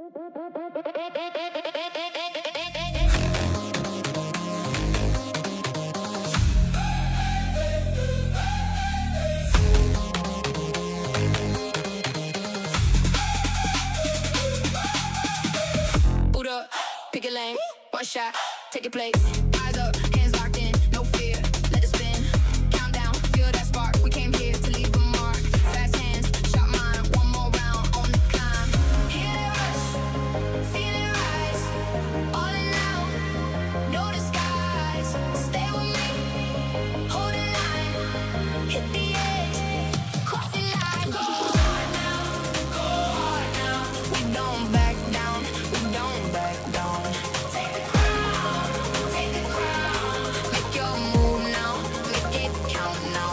Boot up, pick a lane, one shot, take your place. Eyes up, hands locked in, no fear, let it spin. Countdown, feel that spark, we came here to leave a mark. Fast hands, shot mine, one more round on the climb. Hear it rush, feel it rise. All in now, no disguise. Stay with me, hold the line, hit the edge, cross the line. Go hard now, go hard now. We don't back down, we don't back down. Take the crown, make your move now, make it count now.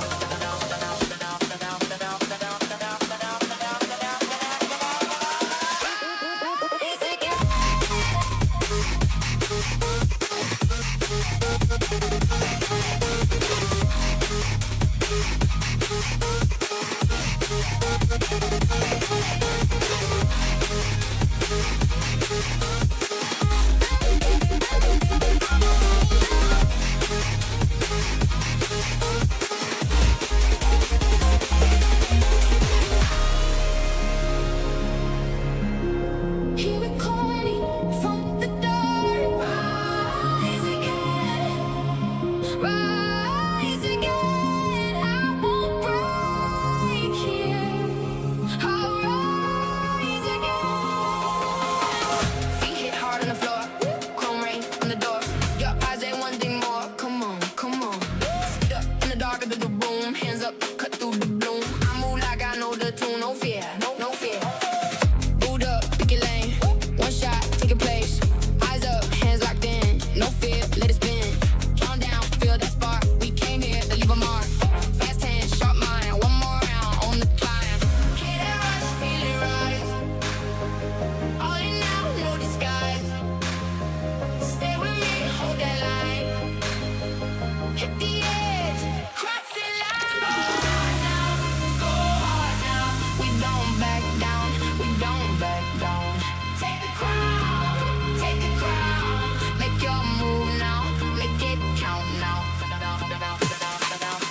Hear it calling from the dark. Rise again, rise again. I won't break here. I'll rise again. Feet hit hard on the floor, chrome rain on the door. Your eyes ain't one thing more. Come on, come on. Sit up in the dark of the room, hands up, cut through the bloom. I move like I know the tune, no fear, no fear. Boot up, pick your lane, one shot, take a place. Eyes up, hands locked in, no fear, let it spin. Count down, feel that spark, we came here to leave a mark. Fast hands, sharp mind, one more round on the climb. Hear that rush, feel it rise. All in now, no disguise. Stay with me, hold that line. Hit the edge, cross the line. Go hard now, go hard now. We don't back down, we don't back down. Take the crown, make your move now, make it count now. We don't back down, we don't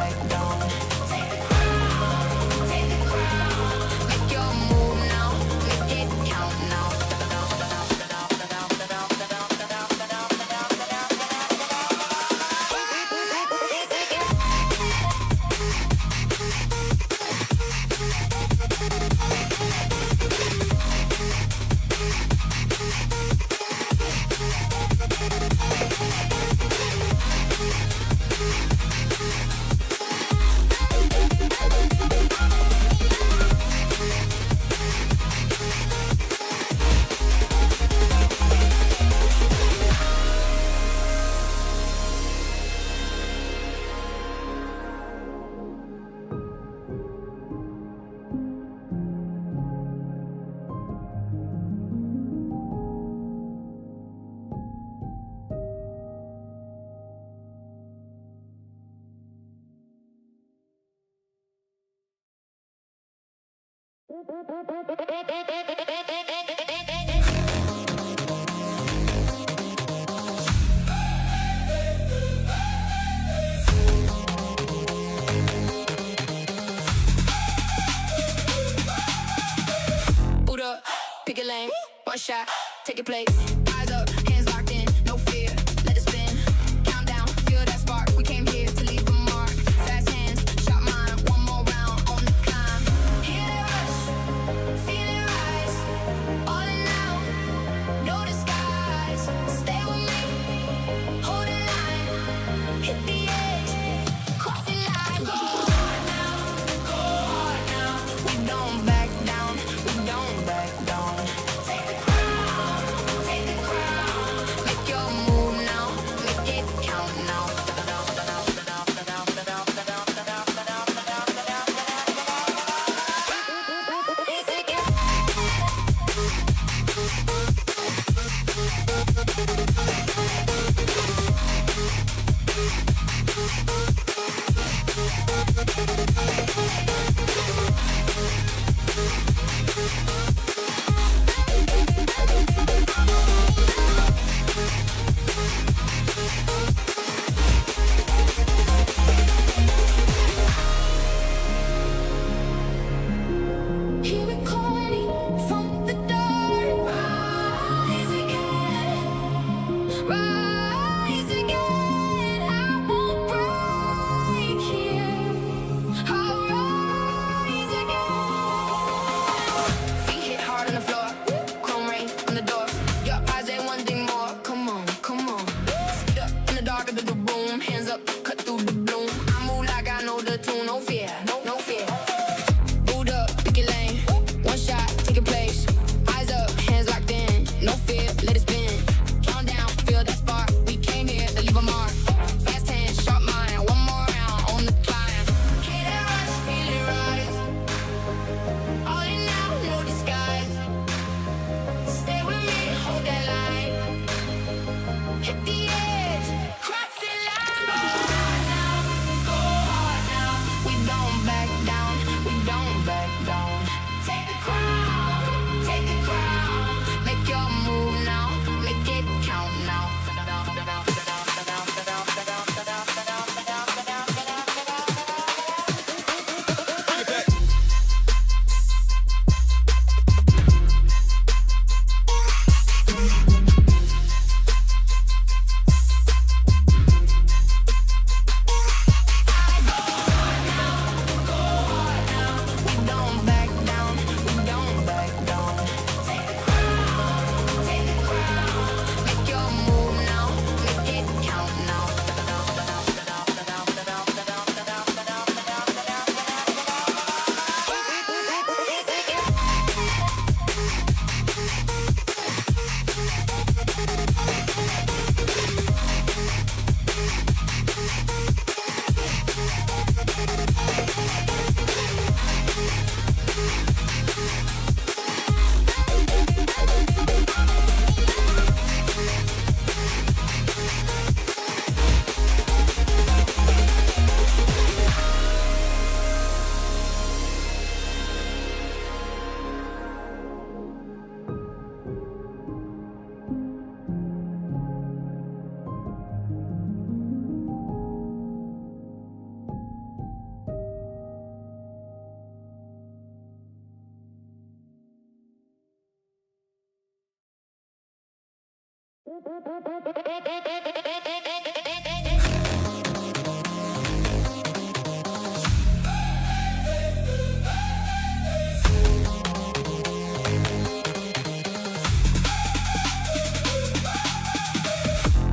back down. Take the crown, make your move now, make it count now. Boot up, pick a lane, one shot, take your place. Eyes up, hands locked in, no fear, let it spin. Countdown, feel that spark, we came here to leave a mark. Fast hands, shot mine, one more round on the climb. Hear that rush, feel it rise. All in now, no disguise. Stay with me, hold the line, hit the edge, cross the line. Go hard now, we don't back down, we don't back down. Take the crown, rise again. I won't break here. I'll rise again. Feet hit hard on the floor, chrome rain on the door. Your eyes ain't one thing more. Come on, come on. Sit up in the dark of the room, hands up, cut through the bloom. I move like I know the tune, no fear, no fear. Boot up, pick your lane, one shot, take your place. Eyes up, hands locked in, no fear, let it spin. Count down, feel that spark. We came here to leave a mark. Fast hand, sharp mind, one more round on the climb. Hear that rush, feel it rise. All in now, no disguise. Stay with me, hold that line. Hit the edge, cross the line. Go hard now, go hard now. We don't back down, we don't back down. Take the crown, take the crown. Make your move now, make it count now. We don't back down, we don't back down. Take the crown, make your move now, make it count now.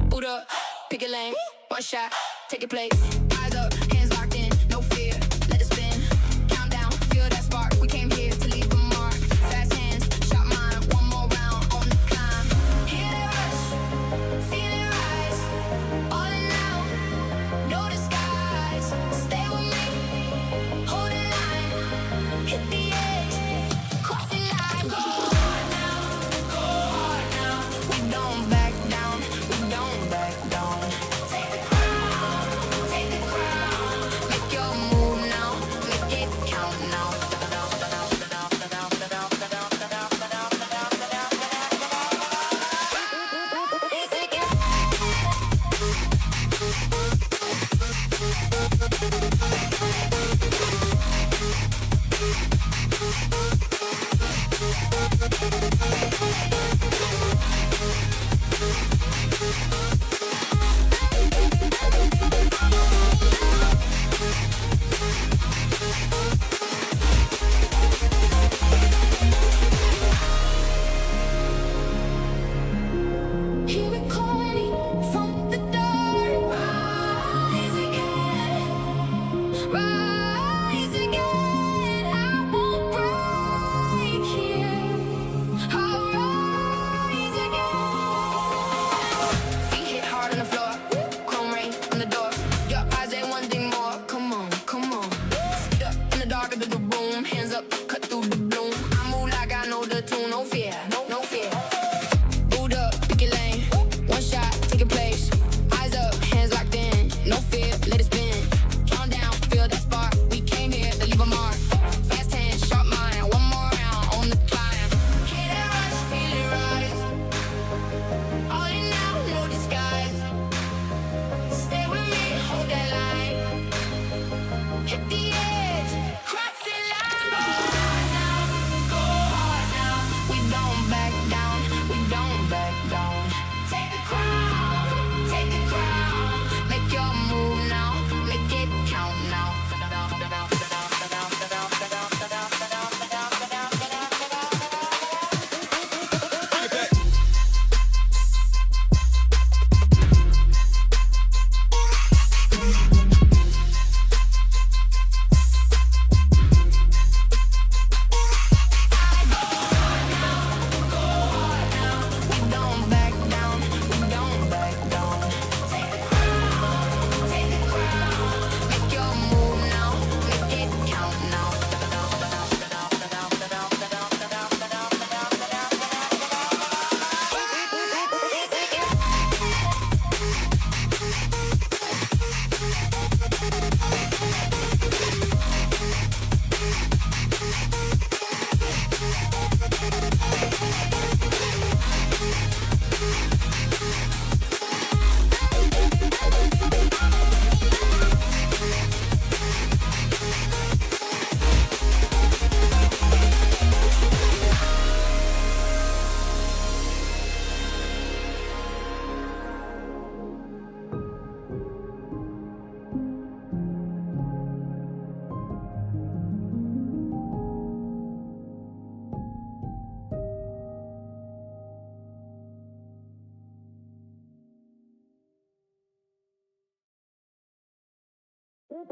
Boot up, pick a lane, one shot, take your place. Eyes up, hands locked in, no fear, let it spin. Count down, feel that spark. We came here to leave a mark. Fast hands, sharp mind, one more round on the climb. Hear that rush, feel it rise. All in now, no disguise. Stay with me, hold the line, hit the edge, cross the line. Go hard now, go hard now. We don't back down, we don't back down. Take the crown, take the Boot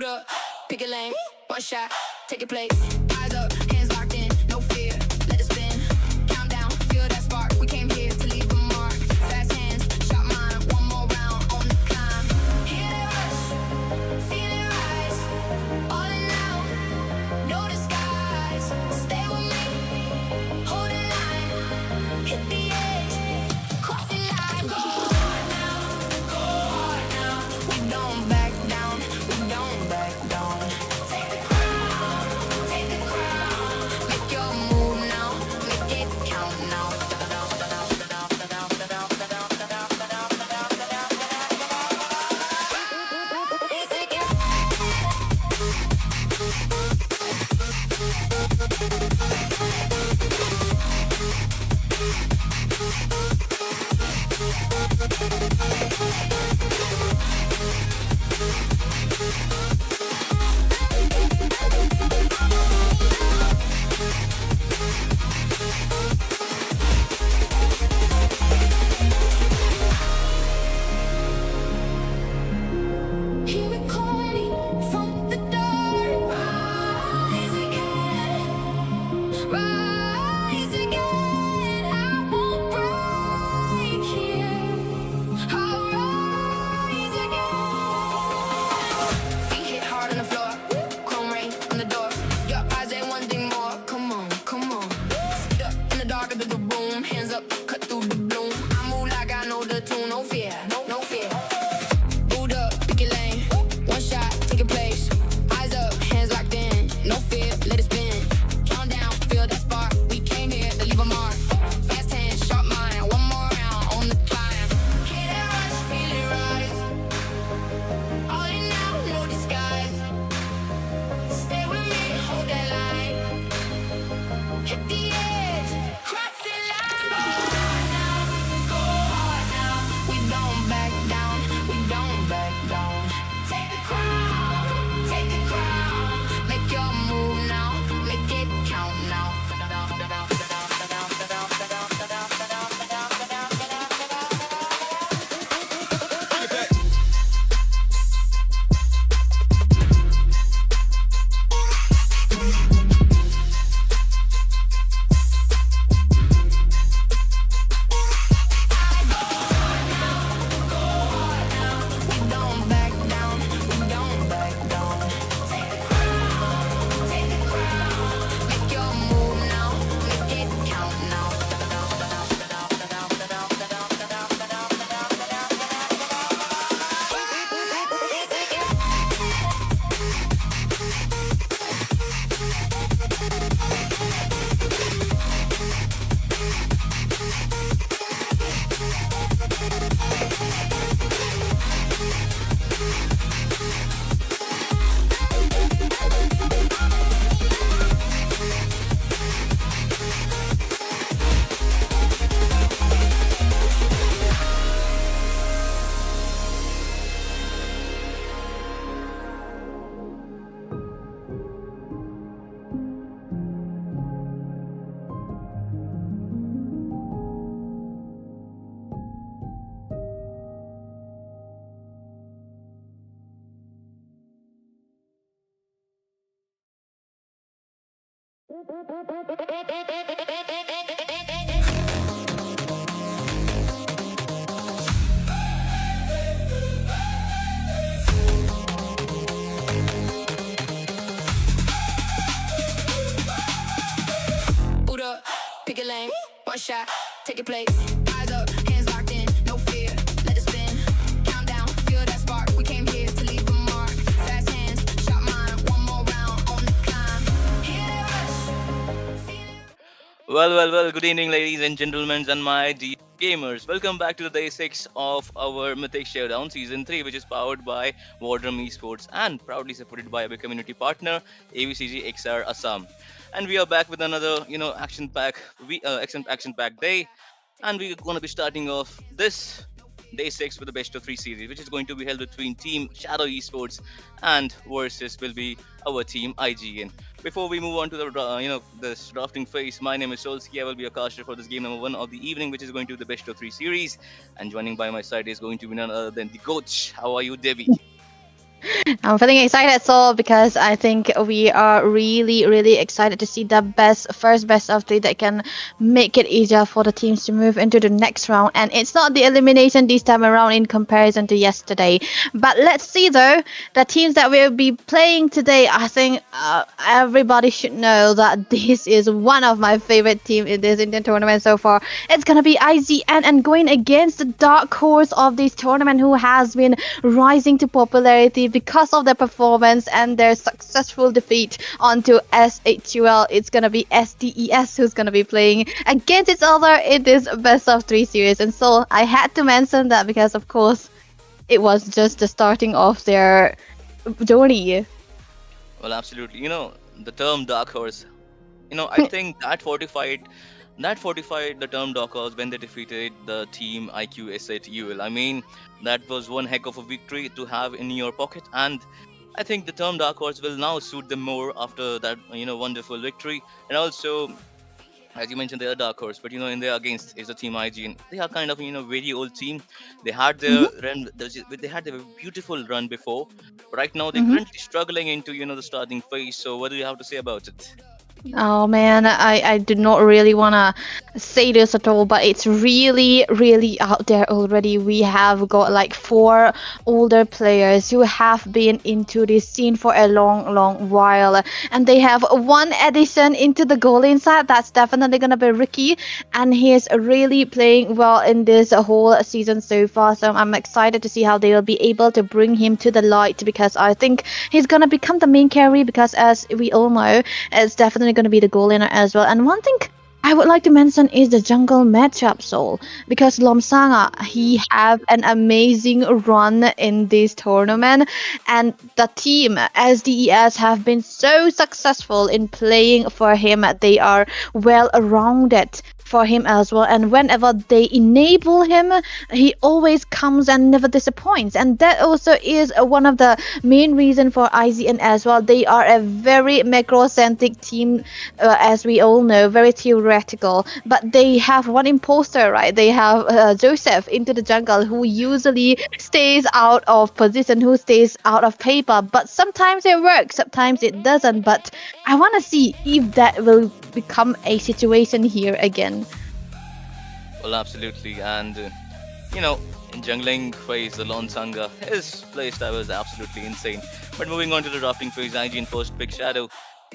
up, pick a lane, one shot, take a place. Eyes up, hands locked in, no fear, let it spin. Countdown, feel that spark. We came here to leave a mark. Fast hands, shot mine, one more round on the climb. Hear that rush, feel it rise. All in now, no disguise. Stay with me, hold the line, hit the edge, cross the line. Go hard now, go hard now. We don't back down, we don't back down. Take the crown, take the crown. Make your move now, make it count now. Here we call me from the dark. Rise again, rise again. I won't break here. I'll rise again. Feet hit hard on the floor, chrome rain on the door. Your eyes ain't one thing more. Come on, come on. Speed up in the dark of the room. Hands up, cut through the bloom. I move like I know the tune. No fear, no fear. Boot up, pick your lane. One shot, take a place. Eyes up, hands locked in. No fear, let it spin. Count down, feel that spark. We came here to leave a mark. Fast hands, sharp mind. One more round on the climb. Hear that rush, feel it rise. All in now, no disguise. Stay with me, hold that line. Hit the edge, cross the line. Go hard now, go hard now. We don't back down, we don't back down. Take the crown, take the crown. Make your move now, make it count now. We don't back down, we don't back down. Take the crown, make your move now, make it count now. Boot up, pick a lane, one shot, take a place. Eyes up, hands locked in, no fear, let it spin. Countdown, feel that spark. We came here to leave a mark. Fast hands, shot mine, one more round on the climb. Hear that rush, feel it. Well, good evening, ladies and gentlemen, and my dear gamers. Welcome back to the day 6 of our Mythic Showdown Season 3, which is powered by Wardrum Esports and proudly supported by our community partner, AVCG XR Assam. And we are back with another, action pack day. And we're going to be starting off this. day 6 with the best of 3 series, which is going to be held between Team Shadow Esports and versus will be our team IGN. Before we move on to the this drafting phase, my name is Solski. I will be a caster for this game number 1 of the evening, which is going to be the best of 3 series. And joining by my side is going to be none other than the coach. How are you, Debbie? I'm feeling excited so because I think we are really excited to see the first best of three that can make it easier for the teams to move into the next round. And it's not the elimination this time around in comparison to yesterday. But let's see though, the teams that we'll be playing today, I think everybody should know that this is one of my favorite teams in this Indian tournament so far. It's gonna be IZN and going against the dark horse of this tournament who has been rising to popularity because of their performance and their successful defeat onto SHUL. It's gonna be SDES who's gonna be playing against each other in this best of 3 series. And so I had to mention that because of course it was just the starting of their journey. Well, absolutely. The term dark horse. I think that fortified the term dark horse when they defeated the team iQOO at UL. I mean, that was one heck of a victory to have in your pocket, and I think the term dark horse will now suit them more after that wonderful victory. And also, as you mentioned, they are dark horse, but in their against is the team IG, and they are kind of very old team. They had their run, they had their beautiful run before, but right now they're currently struggling into the starting phase. So what do you have to say about it? Oh man, I did not really want to say this at all, but it's really out there already. We have got like 4 older players who have been into this scene for a long while, and they have one addition into the goalie side. That's definitely gonna be Ricky, and he's really playing well in this whole season so far. So I'm excited to see how they will be able to bring him to the light, because I think he's gonna become the main carry, because as we all know, it's definitely going to be the goal laner as well. And one thing I would like to mention is the jungle matchup, Soul, because Lomsanga, he have an amazing run in this tournament, and the team SDES have been so successful in playing for him. They are well rounded for him as well, and whenever they enable him, he always comes and never disappoints. And that also is one of the main reason for IZN as well. They are a very macro-centric team, as we all know, very theoretical, but they have one imposter, right? They have Joseph into the jungle, who usually stays out of position, who stays out of paper, but sometimes it works, sometimes it doesn't. But I want to see if that will become a situation here again. Well, absolutely, and in jungling phase, the Lon Sanga, his playstyle was absolutely insane. But moving on to the drafting phase, IGN first pick Shadow,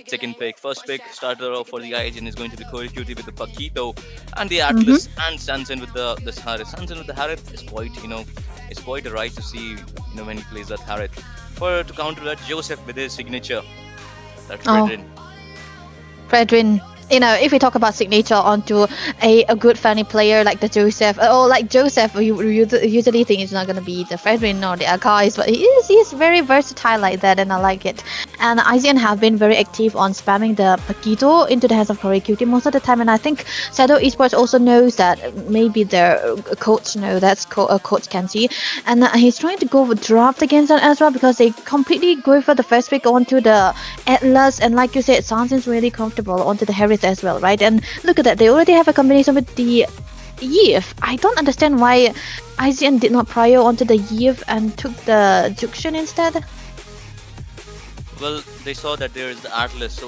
second pick, first pick starter off for the IGN is going to be Corey Cutie with the Paquito, and the Atlas, and Sanson with the this Harris. Sanson with the Harris is quite it's quite a ride to see when he plays that Harris. To counter that, Joseph with his signature, that's Fredrin. Fredrin. If we talk about signature onto a good funny player like the Joseph, or like Joseph, you usually think it's not going to be the Fredrin or the Akais, but he's very versatile like that, and I like it. And IZN have been very active on spamming the Paquito into the hands of Corey Cutie most of the time, and I think Shadow Esports also knows that. Maybe their coach knows, that's Coach Kenzie, and he's trying to go for draft against them as well, because they completely go for the first pick onto the Atlas, and like you said, Sanson's really comfortable onto the Harris as well, right? And look at that, they already have a combination with the Eve. I don't understand why IZN did not prio onto the Eve and took the Juxian instead. Well, they saw that there is the Atlas, so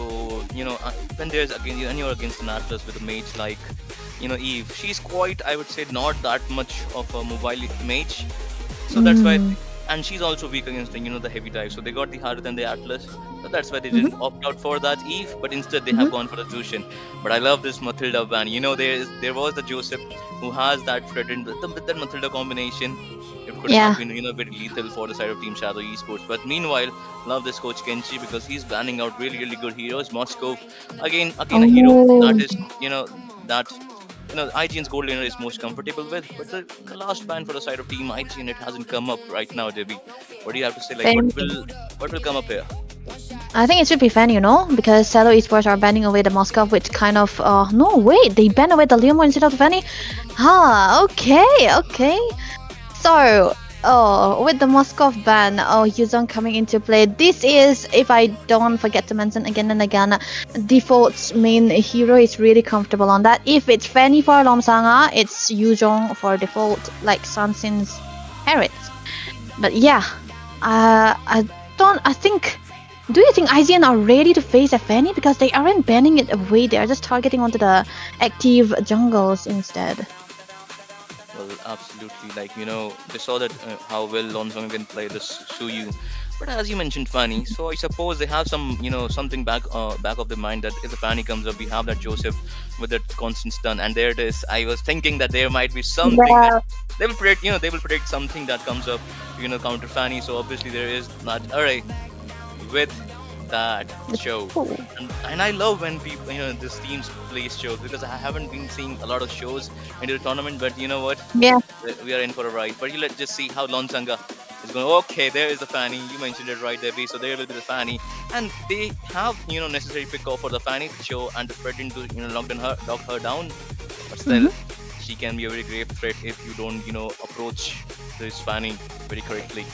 when there's when you're against an Atlas with a mage like Eve, she's quite, I would say, not that much of a mobile mage, so that's why. And she's also weak against the heavy dive, so they got the Harith and the Atlas, so that's why they didn't opt out for that Eve, but instead they have gone for the Jushin. But I love this Matilda ban. There was the Joseph who has that Fredrin, that Matilda combination. It could have been very lethal for the side of Team Shadow Esports. But meanwhile, love this coach Kenshi, because he's banning out really good heroes. Moskov again a hero that is that IGN's gold laner is most comfortable with, but the last ban for the side of Team IGN, it hasn't come up right now, Debbie. What do you have to say? Like, what will come up here? I think it should be Fan, because Shadow Esports are banning away the Moskov, which kind of no wait, they ban away the Leomore instead of the Fanny. Okay. So, with the Moskov ban, Yuzong coming into play, this is, if I don't forget to mention again and again, default's main hero is really comfortable on that. If it's Fanny for Lomsanga, it's Yuzong for default, like Sansin's parents. But yeah, I think. Do you think IGN are ready to face a Fanny? Because they aren't banning it away, they are just targeting onto the active jungles instead. Well, absolutely. Like, they saw that how well Lonsong can play this Suyu. But as you mentioned, Fanny, so I suppose they have some, something back of their mind that if the Fanny comes up, we have that Joseph with that constant stun, and there it is. I was thinking that there might be something Yeah. that they will predict, they will predict something that comes up, counter Fanny. So obviously there is not. Alright, with that show. Cool. And I love when people, these teams play shows because I haven't been seeing a lot of shows into the tournament. But you know what? Yeah. We are in for a ride. But let's just see how Lonsanga is going. Okay, there is the Fanny. You mentioned it right there, B. So there will be the Fanny, and they have necessary pick off for the Fanny to show and to threaten to lock her down. But still, she can be a very great threat if you don't approach this Fanny very correctly.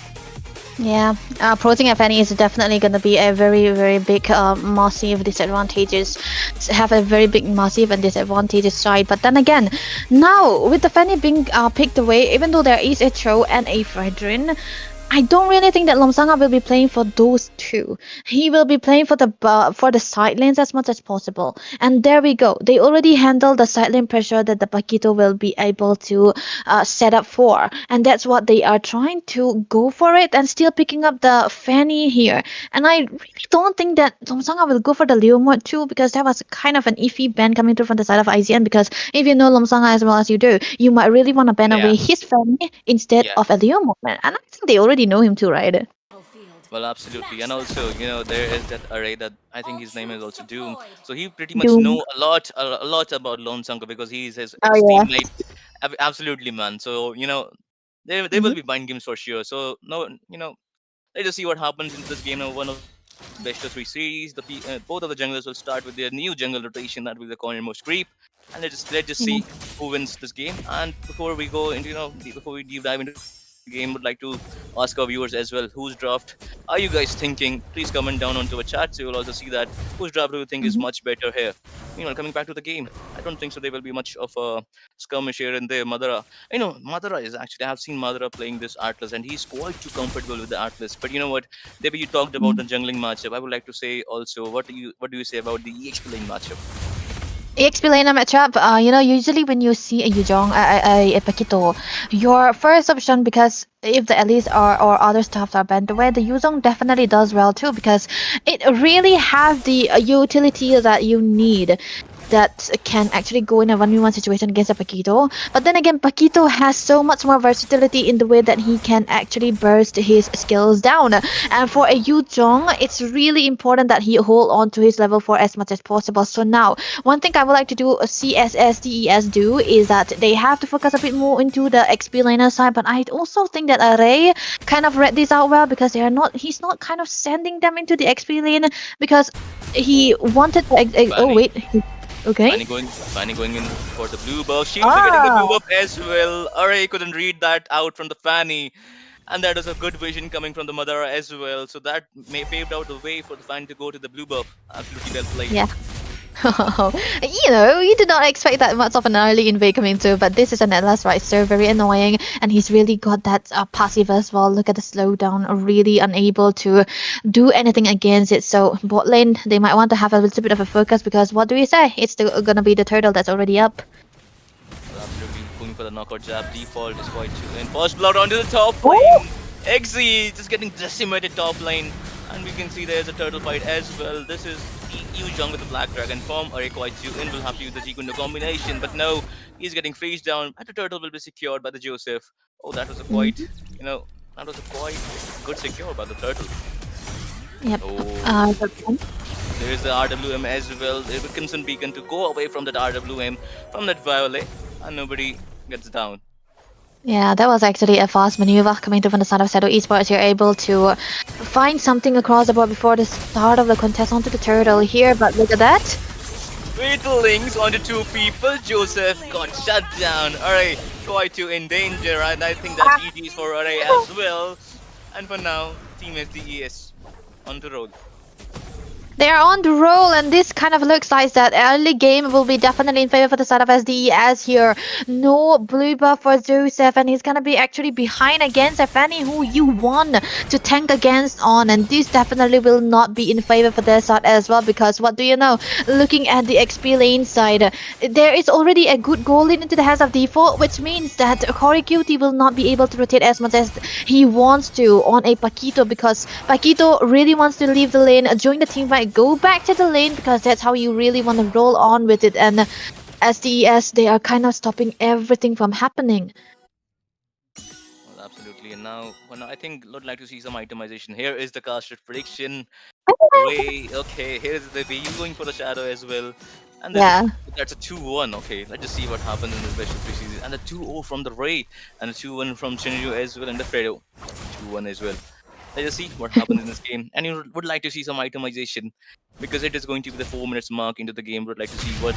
Yeah, approaching a Fanny is definitely going to be a very, very big, massive disadvantages. Have a very big, massive and disadvantageous side. But then again, now with the Fanny being picked away, even though there is a Cho and a Fredrin, I don't really think that Lomsanga will be playing for those two. He will be playing for the side lanes as much as possible. And there we go. They already handled the side lane pressure that the Paquito will be able to set up for. And that's what they are trying to go for it and still picking up the Fanny here. And I really don't think that Lomsanga will go for the Leo mode too, because that was kind of an iffy ban coming through from the side of IZN. Because if you know Lomsanga as well as you do, you might really want to ban away his Fanny instead Yeah. of a Leo mode. And I think they already know him too, right? Well, absolutely, and also, there is that array that I think his name is also Doom. So he pretty much Doom. know a lot about Lone Sanka because he is his Oh yeah. ex-teammate. Absolutely, man. So there will Mhm. be mind games for sure. So no, let's just see what happens in this game. Now, one of the best of three series. Both of the junglers will start with their new jungle rotation. That will be the cornermost creep, and let's just Yeah. see who wins this game. And before we go into before we deep dive into the game, would like to ask our viewers as well, whose draft are you guys thinking? Please comment down onto our chat, so you'll also see that whose draft do you think is Mhm. much better here. Coming back to the game, I don't think so. There will be much of a skirmish here and there. Madara, Madara is actually, I've seen Madara playing this Atlas, and he's quite too comfortable with the Atlas. But you know what? Debbie, you talked about the jungling matchup. I would like to say also, what do you say about the EXP lane matchup? EXP lane matchup, usually when you see a Yuzhong, a Paquito, your first option, because if the elites or other stuff are banned away, the Yuzhong definitely does well too, because it really has the utility that you need that can actually go in a 1v1 situation against a Paquito. But then again, Paquito has so much more versatility in the way that he can actually burst his skills down. And for a Yu Zhong, it's really important that he hold on to his level 4 as much as possible. So now, one thing I would like to do CSSDES do is that they have to focus a bit more into the XP laner side. But I also think that Array kind of read this out well, because he's not kind of sending them into the XP lane because he wanted to. Oh wait. Okay. Fanny going in for the blue buff. She'll be getting the blue buff as well. Array couldn't read that out from the Fanny. And that is a good vision coming from the Madara as well. So that may paved out the way for the Fanny to go to the blue buff. Absolutely well played. Yeah. You did not expect that much of an early invade coming through, but this is an Atlas, right? So very annoying, and he's really got that passive as well. Look at the slowdown, really unable to do anything against it. So bot lane, they might want to have a little bit of a focus, because what do we say? It's gonna be the turtle that's already up. Well, absolutely going for the knockout jab. Default is quite chill. And first blood onto the top lane. Exy just getting decimated top lane. And we can see there's a turtle fight as well. This is Yu Zhong with the Black Dragon form. Arikoi in will have to use the Jikundo combination, but no, he's getting freeze down. And the turtle will be secured by the Joseph. Oh, that was a quite, that was a quite good secure by the turtle. Yep. Oh, there is the RWM as well. The Wilkinson beacon to go away from that RWM, from that Violet, and nobody gets down. Yeah, that was actually a fast maneuver coming through from the side of Shadow Esports. You're able to find something across the board before the start of the contest onto the turtle here, but look at that. Fatal links onto two people. Joseph got shut down. Alright, quite too in danger, and I think that GG is for Array as well. And for now, Team SDES on the roll. They are on the roll, and this kind of looks like that early game will be definitely in favor for the side of SDES here. No blue buff for Joseph, and he's gonna be actually behind against Fanny, who you won to tank against on, and this definitely will not be in favor for their side as well, because what do you know? Looking at the XP lane side, there is already a good goal lead into the hands of default, which means that Corey Cutie will not be able to rotate as much as he wants to on a Paquito, because Paquito really wants to leave the lane, join the team fight, go back to the lane, because that's how you really want to roll on with it. And SDES, they are kind of stopping everything from happening. Well, absolutely. And now, well, I think would like to see some itemization. Here is the caster prediction. Ray, okay, here's the BU going for the shadow as well. And there's a, Yeah. that's a 2-1. Okay, let's just see what happens in the special preseason. And a 2-0 from the Ray, and a 2-1 from Shinryu as well, and the Fredo 2-1 as well. Let's just see what happens in this game. And you would like to see some itemization because it is going to be the 4 minutes mark into the game. Would like to see what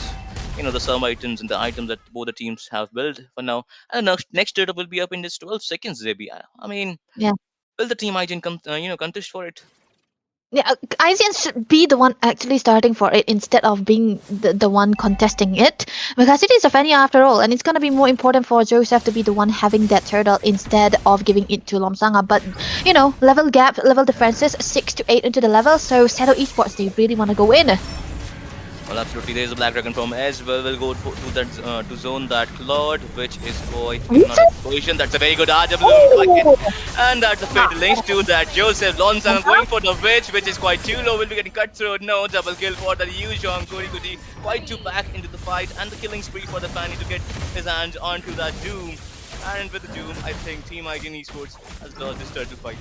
the sub items and the items that both the teams have built for now. And the next data will be up in just 12 seconds, maybe. I mean, Yeah. will the team IGN contest for it? Yeah, ICN should be the one actually starting for it instead of being the one contesting it, because it is a Fanny after all, and it's gonna be more important for Joseph to be the one having that turtle instead of giving it to Lomsanga. But level gap, level differences, 6 to 8 into the level, so Settle Esports, they really wanna go in. Well, absolutely. There's a Black Dragon from as well. We'll go to that to zone that Claude, which is quite not a position. That's a very good RW bucket. And that's a fatal link to that Joseph Lonsan going for the witch, which is quite too low. Will be getting cut through. No double kill for the Yuzhong Kurikuti. Quite too back into the fight, and the killing spree for the Fanny to get his hands onto that Doom. And with the Doom, I think Team IGN Esports has lost this turtle fight.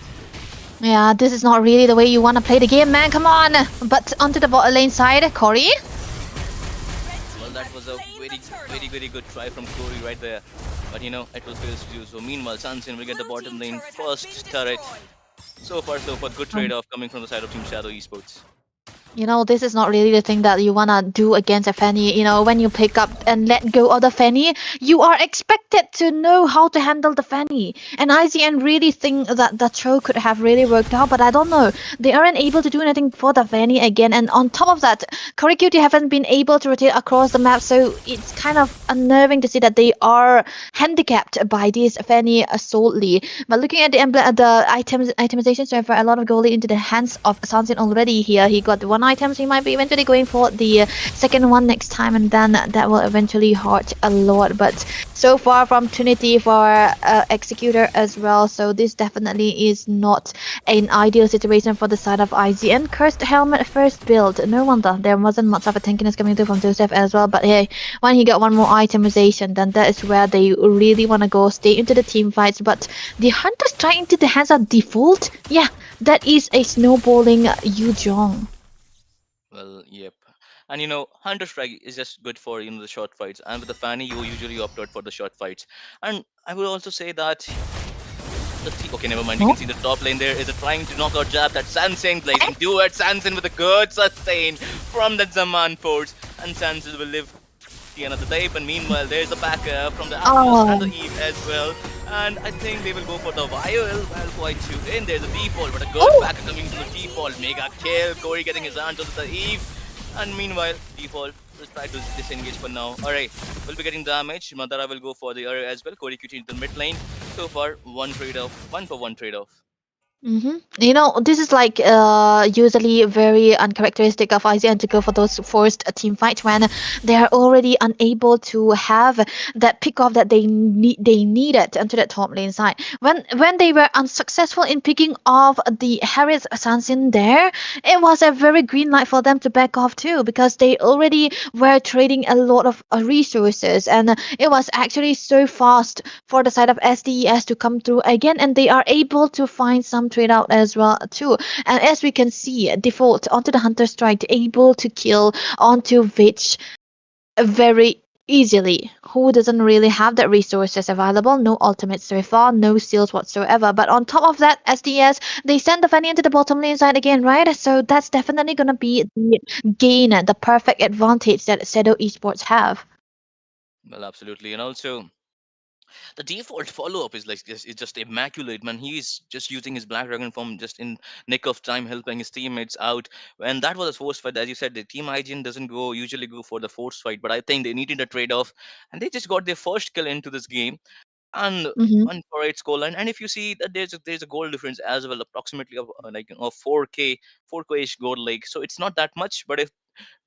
Yeah, this is not really the way you wanna play the game, man. Come on. But onto the bot lane side, Corey. Well, that was a very good try from Corey right there. But it was fails to do so. Meanwhile, Sansin will get the bottom lane first turret. So far, so good trade-off coming from the side of Team Shadow Esports. This is not really the thing that you wanna do against a Fanny. When you pick up and let go of the Fanny, you are expected to know how to handle the Fanny. And ICN really think that the throw could have really worked out, but I don't know. They aren't able to do anything for the Fanny again. And on top of that, Kurikuti haven't been able to rotate across the map, so it's kind of unnerving to see that they are handicapped by this Fanny solely. But looking at the emblem, the itemization, so for a lot of goalie into the hands of Sansin already here. He got the one item, so he might be eventually going for the second one next time, and then that will eventually hurt a lot. But so far from Trinity for Executor as well, so this definitely is not an ideal situation for the side of IGN. Cursed Helmet first build. No wonder there wasn't much of a tankiness coming through from Joseph as well, but hey, when he got one more itemization, then that is where they really want to go, stay into the team fights. But the Hunter strike into the hands of default, yeah, that is a snowballing Yu Jong. Well, yep. And Hunter Strike is just good for the short fights. And with the Fanny, you usually opt out for the short fights. And I would also say that okay, never mind. You can see the top lane there is a trying to knock out jab that Sansin blazing duet. Sansin with a good sustain from the Zaman force, and Sansin will live the end of the day. But meanwhile, there's a backup from the Atlas and the Eve as well. And I think they will go for the YOL. Well, quite too in. There's a default, but a good backup coming from the default. Mega kill. Corey getting his hands onto the Eve. And meanwhile, default will try to disengage for now. Alright, we'll be getting damage. Madara will go for the area as well. Corey QT into the mid lane. So far, one for one trade off. This is like usually very uncharacteristic of IZN to go for those forced team fights when they are already unable to have that pick off that they needed onto that top lane side. When they were unsuccessful in picking off the Harris Sansin there, it was a very green light for them to back off too, because they already were trading a lot of resources, and it was actually so fast for the side of SDES to come through again, and they are able to find some trade out as well too. And as we can see, default onto the Hunter Strike, able to kill onto Witch very easily. Who doesn't really have that resources available? No ultimates so far, no seals whatsoever. But on top of that, SDS, they send the Fanny into the bottom lane side again, right? So that's definitely gonna be the gain, the perfect advantage that Sedo Esports have. Well, absolutely. And also, The default follow up is like is just immaculate, man. He's just using his Black Dragon form just in nick of time, helping his teammates out. And that was a forced fight, as you said. The team IGN doesn't go usually go for the forced fight, but I think they needed a trade off, and they just got their first kill into this game and Mm-hmm. one for eight scoreline. And if you see that there's a goal difference as well, approximately of like of 4K ish goal like. So it's not that much, but if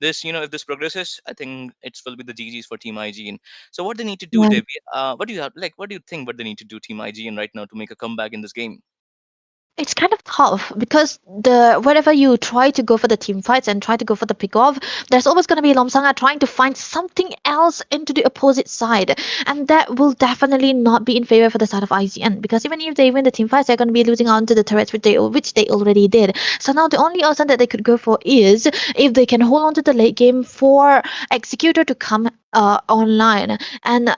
this progresses, I think it will be the GGs for Team IGN. So what they need to do, Yeah. Devi? What do you have? Like, what do you think? What they need to do, Team IGN, right now to make a comeback in this game? It's kind of tough because whenever you try to go for the team fights and try to go for the pick off, there's always going to be Lomsanga trying to find something else into the opposite side, and that will definitely not be in favor for the side of ICN, because even if they win the team fights, they're going to be losing out to the turrets, which they already did. So now the only option that they could go for is if they can hold on to the late game for Executor to come online, and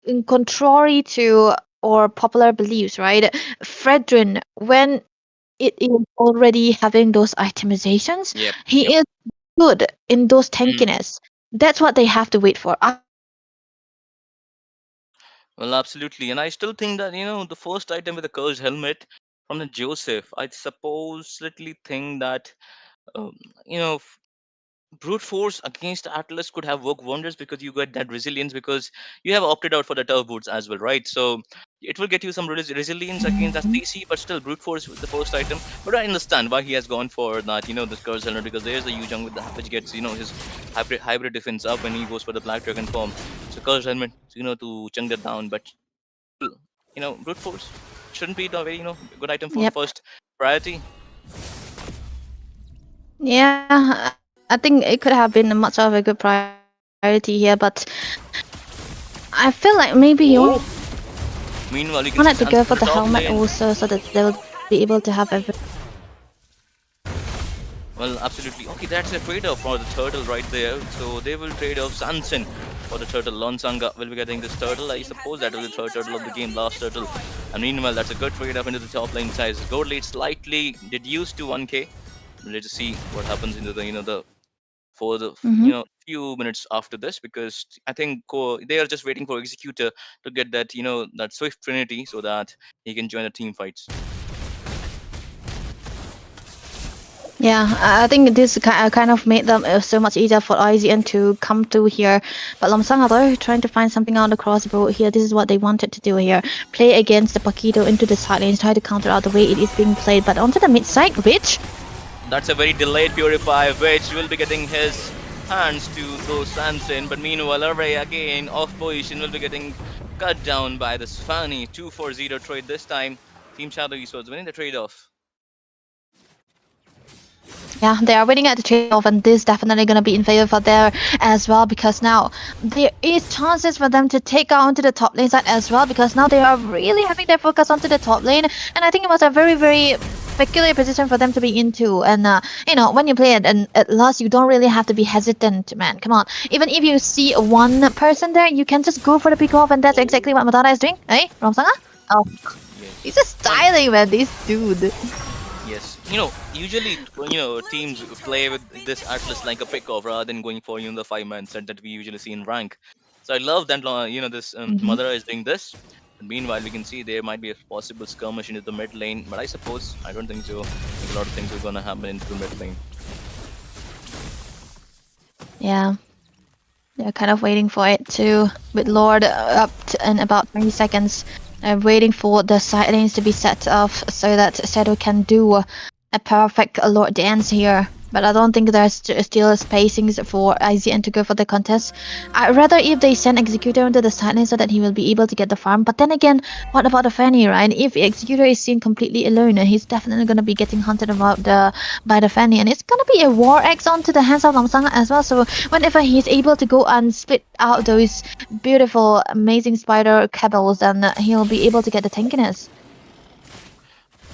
in contrary to or popular beliefs, right? Fredrin, when it is already having those itemizations, Yep, yep. he is good in those Mm. tankiness. That's what they have to wait for. Well, absolutely. And I still think that the first item with the cursed helmet from the Joseph, I supposedly think that um, you know brute force against Atlas could have worked wonders because you get that resilience because you have opted out for the turf boots as well, right? So it will get you some resilience against that Mhm. TC, but still brute force with the first item. But I understand why he has gone for that, this curse element because there's a Yujong with the which gets his hybrid defense up when he goes for the black dragon form. So curse element, to chunk that down, but still, brute force shouldn't be the very good item for Yep. first priority. Yeah, I think it could have been much of a good priority here, but I feel like maybe he wanted to go for the Oh, helmet also so that they will meanwhile, you be can see able to Sanson have in the top everything. lane. Well, absolutely. Okay, that's a trade-off for the turtle right there. So they will trade off Sanson for the turtle. Lonsanga will be getting this turtle. I suppose that was the third turtle of the game, last turtle. And meanwhile, that's a good trade-off into the top lane size. Gold lead slightly reduced to 1k. Let's just see what happens into the for the Mm-hmm. few minutes after this because I think they are just waiting for Executor to get that Swift Trinity so that he can join the team fights. Yeah, I think this kind of made them so much easier for IZN to come through here. But Lomsanga though, trying to find something on the crossbow here. This is what they wanted to do here. Play against the Paquito into the side lanes, try to counter out the way it is being played. But onto the mid side, Rich. That's a very delayed Purify, which will be getting his hands to those Sanson. But meanwhile, Array again off position will be getting cut down by this funny 2-4-0 trade this time. Team Shadow Esports winning the trade off. Yeah, they are winning at the trade-off, and this definitely gonna be in favor for there as well because now there is chances for them to take out onto the top lane side as well because now they are really having their focus onto the top lane, and I think it was a very very peculiar position for them to be into. And when you play it and at last, you don't really have to be hesitant, man. Come on, even if you see one person there, you can just go for the pick off, and that's Oh, exactly what Madara is doing. Hey, Romsanga? Oh, he's yes. just Well, styling, man. This dude. yes. Usually, teams play with this Atlas like a pick-off rather than going for, the five-man set that we usually see in rank. So I love that, this Mm-hmm. Madara is doing this. And meanwhile, we can see there might be a possible skirmish into the mid lane, but I don't think so. I think a lot of things are gonna happen into the mid lane. Yeah. They're kind of waiting for it to, with Lord in about 20 seconds. Waiting for the side lanes to be set off so that Seto can do a perfect Lord dance here. But I don't think there's still spacings for IZN to go for the contest. I'd rather if they send Executor into the side lane so that he will be able to get the farm. But then again, what about the Fanny, right? If Executor is seen completely alone, he's definitely going to be getting hunted by the Fanny. And it's going to be a War Axe onto the hands of Lomsanga as well. So whenever he's able to go and split out those beautiful, amazing spider cables, then he'll be able to get the tankiness.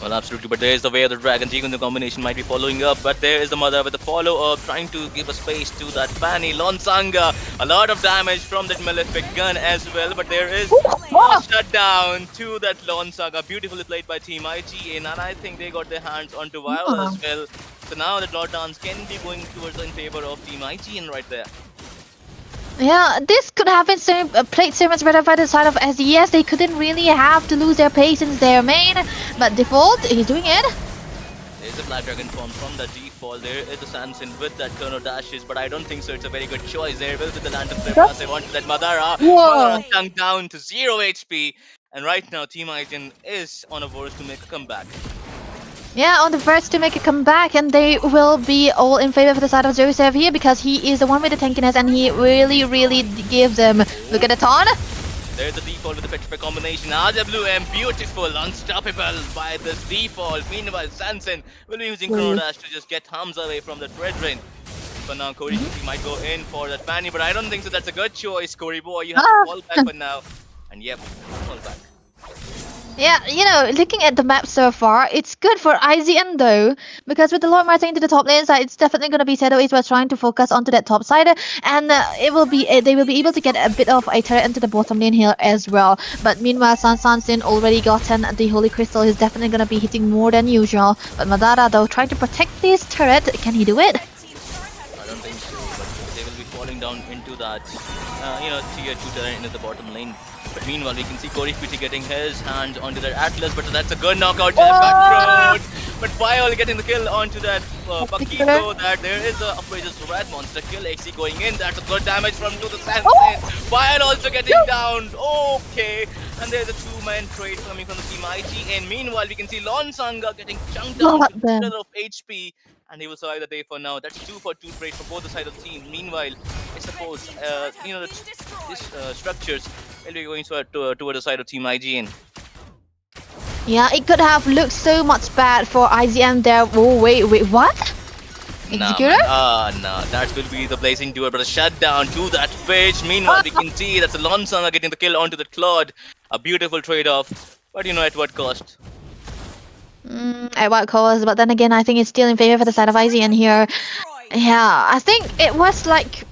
Well, absolutely, but there is the way of the dragon. Even the combination might be following up, but there is the mother with the follow-up, trying to give a space to that Fanny. Lonsanga, a lot of damage from that malefic gun as well, but there is a shutdown to that Lonsanga. Beautifully played by Team IGN, and I think they got their hands onto Viola as well. So now the Lord Dance can be going towards in favor of Team IGN right there. Yeah, this could have been played so much better by the side of SES. They couldn't really have to lose their patience there, main. But default, he's doing it. There's a Black Dragon form from the default. There is a Sanson with that Chrono Dashes, but I don't think so. It's a very good choice. There will be the Lantern Flip Yep. as they want that Madara. Madara Whoa. sunk down to 0 HP. And right now, Team Aizen is on a verge to make a comeback. Yeah, on the verge to make a comeback, and they will be all in favor of the side of Joseph here because he is the one with the tankiness, and he really gives them. Look at the taunt. There's the default with the Petrify combination. RWM, beautiful, unstoppable by this default. Meanwhile, Sanson will be using Chrono Dash to just get Hamza away from the Red Rain. For now, Corey might go in for that Fanny, but I don't think so. That's a good choice, Corey boy. You have to Ah. fall back for now. And yep, fall back. Yeah, you know, looking at the map so far, it's good for IZN though, because with the Lord marching into the top lane side, it's definitely going to be Shadow Esports trying to focus onto that top side, and they will be able to get a bit of a turret into the bottom lane here as well. But meanwhile, Sansin already gotten the Holy Crystal. He's definitely going to be hitting more than usual. But Madara though, trying to protect this turret, can he do it? I don't think so, but they will be falling down into that, tier 2 turret into the bottom lane. But meanwhile, we can see Corey Kuti getting his hands onto that Atlas, but that's a good knockout. Back but Viol getting the kill onto that Pakito. That there is a Upwages Red Monster kill. XC going in. That's a good damage from to the Sanson. Viol also getting down. Okay. And there's a two-man trade coming from the team IG. And meanwhile, we can see Lon Sanga getting chunked down to the middle of HP. And he will survive the day for now. That's 2-for-2 trade for both the sides of the team. Meanwhile, I suppose, these structures will be going toward the side of Team IGN. Yeah, it could have looked so much bad for IZM there. Oh, wait, what? Executor? No, that will be the Blazing Duel, but a shutdown to that fish. Meanwhile, we can see that's a Lonsanga getting the kill onto the Claude. A beautiful trade-off, but at what cost? At what cost? But then again, I think it's still in favor for the side of IZN here. Yeah, I think it was like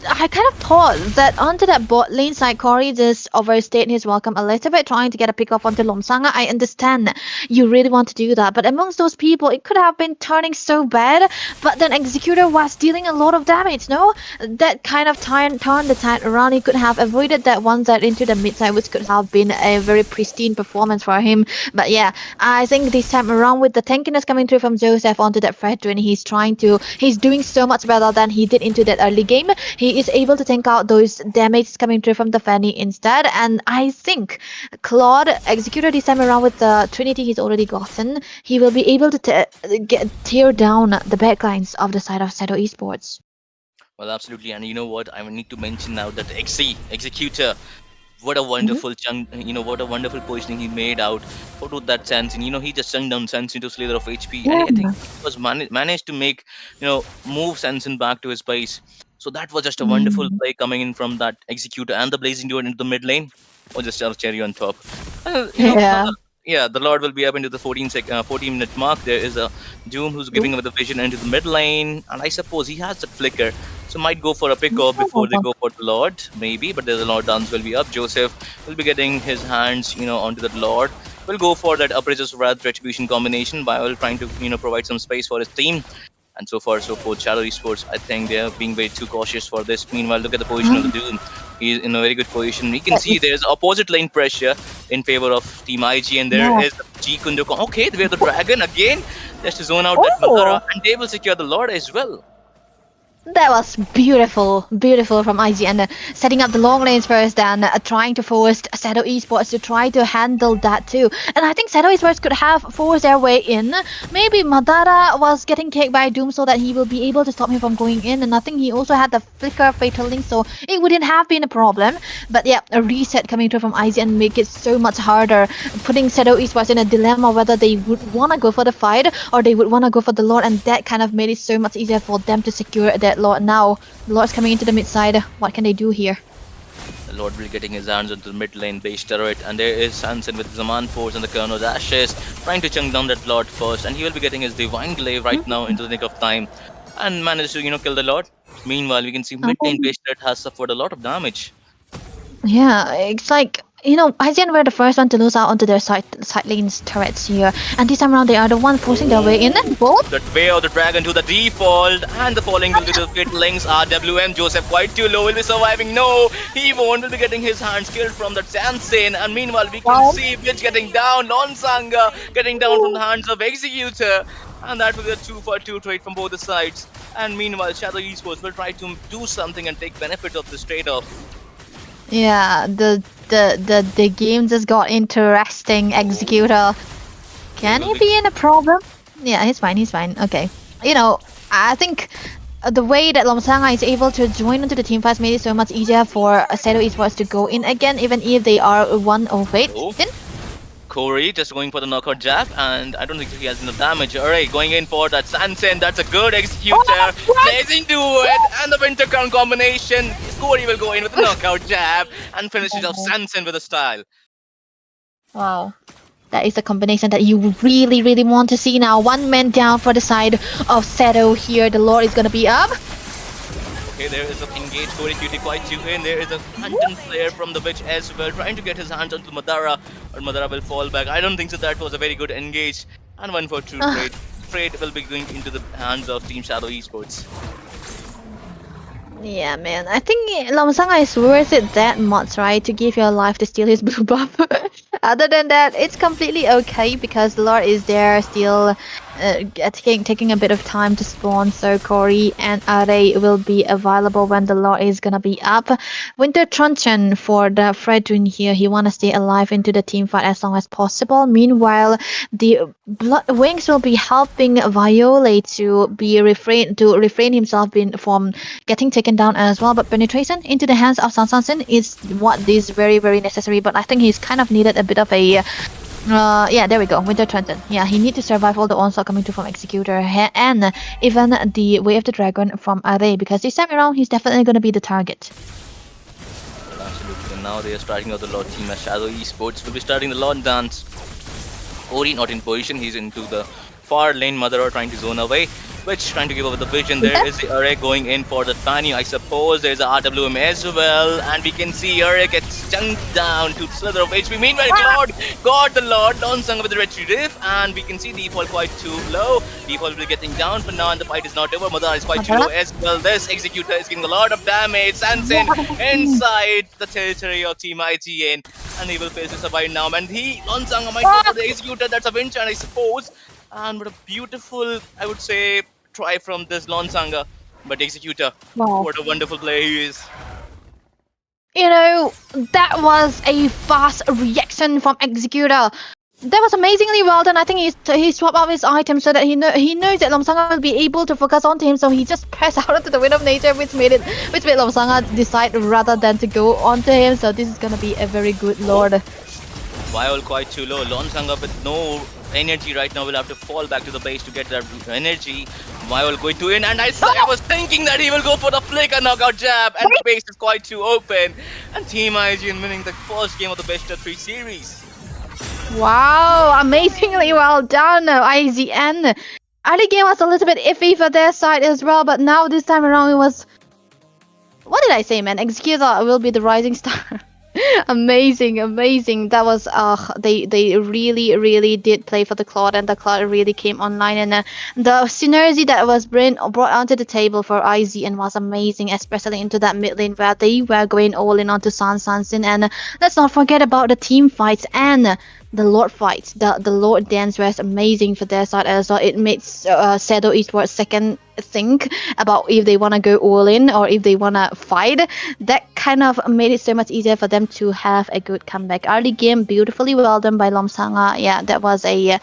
I kind of thought that onto that bot lane side, Corey just overstayed his welcome a little bit, trying to get a pick off onto Lomsanga. I understand you really want to do that, but amongst those people, it could have been turning so bad. But then Executor was dealing a lot of damage, no? That kind of turned the tide around. He could have avoided that one side into the mid side, which could have been a very pristine performance for him. But yeah, I think this time around with the tankiness coming through from Joseph onto that Fredrin, he's doing so much better than he did into that early game. He is able to tank out those damages coming through from the Fanny instead. And I think Claude, Executor this time around with the Trinity he's already gotten, he will be able to tear down the backlines of the side of Shadow Esports. Well, absolutely. And you know what? I need to mention now that Executor, what a wonderful chunk, what a wonderful positioning he made out for that Sanson. He just sunk down Sanson to Slither of HP. And I think he was managed to make, move Sanson back to his base. So that was just a wonderful play coming in from that Executor and the Blazing Duel into the mid lane. Or just a cherry on top. The Lord will be up into the 14-minute mark. There is a Doom who's giving him the vision into the mid lane. And I suppose he has the flicker. So might go for a pick-off before they go for the Lord. Maybe. But there's a Lord dance will be up. Joseph will be getting his hands, onto the Lord. Will go for that Uprageous Wrath Retribution combination while trying to, provide some space for his team. And so far, so forth. Shadow Esports, I think they're being way too cautious for this. Meanwhile, look at the position of the Doom. He's in a very good position. We can see there's opposite lane pressure in favor of Team IG, and there is G Kundukon. Okay, we have the Dragon again. Just to zone out that Madara, and they will secure the Lord as well. That was beautiful from IGN, setting up the long lanes first and trying to force Shadow Esports to try to handle that too. And I think Shadow Esports could have forced their way in. Maybe Madara was getting kicked by Doom so that he will be able to stop him from going in, and I think he also had the flicker fatal link, so it wouldn't have been a problem. But yeah, a reset coming through from IGN make it so much harder, putting Shadow Esports in a dilemma whether they would want to go for the fight or they would want to go for the Lord, and that kind of made it so much easier for them to secure that Lord. Now the Lord's coming into the mid side. What can they do here? The Lord will be getting his hands onto the mid lane base turret, and there is Sanson with Zaman Force and the Chrono Dashes trying to chunk down that Lord first, and he will be getting his Divine Glaive right now into the nick of time and manage to kill the Lord. Meanwhile, we can see mid lane base turret has suffered a lot of damage. Yeah, it's like IGN were the first one to lose out onto their side lanes turrets here, and this time around they are the one forcing their way in. And both. The way of the dragon to the default, and the falling will be the pit links. RWM Joseph quite too low. Will be surviving? No, he won't. Will be getting his hands killed from that Sansin. And meanwhile, we can Wow. see Bitch getting down. Lonsanga getting down from the hands of Executor. And that will be a 2-for-2 trade from both the sides. And meanwhile, Shadow Esports will try to do something and take benefit of this trade-off. Yeah, the game just got interesting. Executor. Can he be in a problem? Yeah, he's fine. He's fine. Okay. I think the way that Lomsanga is able to join into the team fights made it so much easier for Seto Esports to go in again, even if they are 1-0 Oh. in. Corey just going for the knockout jab, and I don't think he has enough damage. Alright, going in for that Sansen. That's a good executor. Blazing to it, and the Winter Crown combination. Corey will go in with the knockout jab and finishes off Sansen with a style. Wow. That is a combination that you really, really want to see now. One man down for the side of Seto here. The Lord is gonna be up. Okay, there is an engaged Corey Cutie quite two in. There is a Phantom player from the Witch as well, trying to get his hands onto Madara, but Madara will fall back. I don't think so. That was a very good engage. And 1-for-2 trade. Trade will be going into the hands of Team Shadow Esports. Yeah, man. I think Lomsanga is worth it that much, right? To give your life to steal his blue buff. Other than that, it's completely okay because the Lord is there still taking a bit of time to spawn. So Corey and Are will be available when the Lord is gonna be up. Winter Truncheon for the Fredrin here. He wanna stay alive into the team fight as long as possible. Meanwhile, the Blood Wings will be helping Violet to refrain himself from getting taken down as well. But penetration into the hands of Sansansin is what is very, very necessary. But I think he's kind of needed a bit of a yeah, there we go. Winter Trenton. Yeah, he need to survive all the onslaught coming through from Executor and even the Way of the Dragon from Array, because this time around he's definitely going to be the target. Absolutely. And now they are starting out the Lord team as Shadow Esports will be starting the Lord dance. Ori not in position. He's into the far lane. Madara trying to zone away. Which trying to give over the vision. There is the Array going in for the Tiny. I suppose there's a RWM as well. And we can see Array gets chunked down to slither of HP. Meanwhile, Lord got the Lord. Lonsanga with the red riff. And we can see Default quite too low. Default will be getting down for now. And the fight is not over. Madara is quite too low as well. This Executor is getting a lot of damage. Sansen inside the territory of Team IGN. And he will face this survive now. And Lonsanga might go for the Executor. That's a Winchant, I suppose. And what a beautiful, I would say, try from this Lonsanga. But Executor, Wow. what a wonderful player he is. That was a fast reaction from Executor. That was amazingly well done. I think he swapped out his item so that he knows that Lomsanga will be able to focus onto him. So he just pressed out into the wind of nature, which made Lomsanga decide rather than to go onto him. So this is gonna be a very good Lord. Viol quite too low. Lonsanga with no energy right now will have to fall back to the base to get that energy. Viol going to in, and I was thinking that he will go for the flicker knockout jab, and the base is quite too open. And Team IGN winning the first game of the best of 3 series. Wow, amazingly well done, IZN. Early game was a little bit iffy for their side as well, but now this time around it was... What did I say, man? Executor will be the rising star. Amazing. That was they really did play for the Cloud, and the Cloud really came online, and the synergy that was brought onto the table for IZN was amazing, especially into that mid lane where they were going all in onto Sansin. And let's not forget about the team fights and the Lord fights. The Lord dance was amazing for their side as well. It made Seto Esports second think about if they want to go all in or if they want to fight. That kind of made it so much easier for them to have a good comeback. Early game, beautifully well done by Lomsanga. Yeah, that was a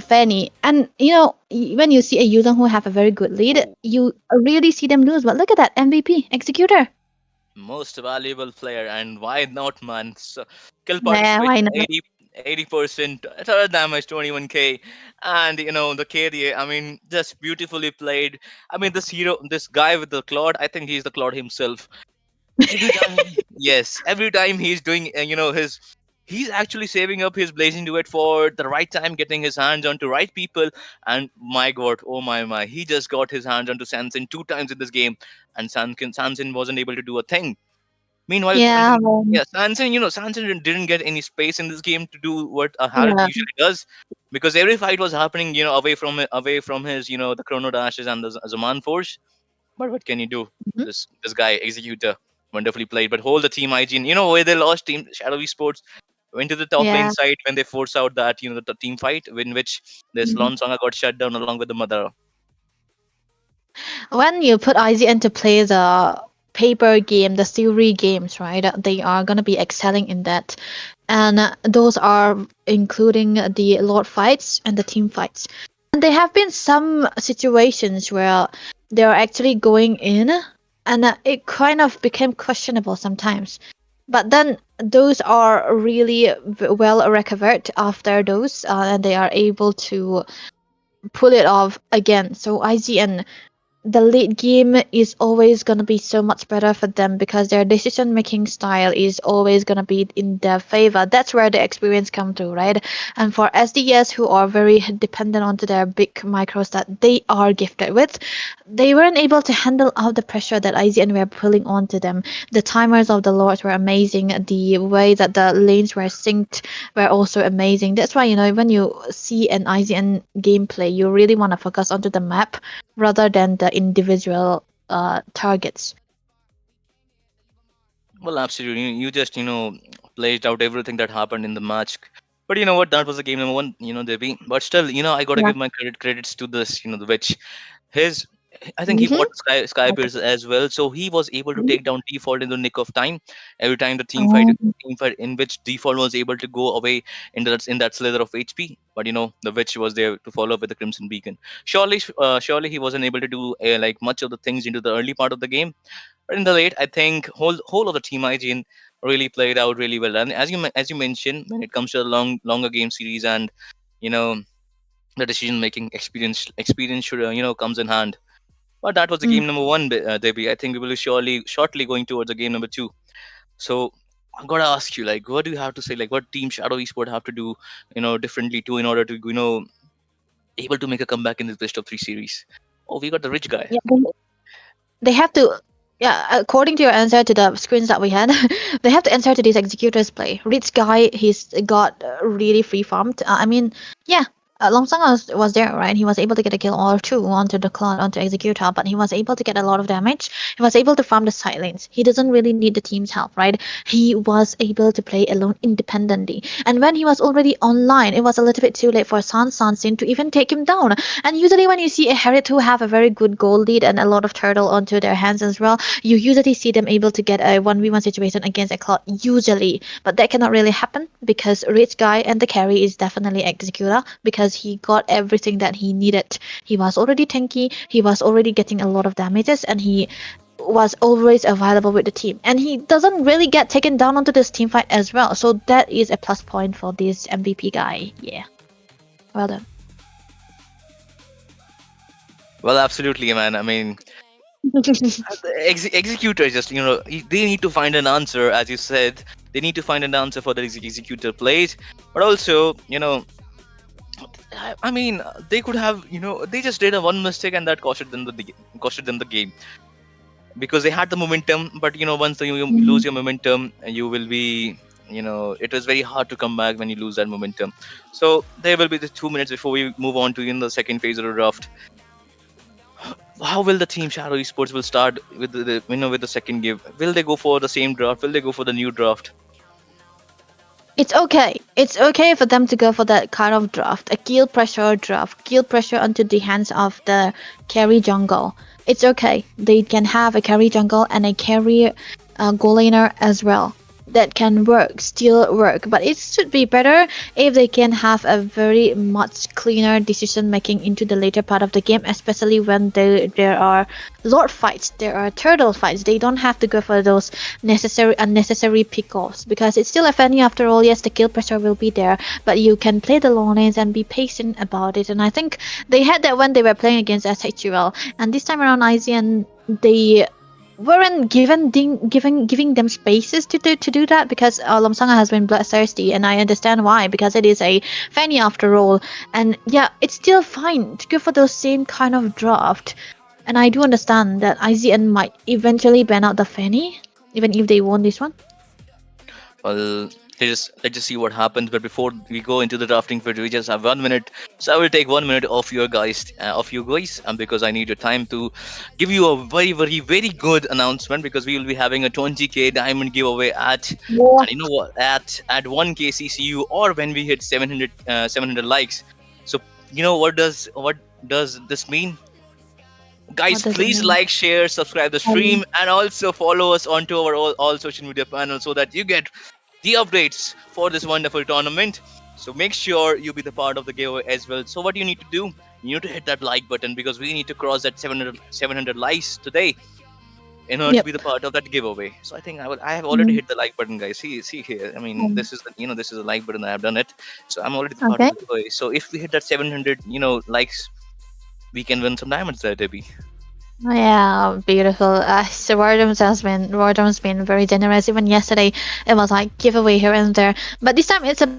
Fanny. And when you see a user who have a very good lead, you really see them lose. But look at that MVP Executor. Most valuable player, and why not, man? So, kill Yeah, why participation not? 80%, third damage 21k, and the KDA. I mean, just beautifully played. I mean, this guy with the Claude, I think he's the Claude himself. Every time, yes, every time he's doing, he's actually saving up his blazing duet for the right time, getting his hands onto right people. And my God, oh my, he just got his hands onto Sansin 2 times in this game, and Sansin wasn't able to do a thing. Meanwhile, Yeah, Sanson, Sanson didn't get any space in this game to do what a Harit yeah. usually does, because every fight was happening, away from his, the chrono dashes and the Zaman force. But what can you do? Mhm. This guy, Executor, wonderfully played. But hold the team hygiene. Where they lost, team Shadow Esports went to the top lane Yeah. side when they force out that, the team fight in which this Mhm. Lon Songa got shut down along with the mother. When you put IGN to play the paper game, the theory games, right? They are gonna be excelling in that, and those are including the Lord fights and the team fights. And there have been some situations where they're actually going in, and it kind of became questionable sometimes. But then those are really well recovered after those, and they are able to pull it off again. So IGN, the late game is always going to be so much better for them because their decision making style is always going to be in their favor. That's where the experience come to, right? And for SDS who are very dependent onto their big micros that they are gifted with, they weren't able to handle all the pressure that IZN were pulling onto them. The timers of the lords were amazing. The way that the lanes were synced were also amazing. That's why, when you see an IZN gameplay, you really want to focus onto the map rather than the individual targets. Well, absolutely. You just, played out everything that happened in the match. But you know what? That was the game number one, Devi. But still, I got to Yeah. give my credits to this, the witch. His, I think he Mm-hmm. bought Sky Pierce as well, so he was able to take down default in the nick of time. Every time the team fight in which default was able to go away in that slither of HP, but the witch was there to follow up with the Crimson Beacon. Surely he wasn't able to do like much of the things into the early part of the game, but in the late, I think whole of the team hygiene really played out really well. And as you mentioned, when it comes to the longer game series and you know the decision making experience should comes in hand. But that was the Mm. game number one, Debbie. I think we will be shortly going towards the game number two. So I gotta ask you, like, what do you have to say? Like, what Team Shadow Esport have to do, differently too, in order to, able to make a comeback in this best of three series? Oh, we got the rich guy. Yeah, they have to. Yeah, according to your answer to the screens that we had, they have to answer to this executor's play. Rich guy, he's got really free farmed. I mean, yeah, Longsang was there, right? He was able to get a kill or two onto the cloud, onto executor, but he was able to get a lot of damage. He was able to farm the side lanes. He doesn't really need the team's help, right? He was able to play alone independently. And when he was already online, it was a little bit too late for Sansin to even take him down. And usually when you see a Harriet who have a very good goal lead and a lot of turtle onto their hands as well, you usually see them able to get a 1v1 situation against a Cloud, usually. But that cannot really happen because Rich Guy and the carry is definitely Executor because he got everything that he needed. He was already tanky, he was already getting a lot of damages, and he was always available with the team. And he doesn't really get taken down onto this team fight as well. So that is a plus point for this MVP guy. Yeah. Well done. Well, absolutely, man. I mean, the executor just they need to find an answer, as you said. They need to find an answer for the executor plays, but also I mean, they could have, they just did a one mistake and that costed them the game, because they had the momentum. But once you lose your momentum, you will be, it was very hard to come back when you lose that momentum. So there will be the 2 minutes before we move on to the second phase of the draft. How will the team Shadow Esports will start with with the second give? Will they go for the same draft? Will they go for the new draft? It's okay. It's okay for them to go for that kind of draft, a kill pressure draft, kill pressure onto the hands of the carry jungle. It's okay. They can have a carry jungle and a carry goal laner as well. That can work, still work, but it should be better if they can have a very much cleaner decision making into the later part of the game, especially when there are lord fights, there are turtle fights. They don't have to go for those unnecessary pick-offs because it's still a Fanny after all. Yes, the kill pressure will be there, but you can play the long lanes and be patient about it. And I think they had that when they were playing against SHUL, and this time around IZN, they weren't giving them spaces to do that because Lomsanga has been bloodthirsty, and I understand why, because it is a Fanny after all. And yeah, it's still fine to go for those same kind of draft. And I do understand that IZN might eventually ban out the Fanny, even if they won this one. Well, let's just see what happens. But before we go into the drafting phase, we just have 1 minute. So I will take 1 minute of you guys, and because I need your time to give you a very, very, very good announcement, because we will be having a 20k diamond giveaway What? and you know what, at 1k CCU, or when we hit 700 likes. So you know what does this mean? What Guys, does it please mean? like, share, subscribe the stream, and also follow us onto our all social media panels so that you get the updates for this wonderful tournament. So make sure you be the part of the giveaway as well. So what you need to do, you need to hit that like button, because we need to cross that 700 likes today in order to be Yep. the part of that giveaway. So I have already Mm, hit the like button, guys. See here. I mean, mm, this is a like button. I have done it. So I'm already the part of okay. the giveaway. So if we hit that 700, likes, we can win some diamonds there, Debbie. Yeah, beautiful. So Wardrum's been very generous. Even yesterday, it was like giveaway here and there. But this time it's a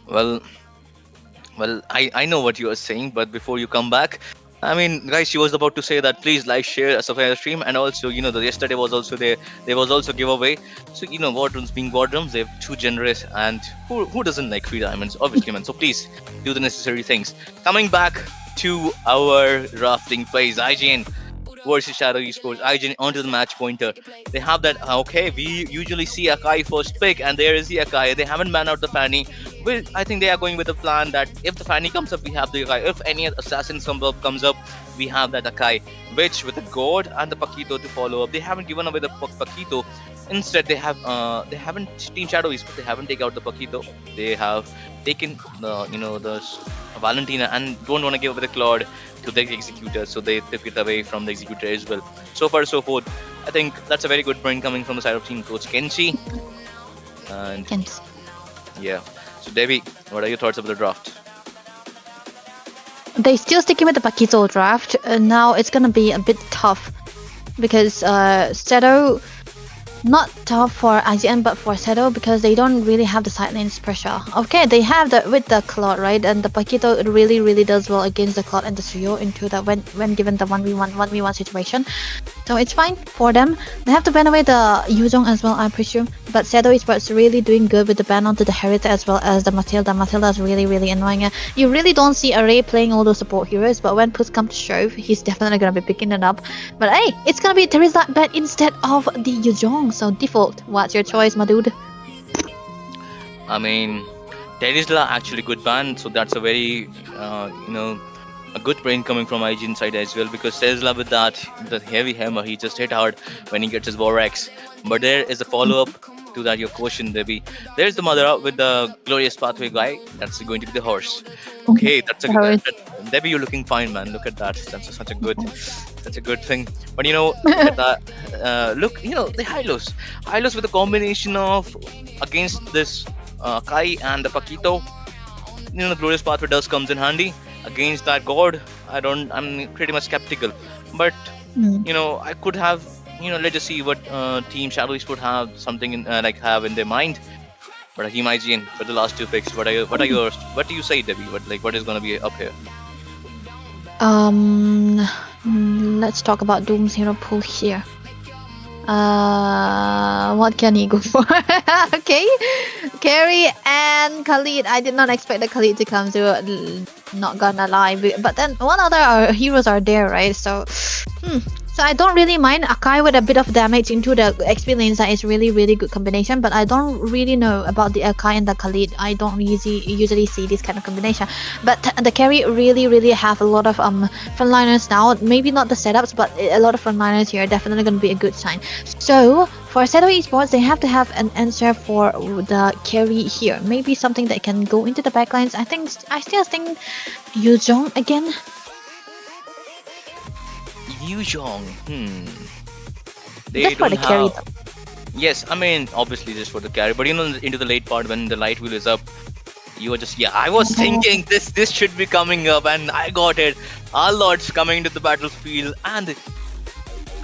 Well, I know what you are saying, but before you come back, I mean, guys, she was about to say that please like, share, subscribe the stream, and also, the yesterday was also there. There was also giveaway. So, Wardrooms being Wardrooms, they're too generous, and who doesn't like free diamonds? Obviously, man. So please do the necessary things. Coming back to our drafting plays, IGN versus Shadow Esports. IGN onto the match pointer. They have that. Okay, we usually see Akai first pick, and there is the Akai. They haven't banned out the Fanny. Well, I think they are going with the plan that if the Fanny comes up, we have the Akai. If any assassin comes up, we have that Akai. Which with the God and the Paquito to follow up. They haven't given away the Paquito. Instead, they haven't Team Shadow Esports. They haven't taken out the Paquito. They have taken the Valentina, and don't want to give away the Claude to the executor, so they took it away from the executor as well. So far, so forth. I think that's a very good point coming from the side of team coach Kenshi. And can yeah, so Devi, what are your thoughts about the draft? they still sticking with the Paquito draft. Now it's gonna be a bit tough because Shadow not tough for IGN but for Seto because they don't really have the side lanes pressure. Okay, they have the with the Cloud, right? And the Paquito really does well against the Cloud and the Suyo into the when given the 1v1 situation. So it's fine for them. They have to ban away the Yuzhong as well, I presume. But Seto Esports really doing good with the ban onto the Herita as well as the Matilda. Matilda is really annoying. You really don't see Array playing all those support heroes, but when push comes to shove, he's definitely gonna be picking it up. But hey, it's gonna be Teresa ban instead of the Yuzhong. So default, what's your choice, my dude? I mean, Terizla actually good ban, so that's a very a good brain coming from IGN side as well, because Terizla with the heavy hammer, he just hit hard when he gets his Vorax. But there is a follow up to that your question, Debbie. There's the mother out with the glorious pathway guy. That's going to be the horse. Okay, that's a Horse. Debbie. You're looking fine, man. Look at that. That's such a good thing. But look at that. Look, the Hylos with a combination of against this Kai and the Paquito. The glorious pathway does comes in handy against that god. I'm pretty much skeptical, but Mm. I could have, let's just see what team Shadow Esport have something in have in their mind. But Hakim IGN for the last two picks, what are yours? What do you say, Debbie? What is gonna be up here? Let's talk about Doom's hero pool here. What can he go for? Okay, Carrie and Khalid. I did not expect the Khalid to come to. Not gonna lie, but then one other heroes are there, right? So, so I don't really mind Akai with a bit of damage into the XP lanes. That is really good combination. But I don't really know about the Akai and the Khalid. I don't usually see this kind of combination. But the carry really have a lot of frontliners now. Maybe not the setups, but a lot of frontliners here. Definitely gonna be a good sign. So for Seto Esports, they have to have an answer for the carry here. Maybe something that can go into the backlines. I still think Yuzhong again. Yuzhong. They Just for don't the carry have. Yes, I mean obviously just for the carry, but into the late part when the light wheel is up, you are just I was thinking this should be coming up, and I got it. Our lords coming into the battlefield, and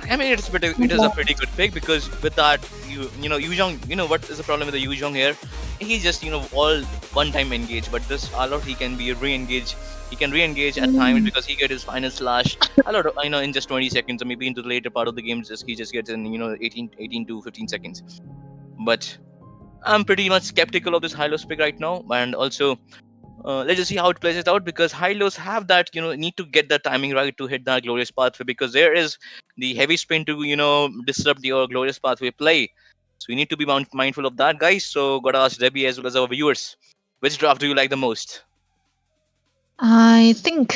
I mean it is a pretty good pick, because with that Yuzhong, what is the problem with the Yuzhong here? he just all one time engage, but this a lot he can be re-engage. He can re-engage at times because he get his final slash a lot of, in just 20 seconds, or maybe into the later part of the game, just he just gets in 18 to 15 seconds. But I'm pretty much skeptical of this Hylos pick right now, and also let's just see how it plays it out, because Hylos have that need to get the timing right to hit that glorious pathway, because there is the heavy spin to disrupt your glorious pathway play. So we need to be mindful of that, guys. So gotta ask Debbie as well as our viewers, which draft do you like the most? I think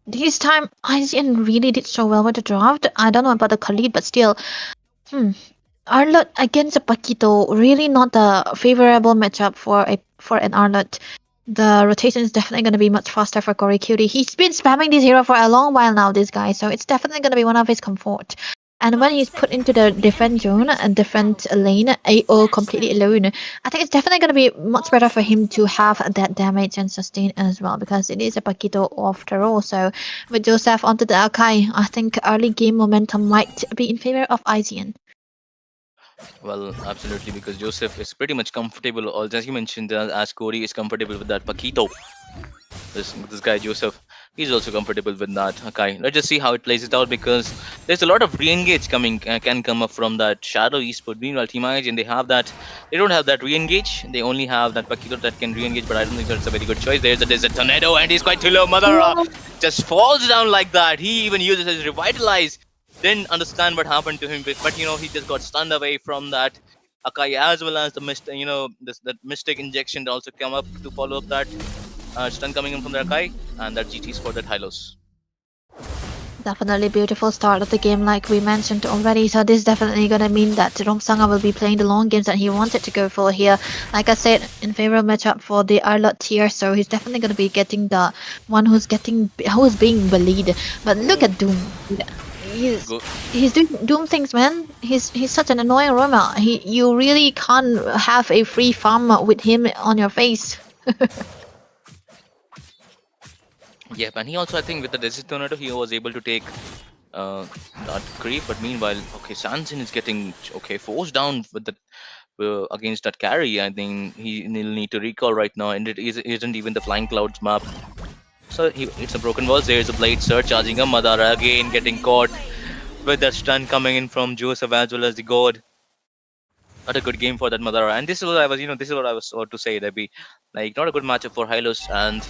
this time IGN really did so well with the draft. I don't know about the Khalid, but still, hmm. Arlott against a Paquito, really not a favorable matchup for an Arlott. The rotation is definitely going to be much faster for Corey Cutie. He's been spamming this hero for a long while now, this guy, so it's definitely going to be one of his comfort. And when he's put into the defense zone and defense lane, AO completely alone, I think it's definitely going to be much better for him to have that damage and sustain as well, because it is a Paquito after all. So with Joseph onto the Akai, I think early game momentum might be in favor of IZN. Well, absolutely, because Joseph is pretty much comfortable. As you mentioned, as Corey is comfortable with that Paquito. This guy Joseph, he's also comfortable with that. Okay, let's just see how it plays it out, because there's a lot of re-engage coming can come up from that Shadow Esport. Meanwhile, Team IGN, they don't have that re-engage. They only have that Paquito that can re-engage, but I don't think that's a very good choice. There's a Desert Tornado, and he's quite too low. Madara just falls down like that. He even uses his Revitalize. Didn't understand what happened to him, but he just got stunned away from that Akai, as well as the that Mystic injection that also come up to follow up that stun coming in from the Akai, and that GT spot that Hylos. Definitely beautiful start of the game, like we mentioned already. So this is definitely gonna mean that Romsanga will be playing the long games that he wanted to go for here. Like I said, in favor of matchup for the Arlott tier, so he's definitely gonna be getting the one who's being bullied. But look at Doom. He's Go. he's doing Doom things, man. He's such an annoying roamer. You really can't have a free farm with him on your face. Yeah, and he also, I think, with the Desert Tornado, he was able to take that creep. But meanwhile, okay, Sansin is getting forced down with the against that carry. I think he'll need to recall right now, and isn't even the Flying Clouds map. So it's a broken walls. There's a blade surcharging him. Madara again getting caught with that stun coming in from Joseph as well as the god. Not a good game for that Madara. And this is what I was about to say. That'd be like not a good matchup for Hylos, and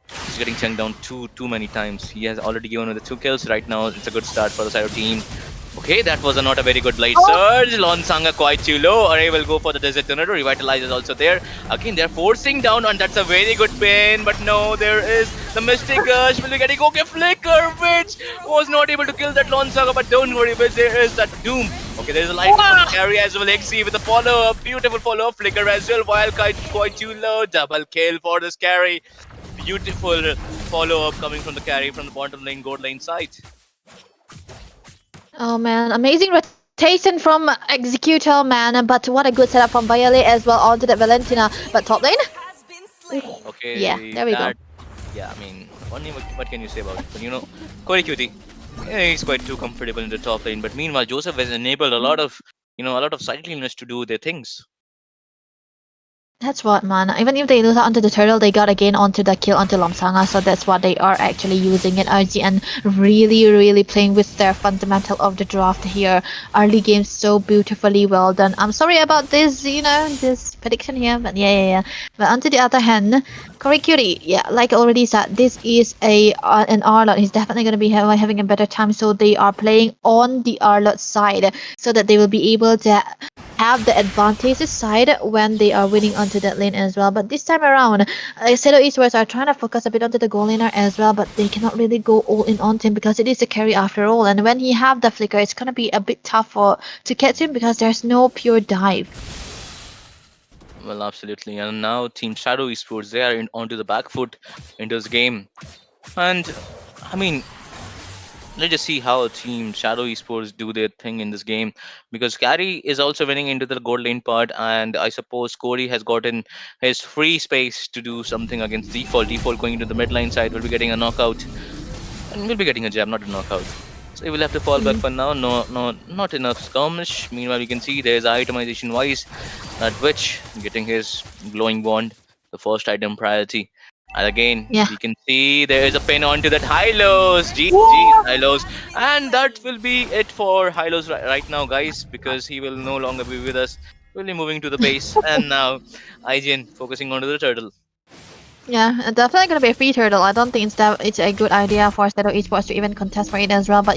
he's getting chunked down too many times. He has already given the 2 kills right now. It's a good start for the Cyro team. Okay, that was not a very good blade surge. Lon Sanga quite too low. Array will go for the Desert Tornado. Revitalize is also there. Again, they're forcing down, and that's a very good pin. But no, there is the Mystic Gush. Will be getting Flicker, which was not able to kill that Lon Sanga. But don't worry, but there is that Doom. Okay, there's a light from the carry as well. XC with a follow-up. Beautiful follow-up. Flicker as well. Wildkite quite too low. Double kill for this carry. Beautiful follow-up coming from the carry from the bottom lane, gold lane side. Oh man, amazing rotation from Executor, man. But what a good setup from Violet as well onto that Valentina. But top lane? Okay, Yeah, there we go. Yeah, I mean, what can you say about it? But Corey Cutie, yeah, he's quite too comfortable in the top lane. But meanwhile, Joseph has enabled a lot of side cleaners to do their things. That's what, man. Even if they lose out onto the turtle, they got again onto the kill onto Lomsanga, so that's what they are actually using it. RGN really, really playing with their fundamental of the draft here. Early game so beautifully well done. I'm sorry about this, this prediction here, but yeah. But on to the other hand, Corey Curie, yeah, like I already said, this is an Arlott. He's definitely going to be having a better time, so they are playing on the Arlott side so that they will be able to have the advantageous side when they are winning onto that lane as well. But this time around, Seno Esports are trying to focus a bit onto the goal laner as well, but they cannot really go all in on him because it is a carry after all. And when he have the flicker, it's gonna be a bit tough to catch him because there's no pure dive. Well, absolutely. And now Team Shadow Esports, they are onto the back foot into this game. And I mean, let's just see how Team Shadow Esports do their thing in this game, because Carry is also winning into the gold lane part, and I suppose Corey has gotten his free space to do something against Default. Default going into the mid lane side will be getting a knockout, and will be getting a jab, not a knockout. So he will have to fall back for now. No, no, not enough skirmish. Meanwhile, you can see there's itemization wise that which getting his glowing wand, the first item priority. And again, Yeah. we can see there is a pin onto that Hylos. GG Yeah. Hylos. And that will be it for Hylos right now, guys, because he will no longer be with us. We'll be moving to the base. And now IGN focusing onto the turtle. Yeah, definitely gonna be a free turtle. I don't think it's a good idea for Seto Esports to even contest for it as well. But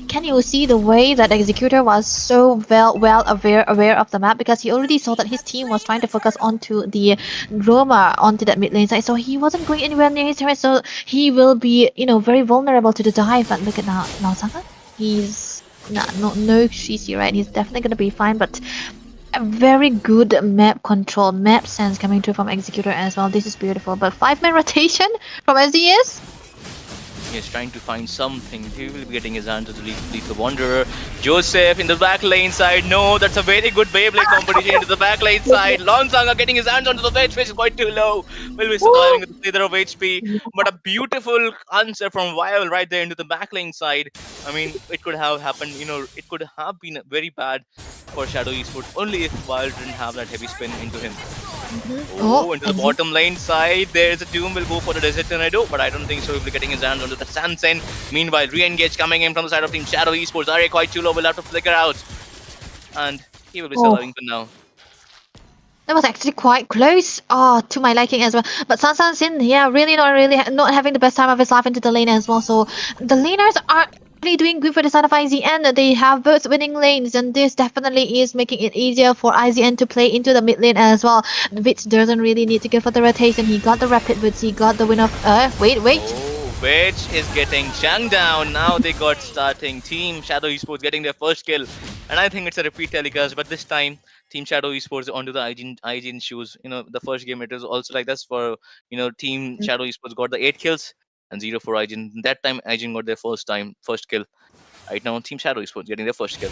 can you see the way that Executor was so well aware of the map, because he already saw that his team was trying to focus onto the Roma onto that mid lane side, so he wasn't going anywhere near his turret, so he will be very vulnerable to the dive. But look at now Sanga. He's no CC, right? He's definitely gonna be fine, but a very good map control, map sense coming through from Executor as well. This is beautiful. But 5-man rotation from SDS? He is trying to find something. He will be getting his hands on the Lethal Wanderer. Joseph in the back lane side. No, that's a very good Beyblade competition into the back lane side. Lonsanga getting his hands onto the wedge, which is quite too low. Will be surviving with the slither of HP. But a beautiful answer from Vial right there into the back lane side. I mean, it could have happened, it could have been very bad for Shadow Esports only if Vial didn't have that heavy spin into him. Oh, Oh, into the bottom lane side, there's a Doom will go for the Desert Tornado, but I don't think so. He'll be getting his hands onto the Sansen. Meanwhile, re-engage coming in from the side of Team Shadow Esports. Are quite too low, will have to flicker out. And he will be oh. surviving for now. That was actually quite close. Oh, to my liking as well. But Sansan Sin, yeah, really not having the best time of his life into the lane as well. So the laners are really doing good for the side of IZN. They have both winning lanes, and this definitely is making it easier for IZN to play into the mid lane as well. Which doesn't really need to go for the rotation. He got the rapid boots. He got the win of. Wait. Oh, Wedge is getting Chang down. Now they got starting. Team Shadow Esports getting their first kill. And I think it's a repeat telecast, but this time Team Shadow Esports onto the IGN shoes. The first game it was also like this for Team Shadow Esports got the 8 kills and 0 for IGN. That time IGN got their first kill. Right now Team Shadow Esports getting their first kill.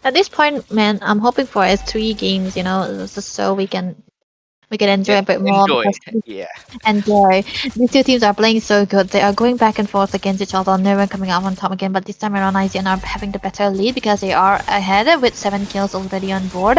At this point, man, I'm hoping for as 3 games. So we can enjoy Yeah, a bit more enjoy. because Yeah. enjoy. These two teams are playing so good. They are going back and forth against each other. No one coming out on top again. But this time around, IZN are having the better lead because they are ahead with 7 kills already on board.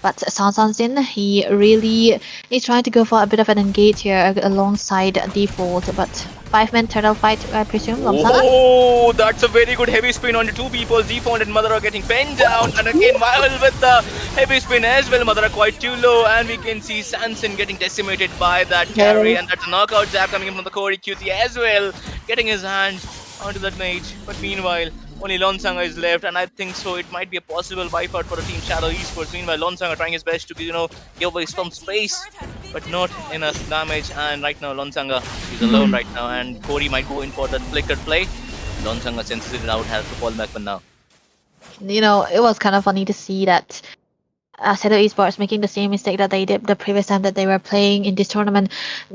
But Sansansin, he really is trying to go for a bit of an engage here alongside Default. But 5-man turtle fight, I presume, Lomsana? Oh, that's a very good heavy spin on the two people. Default and Mother are getting pinned down. And again, Viral with the heavy spin as well. Mother are quite too low. And we can see Sanson getting decimated by that carry. And that's a knockout zap coming in from the Corey QT as well. Getting his hands onto that mage. But meanwhile, only Lonsanga is left. And I think so it might be a possible wipe out for the Team Shadow Esports. Meanwhile, Lonsanga trying his best to, give away some space. But not enough damage. And right now, Lonsanga is alone right now. And Corey might go in for that flickered play. Lonsanga senses it out, has to fall back for now. It was kind of funny to see that Seto Esports making the same mistake that they did the previous time that they were playing in this tournament,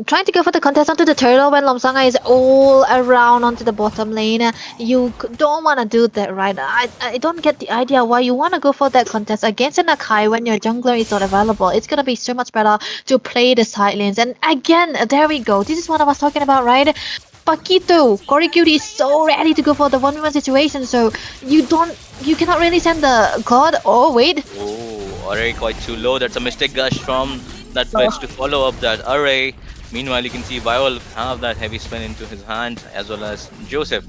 trying to go for the contest onto the turtle when Lomsanga is all around onto the bottom lane. You don't want to do that, right? I don't get the idea why you want to go for that contest against an Akai when your jungler is not available. It's gonna be so much better to play the side lanes. And again, there we go. This is what I was talking about, right? Paquito, Corey Cutie is so ready to go for the 1v1 situation, so you cannot really send the god. Oh wait. Oh, array quite too low. That's a mistake gush from that wedge to follow up that array. Meanwhile, you can see Viol have that heavy spin into his hand as well as Joseph.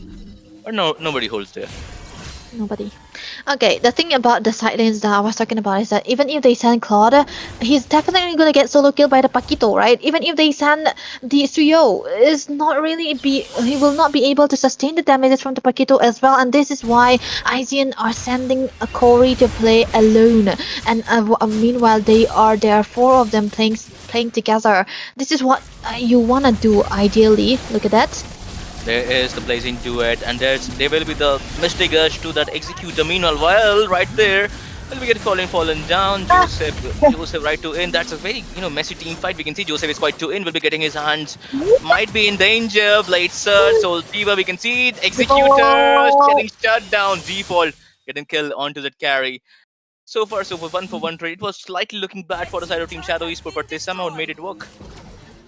But no, nobody holds there. Nobody. Okay, the thing about the side lanes that I was talking about is that even if they send Claude, he's definitely gonna get solo killed by the Paquito, right? Even if they send the Suyo, he will not be able to sustain the damages from the Paquito as well, and this is why IZN are sending a Corey to play alone, and meanwhile there are 4 of them playing together. This is what you wanna do ideally. Look at that. There is the blazing duet, and there will be the Mystic Gush to that Executor. Meanwhile, Vial right there will be fallen down. Joseph right to in. That's a very messy team fight. We can see Joseph is quite to in. Will be getting his hands. Might be in danger. Blade Surge, Soul Fever. We can see it. Executor getting shut down. Default getting killed onto that carry. So far, so for 1-for-1 trade. It was slightly looking bad for the side of Team Shadow Esport, but they somehow made it work.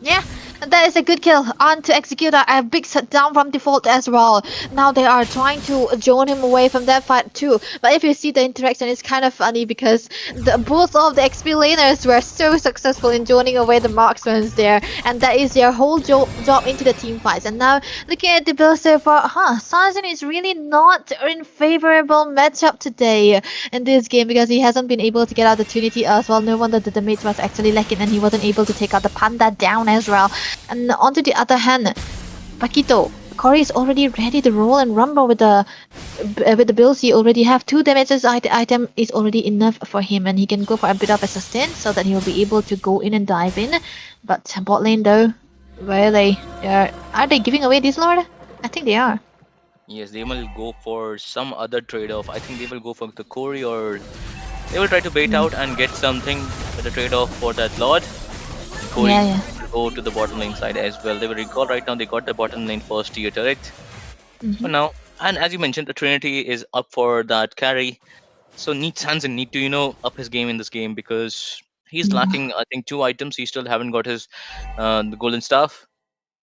Yeah, That is a good kill. On to Executor. A big down from default as well. Now they are trying to drone him away from that fight too. But if you see the interaction, it's kind of funny because both of the XP laners were so successful in droning away the marksmen there. And that is their whole job into the team fights. And now looking at the build so far, Sanzin is really not in favorable matchup today in this game because he hasn't been able to get out the Trinity as well. No wonder the damage was actually lacking and he wasn't able to take out the Panda down as well. And onto the other hand, Paquito. Corey is already ready to roll and rumble with the builds. He already have 2 damages item is already enough for him, and he can go for a bit of a sustain so that he will be able to go in and dive in. But bot lane though, where are they giving away this lord? I think they are. Yes, they will go for some other trade-off. I think they will go for the Corey, or they will try to bait out and get something with the trade-off for that Lord. Corey Yeah. will go to the bottom lane side as well. They will recall right now they got the bottom lane first tier turret for now. And as you mentioned, the Trinity is up for that carry. So Sanson need to, up his game in this game because he's lacking, I think, 2 items. He still haven't got his the golden staff.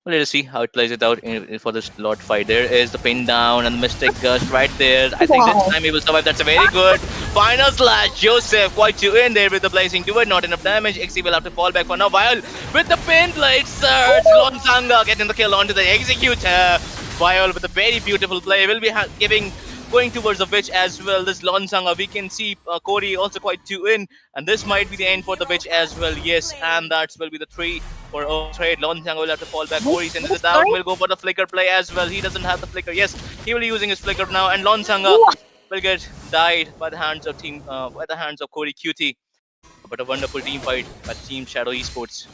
Well, let us see how it plays it out for this Lord fight. There is the pin down and the Mystic Gust right there. I think this Wow. time he will survive. That's a very good final slash. Joseph quite to in there with the blazing duet. Not enough damage. XC will have to fall back for now. While with the pin blade surge, Lonsanga getting the kill onto the Executor. Viol with a very beautiful play will be going towards the witch as well. This Lonsanga, we can see Corey also quite 2 in, and this might be the end for the witch as well. Yes, and that will be the 3 for early trade. Lonsanga will have to fall back. Corey's into the down. Will go for the flicker play as well. He doesn't have the flicker. Yes, he will be using his flicker now, and Lonsanga will get died by the hands of Corey Cutie. But a wonderful team fight by Team Shadow Esports.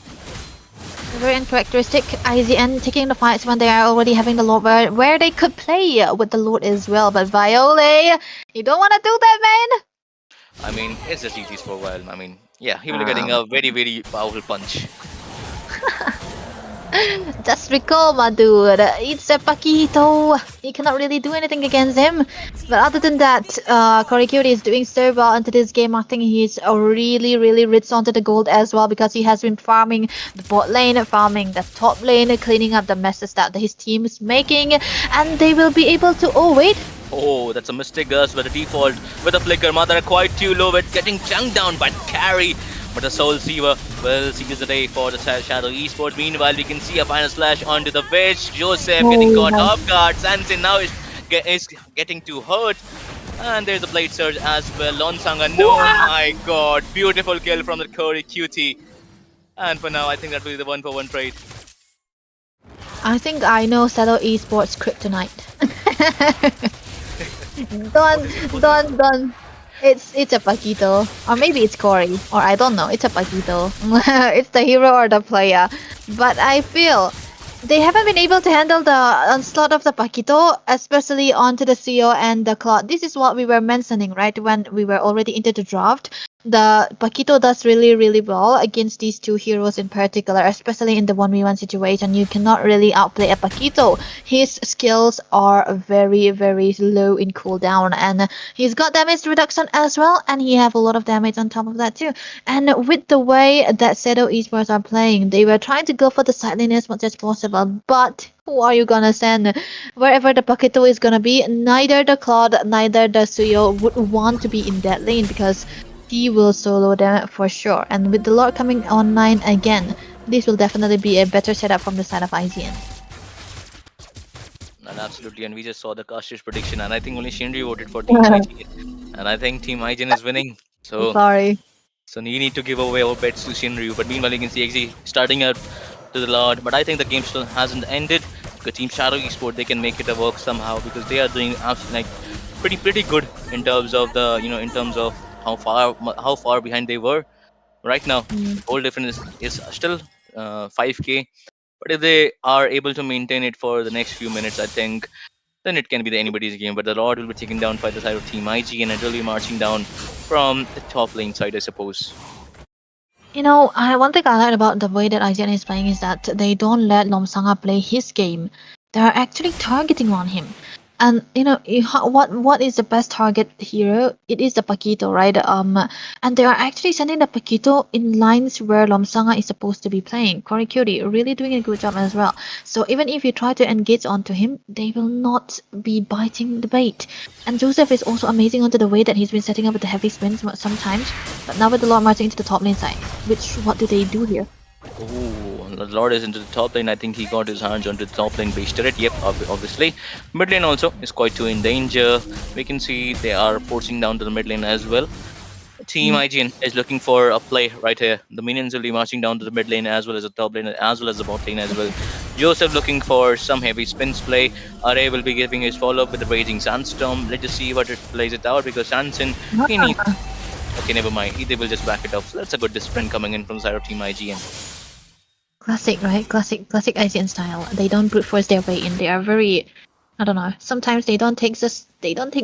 Very uncharacteristic. IZN taking the fights when they are already having the Lord where they could play with the Lord as well. But Viole, you don't want to do that, man. I mean, it's just GG's for a while. I mean, yeah, he will be getting a very, very powerful punch. Just recall, my dude. It's a Paquito. You cannot really do anything against him. But other than that, Korikuri is doing so well into this game. I think he's really, really rich onto the gold as well because he has been farming the bot lane, farming the top lane, cleaning up the messes that his team is making, and they will be able to. Oh wait. Oh, that's a Mystic Gust with the default with a flicker. Mother quite too low with getting chunked down by carry. But the Soul Seaver will seize the day for the Shadow Esports. Meanwhile, we can see a final slash onto the witch. Joseph getting caught off guard. Sansin now is getting too hurt. And there's a Blade Surge as well. Lonsanga, no, my god. Beautiful kill from the Curry Cutie. And for now, I think that will be the 1-for-1 trade. I think I know Shadow Esports kryptonite. Done. It's a Paquito. Or maybe it's Corey. Or I don't know. It's a Paquito. It's the hero or the player. But I feel they haven't been able to handle the onslaught of the Paquito, especially onto the CO and the Claude. This is what we were mentioning, right? When we were already into the draft. The Paquito does really, really well against these 2 heroes in particular, especially in the 1v1 situation. You cannot really outplay a Paquito. His skills are very, very low in cooldown, and he's got damage reduction as well, and he have a lot of damage on top of that too. And with the way that Shadow Esports are playing, they were trying to go for the side lane as much as possible, but who are you gonna send? Wherever the Paquito is gonna be, neither the Claude, neither the Suyo would want to be in that lane because he will solo them for sure. And with the Lord coming online again, this will definitely be a better setup from the side of IZN. And absolutely, and we just saw the caster's prediction, and I think only Shinri voted for Team IGN. And I think Team IGN is winning. So Sorry. So you need to give away our bets to Shinryu. But meanwhile, you can see XZ starting out to the Lord. But I think the game still hasn't ended. Because Team Shadow Esport, they can make it a work somehow because they are doing absolutely pretty good in terms of how far behind they were. Right now, the whole difference is still 5k. But if they are able to maintain it for the next few minutes, I think then it can be anybody's game. But the Lord will be taken down by the side of Team IG, and it will be marching down from the top lane side, I suppose. You know, one thing I like about the way that IGN is playing is that they don't let Lomsanga play his game. They are actually targeting on him. And what is the best target hero? It is the Paquito, right? And they are actually sending the Paquito in lines where Lomsanga is supposed to be playing. Corey Cutie really doing a good job as well. So even if you try to engage onto him, they will not be biting the bait. And Joseph is also amazing onto the way that he's been setting up with the heavy spins sometimes. But now with the Lord marching into the top lane side, what do they do here? Oh, the Lord is into the top lane. I think he got his hands onto the top lane base turret. Yep, obviously. Mid lane also is quite too in danger. We can see they are forcing down to the mid lane as well. Team IGN is looking for a play right here. The minions will be marching down to the mid lane as well as the top lane as well as the bot lane as well. Joseph looking for some heavy spins play. Array will be giving his follow up with the Raging Sandstorm. Let's just see what it plays it out because Sanson, he needs. Okay, never mind. They will just back it up. So that's a good discipline coming in from the side of Team IGN. Classic, right? Classic Asian style. They don't brute force their way in. They are very, I don't know. Sometimes they don't take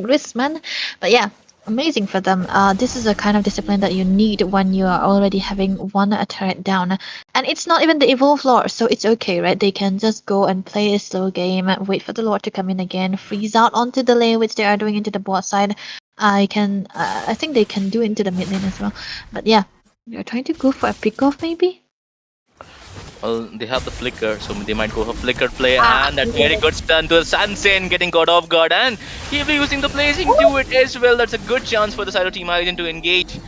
risks, man. But yeah, amazing for them. This is a kind of discipline that you need when you are already having one turret down, and it's not even the evolve lord, so it's okay, right? They can just go and play a slow game, wait for the lord to come in again, freeze out onto the lane, which they are doing into the bot side. I think they can do it into the mid lane as well. But yeah, they're trying to go for a pick off maybe. Well, they have the flicker, so they might go for flicker play, and that very good stun to Sansen getting caught off guard, and he'll be using the blazing to it as well. That's a good chance for the side of Team IGN to engage.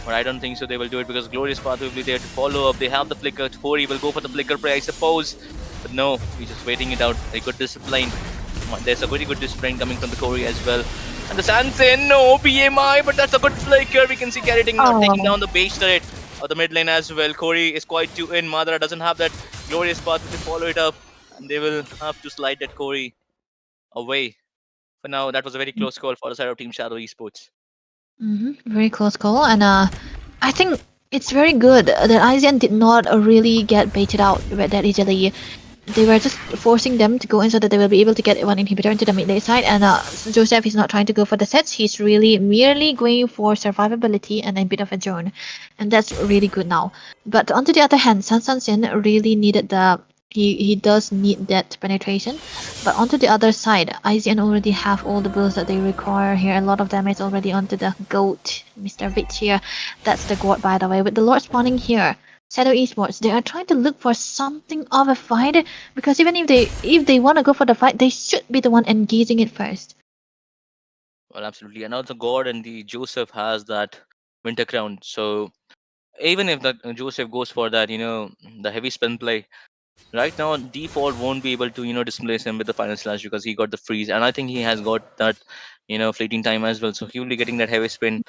But I don't think so they will do it because Glorious Path will be there to follow up. They have the flicker. Tori will go for the flicker play, I suppose. But no, he's just waiting it out. A good discipline. There's a very good discipline coming from the Tori as well. And the Sansen, no BMI, but that's a good flicker. We can see Carroting not taking down the base turret of the mid lane as well. Corey is quite too in. Madara doesn't have that glorious path to follow it up, and they will have to slide that Corey away. For now, that was a very close call for the side of Team Shadow Esports. Very close call, and I think it's very good that IGN did not really get baited out that easily. They were just forcing them to go in so that they will be able to get one inhibitor into the mid lane side, and Joseph is not trying to go for the sets. He's really merely going for survivability and a bit of a drone, and that's really good now. But on to the other hand, Sansan really needed he does need that penetration. But onto the other side, IGN already have all the builds that they require here. A lot of damage already onto the goat, Mr. Vitch here. That's the god, by the way. With the Lord spawning here, Shadow Esports, they are trying to look for something of a fight, because even if they want to go for the fight, they should be the one engaging it first. Well, absolutely. And also, God and the Joseph has that Winter Crown. So even if that Joseph goes for that, the heavy spin play, right now default won't be able to displace him with the final slash because he got the freeze, and I think he has got that fleeting time as well, so he will be getting that heavy spin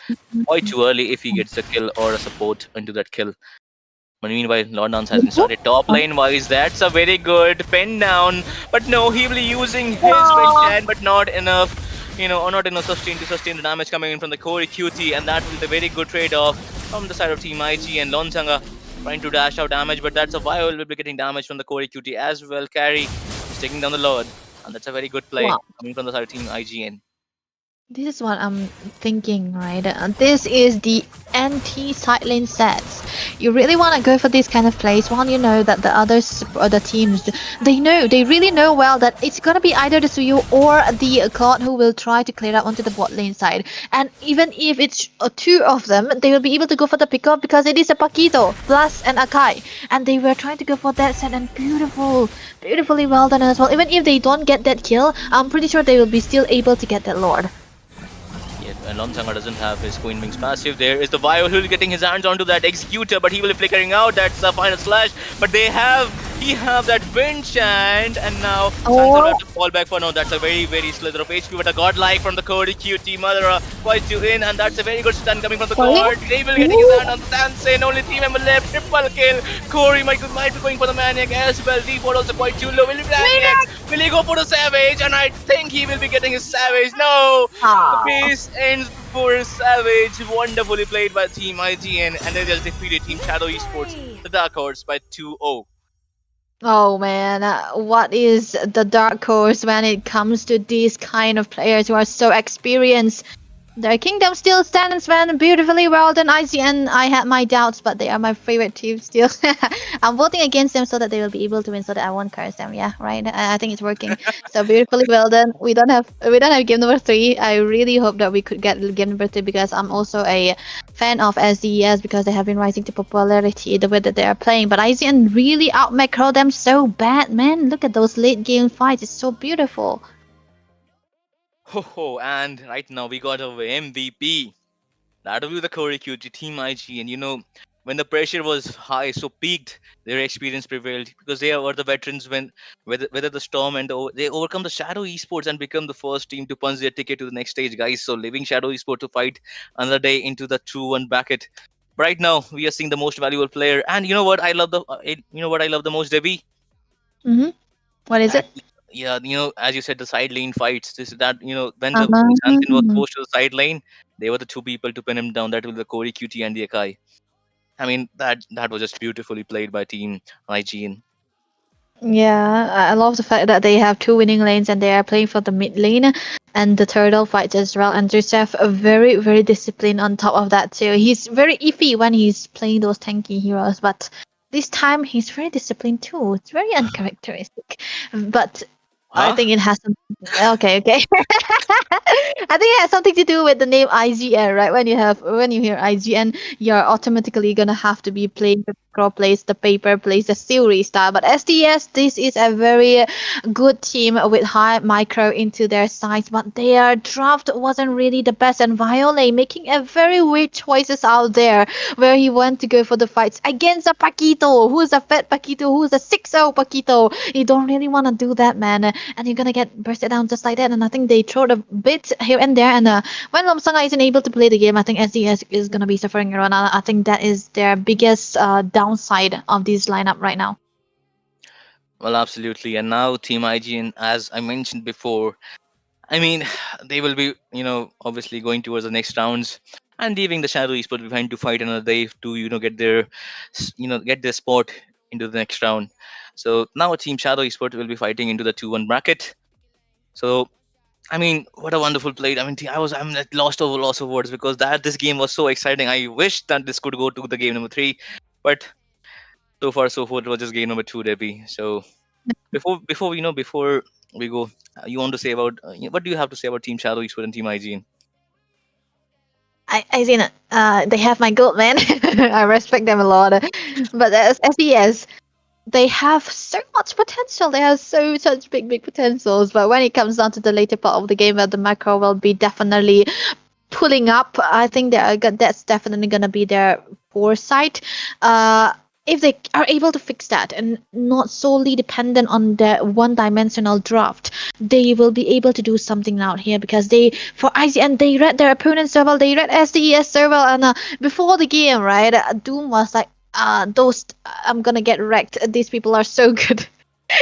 quite too early if he gets a kill or a support into that kill. But meanwhile, Lord Dance has been started top lane wise. That's a very good pin down, but no, he will be using his wind hand, but not enough, or not enough to sustain the damage coming in from the Corey QT, and that will be a very good trade off from the side of Team IG. And Lonsanga trying to dash out damage, but that's a Viol will be getting damage from the Corey QT as well. Carry is taking down the Lord, and that's a very good play coming from the side of Team IGN. This is what I'm thinking, right? This is the anti-side lane sets. You really want to go for this kind of plays while you know that the other teams, they really know well that it's gonna be either the Suyu or the Claude who will try to clear out onto the bot lane side. And even if it's two of them, they will be able to go for the pickup because it is a Paquito plus an Akai. And they were trying to go for that set, and beautifully well done as well. Even if they don't get that kill, I'm pretty sure they will be still able to get that Lord. And Lonsanga doesn't have his Queen Wings passive. There is the Viol who is getting his hands onto that Executor, but he will be flickering out. That's the final slash. But he have that Wind Chant, and now Sansa will have to fall back for now. That's a very slither of HP, but a godlike from the Cody QT Madara quite too in, and that's a very good stun coming from the God. Ravel getting his hand on Sansa, only 3 member left, triple kill. Corey might be going for the Maniac as well. Default also quite too low. Will he Maniac? Will he go for the Savage? And I think he will be getting his Savage. No! The base ends before Savage. Wonderfully played by Team IGN, and they just defeated Team Shadow Esports, the Dark Horse, by 2-0. Oh man, what is the dark horse when it comes to these kind of players who are so experienced? Their kingdom still stands, man. Beautifully well done, IGN. I had my doubts, but they are my favorite team still. I'm voting against them so that they will be able to win, so that I won't curse them. Yeah, right. I think it's working. So beautifully well done. We don't have game number 3. I really hope that we could get game number 3 because I'm also a fan of SDES because they have been rising to popularity the way that they are playing. But IGN really out macro them so bad, man. Look at those late game fights. It's so beautiful. Ho, and right now we got our MVP. That'll be the Corey QT Team IG. And when the pressure was high, so peaked, their experience prevailed because they were the veterans when whether the Storm and they overcome the Shadow Esports and become the first team to punch their ticket to the next stage, guys. So leaving Shadow Esports to fight another day into the 2-1 bracket. Right now, we are seeing the most valuable player, and you know what I love the most, Debbie. Mm-hmm. What is That it? yeah, as you said, the side lane fights. This that when the Xanthin was Um, forced to the side lane, they were the two people to pin him down. That was the Corey QT and the Akai. I mean, that was just beautifully played by Team IGN. Yeah, I love the fact that they have 2 winning lanes and they are playing for the mid lane and the turtle fights as well. And Joseph very very disciplined on top of that too. He's very iffy when he's playing those tanky heroes, but this time he's very disciplined too. It's very uncharacteristic, but I Huh? think it has some. Okay, okay. I think it has something to do with the name IGN, right? When you hear IGN, you're automatically gonna have to be playing the Crow plays, the paper plays, the theory style. But SDS, this is a very good team with high micro into their sides, but their draft wasn't really the best. And Violet making a very weird choices out there, where he went to go for the fights against a Paquito, who's a fat Paquito, who's a 6-0 Paquito. You don't really want to do that, man, and you're gonna get bursted down just like that. And I think they throw a bit here and there. And when Lomsanga isn't able to play the game, I think SDS is gonna be suffering around. I think that is their biggest downside of this lineup right now. Well, absolutely. And now Team IGN, as I mentioned before, I mean, they will be, obviously going towards the next rounds and leaving the Shadow Esports behind to fight another day to, get their spot into the next round. So now Team Shadow Esports will be fighting into the 2-1 bracket. So I mean, what a wonderful play! I mean, I'm at loss of words because that this game was so exciting. I wish that this could go to the game number 3, but so far so forth it was just game number 2, Debbie. So before we go, you want to say about what do you have to say about Team Shadow Esports and Team IGN? I seen it. They have my goat, man. I respect them a lot. But as SES, they have so much potential. They have such big potentials. But when it comes down to the later part of the game, where the macro will be definitely pulling up, I think that's definitely gonna be their foresight. If they are able to fix that and not solely dependent on the one-dimensional draft, they will be able to do something out here because for IGN, they read their opponents so well, they read SDES so well, and before the game, right, Doom was like, I'm gonna get wrecked. These people are so good.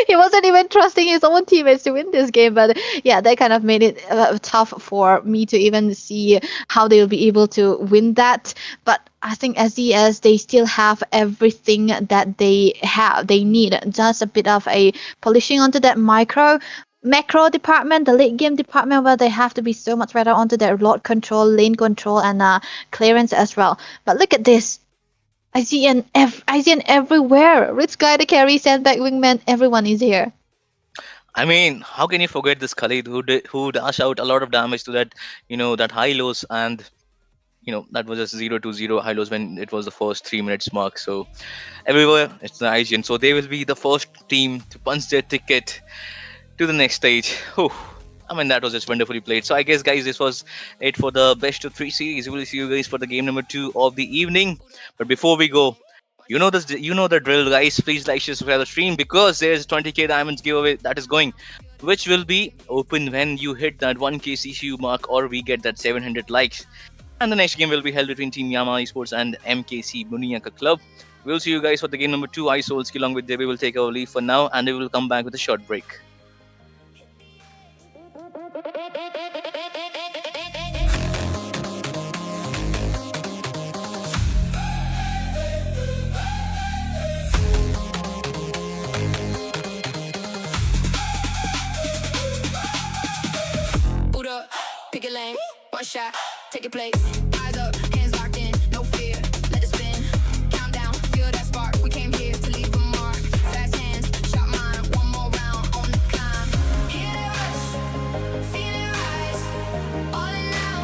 He wasn't even trusting his own teammates to win this game, but yeah, that kind of made it tough for me to even see how they will be able to win that. But I think SES, they still have everything that they need, just a bit of a polishing onto that macro department, the late game department, where they have to be so much better onto their lord control, lane control, and clearance as well. But look at this. I see an everywhere. Rich guy, the carry, sandbag, wingman, everyone is here. I mean, how can you forget this Khalid who dashed out a lot of damage to that high lows, and that was just 0-0 high lows when it was the first 3 minutes mark. So everywhere it's the IGN, so they will be the first team to punch their ticket to the next stage. Whew. I mean, that was just wonderfully played. So I guess, guys, this was it for the best of 3 series. We will see you guys for the game number 2 of the evening. But before we go, you know the drill, guys. Please like, share, subscribe the stream because there's 20k diamonds giveaway that is going, which will be open when you hit that 1k CCU mark or we get that 700 likes. And the next game will be held between Team Yama Esports and MKC Muniya Club. We'll see you guys for the game number 2. I Solski along with Debbie will take our leave for now, and we will come back with a short break. Boot up, pick a lane, one shot, take a place. Eyes up, hands locked in, no fear. Let it spin. Countdown, feel that spark. We came here to leave a mark. Fast hands, shot mine. One more round on the climb. Hear that rush, feel it rise. All in now,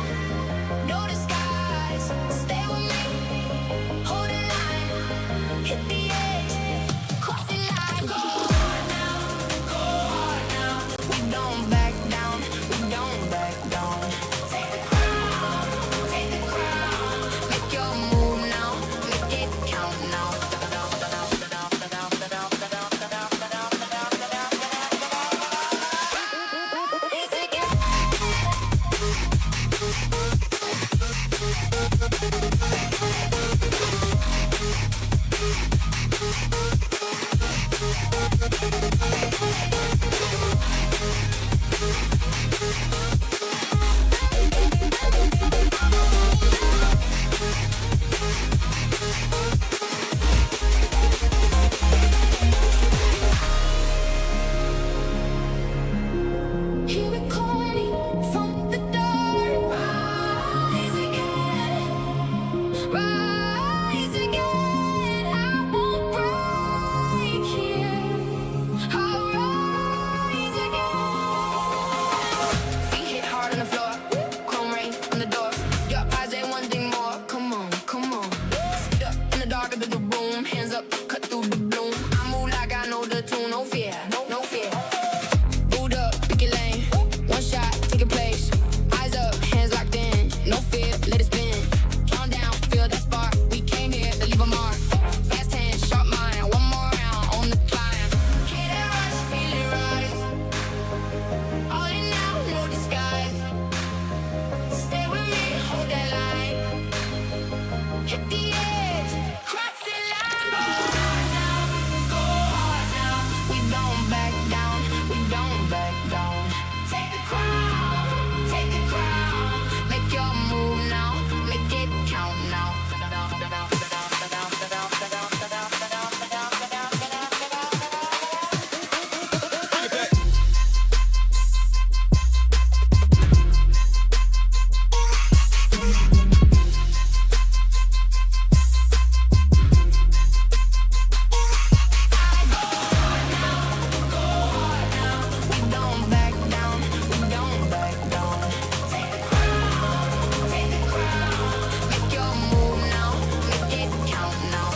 no disguise. Stay with me, hold the line. Hit the edge, cross the line. Go hard now, go hard now. We don't back down, we don't back down. Take the crown, make your move now, make it count now. Hear it calling from the dark. Rise again, rise again. I won't break here. I'll rise again. Feet hit hard on the floor, chrome rain on the door. Your eyes ain't one thing more. Come on, come on. Sit up in the dark of the room, hands up, cut through the bloom. I move like I know the tune, no fear, no fear. Boot up, pick your lane. One shot, take a place. Eyes up, hands locked in. No fear, let it spin. Count down, feel that spark. We came here to leave a mark. Fast hands, sharp mind. One more round on the climb. Hear that rush, feel it rise. All in now, no disguise. Stay with me, hold that line. Hit the edge, cross the line. Go hard now, go hard now. We don't back down, we don't back down. Take the crown, make your move now, make it count now. We don't back down, we don't back down. Take the crown, make your move now, make it count now.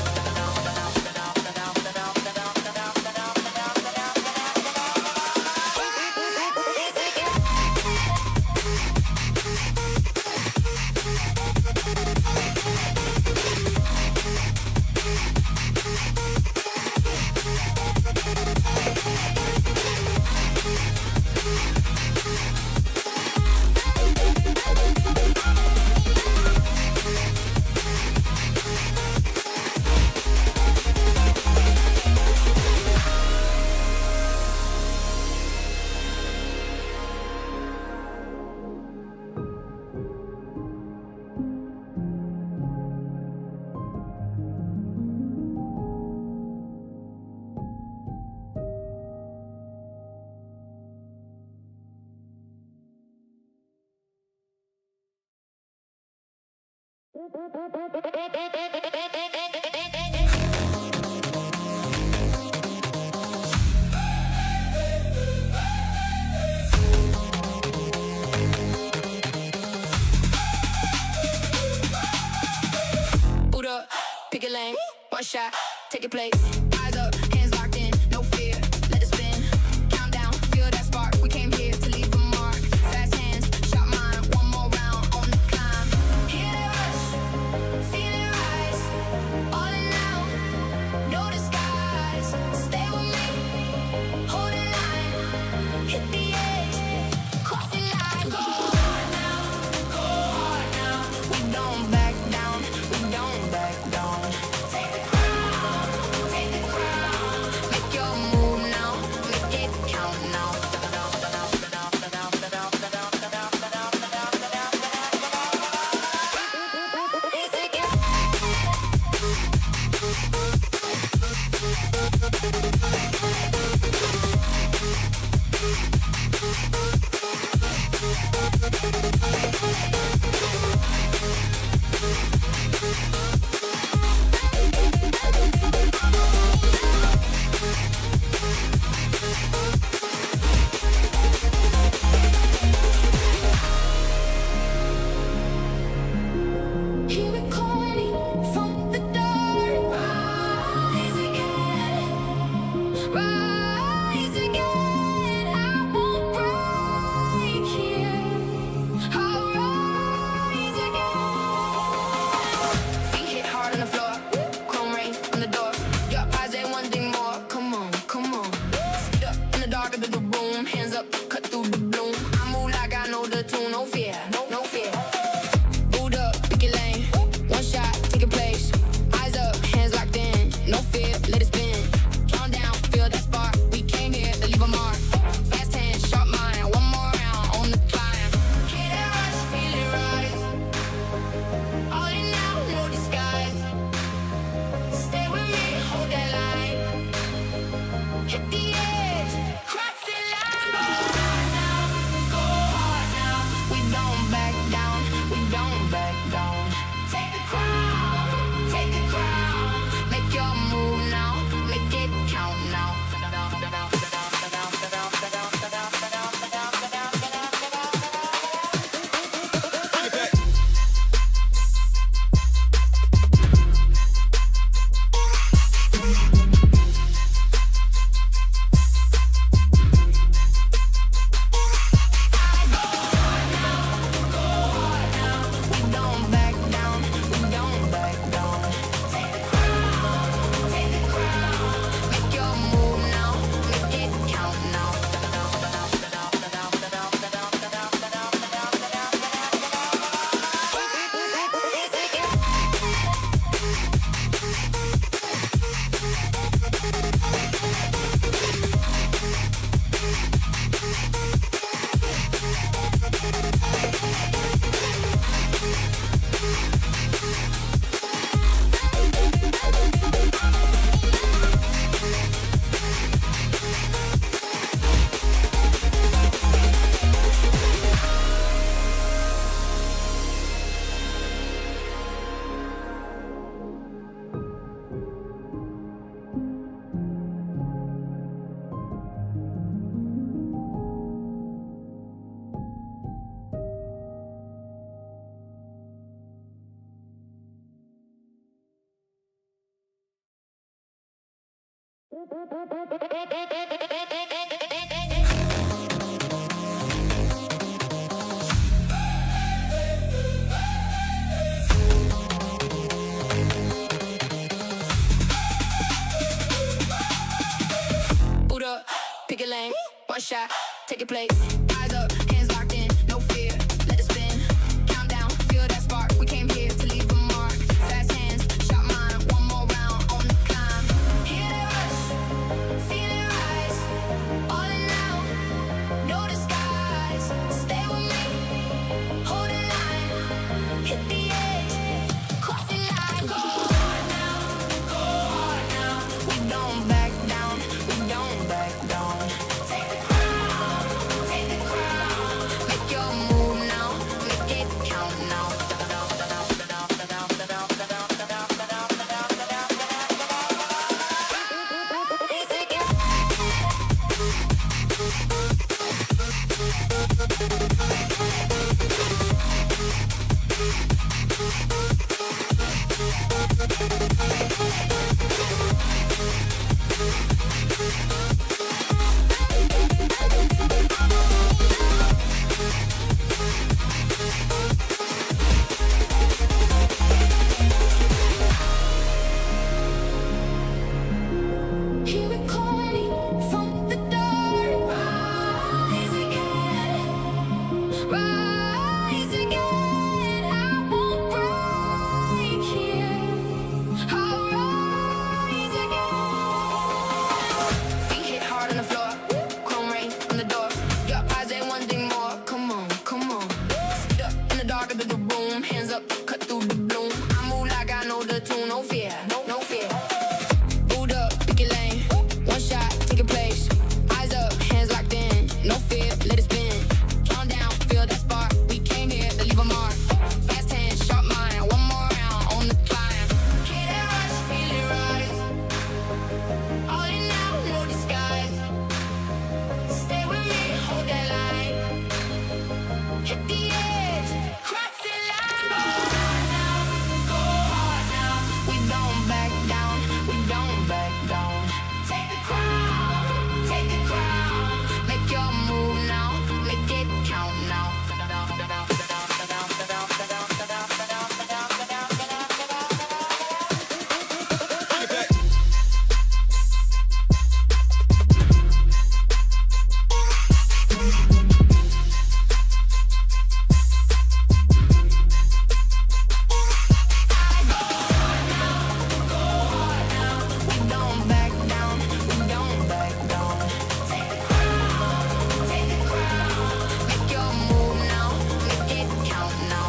Boot up, pick a lane. One shot, take a place. Eyes up, hands locked in, no fear. Let it spin. Countdown, feel that spark. We came here to leave a mark. Fast hands, shot mine. One more round on the climb. Hear that rush, feel it rise. All in now, no disguise. Stay with me, hold the line. Hit the edge, cross the line. Go hard now, go hard now. We don't back down, we don't back down. Take the crown, Boot up, pick a lane, one shot, take a place. Eyes up, hands locked in, no fear, let it spin. Countdown, feel that spark. We came here to leave a mark. Fast hands, shot mine, one more round on the climb. Hear the rush, feel it rise. All in now, no disguise. Stay with me, hold the line, hit the edge, cross the line. Go hard now, go hard now. We don't back down, we don't back down. Take the crown, make your move now, make it count now. Here we calling from the dark. Rise again, rise again. I won't break here. I'll rise again. Feet hit hard on the floor, chrome rain on the door. Your eyes ain't one thing more. Come on, come on. Sit up in the dark of the room, hands up, cut through the bloom. I move like I know the tune, no fear, no fear. Boot up, pick your lane, one shot, take a place. Eyes up, hands locked in, no fear, let it spin. Count down, feel that spark. We came here to leave a mark. Fast hands, sharp mind, one more round on the climb. Hear that rush, feel it rise. All in now, no disguise. Stay with me, hold that line. Hit the edge, cross the line. Go hard now, go hard now. We don't back down, we don't back down. Take the crown, make your move now, make it count now. We don't back down, we don't back down. Take the crown, make your move now, make it count now.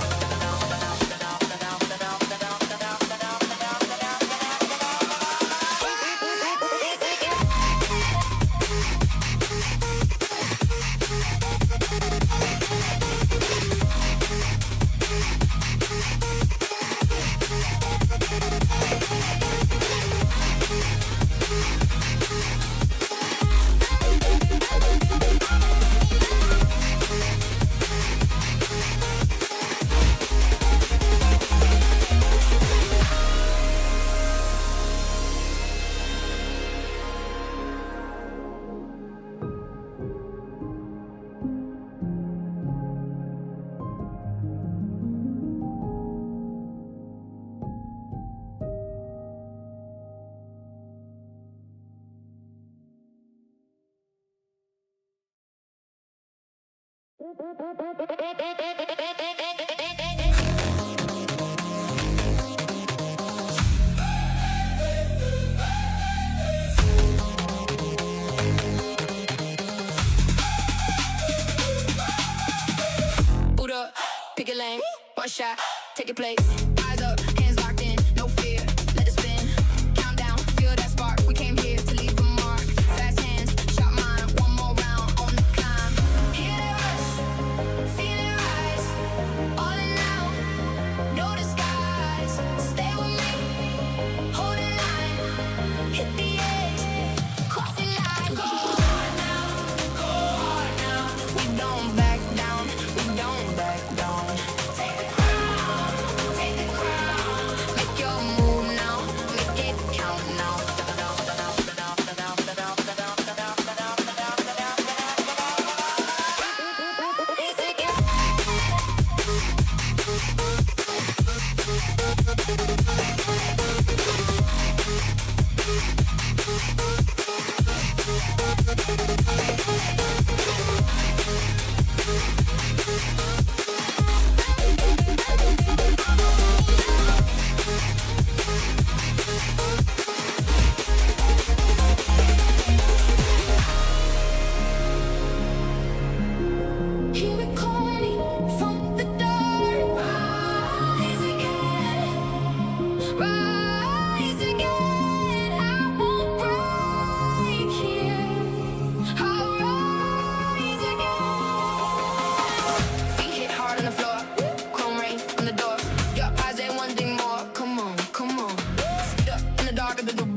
Boot up, pick a lane, one shot, take a place. Eyes up, hands locked in, no fear, let it spin. Countdown, feel that spark. We came here to leave a mark. Fast hands, shot mine, one more round on the climb. Hear that rush, feel it rise. All in now, no disguise. Stay with me, hold the line, hit the edge, cross the line. Go hard now, go hard now. We don't back down, we don't back down. Take the crown,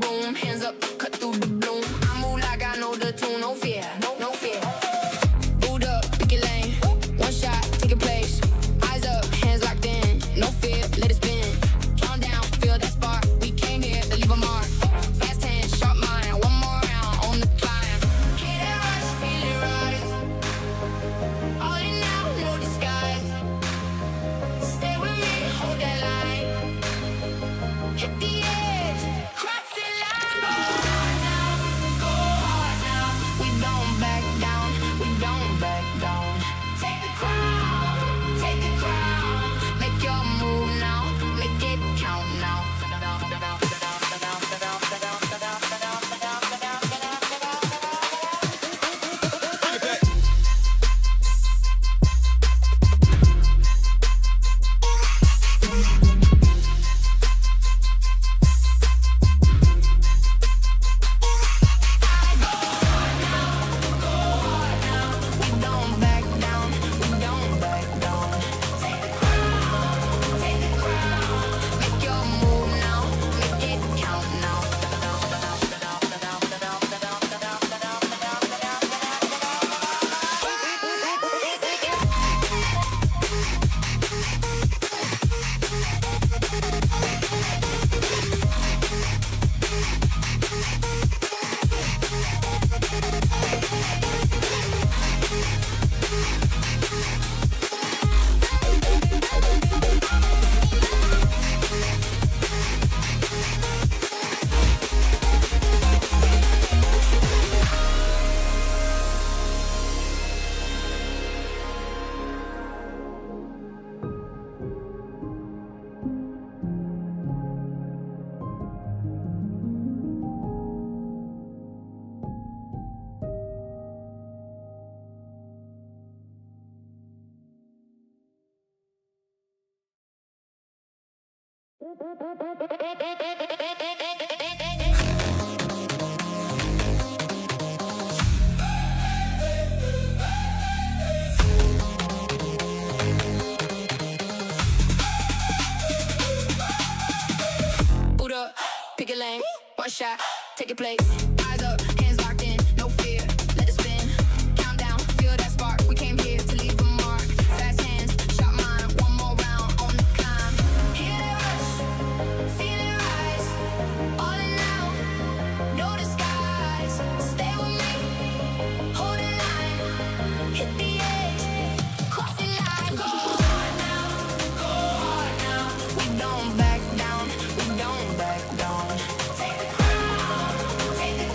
boom, hands up, cut through the bloom. I move like I know the tune, no fear, no fear. Boot up, pick your lane, one shot, take your place. Eyes up, hands locked in, no fear, let it spin. Calm down, feel that spark. We came here to leave a mark. Fast hands, sharp mind, one more round on the climb. Hit that rush, feel it rise. All in now, no disguise. Stay with me, hold that line. Hit the edge, cross the line. Go hard now, go hard now. We don't back down, we don't back down. Take the crown, take the crown. Make your move now, make it count now. We don't back down, we don't back down. Take the crown, take the crown. Make your move now, make it count now. Boot up, pick a lane, one shot, take your place. Eyes up, hands locked in, no fear, let it spin. Count down, feel that spark. We came here to leave a mark. Fast hands, sharp mind, one more round on the climb. Hear that rush, feel it rise. All in now, no disguise. Stay with me, hold the line, hit the edge, cross the line. Go hard now, go hard now. We don't back down, we don't back down. Take the crown, take the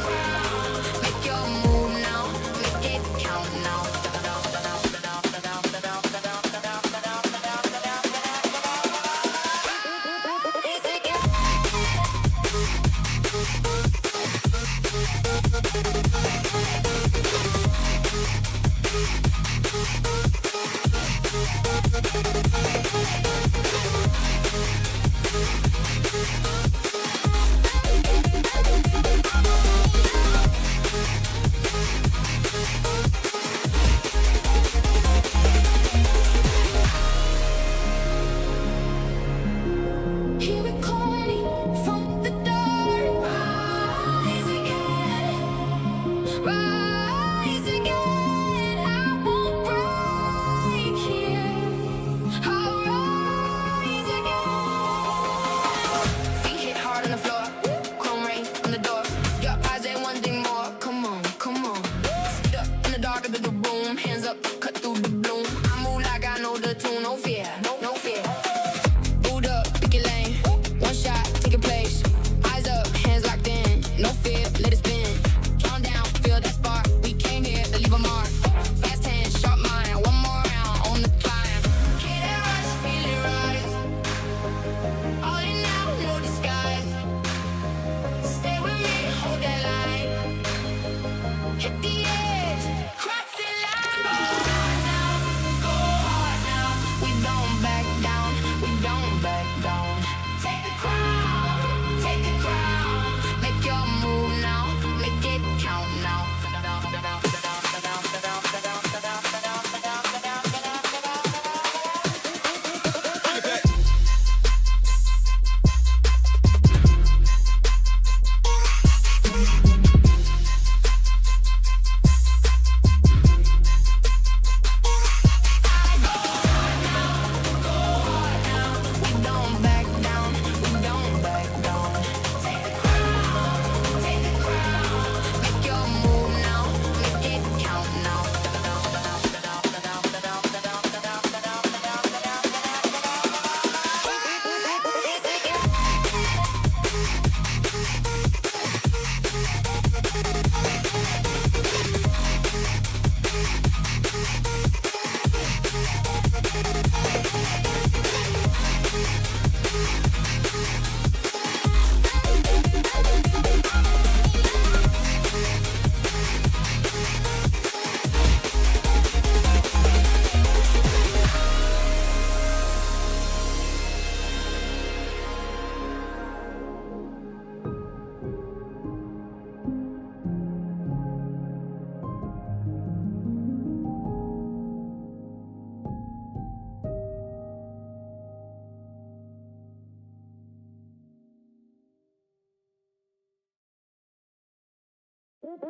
Boot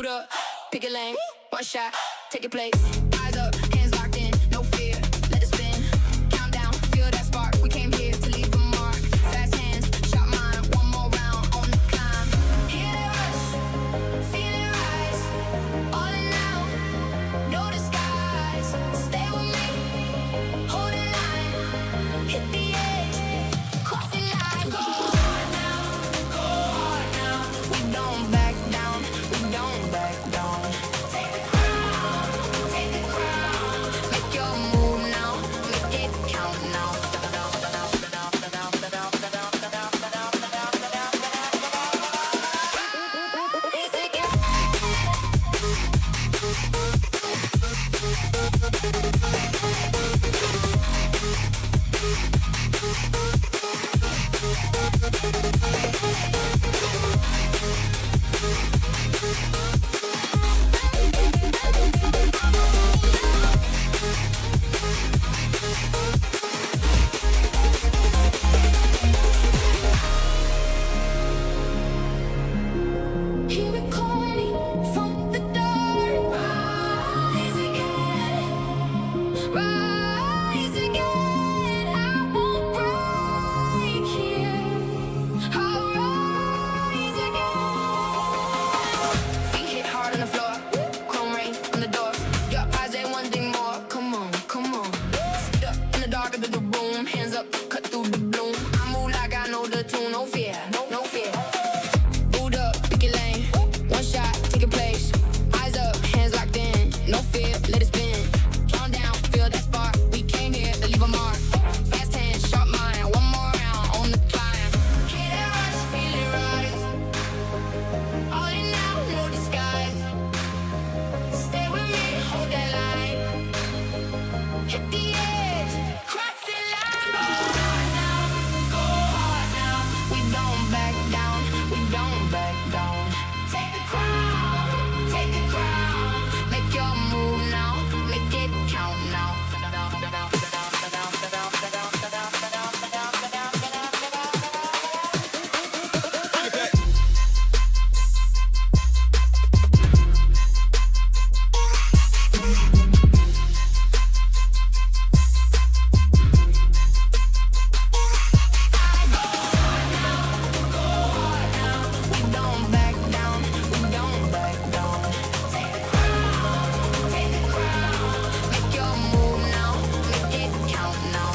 up, pick a lane, one shot, take your place. Eyes up, hands locked in, no fear, let it spin. Countdown, feel that spark. We came here to leave a mark. Fast hands, shot mine, one more round on the climb. Hear that rush, feel it rise. All in now, no disguise. Stay with me, hold the line, hit the edge, cross the line. Go hard now, go hard now. We don't back down, we don't back down. Take the crown, make your move now, make it count now. Hear it calling from the dark. Rise again, rise again. I won't break here. I'll rise again. Feet hit hard on the floor, chrome rain on the door. Your eyes ain't one thing more. Come on, come on. Sit up in the dark of the room, hands up, cut through the gloom. I move like I know the tune, no fear, no fear. Boot up, pick your lane, one shot, take your place. Eyes up, hands locked in, no fear, let it spin. Count down, feel that spark. We came here to leave a mark. Fast hands, sharp mind, one more round on the climb. Hear that rush, feel it rise. All in now, no disguise. Stay with me, hold that line. Hit the edge, cross the line. Go hard now, go hard now. We don't back down, we don't back down. Take the crown, make your move now, make it count now. We don't back down, we don't back down. Take the crown, make your move now, make it count now.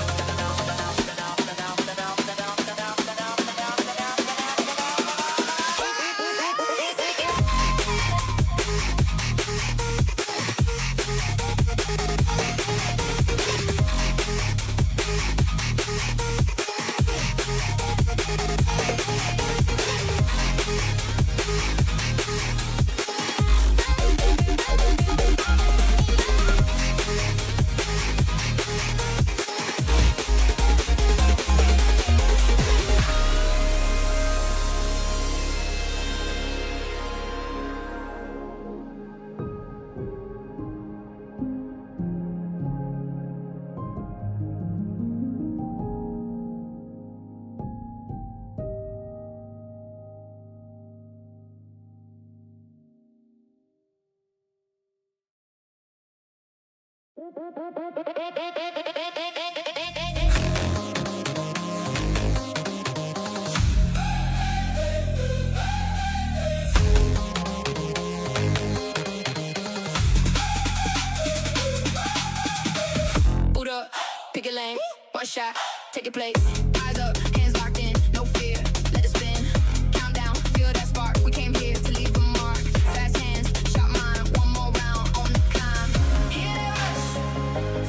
Boot up, pick a lane, one shot, take your place. Eyes up, hands locked in, no fear, let it spin. Countdown, feel that spark. We came here to leave a mark. Fast hands, shot mine, one more round on the climb. Hear that rush,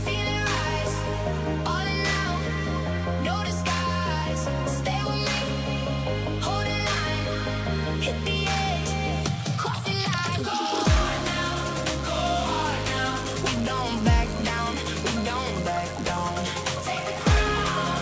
feel it rise. All in now, no disguise. Stay with me, hold the line, hit the edge, cross the line. Go hard now, go hard now. We don't back down, we don't back down. Take the crown,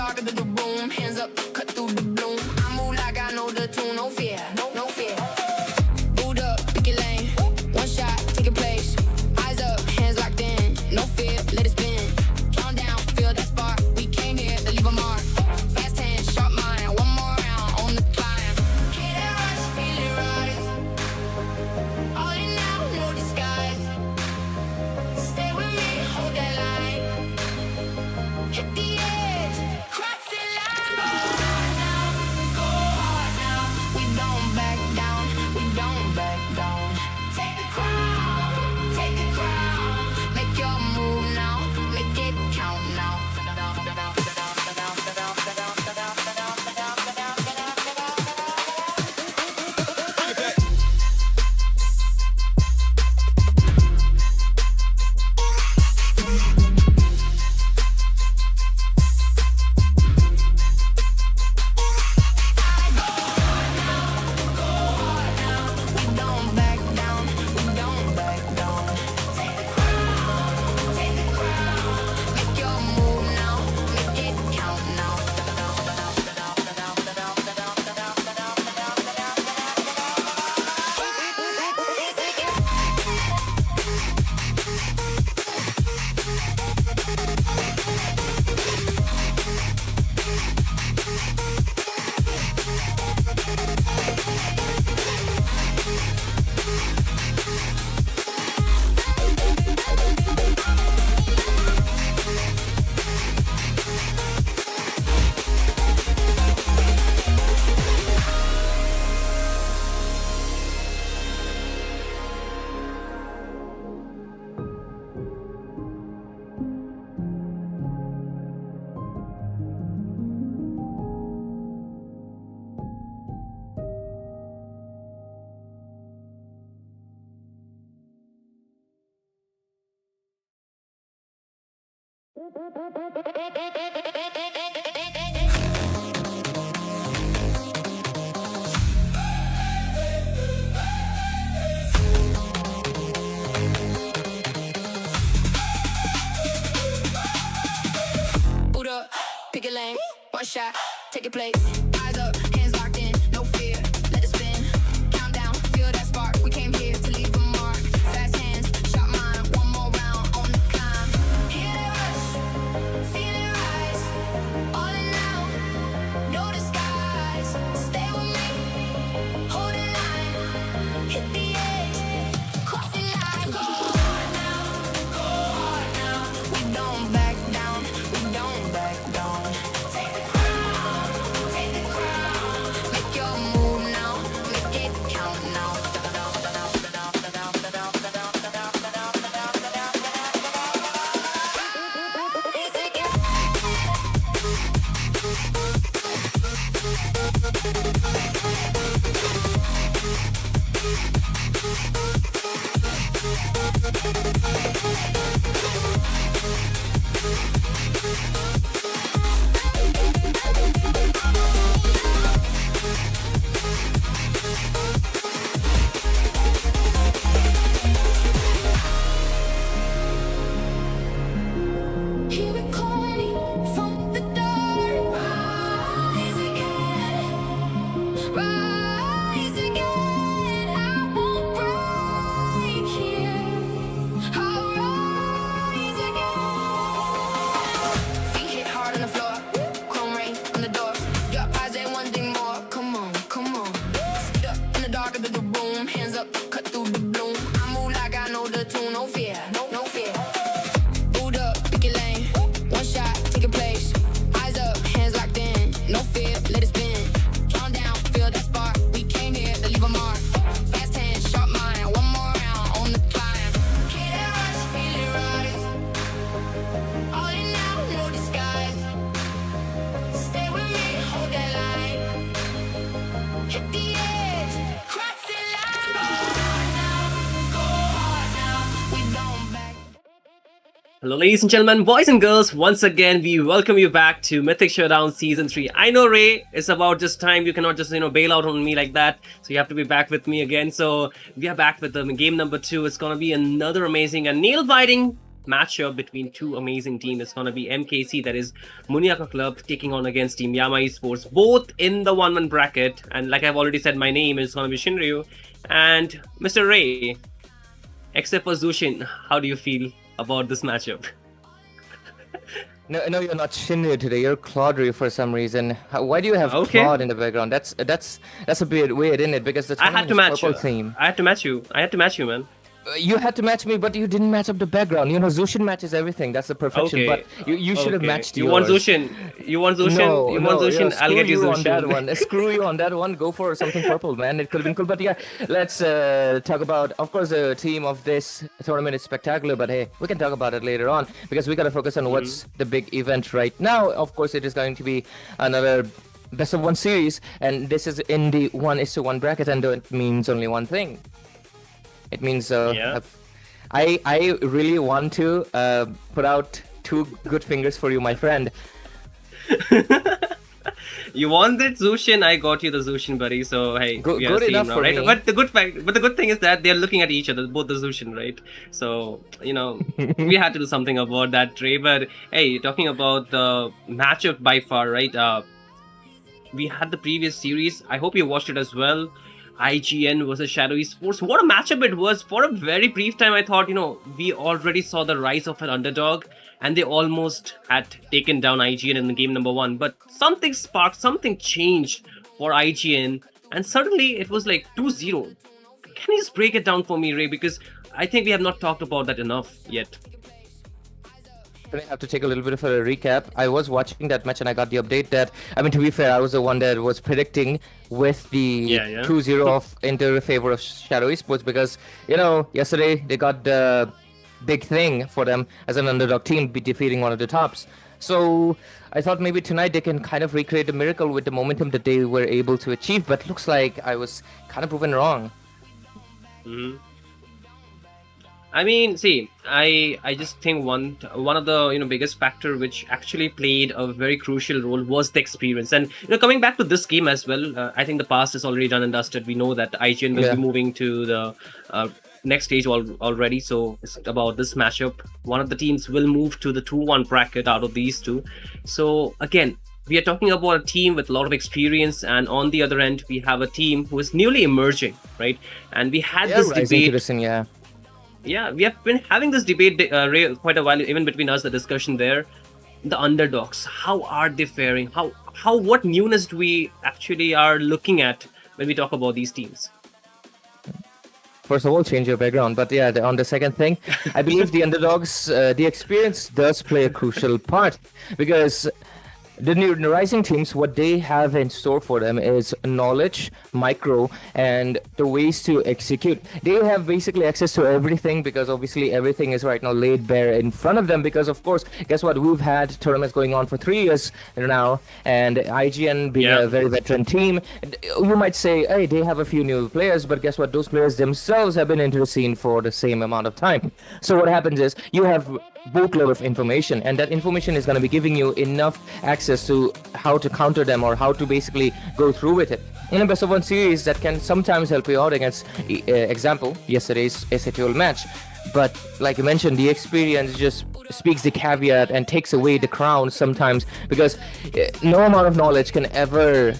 dark of the room, hands up, cut through the bloom. I move like I know the tune, no fear, no fear. Boot up, pick your lane, one shot, take a place. Eyes up, hands locked in, no fear, let it spin. Calm down, feel that spark. We came here to leave a mark. Fast hands, sharp mind, one more round on the climb. Hear that rush, feel it rise. All in now, no disguise. Stay with me, hold that line. Hit the edge, cross the line. Go hard now, go hard now. We don't back down, we don't back down. Take the crown, take the crown. Make your move now, make it count now. We don't back down, we don't back down. Take the crown, make your move now, make it count now. Boot up, pick a lane, one shot, take a place. Eyes up, hands locked in, no fear, let it spin. Count down, feel that spark. We came here to leave a mark. Fast hands, sharp mind, one more round on the climb. Hear that rush, feel it rise. All in now, no disguise. Stay with me, hold the line, hit the edge, cross the line. Go hard now, go hard now. We don't back down, we don't back down. Take the crown, make your move now, make it count now. Hear it calling from the dark. Rise again, rise again. I won't break here. I'll rise again. Feet hit hard on the floor, chrome rain on the door. Your eyes ain't one thing more. Come on, come on. Sit up in the dark of the room, hands up, cut through the bloom. I move like I know the tune, no fear, no fear. Boot up, pick your lane, one shot, take a place. Eyes up, hands locked in, no fear, let it spin. Calm down, feel that spark. We came here to leave a mark. Fast hands, sharp mind, one more round on the climb. Hear that rush, feel it rise. All in now, no disguise. Stay with me, hold that line. Hit the edge, cross the line. Go hard now, we don't back. Hello, ladies and gentlemen, boys and girls. Once again, we welcome you back to Mythic Showdown Season 3. I know, Ray, it's about just time. You cannot just, bail out on me like that. So you have to be back with me again. So we are back with game number 2. It's going to be another amazing and nail-biting matchup between two amazing teams. It's gonna be MKC, that is Muniya Club, taking on against Team Yama Esports, both in the 1-1 bracket. And like I've already said, my name is gonna be Shinryu and Mr. Ray. Except for Zushin, how do you feel about this matchup? No, you're not Shinryu today. You're Claude for some reason. Why do you have Okay. Claude in the background? That's a bit weird, isn't it? Because the I had tournament to is match you. purple theme. I had to match you. I had to match you, man. You had to match me, but you didn't match up the background. You know, Zushin matches everything. That's the perfection. Okay. But you should have matched You yours. want Zushin? You want Zushin? No, you want Zushin? yeah, I'll get you screw Zushin. on that one. Screw you on that one. Go for something purple, man. It could have been cool. But yeah, let's talk about. Of course, the team of this tournament is spectacular. But hey, we can talk about it later on because we gotta focus on what's the big event right now. Of course, it is going to be another best of 1 series, and this is in the 1:1 bracket, and it means only one thing. It means Yeah. I really want to put out 2 good fingers for you, my friend. You wanted Zushin, I got you the Zushin, buddy. So hey, we are Good same enough now, for right? me. But the good thing is that they're looking at each other, both the Zushin, right? So we had to do something about that, Trey. But hey, talking about the matchup by far, right? We had the previous series. I hope you watched it as well. IGN versus Shadow Esports. What a matchup it was. For a very brief time, I thought, we already saw the rise of an underdog and they almost had taken down IGN in the game number 1. But something sparked, something changed for IGN, and suddenly it was like 2-0. Can you just break it down for me, Ray? Because I think we have not talked about that enough yet. I have to take a little bit of a recap. I was watching that match and I got the update that, I mean, to be fair, I was the one that was predicting with the 2-0 off into favor of Shadow Esports because, yesterday they got the big thing for them as an underdog team, be defeating one of the tops. So I thought maybe tonight they can kind of recreate the miracle with the momentum that they were able to achieve, but looks like I was kind of proven wrong. Mm-hmm. I mean, see, I just think one of the biggest factor which actually played a very crucial role was the experience. And coming back to this game as well, I think the past is already done and dusted. We know that IGN will be moving to the next stage already. So it's about this matchup. One of the teams will move to the 2-1 bracket out of these two. So again, we are talking about a team with a lot of experience, and on the other end, we have a team who is newly emerging, right? And we had this debate. Yeah, we have been having this debate quite a while, even between us, the discussion there. The underdogs, how are they faring? What newness do we actually are looking at when we talk about these teams? First of all, change your background. But yeah, on the second thing, I believe the underdogs, the experience does play a crucial part because the new rising teams, what they have in store for them is knowledge, micro, and the ways to execute. They have basically access to everything because obviously everything is right now laid bare in front of them because, of course, guess what? We've had tournaments going on for 3 years now, and IGN being a very veteran team, you might say, hey, they have a few new players, but guess what? Those players themselves have been into the scene for the same amount of time. So what happens is you have boatload of information, and that information is going to be giving you enough access to how to counter them or how to basically go through with it. In a best of 1 series, that can sometimes help you out against, example, yesterday's SATL match. But like you mentioned, the experience just speaks the caveat and takes away the crown sometimes because no amount of knowledge can ever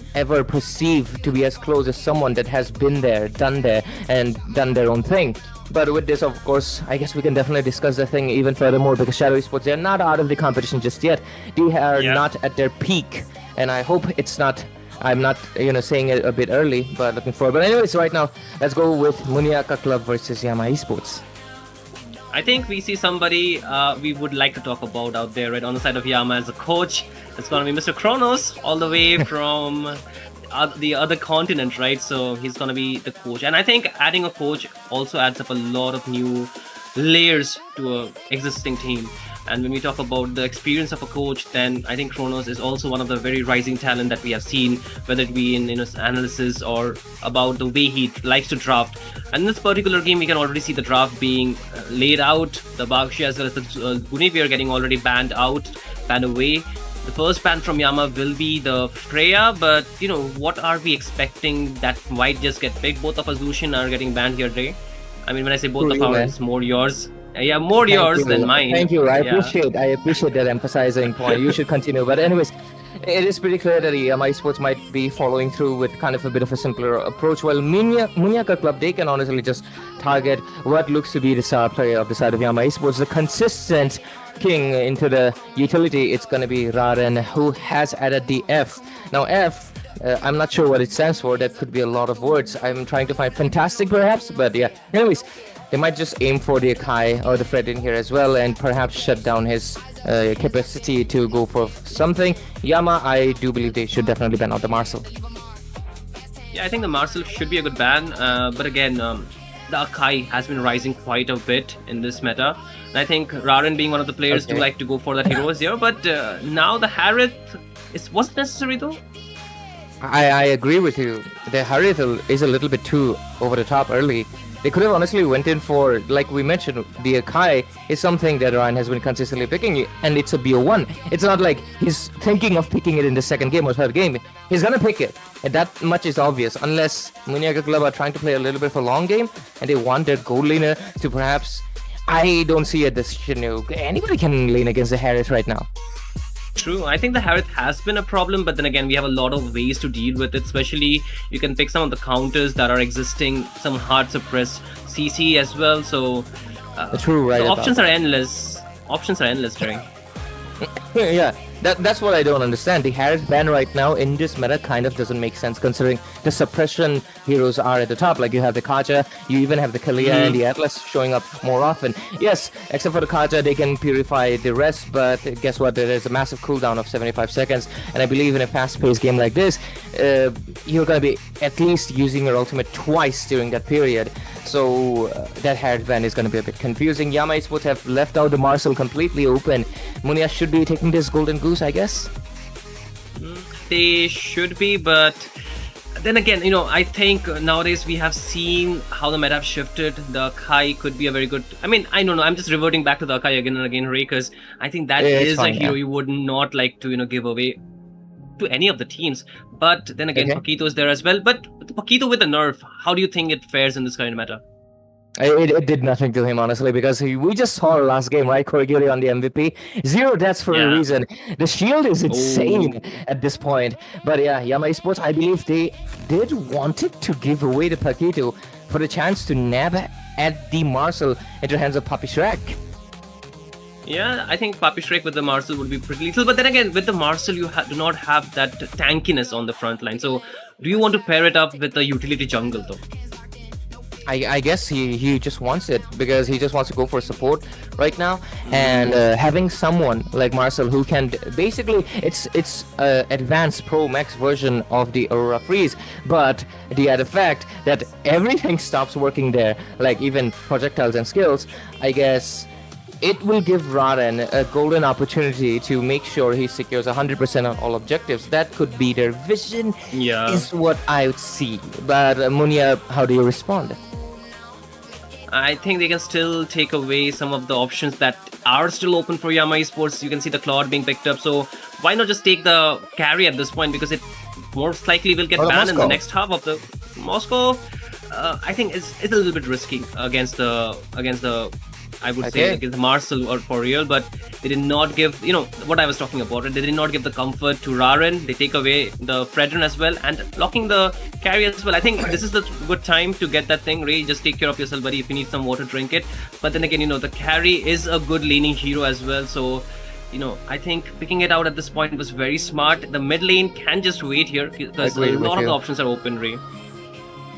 perceive to be as close as someone that has been there, done their own thing. But with this, of course, I guess we can definitely discuss the thing even furthermore because Shadow Esports, they're not out of the competition just yet. They are not at their peak, and I hope it's not. I'm not, saying it a bit early, but looking forward. But anyways, right now, let's go with Muniya Club versus Yama Esports. I think we see somebody we would like to talk about out there, right, on the side of Yama as a coach. It's going to be Mr. Kronos, all the way from the other continent, right? So he's going to be the coach. And I think adding a coach also adds up a lot of new layers to an existing team. And when we talk about the experience of a coach, then I think Kronos is also one of the very rising talent that we have seen, whether it be in analysis or about the way he likes to draft. And in this particular game, we can already see the draft being laid out. The Bakshi as well as the Guinevere are getting already banned away. The first ban from Yama will be the Freya, but what are we expecting that might just get picked? Both of us, Zushin, are getting banned here today. I mean, when I say both of ours, it's more yours. Yeah, more Thank yours you. than mine. Thank you. I Yeah. appreciate that emphasizing point. You should continue. But anyways, it is pretty clear that Yama Esports might be following through with kind of a bit of a simpler approach. While Muniya Club, they can honestly just target what looks to be the star player of the side of Yama Esports, the consistent king into the utility. It's going to be Raren, who has added the F. Now F, I'm not sure what it stands for. That could be a lot of words. I'm trying to find fantastic, perhaps. But yeah. Anyways, they might just aim for the Akai or the Fred in here as well, and perhaps shut down his capacity to go for something. Yama, I do believe they should definitely ban out the Marcel. Yeah, I think the Marcel should be a good ban, but again, the Akai has been rising quite a bit in this meta. And I think Raren, being one of the players, do Okay. like to go for that heroes here, but now the Harith was it necessary though? I agree with you. The Harith is a little bit too over the top early. They could have honestly went in for, like we mentioned, the Akai is something that Ryan has been consistently picking, and it's a BO1. It's not like he's thinking of picking it in the second game or third game. He's gonna pick it, and that much is obvious, unless Muniya Club are trying to play a little bit of a long game, and they want their gold laner to perhaps... I don't see a decision. Anybody can lane against the Harith right now. True. I think the Harith has been a problem, but then again, we have a lot of ways to deal with it. Especially, you can pick some of the counters that are existing, some hard suppress CC as well. So, True, right? the about options are endless. Options are endless, Jerry. Yeah, that's what I don't understand. The Harith ban right now in this meta kind of doesn't make sense considering the suppression heroes are at the top. Like you have the Kaja, you even have the Kalia and the Atlas showing up more often. Yes, except for the Kaja, they can purify the rest, but guess what? There is a massive cooldown of 75 seconds, and I believe in a fast-paced game like this, you're gonna be at least using your ultimate twice during that period. So that Harith ban is gonna be a bit confusing. Yama Esports have left out the Marcel completely open. Muniya should be taking this golden goose, I guess. They should be, but then again, I think nowadays we have seen how the meta have shifted. The Akai could be a very good... I mean, I don't know. I'm just reverting back to the Akai again and again, Ray, because I think that Yeah, it's is fine, a hero yeah. you would not like to, give away to any of the teams. But then again, Okay. Pakito is there as well. But Pakito with the nerf, how do you think it fares in this kind of meta? It did nothing to him, honestly, because we just saw last game, right? Coriguri on the MVP. 0 deaths for a Yeah. reason. The shield is insane at this point. But yeah, Yama Esports, I believe they did wanted to give away the Pakito for the chance to nab at the Marcel into the hands of Papi Shrek. Yeah, I think Papi Shrek with the Marcel would be pretty lethal. But then again, with the Marcel, you do not have that tankiness on the front line. So, do you want to pair it up with the utility jungle, though? I guess he just wants it because he just wants to go for support right now, and having someone like Marcel who can basically it's advanced Pro Max version of the Aurora Freeze, but the added fact that everything stops working there, like even projectiles and skills. I guess it will give Raren a golden opportunity to make sure he secures 100% on all objectives. That could be their vision, Yeah. is what I would see. But Muniya, how do you respond? I think they can still take away some of the options that are still open for Yama Esports. You can see the Cloud being picked up, so why not just take the carry at this point, because it most likely will get Or banned in the Moscow. next half of the Moscow. I think it's a little bit risky against the I would say Okay. against the Marcel or for real, but they did not give what I was talking about. They did not give the comfort to Raren. They take away the Fredrin as well and locking the carry as well. I think this is the good time to get that thing. Ray, just take care of yourself, buddy. If you need some water, drink it. But then again, the carry is a good laning hero as well. So, I think picking it out at this point was very smart. The mid lane can just wait here because a Agree with lot of you. the options are open, Ray.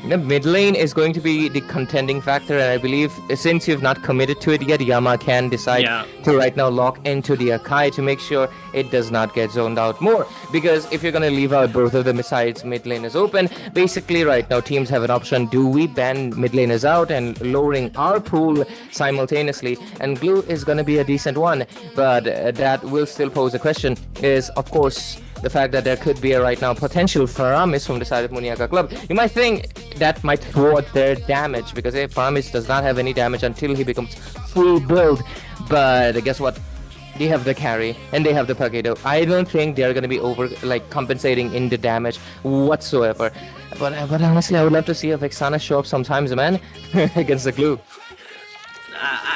The mid lane is going to be the contending factor, and I believe since you've not committed to it yet, Yama can decide Yeah. to right now lock into the Akai to make sure it does not get zoned out more. Because if you're going to leave out both of them besides mid lane is open, basically right now teams have an option. Do we ban mid laners out and lowering our pool simultaneously? And Glue is going to be a decent one, but that will still pose a question is, of course, the fact that there could be a right now potential Faramis from the side of Muniya Club. You might think that might thwart their damage, because if Faramis does not have any damage until he becomes full build, but guess what? They have the carry and they have the Pagedo. I don't think they're going to be compensating in the damage whatsoever. But honestly, I would love to see a Vexana show up sometimes, man, against the Glue.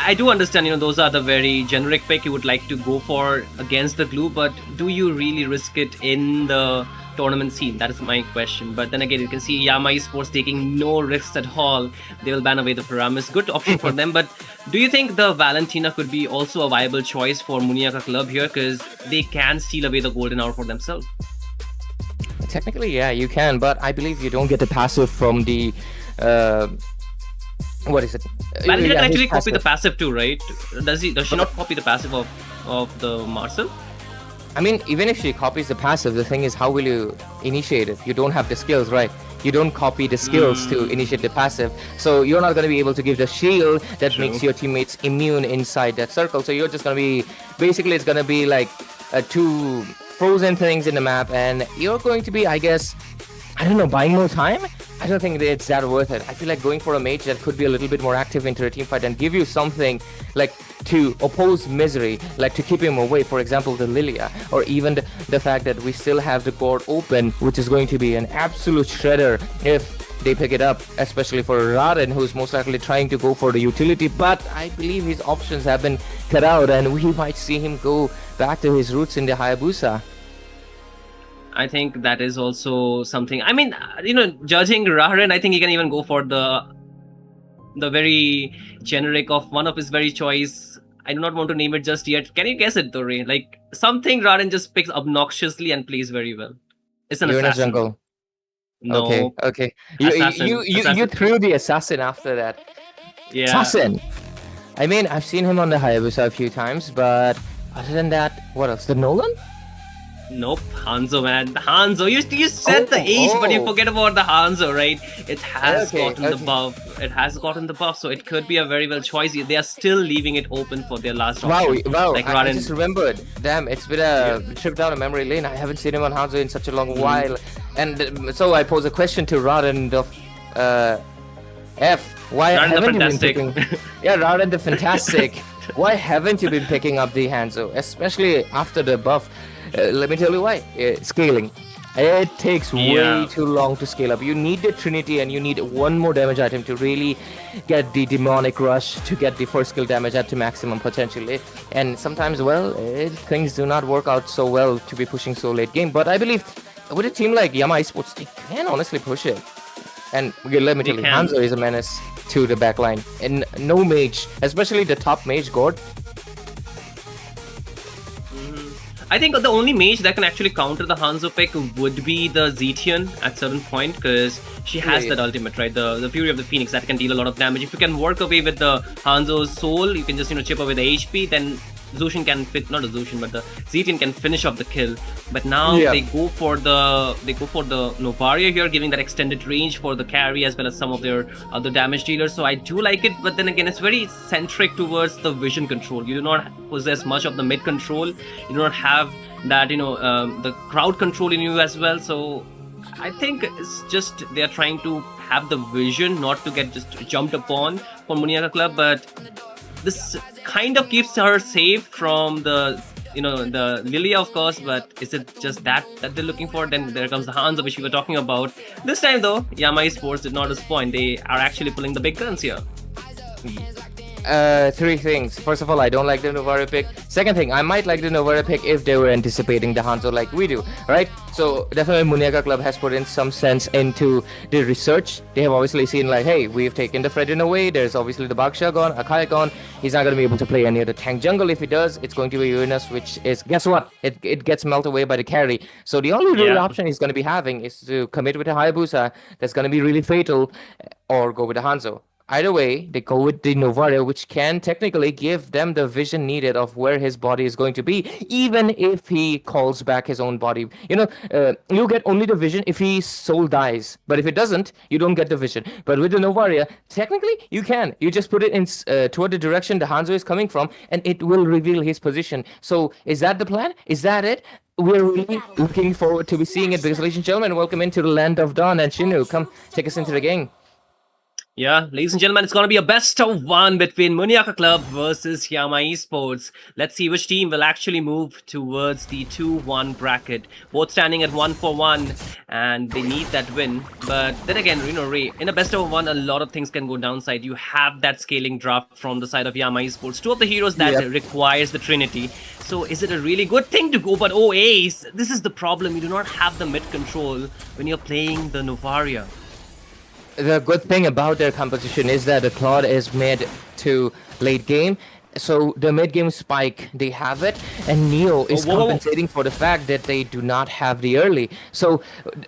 I do understand, those are the very generic pick you would like to go for against the glue, but do you really risk it in the tournament scene? That is my question. But then again, you can see Yama Esports taking no risks at all. They will ban away the Pyramis. Good option for them. But do you think the Valentina could be also a viable choice for Muniya Club here? Because they can steal away the golden hour for themselves. Technically, yeah, you can, but I believe you don't get the passive from the what is it? Valentina Yeah, can actually his copy the passive. passive too, right? Does she not copy the passive of the Marcel? I mean, even if she copies the passive, the thing is, how will you initiate it? You don't have the skills, right? You don't copy the skills to initiate the passive, so you're not going to be able to give the shield that True. makes your teammates immune inside that circle. So you're just going to be, basically, it's going to be like two frozen things in the map, and you're going to be, I guess, I don't know, buying more time? I don't think that it's that worth it. I feel like going for a mage that could be a little bit more active into a team fight and give you something like to oppose misery, like to keep him away, for example, the Lilia, or even the fact that we still have the board open, which is going to be an absolute shredder if they pick it up, especially for Raden, who's most likely trying to go for the utility, but I believe his options have been cut out and we might see him go back to his roots in the Hayabusa. I think that is also something. I mean, judging Rahren, I think he can even go for the very generic of one of his very choice. I do not want to name it just yet. Can you guess it, though, Ray? Like something Rahren just picks obnoxiously and plays very well. It's an You're in a assassin. jungle. No. Okay. Assassin. You threw the assassin after that. Yeah. Assassin. I mean, I've seen him on the Hayabusa a few times, but other than that, what else? The Nolan? Nope, Hanzo, man. Hanzo. You said the age, but you forget about the Hanzo, right? It has gotten the buff. It has gotten the buff, so it could be a very well choice. They are still leaving it open for their last option. Wow! Like I just remembered. Damn, it's been a trip down a memory lane. I haven't seen him on Hanzo in such a long while, and so I pose a question to Raden of F. Why Raden the haven't you been Fantastic. picking? Yeah, Raden the Fantastic. Why haven't you been picking up the Hanzo, especially after the buff? Let me tell you why. Scaling. It takes way too long to scale up. You need the Trinity and you need one more damage item to really get the demonic rush to get the first skill damage at to maximum potentially. And sometimes, well, things do not work out so well to be pushing so late game. But I believe with a team like Yama Esports, they can honestly push it. And let me tell you, Hanzo is a menace to the backline. And no mage, especially the top mage, God. I think the only mage that can actually counter the Hanzo pick would be the Zetian at certain point, because she has that ultimate, right? The Fury of the Phoenix that can deal a lot of damage. If you can work away with the Hanzo's soul, you can just chip away the HP, then Zushin can fit, not a Zushin, but the Zetian can finish off the kill. But now they go for the Novaria here, giving that extended range for the carry as well as some of their other damage dealers. So I do like it, but then again, it's very centric towards the vision control. You do not possess much of the mid control. You do not have that the crowd control in you as well. So I think it's just they are trying to have the vision, not to get just jumped upon for Muniya Club, but this kind of keeps her safe from the the Lilia, of course. But is it just that they're looking for? Then there comes the Hanzo, which we were talking about. This time though, Yama Esports did not disappoint. They are actually pulling the big guns here. Three things. First of all, I don't like the Novaria pick. Second thing, I might like the Novaria pick if they were anticipating the Hanzo like we do, right? So definitely Muniya Club has put in some sense into the research. They have obviously seen like, hey, we've taken the Fredin away. There's obviously the Baksha gone, Akai gone. He's not going to be able to play any of the tank jungle. If he does, it's going to be Uranus, which is, guess what? It gets melted away by the carry. So the only real option he's going to be having is to commit with a Hayabusa that's going to be really fatal, or go with the Hanzo. Either way, they go with the Novaria, which can technically give them the vision needed of where his body is going to be, even if he calls back his own body. You get only the vision if his soul dies. But if it doesn't, you don't get the vision. But with the Novaria, technically, you can. You just put it in toward the direction the Hanzo is coming from, and it will reveal his position. So is that the plan? Is that it? We're really looking forward to be seeing it, because, ladies and gentlemen, welcome into the Land of Dawn. And Shinu, come take us into the game. Yeah, ladies and gentlemen, it's going to be a best of one between Muniya Club versus Yama Esports. Let's see which team will actually move towards the 2-1 bracket. Both standing at 1-1, and they need that win. But then again, Ray, in a best of one, a lot of things can go downside. You have that scaling draft from the side of Yama Esports. Two of the heroes that requires the Trinity. So is it a really good thing to go? But oh, Ace, this is the problem. You do not have the mid control when you're playing the Novaria. The good thing about their composition is that the Claude is mid to late game. So the mid game spike, they have it, and Neo is compensating for the fact that they do not have the early. So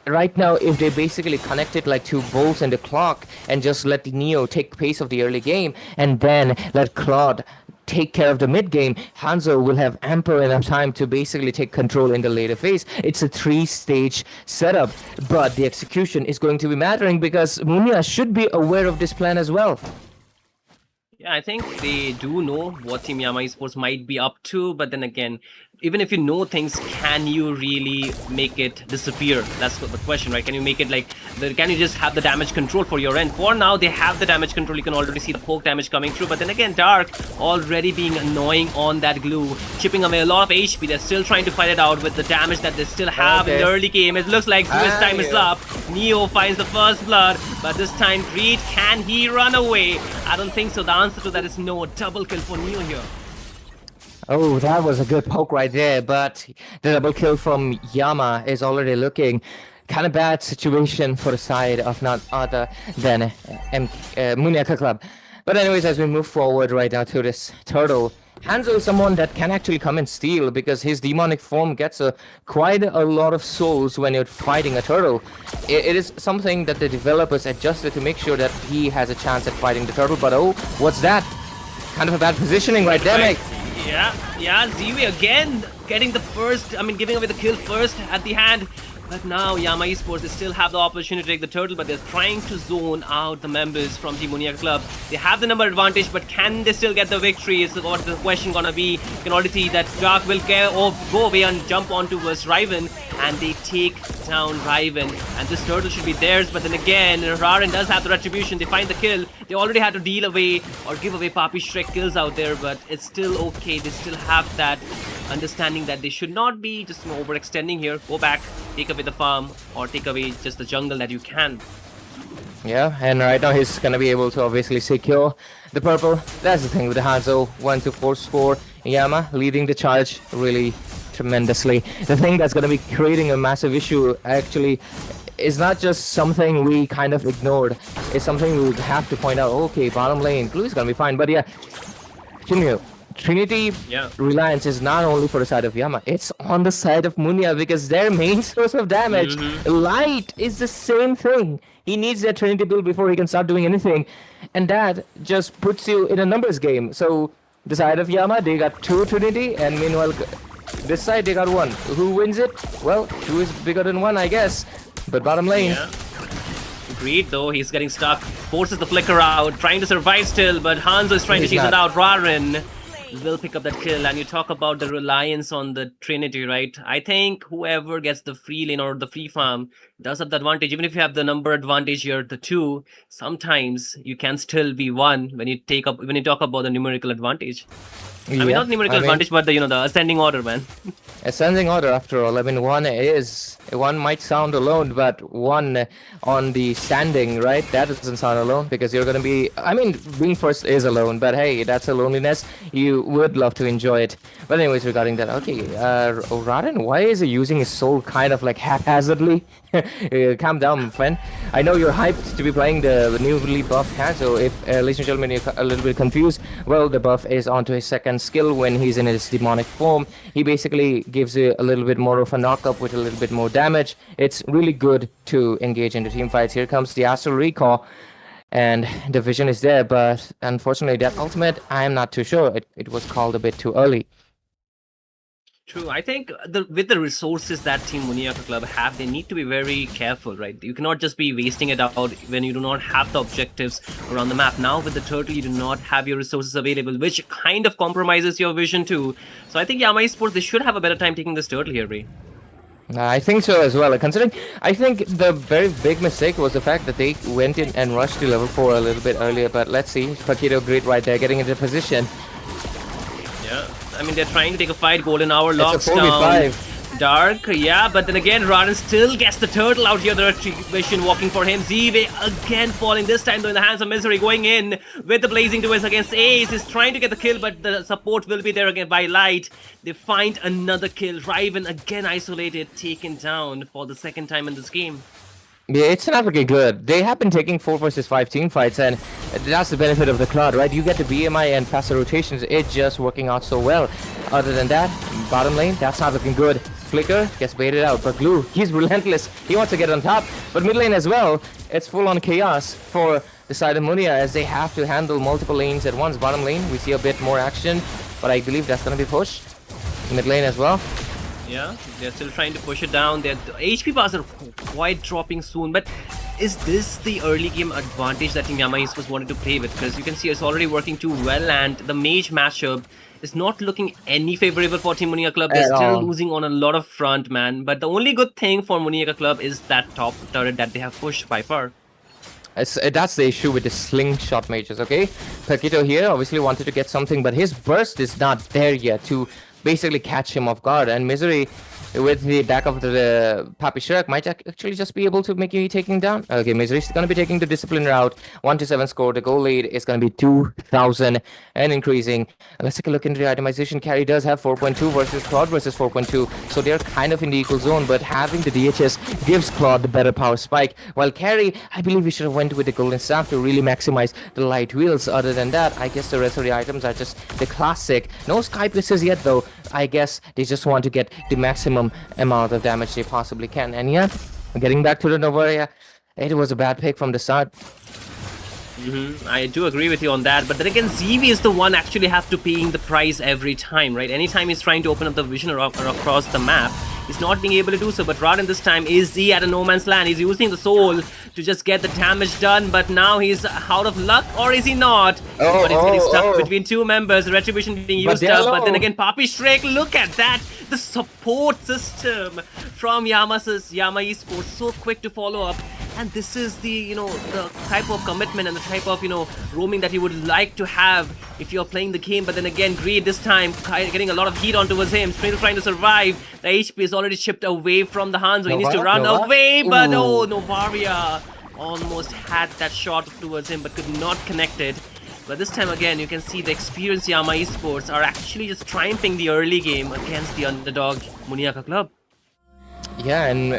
right now, if they basically connect it like two bolts in the clock and just let Neo take pace of the early game, and then let Claude take care of the mid game, Hanzo will have ample enough time to basically take control in the later phase. It's a 3-stage setup, but the execution is going to be mattering because Muniya should be aware of this plan as well. Yeah, I think they do know what Team Yama Esports might be up to, but then again, even if you know things, can you really make it disappear? That's the question, right? Can you make it like, can you just have the damage control for your end? For now, they have the damage control. You can already see the poke damage coming through, but then again, Dark already being annoying on that glue, chipping away a lot of HP. They're still trying to fight it out with the damage that they still have in the early game. It looks like Zeus time is up. Neo finds the first blood, but this time Creed, can he run away? I don't think so. The answer to that is no. Double kill for Neo here. Oh, that was a good poke right there, but the double kill from Yama is already looking kind of bad situation for the side of not other than Muniya Club. But anyways, as we move forward right now to this turtle, Hanzo is someone that can actually come and steal because his demonic form gets quite a lot of souls when you're fighting a turtle. It is something that the developers adjusted to make sure that he has a chance at fighting the turtle, but oh, what's that? Kind of a bad positioning right there, mate. Yeah, Ziwi again getting the first, giving away the kill first at the hand. But now Yama Esports, they still have the opportunity to take the turtle, but they're trying to zone out the members from Team Muniya Club. They have the number advantage, but can they still get the victory is what the question gonna be. You can already see that Dark will go away and jump on towards Riven, and they take down Riven. And this turtle should be theirs, but then again, Raren does have the retribution. They find the kill. They already had to deal away or give away Papi Shrek kills out there, but it's still okay. They still have that understanding that they should not be just overextending here. Go back, take away the farm, or take away just the jungle that you can. Yeah, and right now he's gonna be able to obviously secure the purple. That's the thing with the Hanzo. 1 to 4 score. Yama leading the charge really tremendously. The thing that's gonna be creating a massive issue actually is not just something we kind of ignored. It's something we would have to point out. Okay, bottom lane, Blue is gonna be fine, but yeah, Trinity reliance is not only for the side of Yama, it's on the side of Muniya because their main source of damage, Light, is the same thing. He needs that Trinity build before he can start doing anything, and that just puts you in a numbers game. So the side of Yama, they got 2 Trinity, and meanwhile this side they got 1. Who wins it? Well, 2 is bigger than 1, I guess. But bottom lane. Yeah. Agreed, though. He's getting stuck. Forces the flicker out. Trying to survive still, but Hanzo is trying to chase it out. Raren will pick up that kill. And you talk about the reliance on the Trinity, right? I think whoever gets the free lane or the free farm does have the advantage. Even if you have the number advantage here, the 2, sometimes you can still be 1 when you talk about the numerical advantage. I mean, not numerical advantage, but the the ascending order, man. Ascending order, after all. I mean, 1 might sound alone, but 1 on the standing, right? That doesn't sound alone because you're gonna be. I mean, being first is alone, but hey, that's a loneliness. You would love to enjoy it. But anyways, regarding that, okay, Raden, why is he using his soul kind of like haphazardly? Calm down, friend. I know you're hyped to be playing the newly buffed Hanzo. If, ladies and gentlemen, you're a little bit confused, well, the buff is onto his second skill when he's in his demonic form. He basically gives you a little bit more of a knockup with a little bit more damage. It's really good to engage into team fights. Here comes the Astral Recall, and the vision is there, but unfortunately that ultimate, I am not too sure. It was called a bit too early. True. I think with the resources that Team Muniya Club have, they need to be very careful, right? You cannot just be wasting it out when you do not have the objectives around the map. Now with the turtle, you do not have your resources available, which kind of compromises your vision too. So I think Yama Esports, they should have a better time taking this turtle here, Ray. I think so as well. Considering, I think the very big mistake was the fact that they went in and rushed to level 4 a little bit earlier. But let's see, Paquito great right there, getting into position. Yeah, I mean, they're trying to take a fight. Golden Hour It's locks a down 4v5. Dark, yeah, but then again, Raden still gets the turtle out here. The retribution walking for him. Zive again falling, this time though in the hands of Misery, going in with the blazing duels against Ace. Is trying to get the kill, but the support will be there again by Light. They find another kill. Riven again isolated, taken down for the second time in this game. Yeah, it's not looking good. They have been taking 4 versus 5 team fights, and that's the benefit of the Cloud, right? You get the BMI and faster rotations. It's just working out so well. Other than that, bottom lane, that's not looking good. Flicker gets baited out, but Glue, he's relentless. He wants to get on top, but mid lane as well, it's full-on chaos for the side of Muniya as they have to handle multiple lanes at once. Bottom lane, we see a bit more action, but I believe that's going to be pushed. Mid lane as well. Yeah, they're still trying to push it down. Their HP bars are quite dropping soon, but is this the early game advantage that Team Yama Esports wanted to play with? Because you can see it's already working too well, and the mage matchup is not looking any favorable for Team Muniya Club. They're still losing on a lot of front, man. But the only good thing for Muniya Club is that top turret that they have pushed by far. That's the issue with the slingshot mages, okay? Paquito here obviously wanted to get something, but his burst is not there yet to basically catch him off guard. And Misery, with the back of the Papi Shrek, might actually just be able to make you taking down. Okay, Misery's going to be taking the discipline route. 1-7 score. The goal lead is going to be 2,000 and increasing. Let's take a look into the itemization. Carry does have 4.2 versus Claude versus 4.2. So they're kind of in the equal zone, but having the DHS gives Claude the better power spike. While Carry, I believe we should have went with the golden staff to really maximize the light wheels. Other than that, I guess the rest of the items are just the classic. No Sky Blisters yet though. I guess they just want to get the maximum amount of damage they possibly can. And yeah, getting back to the Novaria, it was a bad pick from the start. I do agree with you on that, but then again, ZV is the one actually have to paying the price every time, right? Anytime he's trying to open up the vision or across the map, he's not being able to do so. But Raden this time, is he at a no man's land? He's using the soul to just get the damage done, but now he's out of luck, or is he not? But he's getting stuck between two members, the retribution being used up, but then again, Papi Shrek, look at that! The support system from Yama Esports, so quick to follow up. And this is the, the type of commitment and the type of, roaming that you would like to have if you're playing the game. But then again, Greed this time getting a lot of heat on towards him, still trying to survive. The HP is already chipped away from the Hanzo. He needs to run away, but oh, Novaria almost had that shot towards him, but could not connect it. But this time again, you can see the experienced Yama Esports are actually just triumphing the early game against the underdog Muniya Club. Yeah, and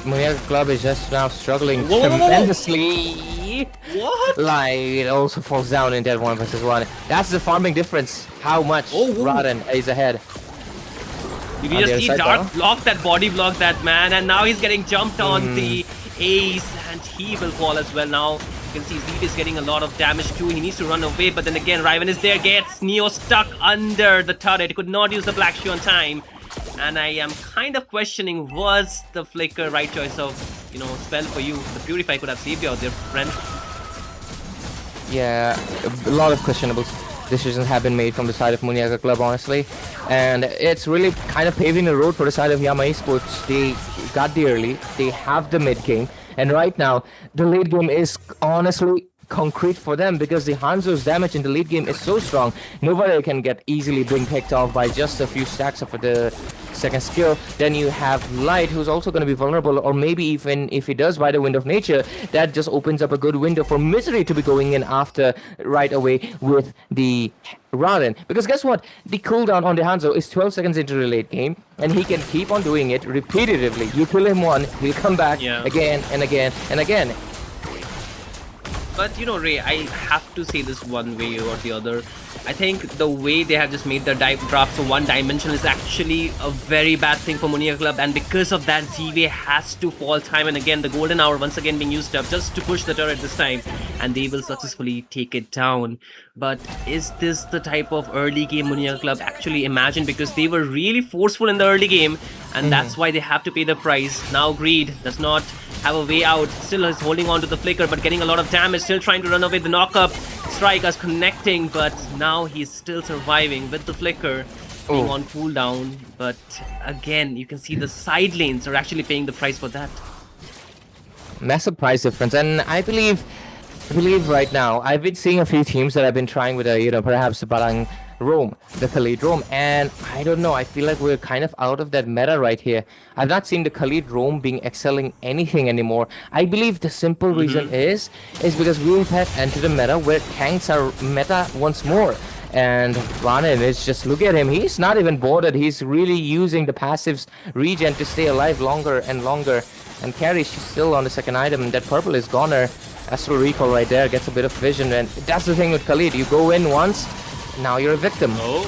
Muniya Club is just now struggling tremendously. What? Like, it also falls down in that 1 versus 1. That's the farming difference. How much Raden is ahead. You can just see Dark block that, body block that man, and now he's getting jumped on the Ace, and he will fall as well now. You can see Zeed is getting a lot of damage too. He needs to run away, but then again, Riven is there, gets Neo stuck under the turret. He could not use the Black Shoe on time. And I am kind of questioning, was the Flicker right choice of, spell for you? The Purify could have saved you out there, friend. Yeah, a lot of questionable decisions have been made from the side of Muniya Club, honestly. And it's really kind of paving the road for the side of Yama Esports. They got the early, they have the mid game, and right now, the late game is honestly concrete for them because the Hanzo's damage in the late game is so strong. Nobody can get easily being picked off by just a few stacks of the second skill. Then you have Light, who's also going to be vulnerable, or maybe even if he does by the Wind of Nature, that just opens up a good window for Misery to be going in after right away with the Raden. Because guess what? The cooldown on the Hanzo is 12 seconds into the late game, and he can keep on doing it repetitively. You kill him one, he'll come back again and again and again. But Ray, I have to say this one way or the other. I think the way they have just made the drop so one-dimensional is actually a very bad thing for Muniya Club, and because of that, ZV has to fall time and again. The golden hour once again being used up just to push the turret this time, and they will successfully take it down. But is this the type of early game Muniya Club actually imagined? Because they were really forceful in the early game, and that's why they have to pay the price. Now Greed does not have a way out, still is holding on to the Flicker but getting a lot of damage, still trying to run away. The knock-up strike is connecting, but now he's still surviving with the Flicker. being Oh. on cooldown. But again, you can see the side lanes are actually paying the price for that. Massive price difference, and I believe right now I've been seeing a few teams that have been trying with a perhaps Barang Rome, the Khalid Rome, and I don't know, I feel like we're kind of out of that meta right here. I've not seen the Khalid Rome being excelling anything anymore. I believe the simple reason is because we have entered a meta where tanks are meta once more. And Ranen is just, look at him, he's not even boarded, he's really using the passives regen to stay alive longer and longer. And Carrie, she's still on the second item, that purple is goner. Astral Recall right there gets a bit of vision, and that's the thing with Khalid, you go in once, now you're a victim. Oh.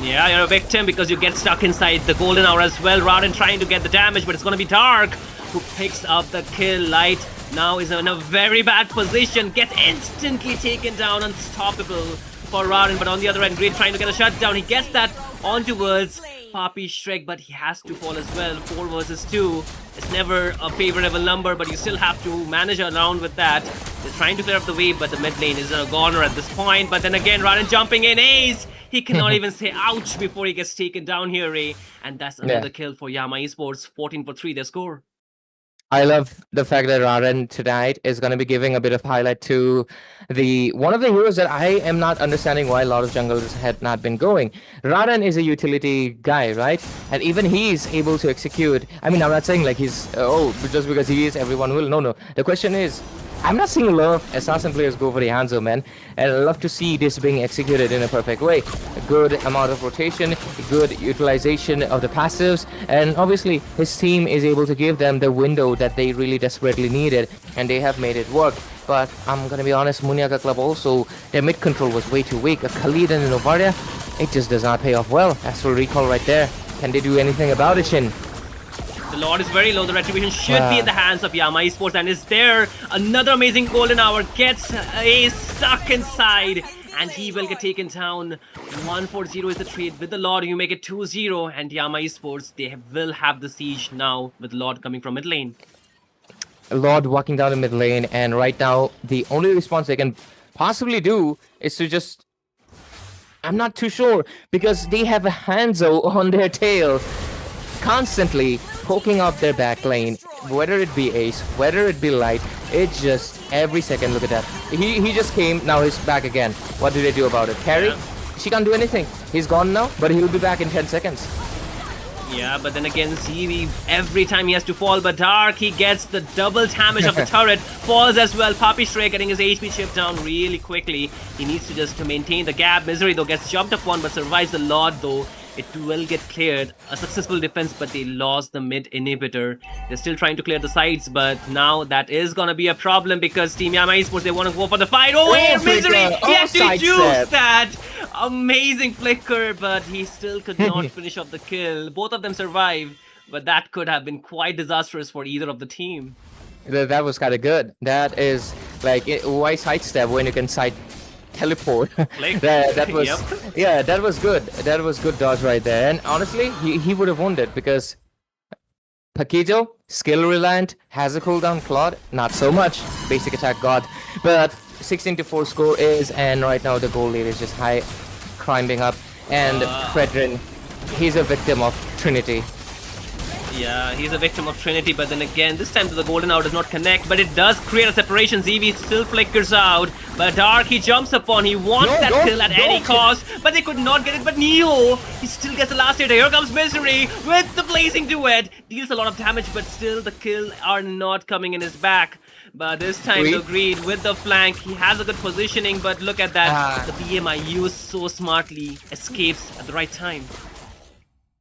Yeah, you're a victim because you get stuck inside the golden hour as well. Raden trying to get the damage, but it's going to be Dark who picks up the kill. Light now is in a very bad position, gets instantly taken down, unstoppable for Raden. But on the other end, Great trying to get a shutdown. He gets that on towards Papi Shrek, but he has to fall as well. 4 versus 2. It's never a favorable number, but you still have to manage around with that. They're trying to clear up the wave, but the mid lane is a goner at this point. But then again, Raden jumping in, ace! He cannot even say ouch before he gets taken down here, Ray. And that's another kill for Yama Esports. 14 for 3, their score. I love the fact that Raden tonight is going to be giving a bit of highlight to one of the heroes that I am not understanding why a lot of junglers had not been going. Raden is a utility guy, right? And even he's able to execute. I mean, I'm not saying like he's, just because he is, everyone will. No. The question is, I'm not seeing a lot of assassin players go for the Hanzo, man. And I love to see this being executed in a perfect way. A good amount of rotation, good utilization of the passives, and obviously his team is able to give them the window that they really desperately needed, and they have made it work. But I'm gonna be honest, Muniya club also, their mid control was way too weak. A Khalid and a Novaria, it just does not pay off well. Astral Recall right there. Can they do anything about it, Shin? The Lord is very low. The retribution should be in the hands of Yama Esports. And is there another amazing golden hour? Gets a stuck inside. And he will get taken down. 1-4-0 is the trade with the Lord. You make it 2-0. And Yama Esports, they will have the siege now with Lord coming from mid lane. Lord walking down the mid lane. And right now, the only response they can possibly do is to just... I'm not too sure. Because they have a Hanzo on their tail. Constantly poking up their back lane, whether it be Ace, whether it be Light, it's just every second. Look at that. He just came, now he's back again. What do they do about it? Carrie? She can't do anything. He's gone now, but he'll be back in 10 seconds. Yeah, but then again, ZV, every time he has to fall, but Dark, he gets the double damage of the turret, falls as well. Papi Shrek getting his HP chipped down really quickly. He needs to just maintain the gap. Misery, though, gets jumped upon, but survives the Lord, though. It will get cleared. A successful defense, but they lost the mid inhibitor. They're still trying to clear the sides, but now that is gonna be a problem because Team Yama Esports, they want to go for the fight. Oh, wait, Misery! He had to use that! Amazing flicker, but he still could not finish off the kill. Both of them survive, but that could have been quite disastrous for either of the team. That was kind of good. That is like, why sidestep when you can side teleport? that was that was good. That was good dodge right there. And honestly, he would have won it because Paquito, skill reliant, has a cooldown. Claude, not so much. Basic attack god. But 16-4 score is, and right now the goal lead is just high, climbing up. And Fredrin, he's a victim of Trinity. Yeah, he's a victim of Trinity, but then again, this time the golden hour does not connect, but it does create a separation. ZV still flickers out, but Dark, he jumps upon, he wants that kill at any cost, but they could not get it. But Neo, he still gets the last hit. Here comes Misery with the blazing duet, deals a lot of damage, but still the kill are not coming in his back. But this time the Greed with the flank, he has a good positioning, but look at that, the BMI used so smartly, escapes at the right time.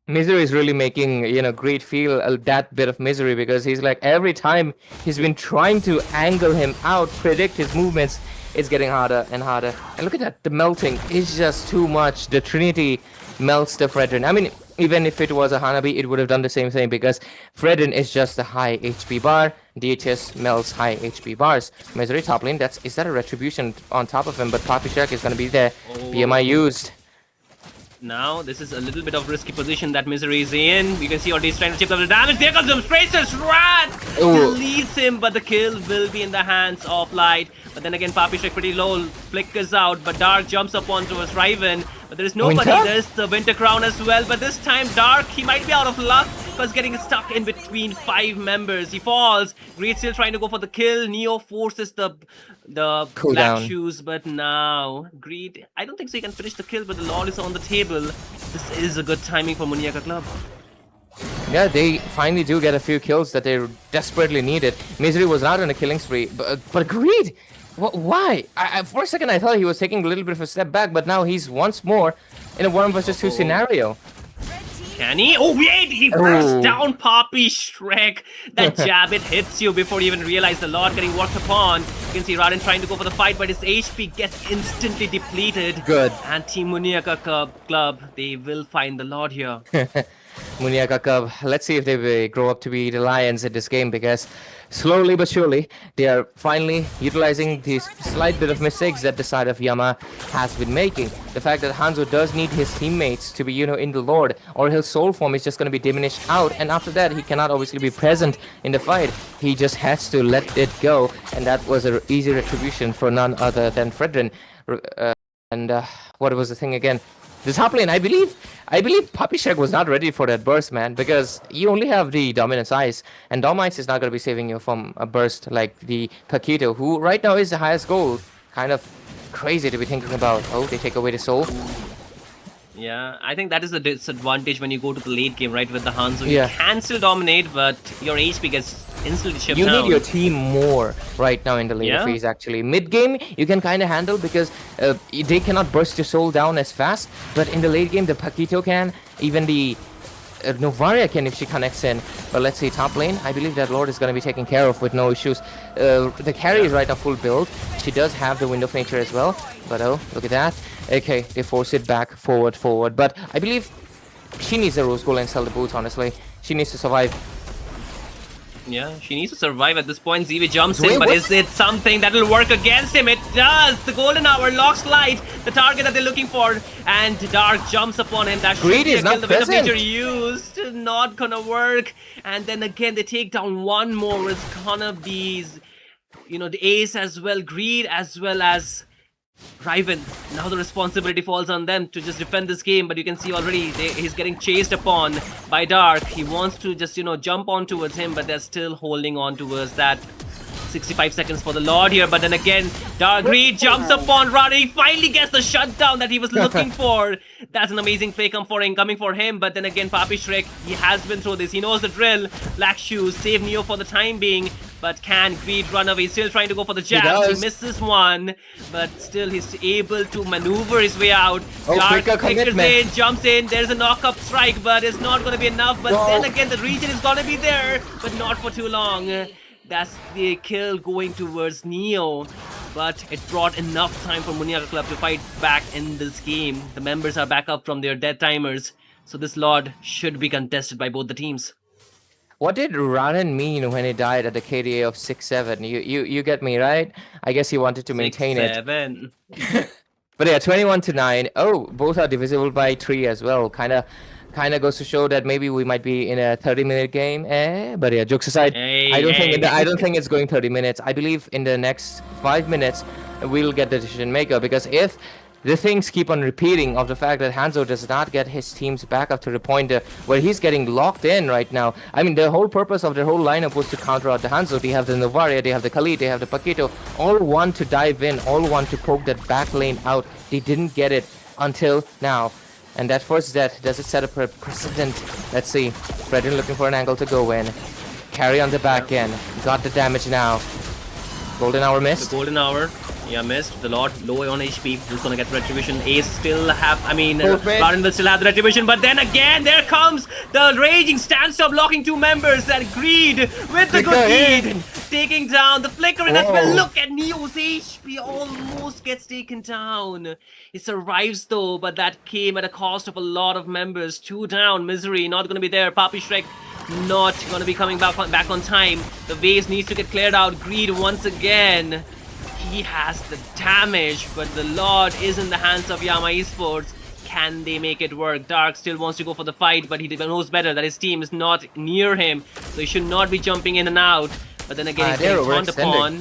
Misery is really making, Great feel that bit of misery because he's like, every time he's been trying to angle him out, predict his movements, it's getting harder and harder. And look at that, the melting is just too much. The Trinity melts the Fredrin. I mean, even if it was a Hanabi, it would have done the same thing because Fredrin is just a high HP bar. DHS melts high HP bars. Misery top lane, is that a retribution on top of him? But Papi Shrek is going to be there. BMI used. Now, this is a little bit of risky position that Misery is in. You can see already he's trying to chip up the damage. There comes some Tracer's Wrath! Leads him, but the kill will be in the hands of Light. But then again, Papi Shrek pretty low, flickers out, but Dark jumps up onto his Riven. But there is nobody. Winter? There's the Winter Crown as well. But this time, Dark, he might be out of luck because getting stuck in between 5 members. He falls. Great still trying to go for the kill. Neo forces the Cool black down. shoes, but now Greed, I don't think so he can finish the kill, but the Lord is on the table. This is a good timing for Muniya Club. Yeah, they finally do get a few kills that they desperately needed. Misery was not on a killing spree, but Greed, why? For a second I thought he was taking a little bit of a step back, but now he's once more in a 1 versus 2 scenario. Can he? Oh wait, he bursts down Poppy Shrek. That jab, it hits you before you even realize the Lord getting worked upon. You can see Raden trying to go for the fight, but his HP gets instantly depleted. Good. And Team Muniya Club, they will find the Lord here. Muniya Club, let's see if they grow up to be the Lions in this game, because slowly but surely they are finally utilizing these slight bit of mistakes that the side of Yama has been making. The fact that Hanzo does need his teammates to be, in the Lord, or his soul form is just going to be diminished out, and after that he cannot obviously be present in the fight. He just has to let it go, and that was an easy retribution for none other than Fredrin. What was the thing again? This top lane, I believe Poppy Shrek was not ready for that burst, man, because you only have the Dominance Ice, and Domites is not going to be saving you from a burst like the Paquito, who right now is the highest gold. Kind of crazy to be thinking about. Oh, they take away the soul. Yeah, I think that is the disadvantage when you go to the late game, right, with the Hanzo. Yeah. You can still dominate, but your HP gets instantly shipped You down. need your team more right now in the later phase, actually. Mid game, you can kind of handle because they cannot burst your soul down as fast, but in the late game, the Paquito can, even the Novaria can if she connects in. But let's see, top lane, I believe that Lord is going to be taken care of with no issues. The carry is right now full build. She does have the Wind of Nature as well, but oh, look at that. Okay, they force it back, forward. But I believe she needs a Rose Gold and sell the boots, honestly. She needs to survive. Yeah, she needs to survive at this point. ZV jumps Wait, in, but what? is it something that will work against him? It does! The Golden Hour locks light, the target that they're looking for, and Dark jumps upon him. That should Greed be a is kill. not The Wind of present. Nature used. Not gonna work. And then again, they take down one more. It's gonna be, the Ace as well, Greed as well as Riven. Now the responsibility falls on them to just defend this game, but you can see already he's getting chased upon by Dark. He wants to just, jump on towards him, but they're still holding on towards that. 65 seconds for the Lord here, but then again, Dark Greed jumps upon Rana. He finally gets the shutdown that he was looking for. That's an amazing play coming for him, but then again, Poppy Shrek, he has been through this. He knows the drill. Black Shoes save Neo for the time being, but can Greed run away? Still trying to go for the jab. He misses one, but still he's able to maneuver his way out. Oh, Dark quicker commitment. in, jumps in. There's a knock-up strike, but it's not going to be enough. But then again, the region is going to be there, but not for too long. That's the kill going towards Neo, but it brought enough time for Muniya Club to fight back in this game. The members are back up from their dead timers, so this Lord should be contested by both the teams. What did Ranen mean when he died at the KDA of 6-7? You get me, right? I guess he wanted to maintain 6-7. it. But yeah, 21-9. Oh, both are divisible by 3 as well. Kind of goes to show that maybe we might be in a 30-minute game. But yeah, jokes aside, I don't think it's going 30 minutes. I believe in the next 5 minutes we'll get the decision maker, because if the things keep on repeating of the fact that Hanzo does not get his teams back up to the point where he's getting locked in right now. I mean, the whole purpose of their whole lineup was to counter out the Hanzo. They have the Novaria, they have the Khalid, they have the Paquito, all want to dive in, all want to poke that back lane out. They didn't get it until now. And that first death, does it set up a precedent? Let's see. Fredrin looking for an angle to go in. Carry on the back end. Got the damage now. Golden Hour missed. The Golden Hour. Yeah, missed. The Lord low on HP. Who's gonna get retribution? Ace still have, Raden will still have the retribution, but then again, there comes the raging standstill blocking 2 members. That Greed with the good lead, taking down the Flickering as well. Look at Neo's HP almost gets taken down. He survives though, but that came at a cost of a lot of members. 2 down. Misery not gonna be there. Poppy Shrek not gonna be coming back on time. The waves needs to get cleared out. Greed once again. He has the damage, but the Lord is in the hands of Yama Esports. Can they make it work? Dark still wants to go for the fight, but he knows better that his team is not near him, so he should not be jumping in and out. But then again, he's getting taunted upon.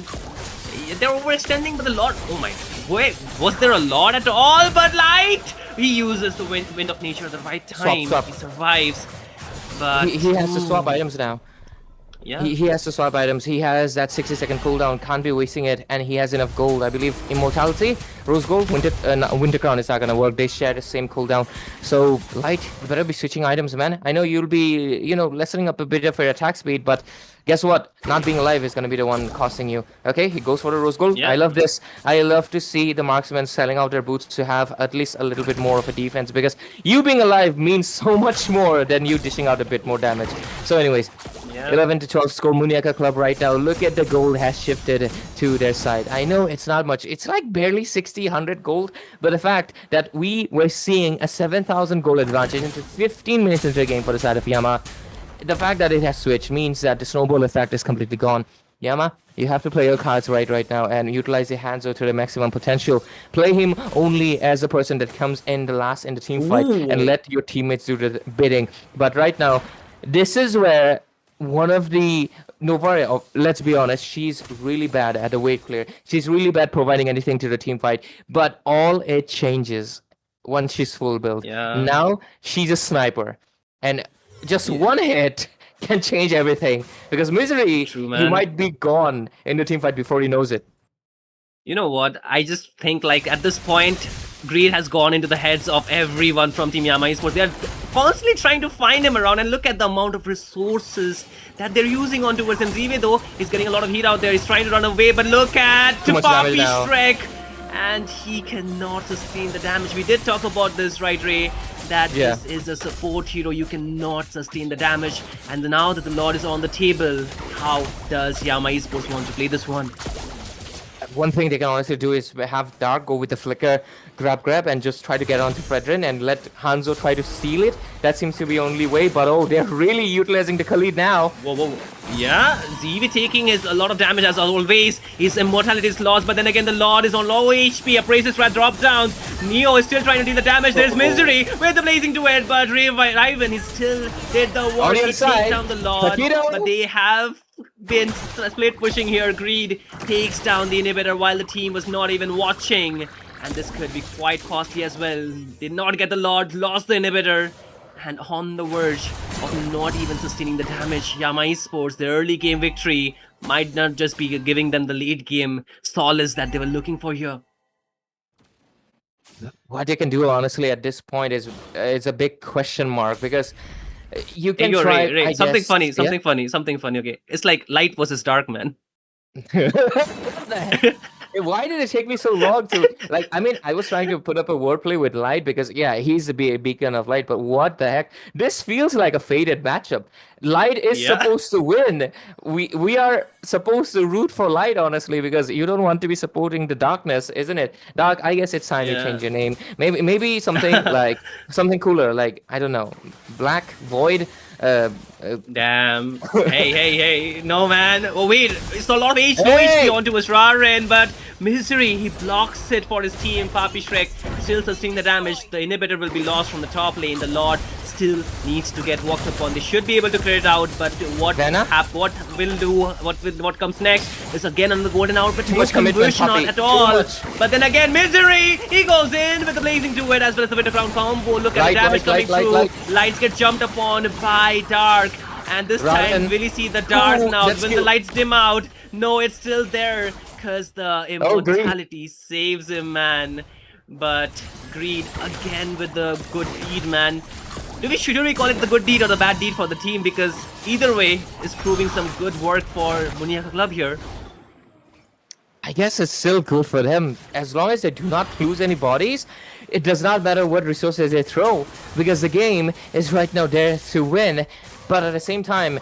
They're overextending, but the Lord... Oh my... Wait, was there a Lord at all? But Light He uses the wind of nature at the right time. Swap. He survives. But He has to swap items now. yeah. He has to swap items. He has that 60-second cooldown. Can't be wasting it, and he has enough gold. I believe Immortality, Rose Gold, Winter Crown is not gonna work. They share the same cooldown. So Light, you better be switching items, man. I know you'll be, lessening up a bit of your attack speed, but guess what? Not being alive is gonna be the one costing you. Okay, he goes for the Rose Gold. Yeah. I love this. I love to see the marksmen selling out their boots to have at least a little bit more of a defense, because you being alive means so much more than you dishing out a bit more damage. So anyways, Yeah. 11 to 12 score Muniya Club right now. Look at the gold has shifted to their side. I know it's not much. It's like barely 60, 100 gold. But the fact that we were seeing a 7,000 gold advantage into 15 minutes into the game for the side of Yama, the fact that it has switched means that the snowball effect is completely gone. Yama, you have to play your cards right now and utilize your Hanzo to the maximum potential. Play him only as a person that comes in the last in the team fight and let your teammates do the bidding. But right now, this is where one of the Novaria, let's be honest, she's really bad at the wave clear. She's really bad providing anything to the team fight. But all it changes once she's full build. Yeah. Now she's a sniper, and just one hit can change everything. Because Misery, True, he man. might be gone in the team fight before he knows it. You know what? I just think like at this point, greed has gone into the heads of everyone from Team Yama Esports. They're constantly trying to find him around, and look at the amount of resources that they're using on towards him. Zive though, he's getting a lot of heat out there. He's trying to run away, but look at Too much damage Papi now. Shrek. And he cannot sustain the damage. We did talk about this, right, Ray? That Yeah. this is a support hero. You cannot sustain the damage. And now that the Lord is on the table, how does Yama Esports want to play this one? One thing they can honestly do is have Dark go with the flicker, grab, and just try to get onto Fredrin and let Hanzo try to steal it. That seems to be the only way, but oh, they're really utilizing the Khalid now. Whoa. Yeah, Zivi taking a lot of damage as always. His immortality is lost, but then again, the Lord is on low HP. Appraises rat drop down. Neo is still trying to deal the damage. There's Misery with the blazing duet, but Riven is still did the On work. the He other side, takes down the Lord, Takedo. but they have been split pushing here. Greed takes down the inhibitor while the team was not even watching. And this could be quite costly as well. Did not get the Lord, lost the inhibitor, and on the verge of not even sustaining the damage. Yama Esports, their early game victory might not just be giving them the late game solace that they were looking for here. What they can do, honestly, at this point is a big question mark, because you Hey, can yo, try. Ray, I something guess- funny, yeah? something funny. Okay, it's like light versus dark, man. What the heck? Why did it take me so long to like? I mean, I was trying to put up a wordplay with Light because yeah, he's a beacon of light. But what the heck? This feels like a faded matchup. Light is Yeah. supposed to win. We are supposed to root for Light, honestly, because you don't want to be supporting the darkness, isn't it? Dark. I guess it's time to Yeah. change your name. Maybe something like something cooler, like I don't know, Black Void. Damn. hey. No, man. Oh, wait. It's a lot of HP, no Hey! HP onto his Raren, but Misery, he blocks it for his team. Papi Shrek still sustaining the damage. The inhibitor will be lost from the top lane. The Lord still needs to get walked upon. They should be able to clear it out, but what what comes next is again on the golden hour, but no much commitment, conversion on Papi. at Too all. much. But then again, Misery, he goes in with the blazing duet as well as the Winter Crown combo. Look at Light, the damage light, coming light, through. Lights get jumped upon by Dark. And this Ryan. time, will he see the dark Oh, now? that's When the cute. lights dim out, no, it's still there. Because the Greed. immortality saves him, man. But Greed, again with the good deed, man. Should we call it the good deed or the bad deed for the team? Because either way is proving some good work for Muniya Club here. I guess it's still good for them. As long as they do not lose any bodies, it does not matter what resources they throw, because the game is right now there to win. But at the same time,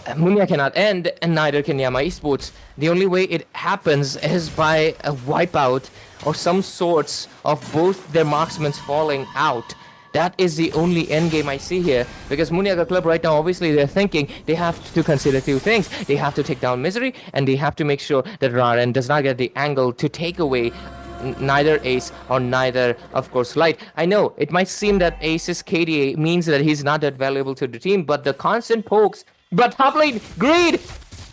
Muniya cannot end, and neither can Yama Esports. The only way it happens is by a wipeout or some sorts of both their marksmen falling out. That is the only end game I see here, because Muniya Club right now, obviously they're thinking they have to consider two things. They have to take down Misery, and they have to make sure that Raren does not get the angle to take away neither Ace or neither, of course, Light. I know it might seem that Ace's KDA means that he's not that valuable to the team, but the constant pokes. But top lane, Greed!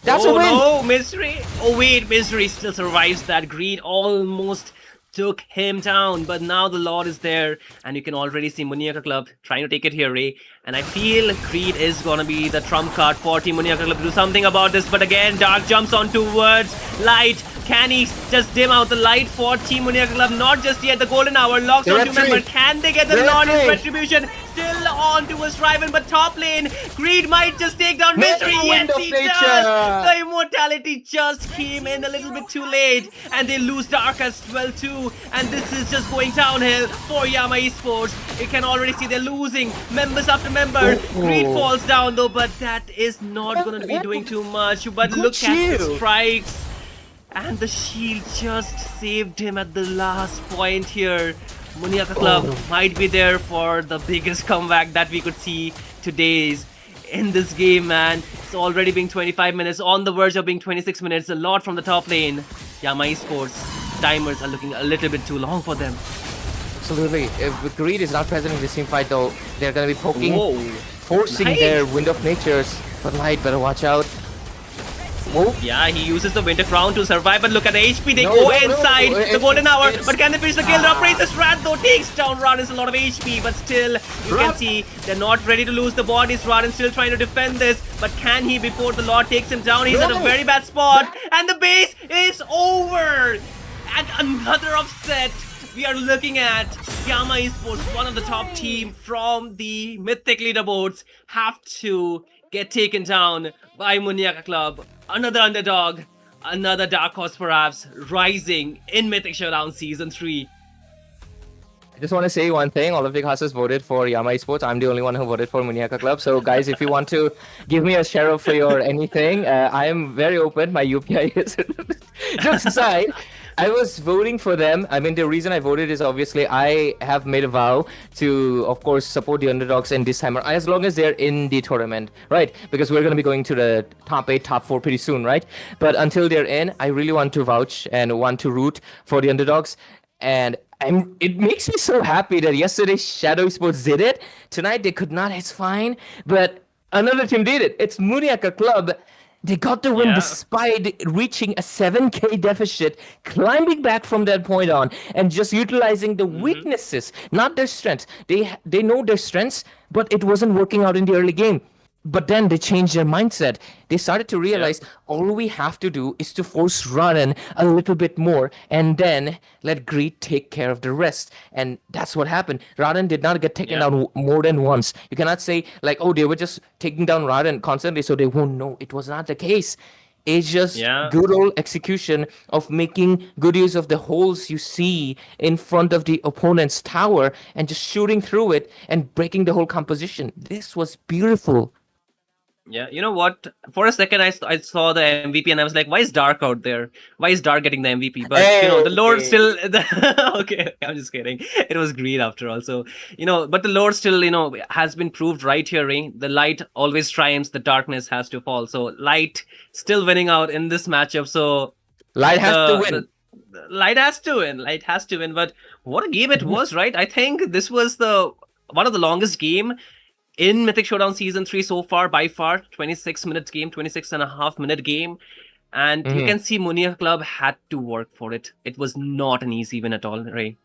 That's a win! No, Misery. Oh wait, Misery still survives that. Greed almost took him down. But now the Lord is there, and you can already see Muniya Club trying to take it here, Ray. And I feel Creed is gonna be the trump card for Team Muniya Club to do something about this. But again, Dark jumps on towards Light. Can he just dim out the light for Team Muniya Club? Not just yet. The golden hour locks on to member. Can they get the non-his retribution? Still on towards Riven, but top lane, Creed might just take down Mystery. Yes, he does. The immortality just came in a little bit too late, and they lose Dark as well too. And this is just going downhill for Yama Esports. You can already see they're losing members after member. Creed falls down though, but that is not going to be doing too much. But look at the strikes. And the shield just saved him at the last point here. Muniya Club might be there for the biggest comeback that we could see today's in this game, man. It's already being 25 minutes, on the verge of being 26 minutes. A lot from the top lane. Yama Esports timers are looking a little bit too long for them. Absolutely. If Greed is not present in this team fight, though, they're going to be poking, forcing their Wind of Natures. But Light, better watch out. Yeah, he uses the Winter Crown to survive, but look at the HP. They go inside the golden hour, but can they finish the kill? Raises Rat though, takes down Radin's a lot of HP, but still, you can see they're not ready to lose the bodies. Radin's still trying to defend this, but can he before the Lord takes him down? He's at a very bad spot, and the base is over. And another upset. We are looking at Yama Esports, one of the top team from the Mythic leaderboards, have to get taken down by Muniya Club. Another underdog, another dark horse perhaps, rising in Mythic Showdown Season 3. I just want to say one thing. All of the casters voted for Yama Esports. I'm the only one who voted for Muniya Club. So, guys, if you want to give me a share of your anything, I am very open. My UPI is... Jokes aside, I was voting for them. I mean, the reason I voted is obviously I have made a vow to, of course, support the underdogs in this time, as long as they're in the tournament, right? Because we're going to be going to the top 8, top 4 pretty soon, right? But until they're in, I really want to vouch and want to root for the underdogs. And it makes me so happy that yesterday Shadow Sports did it. Tonight they could not. It's fine. But another team did it. It's Muniya Club. They got the win despite reaching a 7k deficit, climbing back from that point on, and just utilizing the weaknesses, not their strengths. They know their strengths, but it wasn't working out in the early game. But then they changed their mindset. They started to realize all we have to do is to force Raden a little bit more and then let Greed take care of the rest. And that's what happened. Raden did not get taken down more than once. You cannot say like, oh, they were just taking down Raden constantly so they won't know. It was not the case. It's just good old execution of making good use of the holes you see in front of the opponent's tower and just shooting through it and breaking the whole composition. This was beautiful. Yeah, you know what? For a second, I saw the MVP and I was like, why is Dark out there? Why is Dark getting the MVP? But, you know, the Lord still... okay, I'm just kidding. It was Greed after all. So, you know, but the Lord still, you know, has been proved right here, Ray. The light always triumphs, the darkness has to fall. So, light still winning out in this matchup. So... Light has to win. Light has to win. Light has to win. But what a game it was, right? I think this was one of the longest game in Mythic Showdown Season 3 so far, by far. 26-minute game, 26.5-minute game. And you can see Muniya Club had to work for it. It was not an easy win at all, Ray.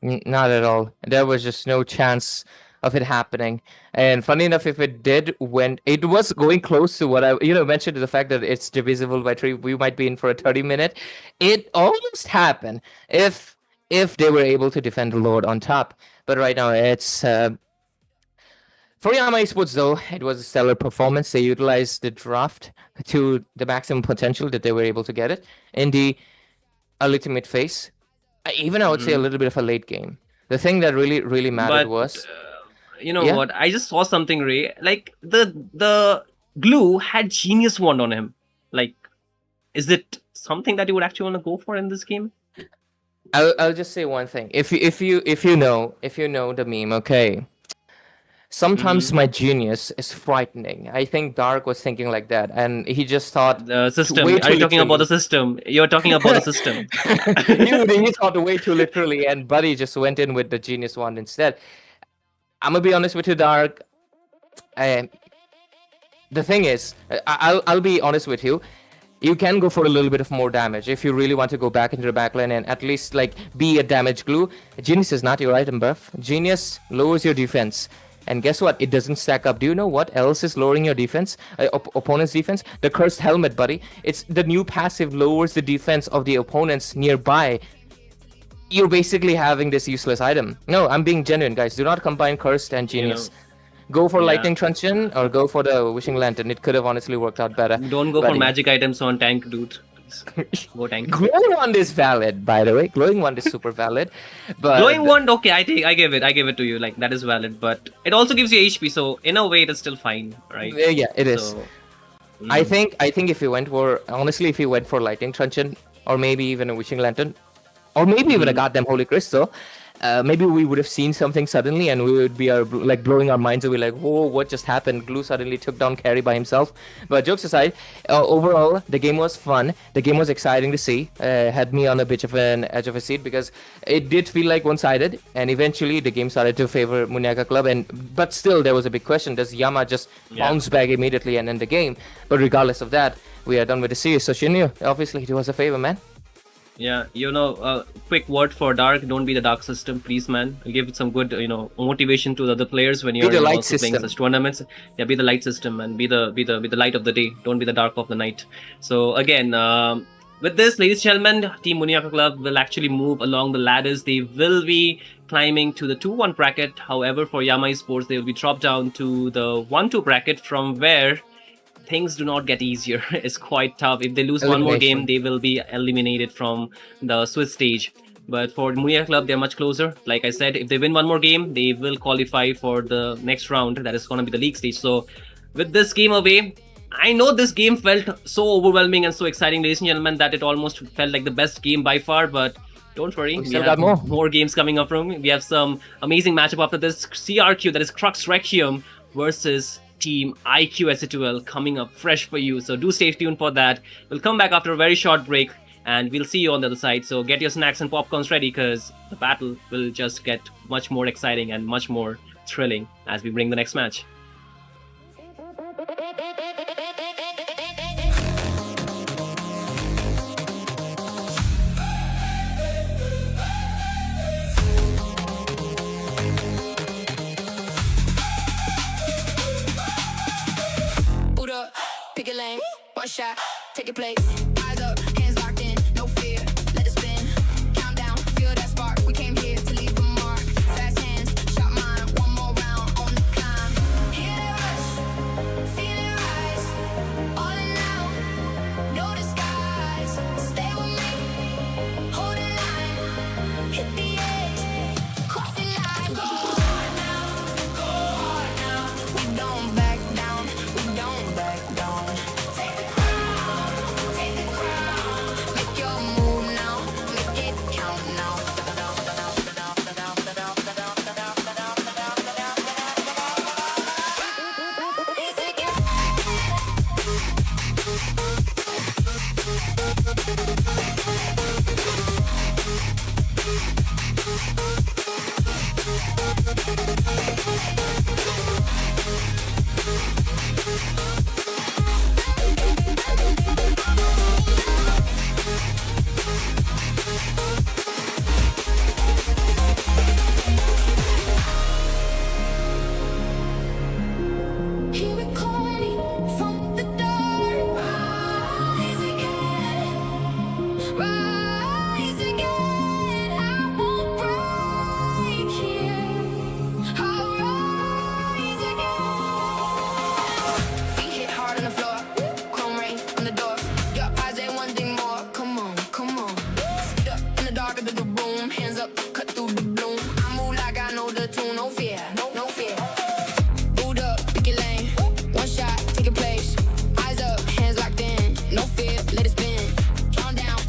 Not at all. There was just no chance of it happening. And funny enough, if it did, when it was going close to what I mentioned, the fact that it's divisible by 3, we might be in for a 30-minute. It almost happened if they were able to defend the Lord on top. But right now, it's... For Yama Esports, though, it was a stellar performance. They utilized the draft to the maximum potential that they were able to get it in the ultimate phase. Even I would say a little bit of a late game. The thing that really mattered was... you know what? I just saw something, Ray. Like, the Glue had Genius Wand on him. Like, is it something that you would actually want to go for in this game? I'll just say one thing. If you know the meme, okay... Sometimes my genius is frightening. I think Dark was thinking like that, and he just thought... The system. Are you talking about the system? You're talking about the system. he thought way too literally, and Buddy just went in with the Genius Wand instead. I'm gonna be honest with you, Dark. The thing is, I'll be honest with you. you can go for a little bit of more damage if you really want to go back into the backline and at least like be a damage glue. Genius is not your item buff. Genius lowers your defense. And guess what? It doesn't stack up. Do you know what else is lowering your defense? Opponent's defense? The Cursed Helmet, buddy. It's the new passive lowers the defense of the opponents nearby. You're basically having this useless item. No, I'm being genuine, guys. Do not combine Cursed and Genius. Go for Lightning Truncheon or go for the Wishing Lantern. It could have honestly worked out better. Don't go for magic items on tank, dude. Go tank. Glowing Wand is valid, by the way. Glowing Wand is super valid. But Glowing Wand, okay, I give it to you. Like, that is valid, but it also gives you HP, so in a way it is still fine, right? Yeah, it is. So, I think if you went for Lightning Truncheon or maybe even a Wishing Lantern or maybe even a goddamn Holy Crystal, maybe we would have seen something suddenly and we would be like blowing our minds away, like, whoa, what just happened? Glue suddenly took down Carry by himself. But jokes aside, overall the game was fun. The game was exciting to see. Had me on a bit of an edge of a seat because it did feel like one-sided, and eventually the game started to favor Muniya Club. But still, there was a big question: does Yama just bounce back immediately and end the game? But regardless of that, we are done with the series. So Shinyu, obviously, do us a favor, man. Yeah, quick word for Dark. Don't be the Dark system, please, man. Give some good, motivation to the other players when you're also playing such tournaments. Yeah, be the light system and be the light of the day. Don't be the dark of the night. So again, with this, ladies and gentlemen, Team Muniya Club will actually move along the ladders. They will be climbing to the 2-1 bracket. However, for Yama Esports, they will be dropped down to the 1-2 bracket, from where things do not get easier. It's quite tough. If they lose one more game, they will be eliminated from the Swiss stage. But for Muniya Club, they're much closer. Like I said, if they win one more game, they will qualify for the next round. That is going to be the league stage. So with this game away, I know this game felt so overwhelming and so exciting, ladies and gentlemen, that it almost felt like the best game by far. But don't worry, we have more games coming up from. We have some amazing matchup after this. CRQ, that is Crux Requiem versus Team iQOO SC2L, coming up fresh for you. So do stay tuned for that. We'll come back after a very short break and we'll see you on the other side. So get your snacks and popcorns ready, because the battle will just get much more exciting and much more thrilling as we bring the next match. Pick a lane, one shot, take a place. Eyes up, hands locked in, no fear, let it spin. Countdown, feel that spark. We came here to leave a mark. Fast hands, shot mine, one more round on the climb. Hear that rush, feel it rise. All in now, no disguise. Stay with me, hold the line, hit the edge, cross the line. Go hard now, we don't back down, we don't back down.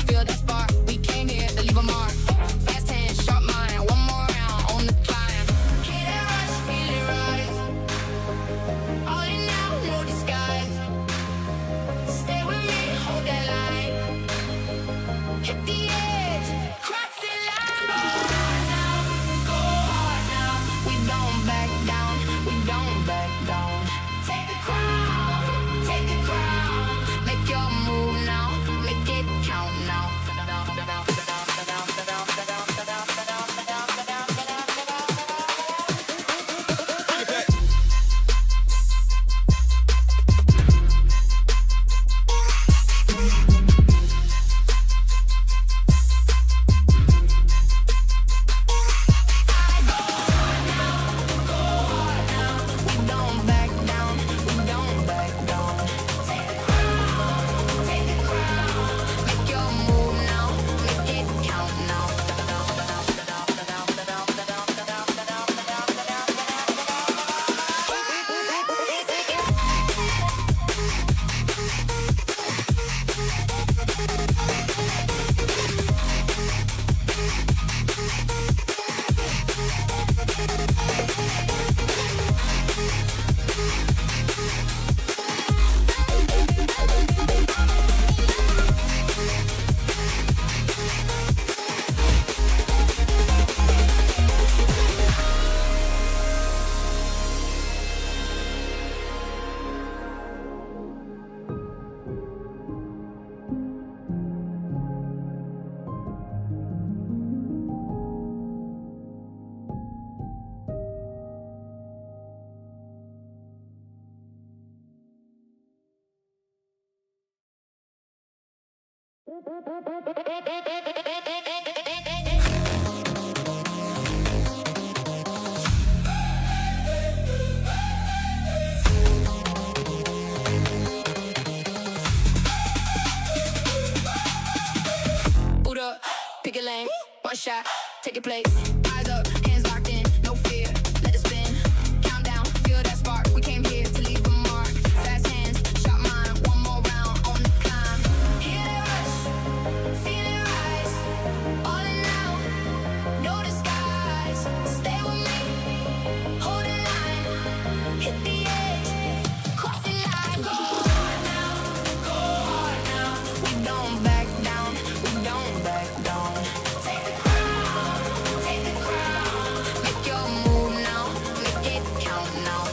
Feel that spark. Boot up, pick a lane, one shot, take a place. Eyes up, hands locked in, no fear, let it spin. Countdown, feel that spark, we came here to leave a mark. Fast hands, shot mine, one more round on the climb. Hear the rush, feel it rise. All in now, no disguise. Stay with me, hold the line, hit the edge, cross the line. Go hard now, go hard now. We don't back down, we don't back down. Take the crown, make your move now, make it count now.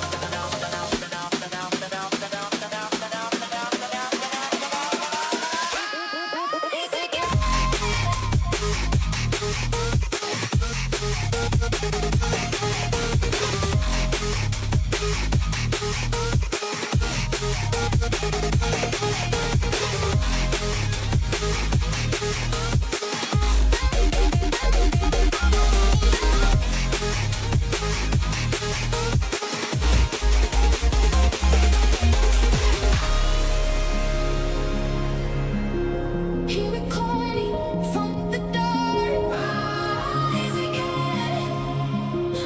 Hear it calling from the dark. Rise again,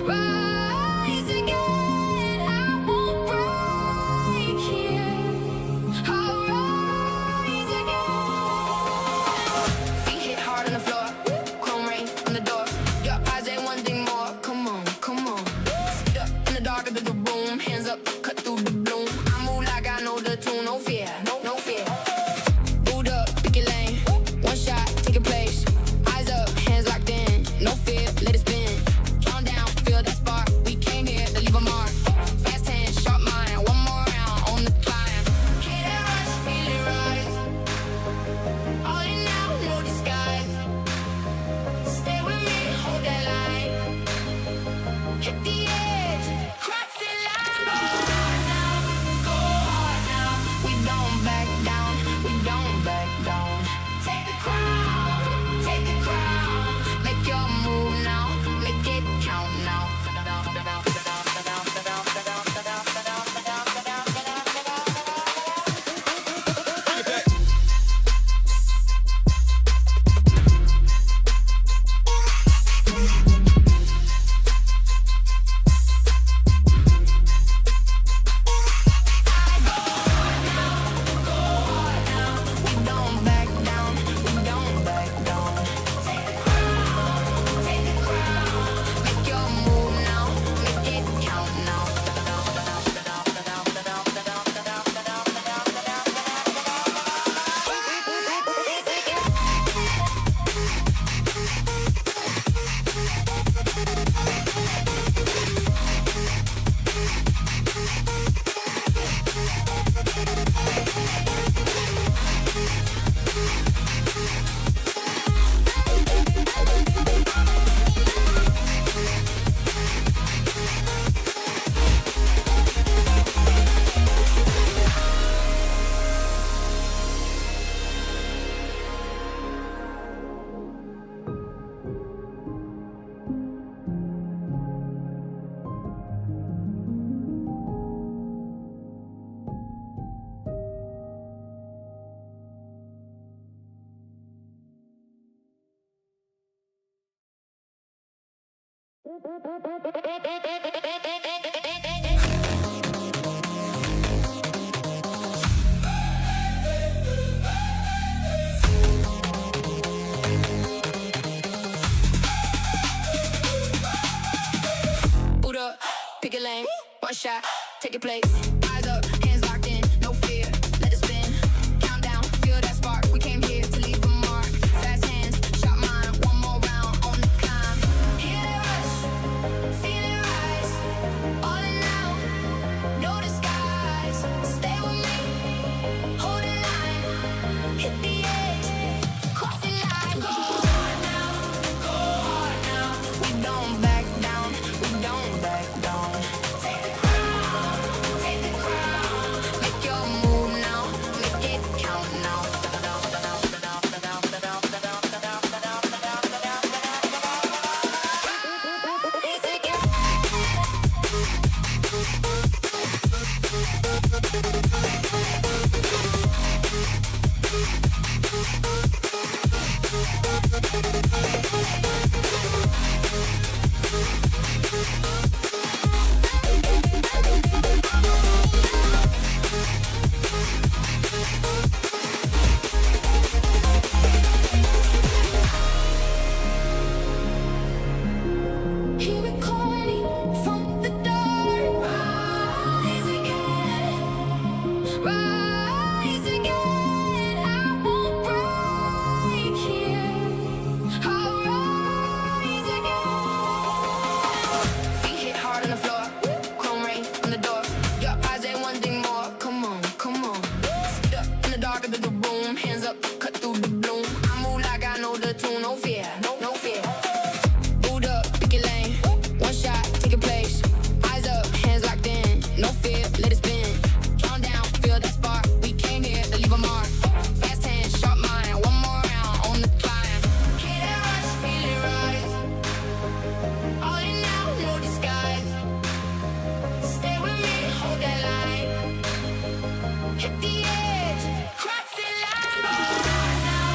rise again. I won't break here. I'll rise again. Feet hit hard on the floor, chrome rain on the door. Your eyes ain't one thing more. Come on, come on. Sit up in the dark of the room, hands up, cut through the bloom. I move like I know the tune, no fear, no fear. Boot up, pick your lane. One shot, take a place. Eyes up, hands locked in. No fear, let it spin. Count down, feel that spark. We came here to leave a mark. Fast hands, sharp mind. One more round on the climb. Hear that rush, feel it rise. All in now, no disguise. Stay with me, hold that line. Hit the edge, cross the line. Go hard now, go hard now. We don't back down, we don't back down. Take the crown, make your move now, make it count now. We don't back down, we don't back down. Take the crown, make your move now, make it count now. Boot up, pick a lane, one shot, take a place. Eyes up, hands locked in, no fear, let it spin. Countdown, feel that spark. We came here to leave a mark. Fast hands, shot mine, one more round on the climb. Hear the rush, feel it rise. All in now, no disguise. Stay with me, hold the line, hit the edge, cross the line. Go hard now, go hard now. We don't back down, we don't back down. Take the crown, Hear it calling from the dark. Rise again, rise again. I won't break here. I'll rise again. Feet hit hard on the floor, chrome rain on the door. Your eyes ain't one thing more. Come on, come on. Sit up in the dark of the room, hands up, cut through the gloom. I move like I know the tune, no fear, no fear. Boot up, pick your lane. One shot, take a place. Eyes up, hands locked in. No fear, let it spin. Count down, feel that spark. We came here to leave a mark. Fast hands, sharp mind. One more round on the climb. Get that rush, feel it rise. All in now, no disguise. Stay with me, hold that line. Hit the edge, cross the line. Go hard now,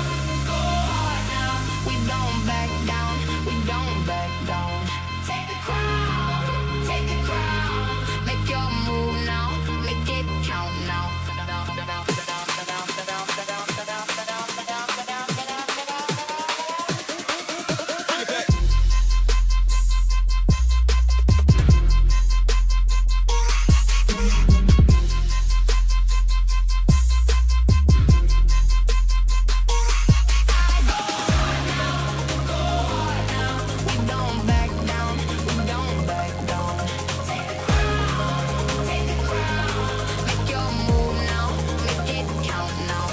go hard now. We don't back down, we don't back down. Take the crown, take the crown. Make your move now, make it count now. We don't back down, we don't back down. Take the crown, make your move now, make it count now.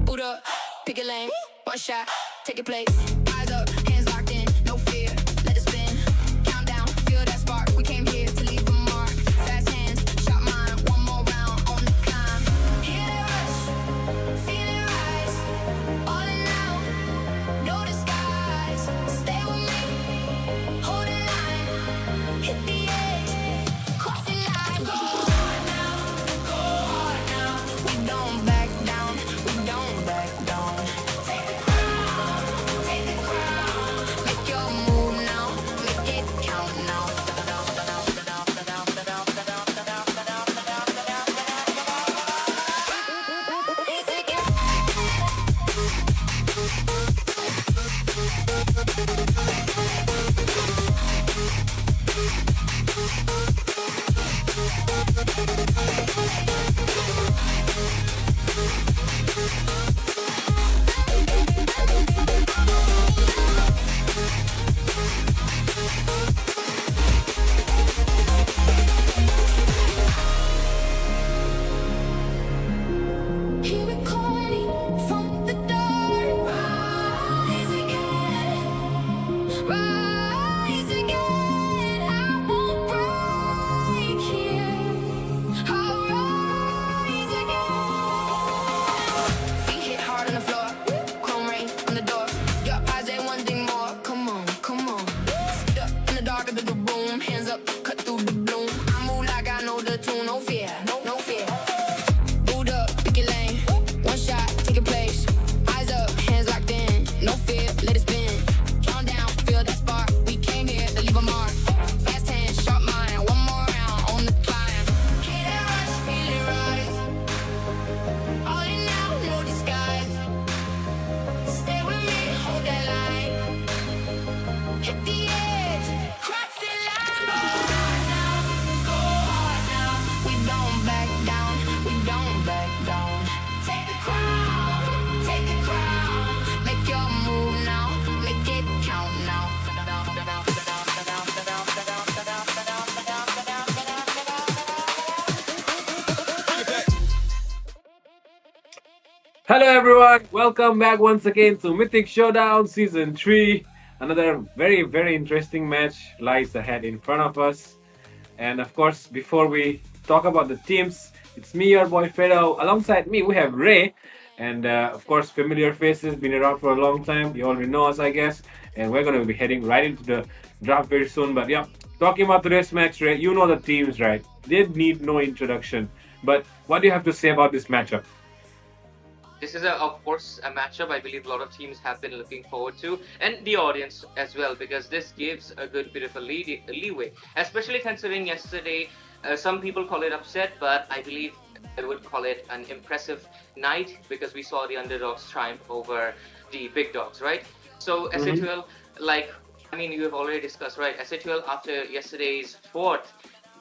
Boot up, pick a lane, one shot, take a place. Eyes up, hands locked in, no fear, let it spin. Count down, feel that spark. We came here to leave a mark. Fast hands, sharp mind. One more round on the climb. Hear the rush, feel it rise. All in now, no disguise. Stay with me, hold the line, hit the edge, cross the line. Go hard now, go hard now. We don't back down, we don't back down. Take the crown, make your move now, make it count now. Hear it calling from the dark. Rise again, rise again. I won't break here. I'll rise again. Feet hit hard on the floor, chrome rain on the door. Your eyes ain't one thing more. Come on, come on. Sit up in the dark of the room, hands up, cut through the gloom. I move like I know the tune, no fear, no fear. Boot up, pick your lane. One shot, take a place. Eyes up, hands locked in. No fear, let it spin. Hello, everyone. Welcome back once again to Mythic Showdown Season 3. Another very, very interesting match lies ahead in front of us. And of course, before we talk about the teams, it's me, your boy Fredo. Alongside me, we have Ray. And of course, familiar faces, been around for a long time. You already know us, I guess. And we're going to be heading right into the draft very soon. But yeah, talking about today's match, Ray, you know the teams, right? They need no introduction. But what do you have to say about this matchup? This is, of course, a matchup I believe a lot of teams have been looking forward to, and the audience as well, because this gives a good bit of a leeway, especially considering yesterday, some people call it upset, but I believe I would call it an impressive night because we saw the underdogs triumph over the big dogs, right? So SA12, like, I mean, you have already discussed, right? SA12 after yesterday's fourth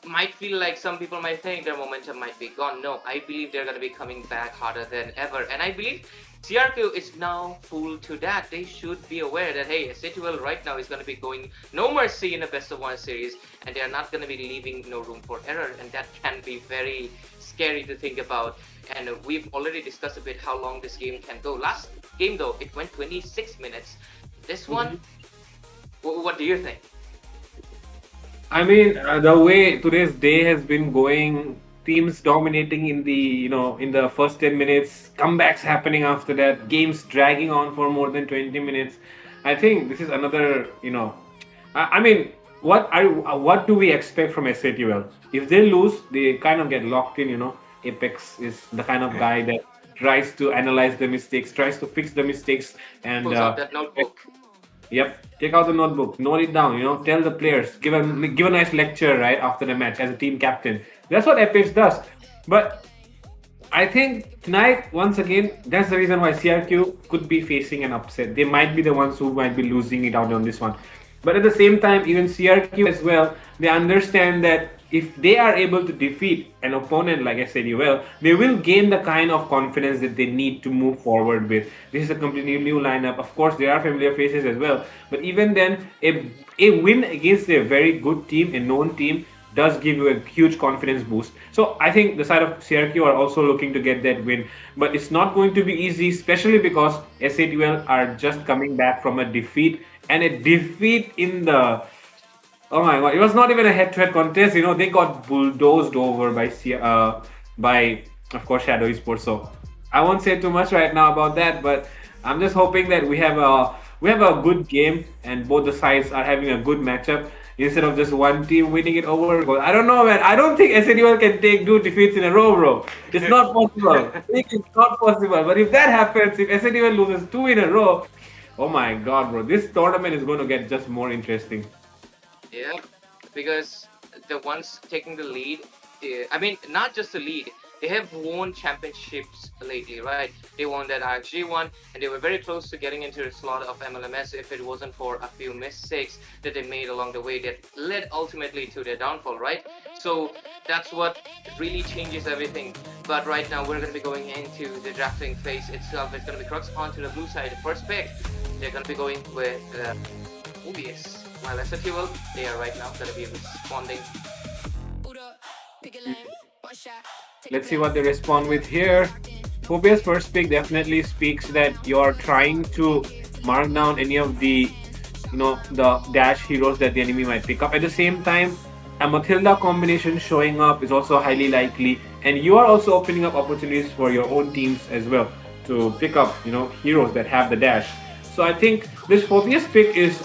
might feel like some people might think their momentum might be gone. No, I believe they're going to be coming back harder than ever. And I believe CRQ is now fooled to that. They should be aware that, hey, SA12 right now is going to be going no mercy in a best of one series, and they're not going to be leaving no room for error. And that can be very scary to think about. And we've already discussed a bit how long this game can go. Last game, though, it went 26 minutes. This one, what do you think? I mean, the way today's day has been going, teams dominating in the in the first 10 minutes, comebacks happening after that, games dragging on for more than 20 minutes. I think this is another I mean, what do we expect from SATUL? If they lose, they kind of get locked in. Apex is the kind of guy that tries to analyze the mistakes, tries to fix the mistakes, and Pulls out that notebook. Yep, take out the notebook, note it down. Tell the players, give a nice lecture right after the match as a team captain. That's what Apex does. But I think tonight, once again, that's the reason why CRQ could be facing an upset. They might be the ones who might be losing it out on this one. But at the same time, even CRQ as well, they understand that if they are able to defeat an opponent like SADUL, they will gain the kind of confidence that they need to move forward with. This is a completely new lineup. Of course, there are familiar faces as well. But even then, a win against a very good team, a known team, does give you a huge confidence boost. So I think the side of CRQ are also looking to get that win. But it's not going to be easy, especially because SADUL are just coming back from a defeat, and a defeat in the... Oh my god! It was not even a head-to-head contest. They got bulldozed over by of course Shadow Esports. So I won't say too much right now about that. But I'm just hoping that we have a good game and both the sides are having a good matchup instead of just one team winning it over. I don't know, man. I don't think SADUL can take 2 defeats in a row, bro. It's not possible. It's not possible. But if that happens, if SADUL loses 2 in a row, oh my god, bro! This tournament is going to get just more interesting. Yeah, because the ones taking the lead, I mean, not just the lead, they have won championships lately, right? They won that RG one, and they were very close to getting into the slot of MLMS if it wasn't for a few mistakes that they made along the way that led ultimately to their downfall, right? So that's what really changes everything. But right now, we're going to be going into the drafting phase itself. It's going to be Crux onto the blue side. The first pick, they're going to be going with OBS. While SATUL, they are right now going to be responding. Let's see what they respond with here. Phobia's first pick definitely speaks that you're trying to mark down any of the the dash heroes that the enemy might pick up. At the same time, a Matilda combination showing up is also highly likely, and you are also opening up opportunities for your own teams as well to pick up heroes that have the dash. So I think this Phobia's pick is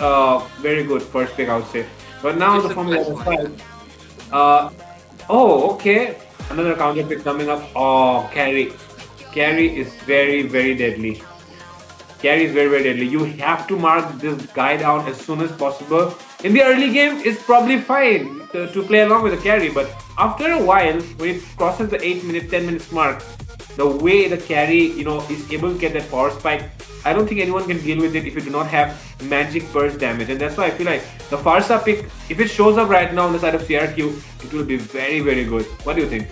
very good first pick, I would say. But now the Formula 5. Oh, okay. Another counter pick coming up. Oh, Carry. Carry is very, very deadly. Carry is very, very deadly. You have to mark this guy down as soon as possible. In the early game, it's probably fine to play along with the carry, but after a while, when it crosses the 8 minute, 10 minutes mark, the way the carry, is able to get that power spike, I don't think anyone can deal with it if you do not have magic burst damage. And that's why I feel like the Farsa pick, if it shows up right now on the side of CRQ, it will be very, very good. What do you think?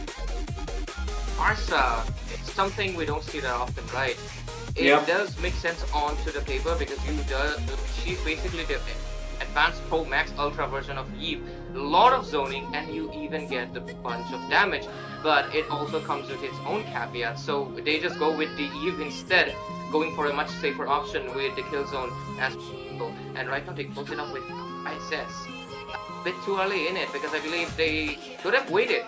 Farsa, it's something we don't see that often, right? It does make sense onto the paper because she's basically advanced Pro Max Ultra version of Eve. A lot of zoning, and you even get a bunch of damage. But it also comes with its own caveats. So they just go with the Eve instead, going for a much safer option with the kill zone as possible. And right now they close it up with ISS. A bit too early in it because I believe they could have waited.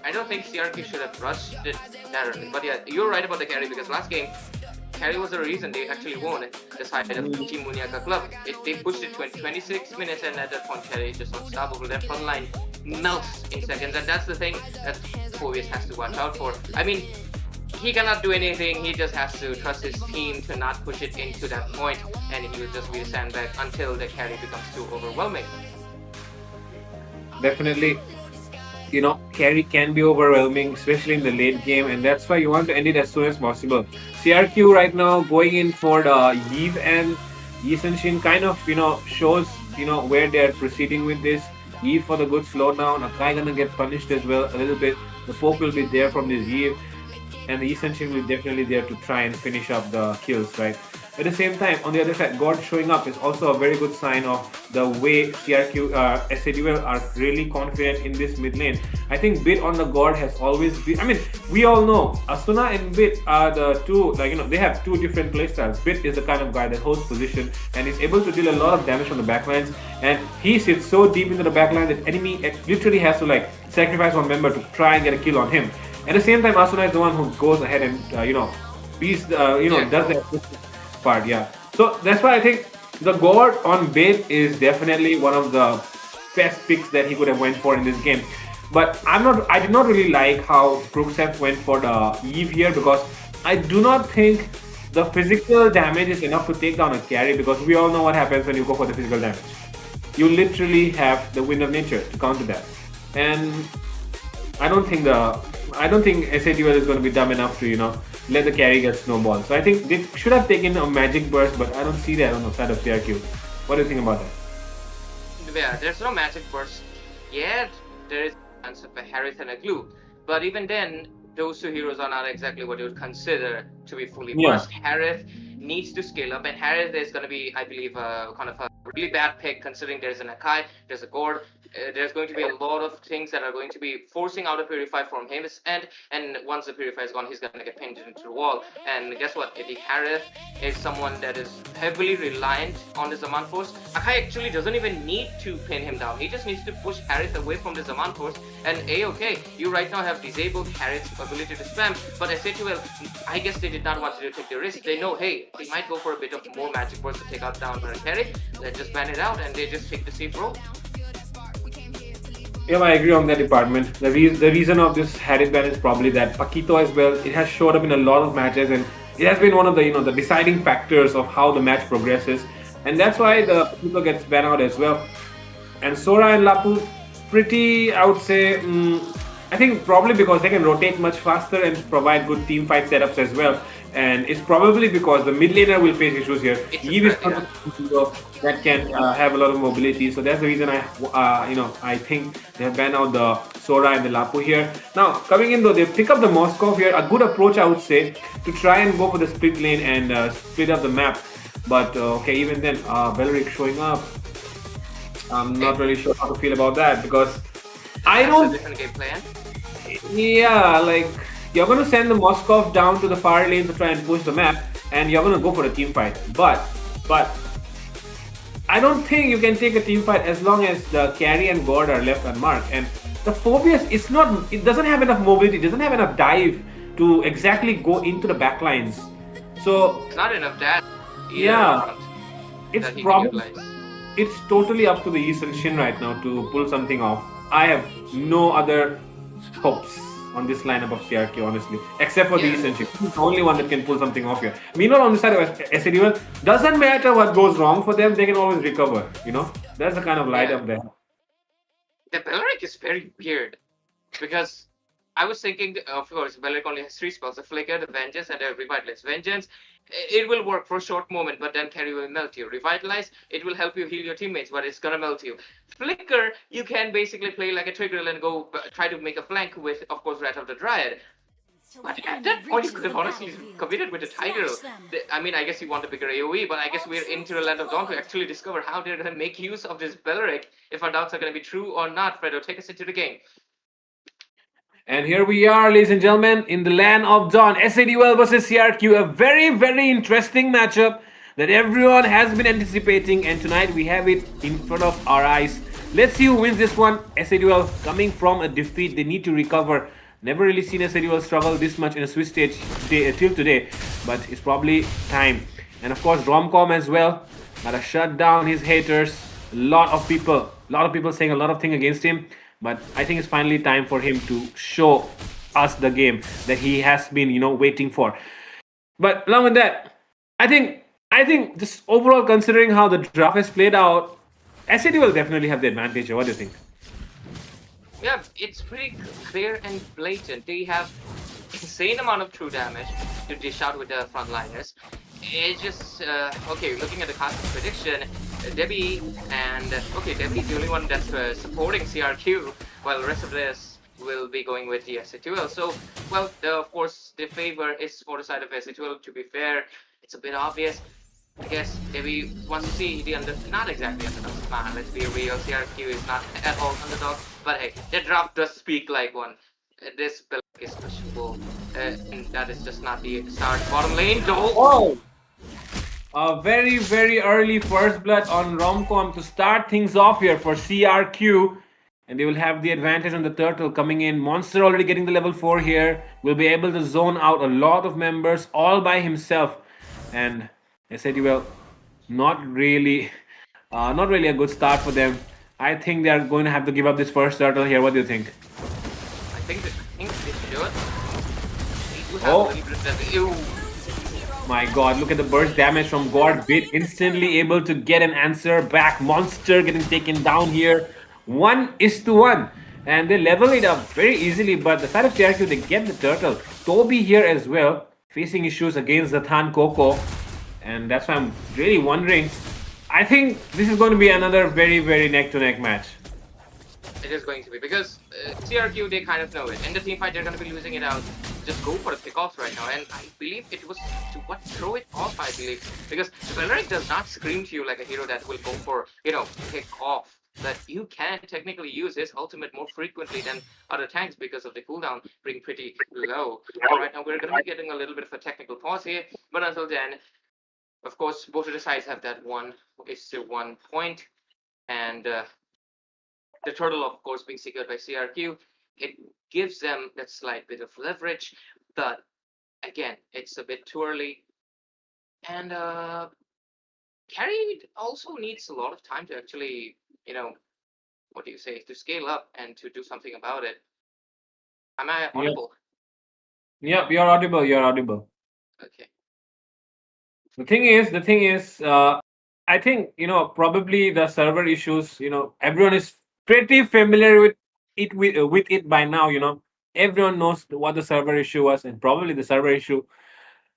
I don't think CRQ should have rushed it that early. But yeah, you're right about the carry because last game, carry was the reason they actually won the side of Team Muniya club. They pushed it 26 minutes, and at that point, carry is just unstoppable. Their front line melts in seconds, and that's the thing that Phobius has to watch out for. I mean, he cannot do anything. He just has to trust his team to not push it into that point, and he will just be the sandbag until the carry becomes too overwhelming. Definitely, carry can be overwhelming, especially in the late game, and that's why you want to end it as soon as possible. CRQ right now going in for the Eve and Yisenshin kind of, shows, where they're proceeding with this. Eve for the good slowdown, Akai gonna get punished as well a little bit. The poke will be there from this Eve, and the Yisenshin will definitely there to try and finish up the kills, right? At the same time, on the other side, God showing up is also a very good sign of the way CRQ, SADUL are really confident in this mid lane. I think Bit on the God has always been. I mean, we all know Asuna and Bit are the two, they have two different playstyles. Bit is the kind of guy that holds position and is able to deal a lot of damage from the backlines. And he sits so deep into the backline that enemy literally has to sacrifice one member to try and get a kill on him. At the same time, Asuna is the one who goes ahead and does the part, yeah. So that's why I think the God on Bait is definitely one of the best picks that he could have went for in this game. But I did not really like how Crooksef went for the Eve here because I do not think the physical damage is enough to take down a carry because we all know what happens when you go for the physical damage. You literally have the wind of nature to counter that. And I don't think SADUL is going to be dumb enough to, let the carry get snowballed. So I think they should have taken a magic burst, but I don't see that on the side of CRQ. What do you think about that? Yeah, there's no magic burst yet. There is a chance of a Harith and a glue. But even then, those two heroes are not exactly what you would consider to be fully burst. Harith needs to scale up, and Harith is going to be, I believe, kind of a really bad pick considering there's an Akai, there's a Gord. There's going to be a lot of things that are going to be forcing out a Purify from him, and once the Purify is gone, he's going to get pinned into the wall. And guess what? The Harith is someone that is heavily reliant on the Zaman Force. Akai actually doesn't even need to pin him down. He just needs to push Harith away from the Zaman Force, and okay, you right now have disabled Harith's ability to spam, but SADUL, I guess they did not want to take the risk. They know, hey, they might go for a bit of more magic burst to take out down our carry. Let's just ban it out, and they just take the safe road. Yeah, I agree on that department. The reason of this Harith ban is probably that Paquito as well. It has showed up in a lot of matches, and it has been one of the the deciding factors of how the match progresses, and that's why the Paquito gets banned out as well. And Sora and Lapu, pretty, I would say, I think probably because they can rotate much faster and provide good team fight setups as well. And it's probably because the mid laner will face issues here. Eve is not a hero that can have a lot of mobility, so that's the reason I think they have banned out the Sora and the Lapu here. Now coming in though, they pick up the Moskov here. A good approach, I would say, to try and go for the split lane and split up the map. But okay, even then, Belric showing up. I'm not really sure how to feel about that because I don't. That's a different game plan. Yeah, you're going to send the Moskov down to the far lane to try and push the map, and you're going to go for a team fight. But I don't think you can take a team fight as long as the carry and God are left unmarked. And the Phobius, it doesn't have enough mobility, it doesn't have enough dive to exactly go into the backlines. So it's not enough that. Yeah, it's totally up to the East and Shin right now to pull something off. I have no other hopes on this lineup of CRQ, honestly, except for the East and Shin. He's the only one that can pull something off here. Meanwhile, on the side of SADUL, doesn't matter what goes wrong for them, they can always recover. That's the kind of light up there. The Belric is very weird because I was thinking, of course, Belric only has 3 spells: the Flicker, the Vengeance, and the Revitalize. Vengeance, it will work for a short moment, but then carry will melt you. Revitalize, it will help you heal your teammates, but it's gonna melt you. Flicker, you can basically play like a trigger and go try to make a flank with, of course, Rat of the Dryad. But at that point, you could have honestly committed with a Tiger. I mean, I guess you want a bigger AoE, but I guess we're into the Land of Dawn to actually discover how they're going to make use of this Belleric, if our doubts are going to be true or not. Fredo, take us into the game. And here we are, ladies and gentlemen, in the LAN of Dawn. SADUL versus CRQ, a very, very interesting matchup that everyone has been anticipating. And tonight we have it in front of our eyes. Let's see who wins this one. SADUL coming from a defeat. They need to recover. Never really seen SADUL struggle this much in a Swiss stage till today. But it's probably time. And of course, Romcom as well. Gotta shut down his haters. A lot of people saying a lot of things against him. But I think it's finally time for him to show us the game that he has been, waiting for. But along with that, I think just overall considering how the draft has played out, SAD will definitely have the advantage. What do you think? Yeah, it's pretty clear and blatant. They have insane amount of true damage to dish out with the frontliners. It's just, okay, looking at the casting prediction, Debbie and, Debbie's the only one that's supporting CRQ, while the rest of this will be going with the SA2L. So, well, of course, the favor is for the side of SA2L. To be fair, it's a bit obvious. I guess Debbie wants to see the not exactly underdog. Man, let's be real, CRQ is not at all underdog. But hey, the draft does speak like one. This build is questionable, and that is just not the start. Bottom lane, though. Oh! A very, very early first blood on Romcom to start things off here for CRQ. And they will have the advantage on the turtle coming in. Monster already getting the level 4 here. Will be able to zone out a lot of members all by himself. And I said, well, not really a good start for them. I think they are going to have to give up this first turtle here. What do you think? I think they should. They do have a little bit of that. Ew. My god, look at the burst damage from God. Bit instantly able to get an answer back. Monster getting taken down here. 1:1. And they level it up very easily. But the side of CRQ, they get the turtle. Toby here as well, facing issues against Zathan Coco. And that's why I'm really wondering. I think this is going to be another very, very neck-to-neck match. It is going to be, because CRQ, they kind of know it. In the team fight, they're going to be losing it out. Just go for the pickoffs right now, and I believe it was to throw it off, I believe. Because Belleric does not scream to you like a hero that will go for, pick off. But you can technically use his ultimate more frequently than other tanks because of the cooldown being pretty low. And right now, we're going to be getting a little bit of a technical pause here, but until then, of course, both of the sides have that 1:1 point, and the turtle, of course, being secured by CRQ, it gives them that slight bit of leverage, but again, it's a bit too early. And Carry also needs a lot of time to actually, what do you say, to scale up and to do something about it. Am I audible? Yep, you're audible. Okay. The thing is, I think, probably the server issues, everyone is pretty familiar with it by now, Everyone knows what the server issue was, and probably the server issue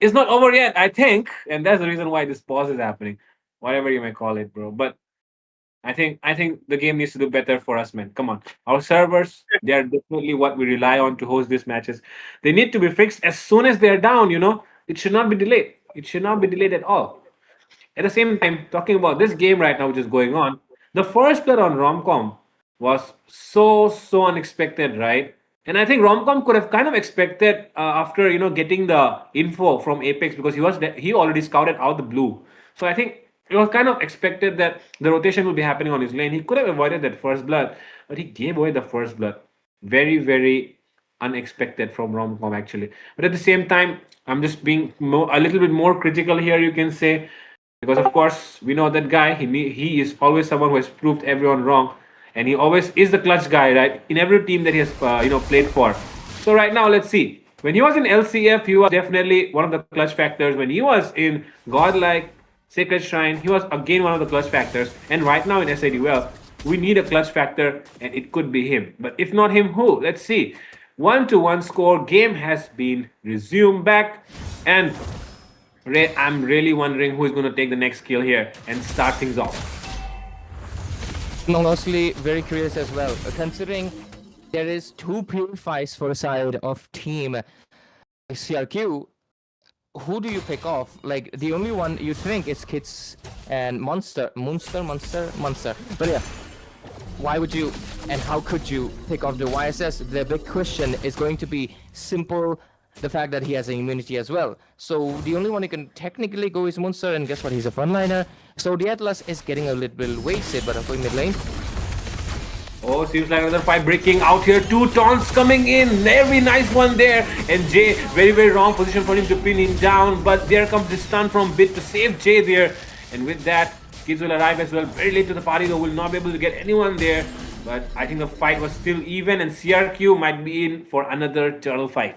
is not over yet, I think. And that's the reason why this pause is happening. Whatever you may call it, bro. But I think the game needs to do better for us, man. Come on. Our servers, they are definitely what we rely on to host these matches. They need to be fixed as soon as they're down, It should not be delayed. It should not be delayed at all. At the same time, talking about this game right now, which is going on, the first blood on Romcom was so unexpected, right? And I think Romcom could have kind of expected after getting the info from Apex, because he already scouted out the blue. So I think it was kind of expected that the rotation will be happening on his lane. He could have avoided that first blood, but he gave away the first blood. Very, very unexpected from Romcom, actually. But at the same time, I'm just being a little bit more critical here, you can say, because of course we know that guy. He is always someone who has proved everyone wrong, and he always is the clutch guy, right, in every team that he has played for. So right now, let's see. When he was in LCF, he was definitely one of the clutch factors. When he was in GodLike, Sacred Shrine, he was again one of the clutch factors. And right now in SADUL, we need a clutch factor, and it could be him. But if not him, who? Let's see. 1-1 score. Game has been resumed back, and I'm really wondering who is going to take the next kill here and start things off. I'm honestly very curious as well, considering there is 2 purifies for a side of team CRQ, who do you pick off? Like, the only one you think is Kids and Monster. But yeah, why would you and how could you pick off the YSS? The big question is going to be simple, the fact that he has an immunity as well. So the only one you can technically go is Monster, and guess what? He's a frontliner. So the Atlas is getting a little bit wasted, but I'm going mid lane. Oh, seems like another fight breaking out here. 2 taunts coming in. Very nice one there. And Jay, very, very wrong position for him to pin him down. But there comes the stun from Bit to save Jay there. And with that, Kids will arrive as well. Very late to the party, though. Will not be able to get anyone there. But I think the fight was still even. And CRQ might be in for another turtle fight.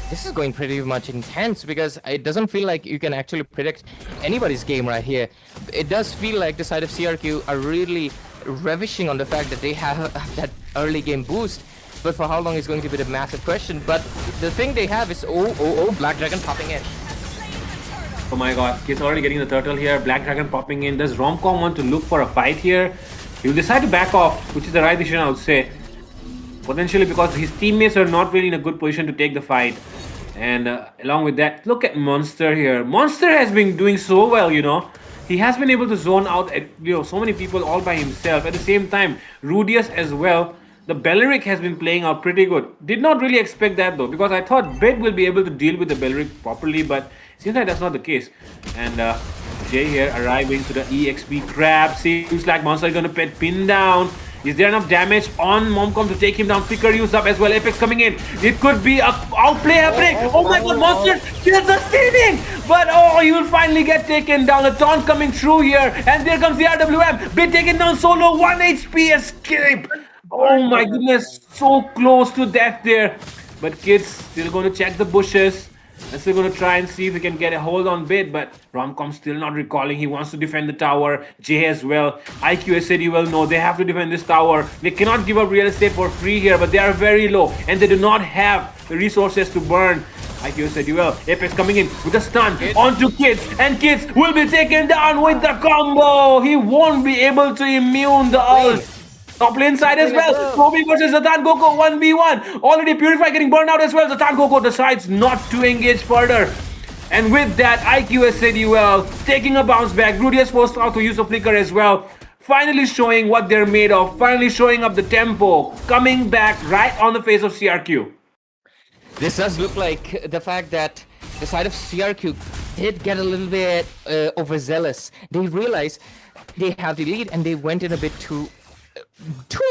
This is going pretty much intense because it doesn't feel like you can actually predict anybody's game right here. It does feel like the side of CRQ are really ravishing on the fact that they have that early game boost, but for how long is going to be the massive question. But the thing they have is Black Dragon popping in. Oh my god, he's already getting the turtle here. Black Dragon popping in. Does Romcom want to look for a fight here? He'll decide to back off, which is the right decision, I would say. Potentially because his teammates are not really in a good position to take the fight. And along with that, look at Monster here. Monster has been doing so well, you know. He has been able to zone out at, so many people all by himself. At the same time, Rudius as well. The Belleric has been playing out pretty good. Did not really expect that though, because I thought Bed will be able to deal with the Belleric properly, but seems like that's not the case. And Jay here arriving to the EXP grab. Seems like Monster is going to pin down. Is there enough damage on Momcom to take him down? Flicker used up as well. Apex coming in. It could be a outplay happening. Oh my god, Monster kills the stealing. But he will finally get taken down. A taunt coming through here. And there comes the RWM. Bit taken down solo. 1 HP escape. Oh my goodness. So close to death there. But Kids still going to check the bushes. And still going to try and see if he can get a hold on Bit, but Romcom still not recalling. He wants to defend the tower. Jay as well. iQOO said you well know they have to defend this tower. They cannot give up real estate for free here, but they are very low and they do not have the resources to burn. iQOO said you well. Apex coming in with a stun onto Kids, and Kids will be taken down with the combo. He won't be able to immune the ult. Top lane side as well. Toby versus Zatan Goku 1v1. Already Purify getting burned out as well. Zatan Goku decides not to engage further. And with that, iQOO said well, taking a bounce back. Rudius forced out to use a flicker as well. Finally showing what they're made of. Finally showing up the tempo. Coming back right on the face of CRQ. This does look like the fact that the side of CRQ did get a little bit overzealous. They realized they have the lead and they went in a bit too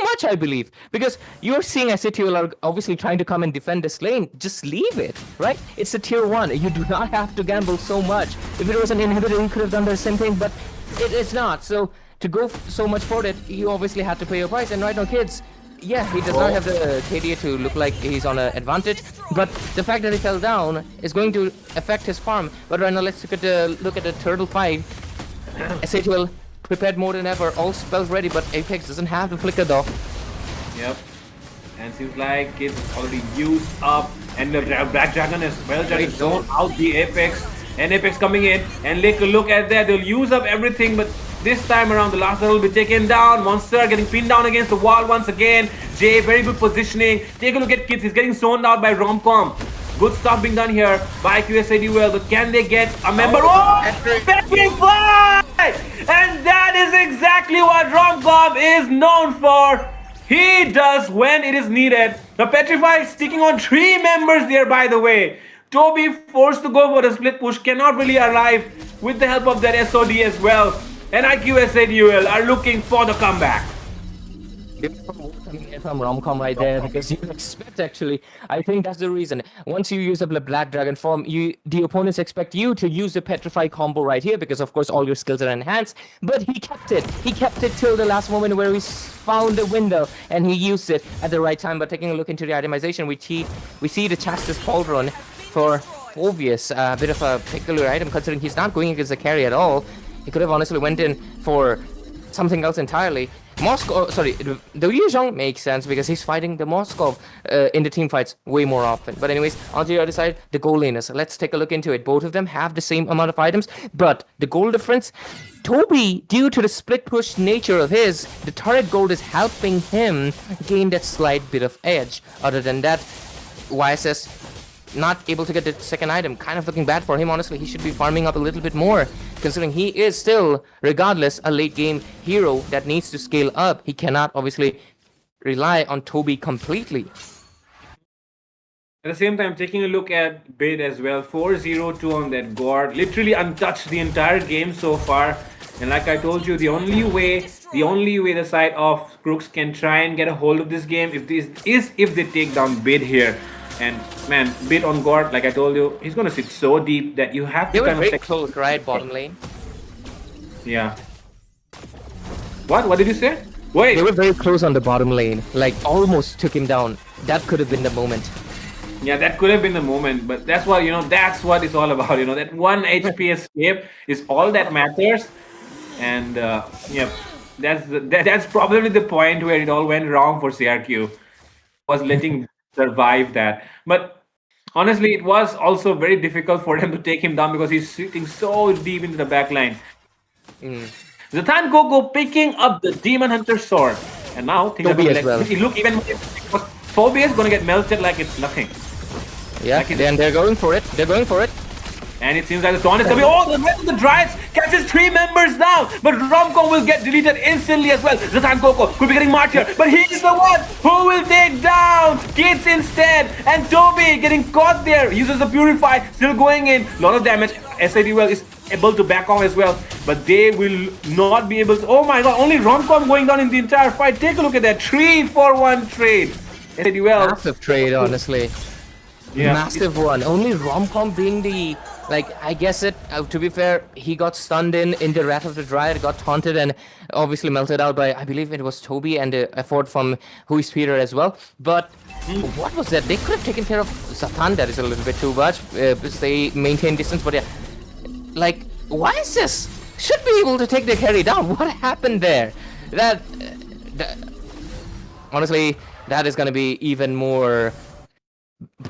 much, I believe, because you're seeing SATL are obviously trying to come and defend this lane. Just leave it, right? It's a tier 1. You do not have to gamble so much. If it was an inhibitor, you could have done the same thing, but it's not. So to go so much for it, you obviously had to pay your price. And right now, Kids, yeah, he does not have the KDA to look like he's on an advantage, but the fact that he fell down is going to affect his farm. But right now, let's look at the Turtle 5. SATL prepared more than ever, all spells ready, but Apex doesn't have the flicker though. Yep. And seems like Kids already used up, and the Black Dragon as well trying to zone out the Apex. And Apex coming in, and take a look at that. They'll use up everything, but this time around the last one will be taken down. Monster getting pinned down against the wall once again. Jay, very good positioning. Take a look at Kids. He's getting zoned out by Romcom. Good stuff being done here by QSADUL, but can they get a member? Petrify! And that is exactly what Romcom is known for. He does when it is needed. The Petrify sticking on 3 members there, by the way. Toby forced to go for the split push, cannot really arrive with the help of that SOD as well. And iQSADUL are looking for the comeback. Coming in from Romcom right there, because you expect, actually, I think that's the reason. Once you use up the Black Dragon form, the opponents expect you to use the Petrify combo right here, because of course all your skills are enhanced. But he kept it till the last moment where he found the window and he used it at the right time. But taking a look into the itemization, we see the Chastis Pauldron for obvious bit of a peculiar item, considering he's not going against the carry at all. He could have honestly went in for something else entirely. Moscow, sorry, the Yuzhong makes sense because he's fighting the Moscow in the team fights way more often. But anyways, on the other side, the goal laners. Let's take a look into it. Both of them have the same amount of items, but the goal difference, Toby, due to the split push nature of his, the turret gold is helping him gain that slight bit of edge. Other than that, YSS not able to get the second item. Kind of looking bad for him, honestly. He should be farming up a little bit more, considering he is still, regardless, a late game hero that needs to scale up. He cannot obviously rely on Toby completely. At the same time, taking a look at Bid as well, 4-0-2 on that guard, literally untouched the entire game so far. And like I told you, the only way the side of Crooks can try and get a hold of this game if they take down Bid here. And man, Bid on guard, like I told you, he's gonna sit so deep that you have to They were kind of very close, right? Bottom lane. Yeah. What did you say? Wait. They were very close on the bottom lane. Like, almost took him down. That could have been the moment. Yeah, that could have been the moment, but that's what that's what it's all about. That 1 HP escape is all that matters, and yeah, that's probably the point where it all went wrong for CRQ. Was letting survive that, but honestly, it was also very difficult for them to take him down because he's sitting so deep into the back line. Zatan Gogo picking up the Demon Hunter sword, and now things are Toby going as well. look even more. Toby is gonna get melted like it's nothing. Yeah, then they're going for it. They're going for it. And it seems like the Dawn is coming. Oh, the rest of the Dryads catches 3 members down. But Romcom will get deleted instantly as well. Zatan Koko could be getting marked here. But he's the one who will take down Kids instead. And Toby getting caught there. Uses the Purify. Still going in. Lot of damage. SADWell is able to back off as well. But they will not be able to. Oh my god. Only Romcom going down in the entire fight. Take a look at that. 3-for-1 trade. SADWell. Massive trade, honestly. Yeah. Massive one. Only Romcom being the, like, I guess it, to be fair, he got stunned in the Wrath of the Dryad, got taunted and obviously melted out by, I believe it was Toby and the effort from Who is Peter as well. But what was that? They could have taken care of Zatan. That is a little bit too much. They maintain distance, but yeah. Like, why is this? Should be able to take the carry down. What happened there? That honestly, that is going to be even more.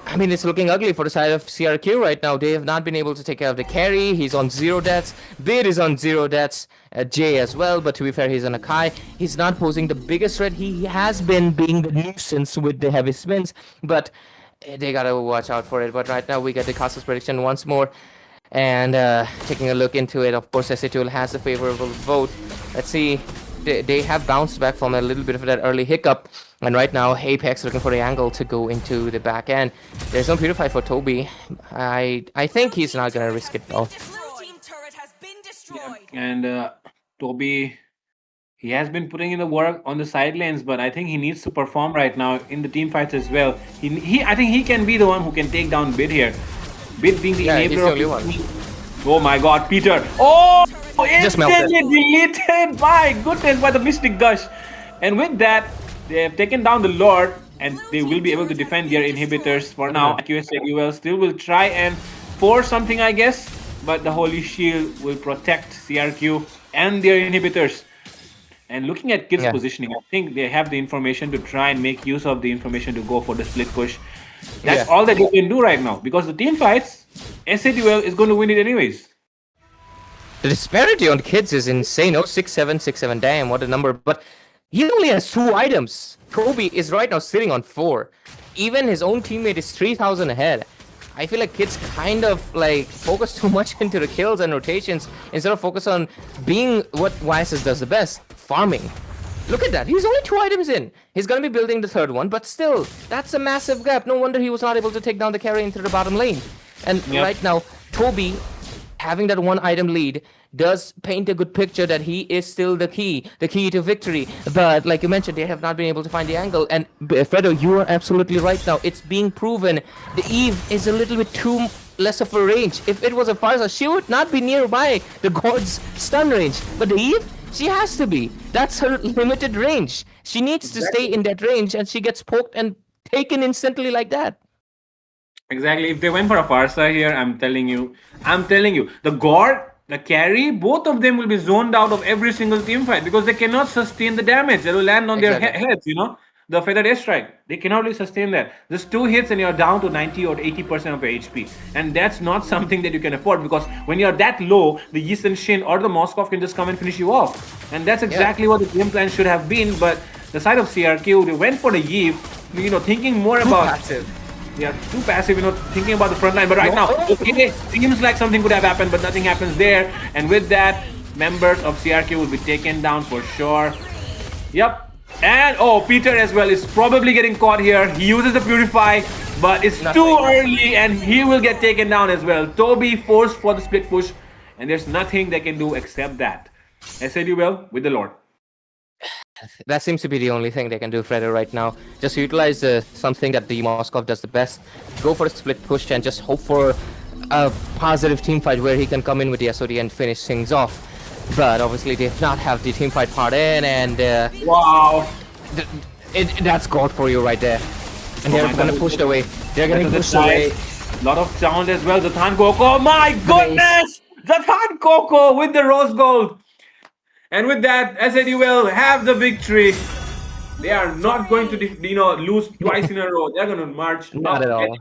I mean, it's looking ugly for the side of CRQ right now. They have not been able to take care of the carry. He's on 0 deaths. Bid is on 0 deaths. Jay as well, but to be fair, he's on a Kai. He's not posing the biggest threat. He has been being the nuisance with the heavy spins, but they gotta watch out for it. But right now, we get the Castle's prediction once more. And taking a look into it, of course, SATUL has a favorable vote. Let's see. They have bounced back from a little bit of that early hiccup. And right now, Apex looking for the angle to go into the back end. There's no Purify for Toby. I think he's not going to risk it though. And Toby, he has been putting in the work on the side lanes, but I think he needs to perform right now in the team fights as well. I think he can be the one who can take down Bid here. Bid being the enabler of the team. Oh my god, Peter. Oh! Just Instantly deleted! My goodness, by the Mystic Gush. And with that, they have taken down the Lord, and they will be able to defend their inhibitors for now. iQOO still will try and force something, I guess, but the Holy Shield will protect CRQ and their inhibitors. And looking at Kids' positioning, I think they have the information to try and make use of the information to go for the split push. That's all that they can do right now, because the team fights, SADWell is going to win it anyways. The disparity on Kids is insane. Oh, 6-7, 6-7. Damn, what a number. But he only has 2 items. Toby is right now sitting on 4. Even his own teammate is 3,000 ahead. I feel like Kids kind of like focus too much into the kills and rotations instead of focus on being what YSS does the best, farming. Look at that. He's only 2 items in. He's going to be building the 3rd one, but still, that's a massive gap. No wonder he was not able to take down the carry into the bottom lane. And right now, Toby, having that 1 item lead, does paint a good picture that he is still the key to victory. But like you mentioned, they have not been able to find the angle. And Fredo, you are absolutely right now. It's being proven. The Eve is a little bit too less of a range. If it was a Farsa, she would not be nearby the God's stun range. But the Eve, she has to be. That's her limited range. She needs to stay in that range, and she gets poked and taken instantly like that. Exactly. If they went for a Farsa here, I'm telling you, the God, the carry, both of them will be zoned out of every single team fight because they cannot sustain the damage. They will land on their heads, the feathered airstrike. They cannot really sustain that. Just 2 hits and you're down to 90 or 80% of your HP. And that's not something that you can afford because when you're that low, the Yi Shin or the Moskov can just come and finish you off. And that's exactly what the game plan should have been. But the side of CRQ, they went for the Yi, thinking more about... They are too passive, thinking about the front line. But right now, okay, seems like something could have happened, but nothing happens there. And with that, members of CRQ will be taken down for sure. Yep. And Peter as well is probably getting caught here. He uses the Purify, but it's too early and he will get taken down as well. Toby forced for the split push, and there's nothing they can do except that. SADUL with the Lord. That seems to be the only thing they can do, Fredo, right now. Just utilize something that the Moskov does the best. Go for a split push and just hope for a positive team fight where he can come in with the SOD and finish things off. But obviously they do not have the team fight part in, and wow, that's God for you right there. And they're gonna push away. They're getting pushed away. Lot of sound as well. Zatan Coco, oh my goodness! Zatan Coco with the rose gold. And with that, SADUL have the victory. They are not going to lose twice in a row. They're going to march. Not at all.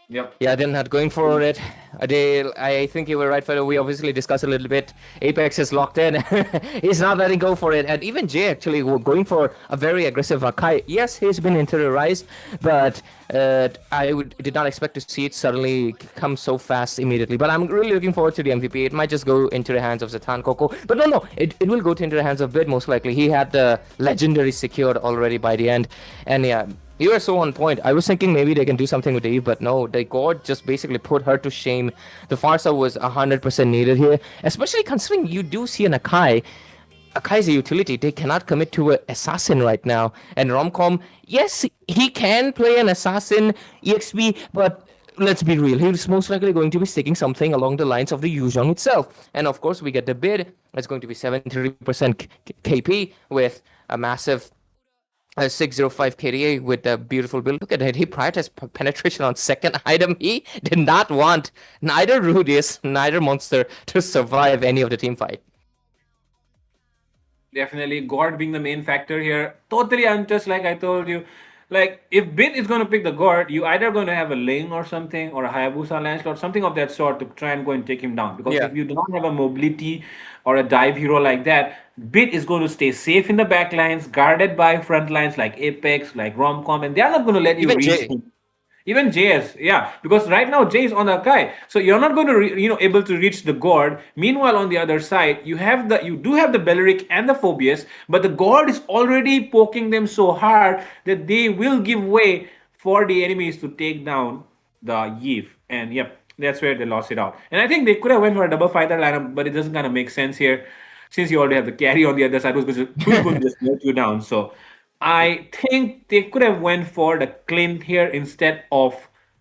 Yep. Yeah, they're not going for it. I think you were right, Fredo. We obviously discussed a little bit. Apex is locked in. He's not letting go for it. And even Jay actually going for a very aggressive Akai. Yes, he's been interiorized, but did not expect to see it suddenly come so fast immediately. But I'm really looking forward to the MVP. It might just go into the hands of Zatan Coco. But no, it will go into the hands of Bid most likely. He had the legendary secured already by the end. And yeah, you are so on point. I was thinking maybe they can do something with Eve, but no, the God just basically put her to shame. The Farsa was 100% needed here, especially considering you do see an Akai. Akai is a utility. They cannot commit to an assassin right now. And Romcom, yes, he can play an assassin EXP, but let's be real. He's most likely going to be sticking something along the lines of the Yuzhong itself. And of course, we get the Bid. It's going to be 73% KP with a massive 605 KDA with a beautiful build. Look at it. He prioritized penetration on second item. He did not want neither Rudius, neither Monster to survive any of the team fight. Definitely, God being the main factor here. Totally untouched, like I told you. Like, if Bit is going to pick the God, you either going to have a Ling or something, or a Hayabusa Lancelot, something of that sort to try and go and take him down. Because if you do not have a mobility or a dive hero like that, Bit is going to stay safe in the back lines, guarded by front lines like Apex, like Romcom, and they are not going to let you reach him. Even JS, yeah, because right now Jay is on the Akai, so you're not going to able to reach the God. Meanwhile, on the other side, you do have the Belleric and the Phobius, but the God is already poking them so hard that they will give way for the enemies to take down the Eve. And yep, that's where they lost it out. And I think they could have went for a double fighter lineup, but it doesn't kind of make sense here since you already have the carry on the other side, who's going to just let you down. So I think they could have went for the Clint here instead of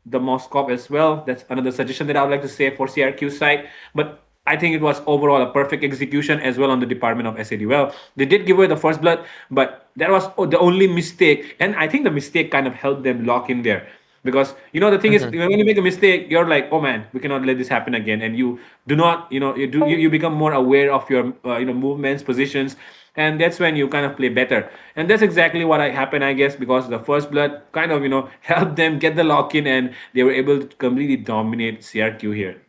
the Moskov as well. That's another suggestion that I would like to say for CRQ side. But I think it was overall a perfect execution as well on the department of SADUL. They did give away the first blood, but that was the only mistake. And I think the mistake kind of helped them lock in there. Because the thing is, when you make a mistake, you're like, oh man, we cannot let this happen again, and you do not, you become more aware of your movements, positions, and that's when you kind of play better. And that's exactly what happened, I guess, because the first blood kind of helped them get the lock in, and they were able to completely dominate CRQ here.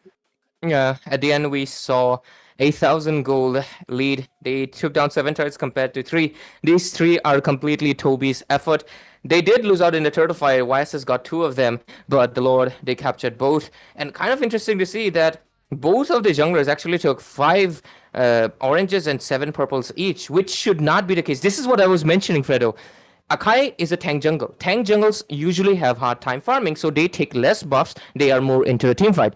Yeah, at the end we saw 8,000 gold lead. They took down 7 turrets compared to 3. These 3 are completely Toby's effort. They did lose out in the turtle fight. YSS got 2 of them, but the Lord, they captured both. And kind of interesting to see that both of the junglers actually took 5 oranges and 7 purples each, which should not be the case. This is what I was mentioning, Fredo. Akai is a tank jungle. Tank jungles usually have hard time farming, so they take less buffs. They are more into a team fight.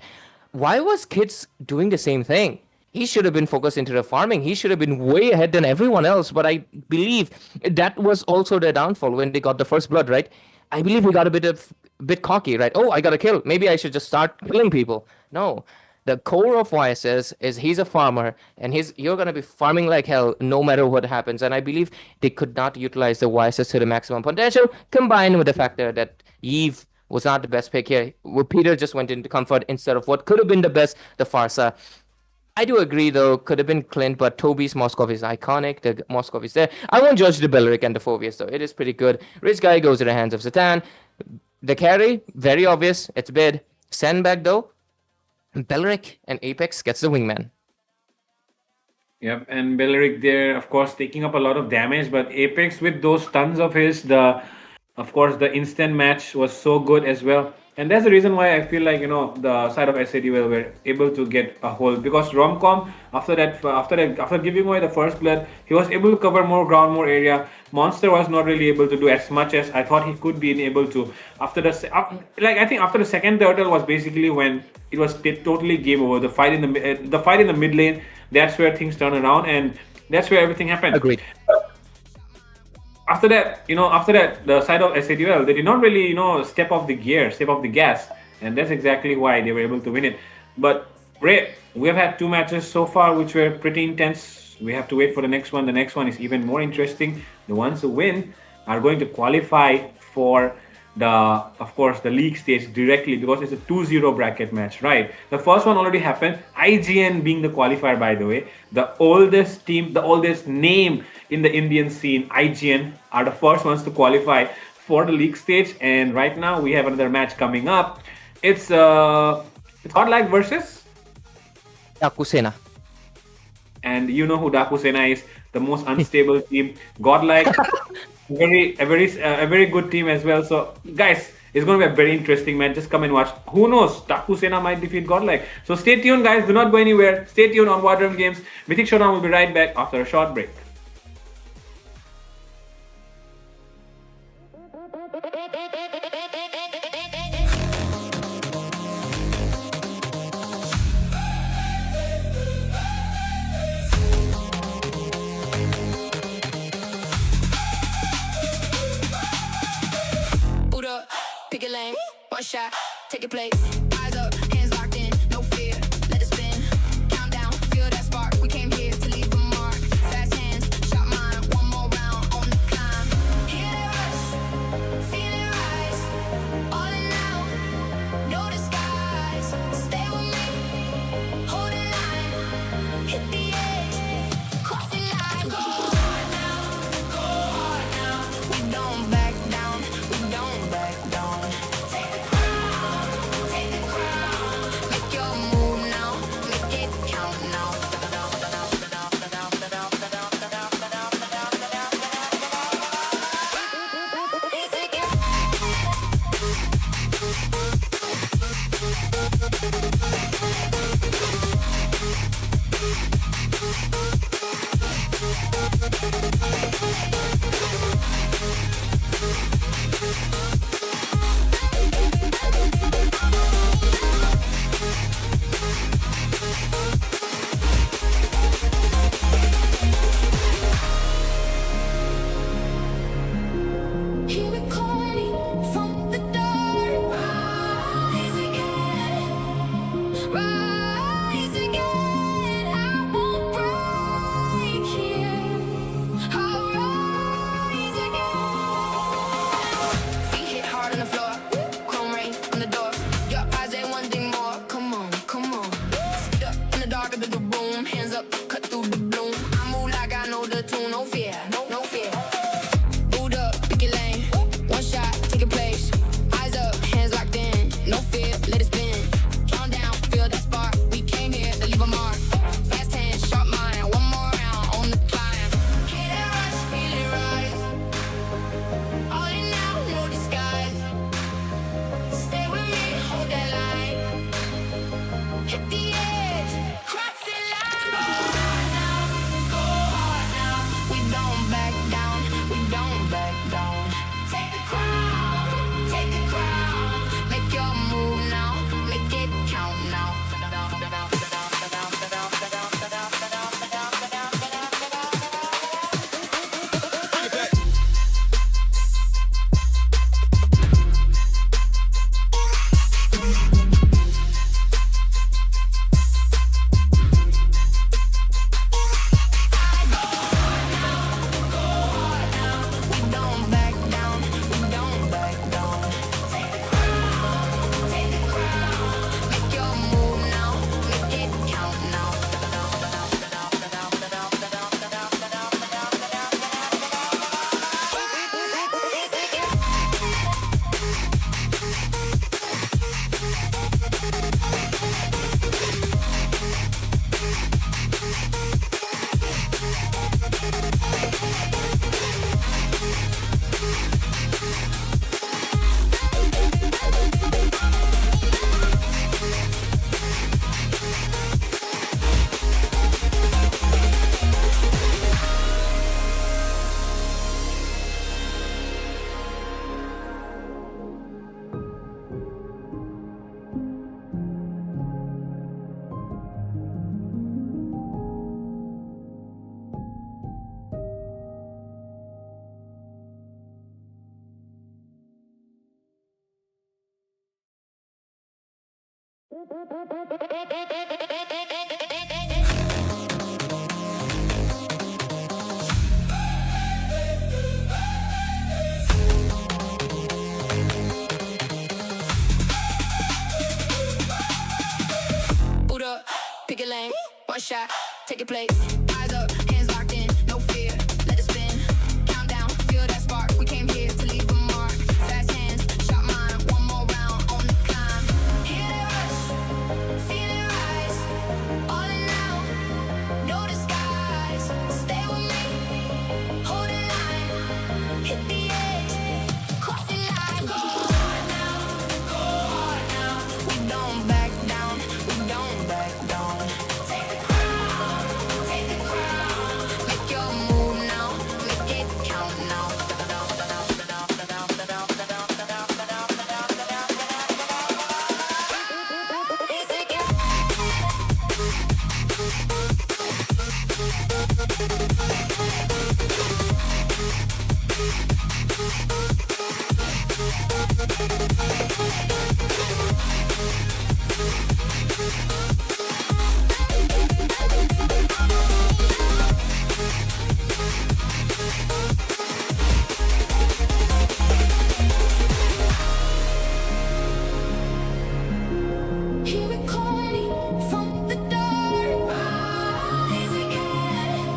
Why was Kids doing the same thing? He should have been focused into the farming. He should have been way ahead than everyone else. But I believe that was also their downfall when they got the first blood, right? I believe he got a bit cocky, right? Oh, I got a kill. Maybe I should just start killing people. No. The core of YSS is he's a farmer, and you're going to be farming like hell no matter what happens. And I believe they could not utilize the YSS to the maximum potential, combined with the factor that Eve was not the best pick here. Peter just went into comfort instead of what could have been the best, the Farsa. I do agree, though, could have been Clint, but Toby's Moskov is iconic. The Moskov is there. I won't judge the Belleric and the Phobius, though. It is pretty good. Rich Guy goes to the hands of Zatan. The carry, very obvious. It's Bid. Send back, though. Belleric and Apex gets the wingman. Yep, and Belleric there, of course, taking up a lot of damage, but Apex with those stuns of his, the Of course, the instant match was so good as well. And that's the reason why I feel like, the side of SADWell were able to get a hold, because Romcom, after giving away the first blood, he was able to cover more ground, more area. Monster was not really able to do as much as I thought he could be able to. I think after the second turtle was basically when it was totally game over. The fight in the mid lane, that's where things turned around, and that's where everything happened. Agreed. After that, the side of SADL, they did not really, step off the gas, and that's exactly why they were able to win it. But Ray, we have had two matches so far which were pretty intense. We have to wait for the next one. The next one is even more interesting. The ones who win are going to qualify for of course, the league stage directly, because it's a 2-0 bracket match, right? The first one already happened. IGN being the qualifier, by the way, the oldest team, the oldest name in the Indian scene, IGN, are the first ones to qualify for the league stage. And right now we have another match coming up. It's GodLike versus, Daku Sena. and you know who Daku Sena is, the most unstable team. GodLike, a very good team as well. So guys, it's going to be a very interesting match. Just come and watch. Who knows? Daku Sena might defeat GodLike. So stay tuned, guys. Do not go anywhere. Stay tuned on Water Games. Mythic Showdown will be right back after a short break. Boot up, pick a lane, one shot, take a place. Eyes up, hands locked in, no fear, let it spin. Countdown, feel that spark. We came here to leave a mark. Fast hands, shot mine, one more round on the climb. Hear that rush, feel it rise. All in now, no disguise. Stay with me, hold the line, hit the edge, cross the line. Go hard now, go hard now. We don't back down, we don't back down. Take the crown, take the Boot up, pick a lane, one shot, take a place. Eyes up, hands locked in, no fear, let it spin. Countdown, feel that spark. We came here to leave a mark. Fast hands, shot mine, one more round on the climb. Hear that rush, feel it rise. All in now, no disguise. Stay with me, hold the line, hit the edge, cross the line. Go hard now, go hard now. We don't back down, we don't back down. Take the crown, make your move now, make it count now. Here we call me from the dark. Rise again,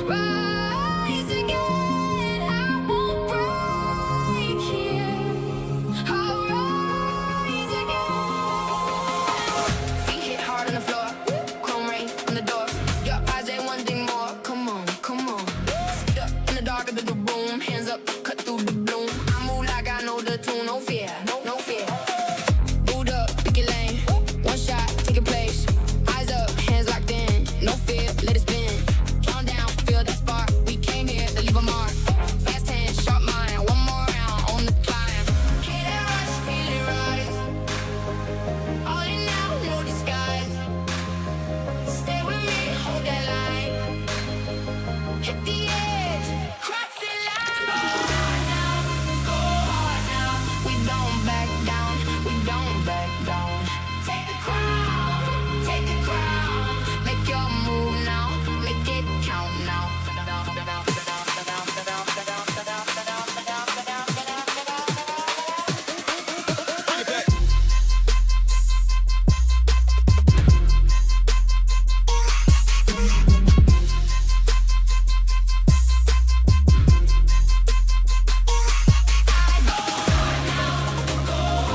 rise again. I won't break here. I'll rise again. Feet hit hard on the floor, chrome rain on the door. Your eyes ain't one thing more. Come on, come on. Sit up in the dark of the room, hands up, cut through the bloom. I move like I know the tune, no fear, no fear. Boot up, pick a lane, one shot, take a place. Eyes up, hands locked in, no fear, let it spin. Count down, feel that spark. We came here to leave a mark. Fast hands, sharp mind, one more round on the climb. Hear that rush, feel it rise. All in now, no disguise. Stay with me, hold that line. Hit the edge, cross the line. Go hard now, go hard now. We don't back down, we don't back down. Take the crown, make your move now, make it count now. We don't back down, we don't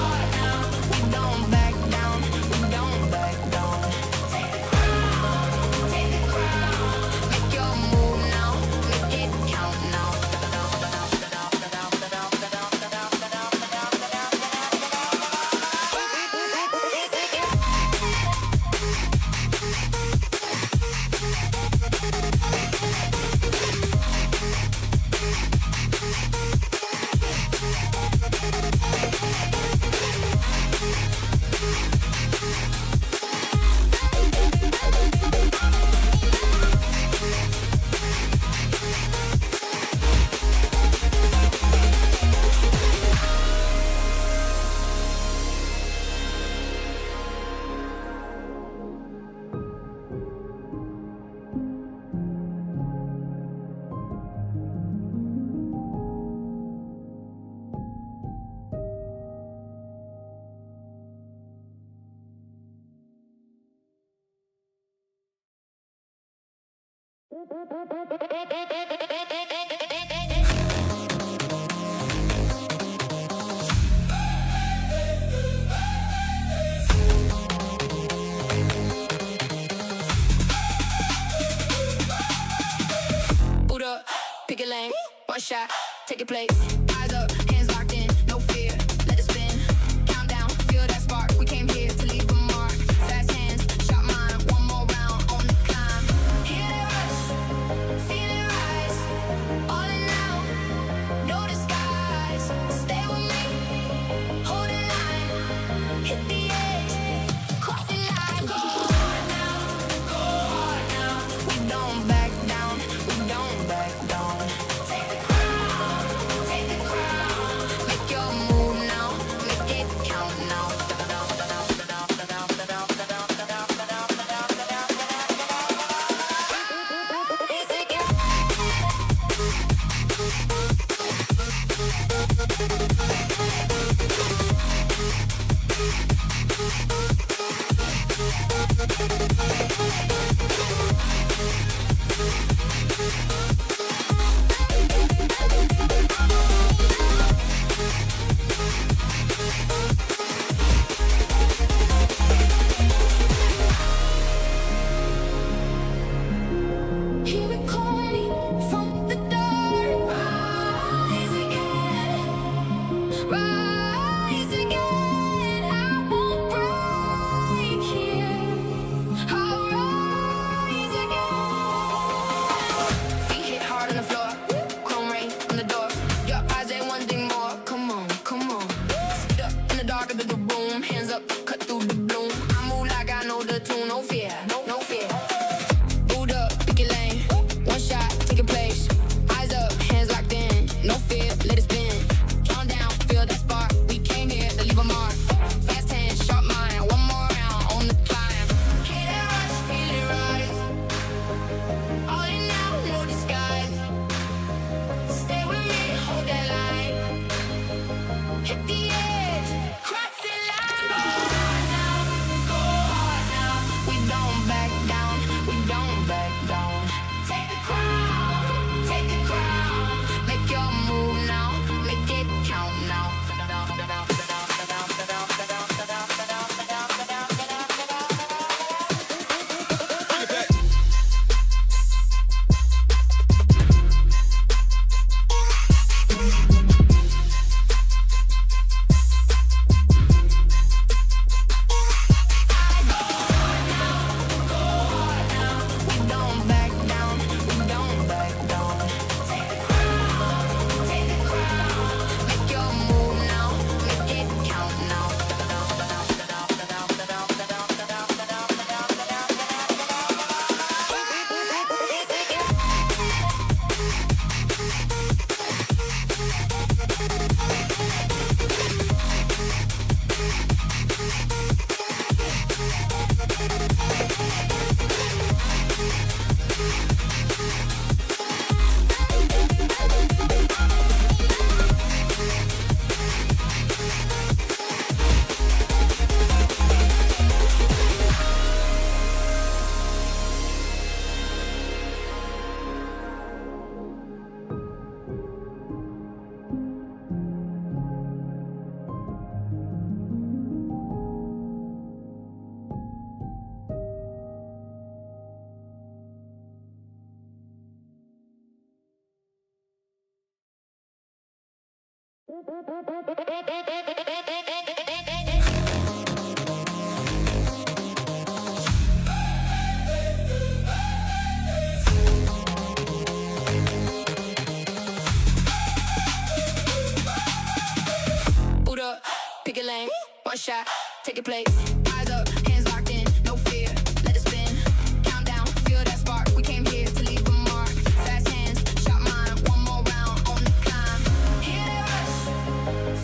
back down. Take the crown, make your move now, make it count now. Boot up, pick a lane, one shot, take a place. Eyes up, hands locked in, no fear, let it spin. Countdown, feel that spark. We came here to leave a mark. Fast hands, shot mine, one more round on the climb. Hear that rush, feel it rise. All in now, no disguise. Stay with me, hold the line, hit the edge, cross the line. Go hard now, go hard now. We don't back down, we don't back down. Take the crown, Boot up, pick a lane, one shot, take a place. Eyes up, hands locked in, no fear, let it spin. Countdown, feel that spark. We came here to leave a mark. Fast hands, shot mine, one more round on the climb. Hear that rush,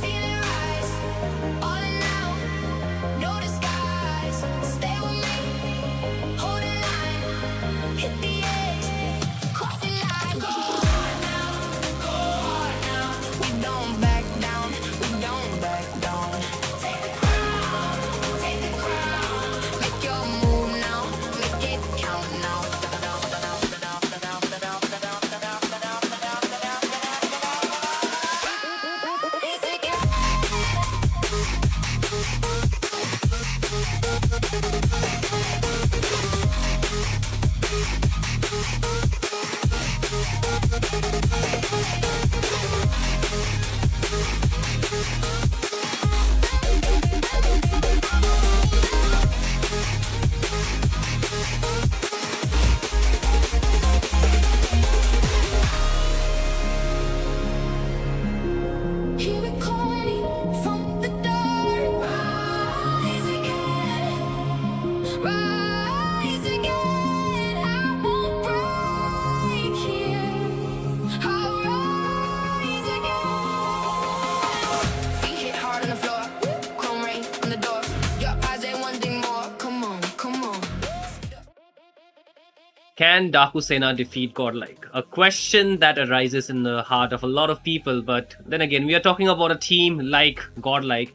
feel it rise. All in now, no disguise. Stay with me, hold the line, hit the edge, crossing line. Go hard now, go hard now. We don't back down, we don't back down. Take the crown, make your move now, make it count now. Hear it calling from the dark. Rise again, rise again. I won't break here. I'll rise again. Feet hit hard on the floor, chrome rain on the door. Your eyes ain't one thing more. Come on, come on. Can Daku Sena defeat GodLike? A question that arises in the heart of a lot of people, but then again, we are talking about a team like GodLike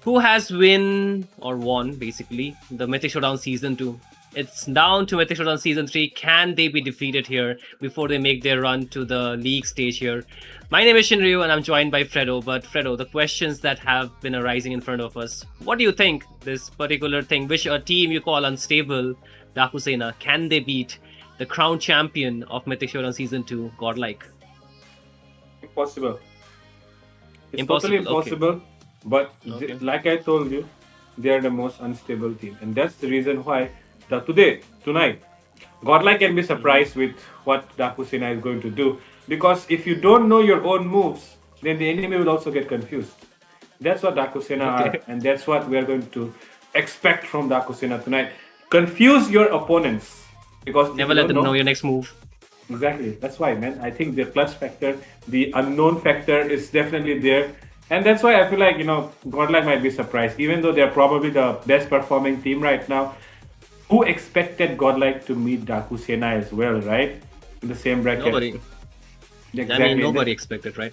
who has won basically the Mythic Showdown Season 2. It's down to Mythic Showdown Season 3. Can they be defeated here before they make their run to the league stage here? My name is Shinryu and I'm joined by Fredo. But Fredo, the questions that have been arising in front of us, what do you think this particular thing, which a team you call unstable, Daku Sena, can they beat the crown champion of Mythic Showdown Season 2, GodLike? Impossible. It's Impossible, totally impossible. But Okay. like I told you, they are the most unstable team, and that's the reason why tonight, GodLike can be surprised with what Daku Sena is going to do. Because if you don't know your own moves, then the enemy will also get confused. That's what Daku Sena are, and that's what we are going to expect from Daku Sena tonight. Confuse your opponents. Because if Never you let don't them know your next move. Exactly. That's why, man. I think the clutch factor, the unknown factor is definitely there. And that's why I feel like, GodLike might be surprised. Even though they're probably the best performing team right now, who expected GodLike to meet Daku Sena as well, right? In the same bracket. Nobody. Exactly. I mean, nobody expected, right?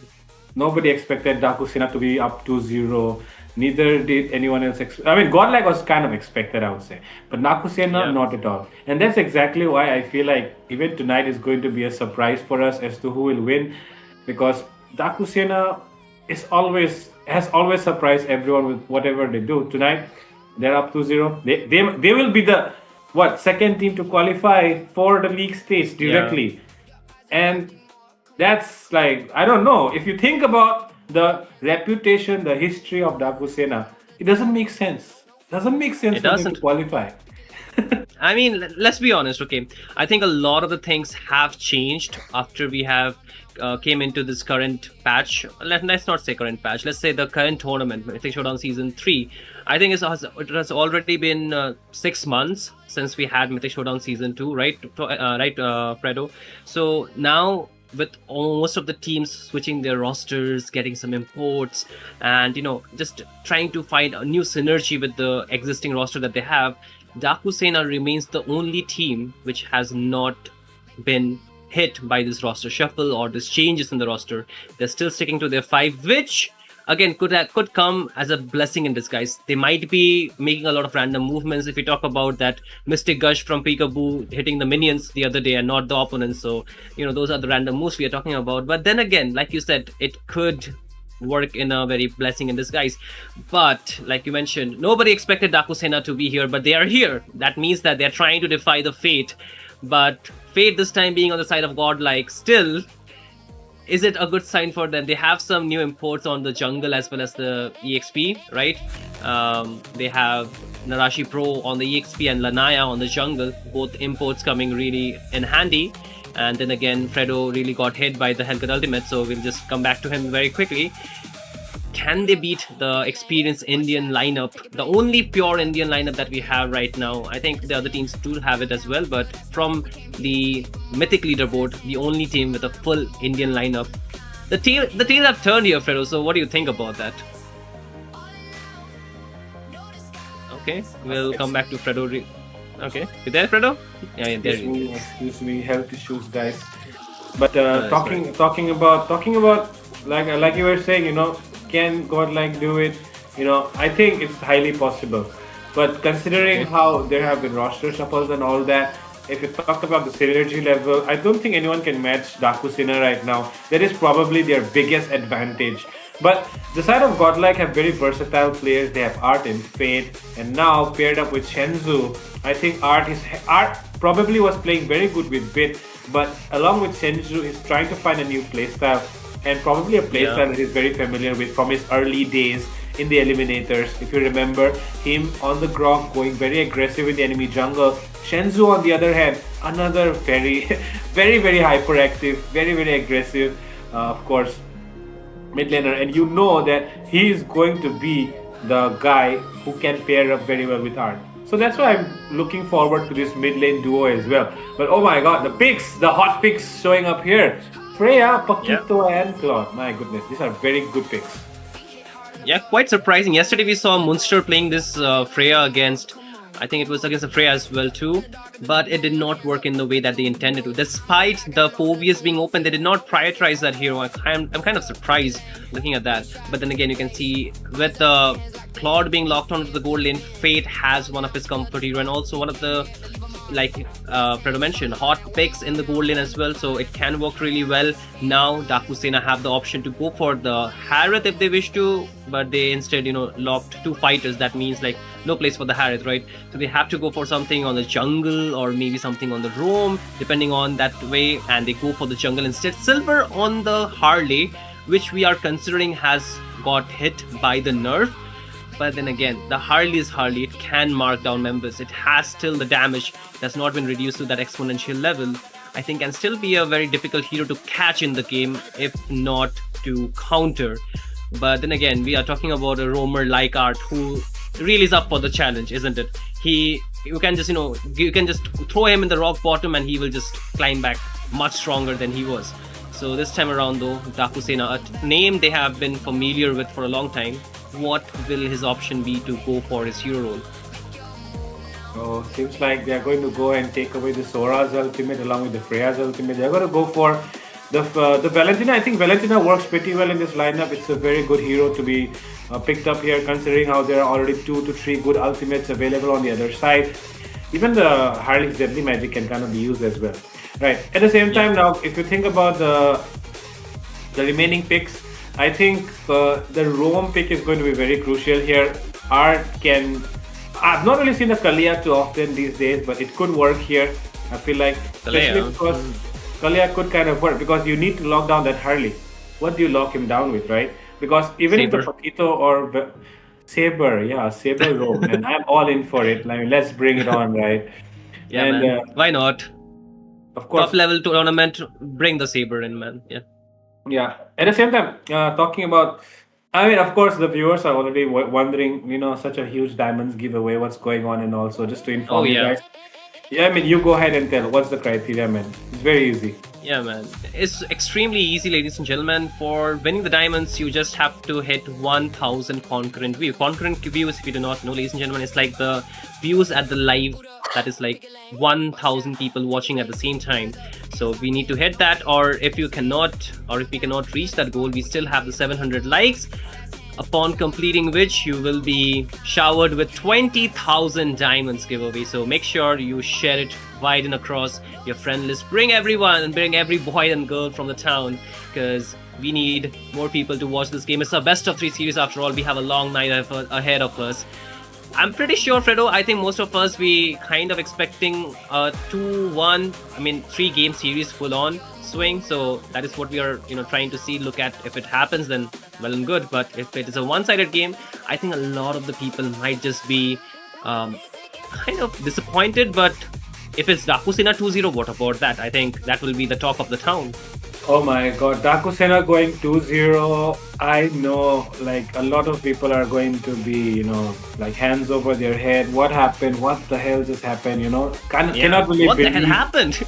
Nobody expected Daku Sena to be up 2-0. Neither did anyone else. I mean, GodLike was kind of expected, I would say. But Daku Sena, Yeah. not at all. And that's exactly why I feel like even tonight is going to be a surprise for us as to who will win. Because Daku Sena has always surprised everyone with whatever they do. Tonight, they're up 2-0. They will be the second team to qualify for the league stage directly. And that's like, I don't know. If you think about the reputation, the history of Daku Sena, it doesn't make sense. Doesn't make sense It for them doesn't. to qualify. I mean, let's be honest, okay? I think a lot of the things have changed after we have came into this current patch. Let's not say current patch. Let's say the current tournament, Mythic Showdown Season 3. I think it has already been 6 months since we had Mythic Showdown Season 2, right? Fredo? So now, with most of the teams switching their rosters, getting some imports, and just trying to find a new synergy with the existing roster that they have, Daku Sena remains the only team which has not been hit by this roster shuffle or these changes in the roster. They're still sticking to their 5, which again could come as a blessing in disguise. They might be making a lot of random movements. If you talk about that Mystic Gush from Peekaboo hitting the minions the other day and not the opponents, so those are the random moves we are talking about. But then again, like you said, it could work in a very blessing in disguise. But like you mentioned, nobody expected Daku Sena to be here, but they are here. That means that they're trying to defy the fate. But fate this time being on the side of GodLike, still is it a good sign for them? They have some new imports on the jungle as well as the EXP, right? They have Narashi Pro on the EXP and Lanaya on the jungle, both imports coming really in handy. And then again, Fredo really got hit by the Hellcat ultimate, so we'll just come back to him very quickly. Can they beat the experienced Indian lineup, the only pure Indian lineup that we have right now? I think the other teams do have it as well, but from the Mythic leaderboard, the only team with a full Indian lineup. The teams have turned here, Fredo, so what do you think about that? Okay, we'll come back to Fredo. Okay, you there, Fredo? Yeah, there you go. Excuse me, health issues, guys. But that's talking about like you were saying, can GodLike do it? I think it's highly possible. But considering how there have been roster shuffles and all that, if you talk about the synergy level, I don't think anyone can match Daku Sena right now. That is probably their biggest advantage. But the side of GodLike have very versatile players. They have Art and Fate, and now paired up with Shenzhou, I think Art probably was playing very good with Bit, but along with Shenzhou, is trying to find a new playstyle, and probably a playstyle that he's very familiar with from his early days in the eliminators. If you remember him on the Grok going very aggressive in the enemy jungle. Shenzhou, on the other hand, another very, very, very hyperactive, very, very aggressive, of course, mid laner, and you know that he is going to be the guy who can pair up very well with Art. So that's why I'm looking forward to this mid lane duo as well. But oh my god, the picks, the hot picks showing up here. Freya, Paquito, and Claude. My goodness, these are very good picks. Yeah, quite surprising. Yesterday we saw Munster playing this Freya against, I think it was against the Freya as well too, but it did not work in the way that they intended to. Despite the Phobias being open, they did not prioritize that hero. I'm kind of surprised looking at that. But then again, you can see with Claude being locked onto the gold lane, Fate has one of his comfort hero and also one of the, like Fredo mentioned, hot picks in the gold lane as well, so it can work really well. Now Daku Sena have the option to go for the Harith if they wish to, but they instead locked two fighters. That means like no place for the Harith, right? So they have to go for something on the jungle or maybe something on the roam, depending on that way, and they go for the jungle instead. Silver on the Harley, which we are considering has got hit by the nerf. But then again, the Harley is Harley. It can mark down members. It has still the damage that's not been reduced to that exponential level. I think can still be a very difficult hero to catch in the game, if not to counter. But then again, we are talking about a roamer like Art who really is up for the challenge, isn't it? You can just throw him in the rock bottom and he will just climb back much stronger than he was. So this time around though, Daku Sena, a name they have been familiar with for a long time. What will his option be to go for his hero role? Oh, seems like they're going to go and take away the Sora's ultimate along with the Freya's ultimate. They're going to go for the Valentina. I think Valentina works pretty well in this lineup. It's a very good hero to be picked up here, considering how there are already 2 to 3 good ultimates available on the other side. Even the Harley's Deadly Magic can kind of be used as well. Right. At the same time now, if you think about the remaining picks, I think the roam pick is going to be very crucial here. Art can... I've not really seen the Kalia too often these days, but it could work here. I feel like, especially because Kalia could kind of work, because you need to lock down that Harley. What do you lock him down with, right? Because even if the Paquito or Saber, yeah, Saber roam, and I'm all in for it. Like, let's bring it on, right? Yeah, and, man. Why not? Of course. Top level tournament, bring the Saber in, man. Yeah. Yeah. At the same time, talking about, I mean, of course, the viewers are already wondering, such a huge diamonds giveaway, what's going on, and also just to inform you guys. Yeah, I mean, you go ahead and tell what's the criteria, man. It's very easy. Yeah, man. It's extremely easy, ladies and gentlemen. For winning the diamonds, you just have to hit 1,000 concurrent views. Concurrent views, if you do not know, ladies and gentlemen, it's like the views at the live. That is like 1,000 people watching at the same time. So we need to hit that, or if we cannot reach that goal, we still have the 700 likes. Upon completing which, you will be showered with 20,000 diamonds giveaway. So make sure you share it wide and across your friend list. Bring everyone and bring every boy and girl from the town, because we need more people to watch this game. It's a best of 3 series after all. We have a long night ahead of us. I'm pretty sure, Fredo, I think most of us, we kind of expecting a 2-1, 3 game series full on. swing. So that is what we are trying to see. Look at if it happens, then well and good. But if it is a one-sided game, I think a lot of the people might just be kind of disappointed. But if it's Daku Sena 2-0, what about that? I think that will be the talk of the town. Oh my god, Daku Sena going 2-0. I know, like, a lot of people are going to be, like, hands over their head. What happened? What the hell just happened? Cannot really What the believe. hell happened?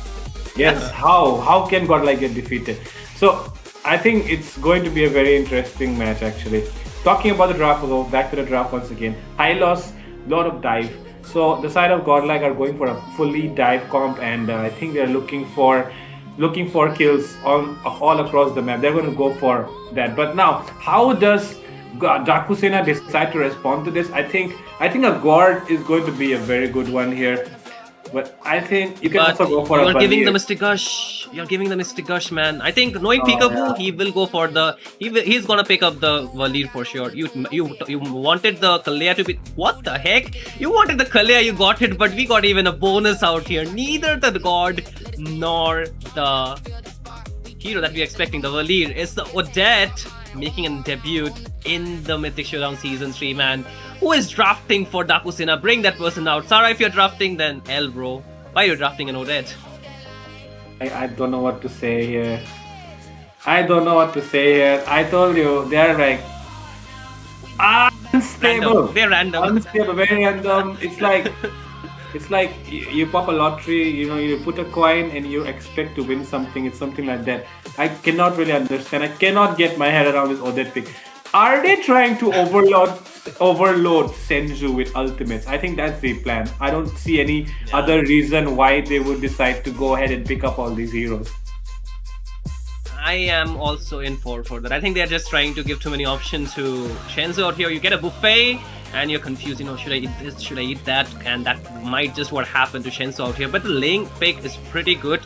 Yes, how can GodLike get defeated? So I think it's going to be a very interesting match actually. Talking about the draft, we'll go back to the draft once again. High loss, lot of dive. So the side of GodLike are going for a fully dive comp, and I think they're looking for kills all across the map. They're going to go for that. But now, how does Daku Sena decide to respond to this? I think a guard is going to be a very good one here. But I think you can also go for you're a giving Balir. the Mystic Gush. You're giving the Mystic Gush, man. I think knowing Peekaboo, he will go for he's gonna pick up the Valir for sure. You wanted the Kalea to be, what the heck? You wanted the Kalea, you got it, but we got even a bonus out here. Neither the god nor the hero that we're expecting, the Valir, is the Odette making a debut in the Mythic Showdown Season 3, man. Who is drafting for Daku Sena? Bring that person out. Sarah, if you're drafting, then L, bro. Why are you drafting an Odette? I don't know what to say here. I told you, they're like unstable. Random. They're random. Unstable, very random. It's like you pop a lottery, you put a coin and you expect to win something. It's something like that. I cannot really understand. I cannot get my head around this Odette pick. Are they trying to overload Senju with ultimates? I think that's the plan. I don't see any other reason why they would decide to go ahead and pick up all these heroes. I am also in for that. I think they're just trying to give too many options to Shenzo out here. You get a buffet and you're confused, should I eat this, should I eat that? And that might just what happened to Shenzo out here. But the Link pick is pretty good.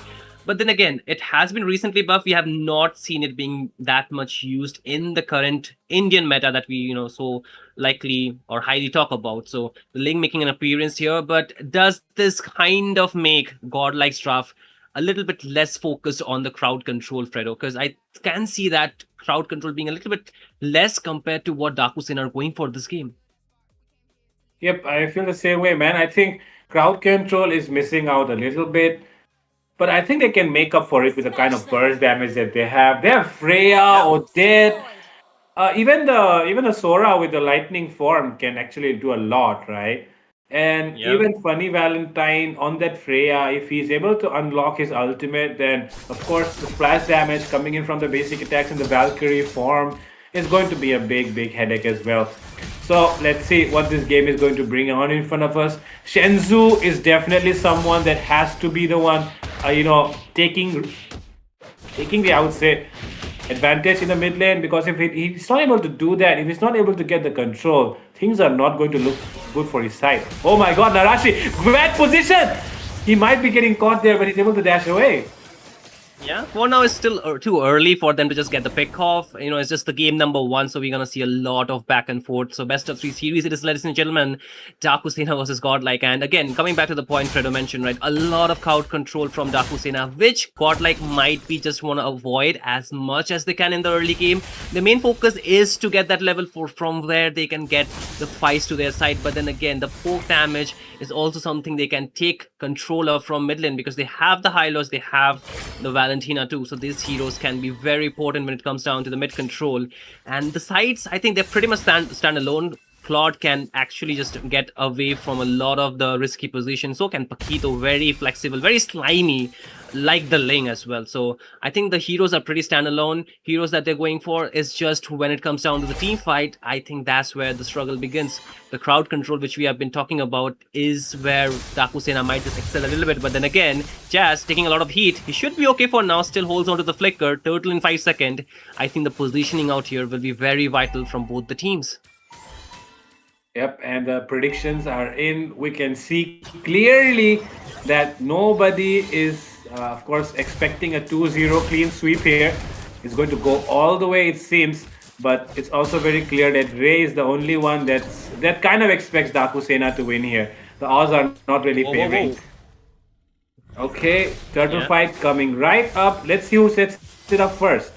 But then again, it has been recently buffed. We have not seen it being that much used in the current Indian meta that we, so likely or highly talk about. So the Link making an appearance here, but does this kind of make GodLike's draft a little bit less focused on the crowd control, Fredo? Because I can see that crowd control being a little bit less compared to what Daku Sena are going for this game. Yep, I feel the same way, man. I think crowd control is missing out a little bit. But I think they can make up for it with the kind of burst damage that they have. They have Freya, Odette, even the Sora with the lightning form can actually do a lot, right? And even Funny Valentine on that Freya, if he's able to unlock his ultimate, then of course the splash damage coming in from the basic attacks in the Valkyrie form is going to be a big headache as well. So let's see what this game is going to bring on in front of us. Shenzu is definitely someone that has to be the one, taking the, I would say, advantage in the mid lane, because if he's not able to do that, if he's not able to get the control, things are not going to look good for his side. Oh my god, Narashi, bad position! He might be getting caught there, but he's able to dash away. Yeah, for now it's still too early for them to just get the pick off. It's just the game number 1, so we're going to see a lot of back and forth. So best of 3 series it is, ladies and gentlemen. Daku Sena versus GodLike. And again, coming back to the point Fredo mentioned, right? A lot of crowd control from Daku Sena, which GodLike might be just want to avoid as much as they can in the early game. The main focus is to get that level 4 from where they can get the fights to their side. But then again, the poke damage is also something they can take control of from mid lane, because they have the Hylos, they have the Valentina too. So these heroes can be very important when it comes down to the mid control. And the sides, I think they pretty much stand alone. Claude can actually just get away from a lot of the risky positions. So can Paquito, very flexible, very slimy, like the Ling as well. So I think the heroes are pretty standalone. Heroes that they're going for is just when it comes down to the team fight, I think that's where the struggle begins. The crowd control, which we have been talking about, is where Daku Sena might just excel a little bit. But then again, Jazz taking a lot of heat. He should be okay for now, still holds on to the flicker. Turtle in 5 seconds. I think the positioning out here will be very vital from both the teams. Yep, and the predictions are in. We can see clearly that nobody is, of course, expecting a 2-0 clean sweep here. It's going to go all the way, it seems. But it's also very clear that Ray is the only one that kind of expects Daku Sena to win here. The odds are not really favoring. Okay, turtle Yeah. fight coming right up. Let's see who sets it up first.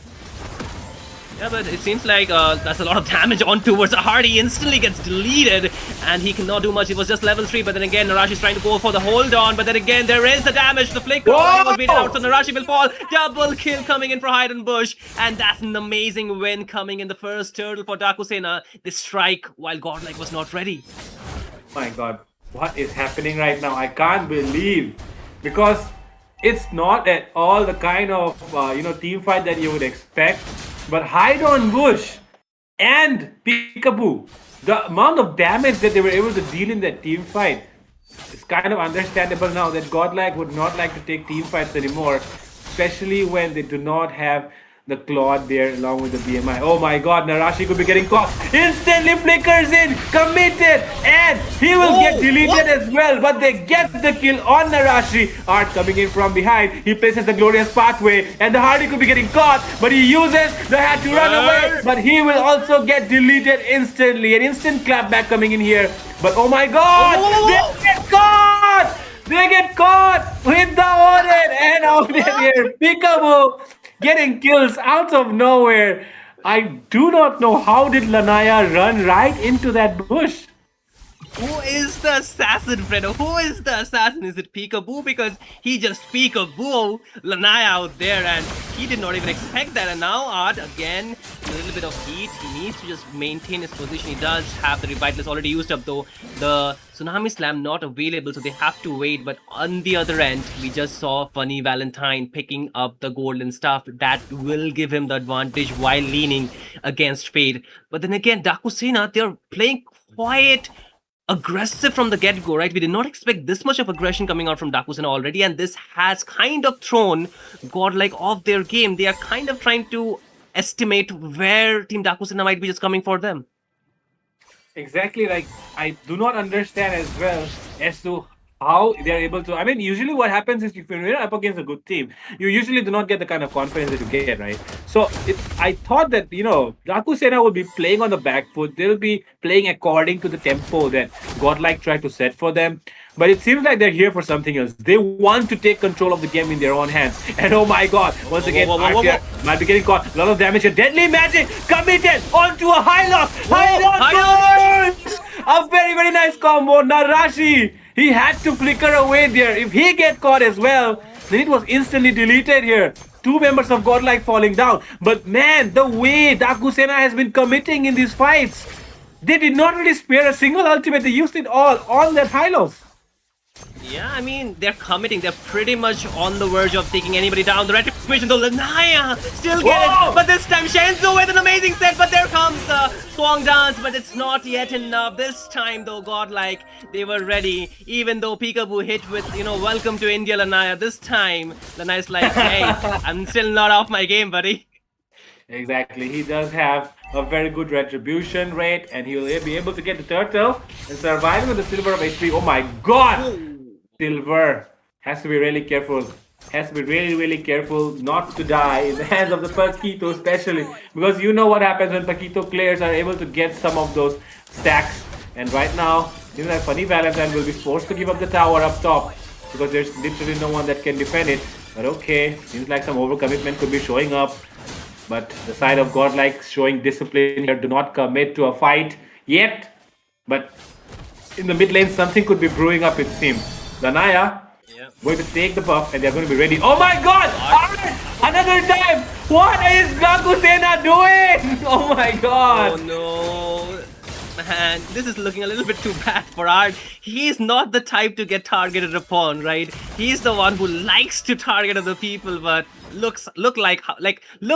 Yeah, but it seems like that's a lot of damage on towards Hardy. Instantly gets deleted, and he cannot do much. It was just level 3, but then again, Narashi is trying to go for the hold on. But then again, there is the damage. The flicker already was beaten out, so Narashi will fall. Double kill coming in for Hide and Bush, and that's an amazing win coming in the first turtle for Daku Sena. The strike while GodLike was not ready. My god, what is happening right now? I can't believe, because it's not at all the kind of team fight that you would expect. But Hide on Bush and Peekaboo, the amount of damage that they were able to deal in that team fight, it's kind of understandable now that GodLike would not like to take team fights anymore, especially when they do not have the Claude there along with the BMI. Oh my god, Narashi could be getting caught. Instantly flickers in, committed, and he will get deleted as well. But they get the kill on Narashi. Art coming in from behind. He places the glorious pathway, and the Hardy could be getting caught, but he uses the hat to run away. But he will also get deleted instantly. An instant clapback coming in here. But oh my god, they get caught! They get caught with the Odin and Odin here. Peekaboo getting kills out of nowhere. I do not know how did Lanaya run right into that bush. Who is the assassin, Fredo? Who is the assassin? Is it Peekaboo? Because he just Peekaboo Lanaya out there, and he did not even expect that. And now Art again, a little bit of heat. He needs to just maintain his position. He does have the Revitalist already used up, though. The Tsunami Slam not available, so they have to wait. But on the other end, we just saw Funny Valentine picking up the golden stuff. That will give him the advantage while leaning against Fade. But then again, Daku Sena, they're playing quite aggressive from the get-go, right? We did not expect this much of aggression coming out from Daku Sena already, and this has kind of thrown GodLike off their game. They are kind of trying to estimate where Team Daku Sena might be just coming for them. Exactly, like I do not understand as well as to how they're able to. I mean, usually what happens is if you're up against a good team, you usually do not get the kind of confidence that you get, right? So I thought that Daku Sena will be playing on the back foot. They'll be playing according to the tempo that GodLike tried to set for them. But it seems like they're here for something else. They want to take control of the game in their own hands. And oh my god, once again, Archer might be getting caught. A lot of damage here. Deadly Magic committed onto a high lock. High lock! A very, very nice combo. Narashi, he had to flicker away there. If he get caught as well, then it was instantly deleted here. Two members of GodLike falling down. But man, the way Daku Sena has been committing in these fights, they did not really spare a single ultimate. They used it all their high lows. Yeah, I mean, they're committing. They're pretty much on the verge of taking anybody down. The retribution, though, Lanaya still get it. But this time, Shenzo with an amazing set. But there comes the Swang Dance. But it's not yet enough. This time, though, GodLike, they were ready. Even though Peekaboo hit with, welcome to India, Lanaya. This time, Lanaya's like, hey, I'm still not off my game, buddy. Exactly. He does have a very good retribution rate, and he will be able to get the turtle and survive with the silver of HP. Oh my god! Silver has to be really careful. Has to be really, really careful not to die in the hands of the Paquito, especially because you know what happens when Paquito players are able to get some of those stacks. And right now, that Funny Valentine will be forced to give up the tower up top because there's literally no one that can defend it. But okay, seems like some overcommitment could be showing up. But the side of GodLike showing discipline here, do not commit to a fight yet. But in the mid lane, something could be brewing up, it seems. Lanaya going to take the buff, and they're going to be ready. Oh my god! Another time! What is Daku Sena doing? Oh my god! Oh no. Man, this is looking a little bit too bad for Art. He's not the type to get targeted upon, right? He's the one who likes to target other people, but look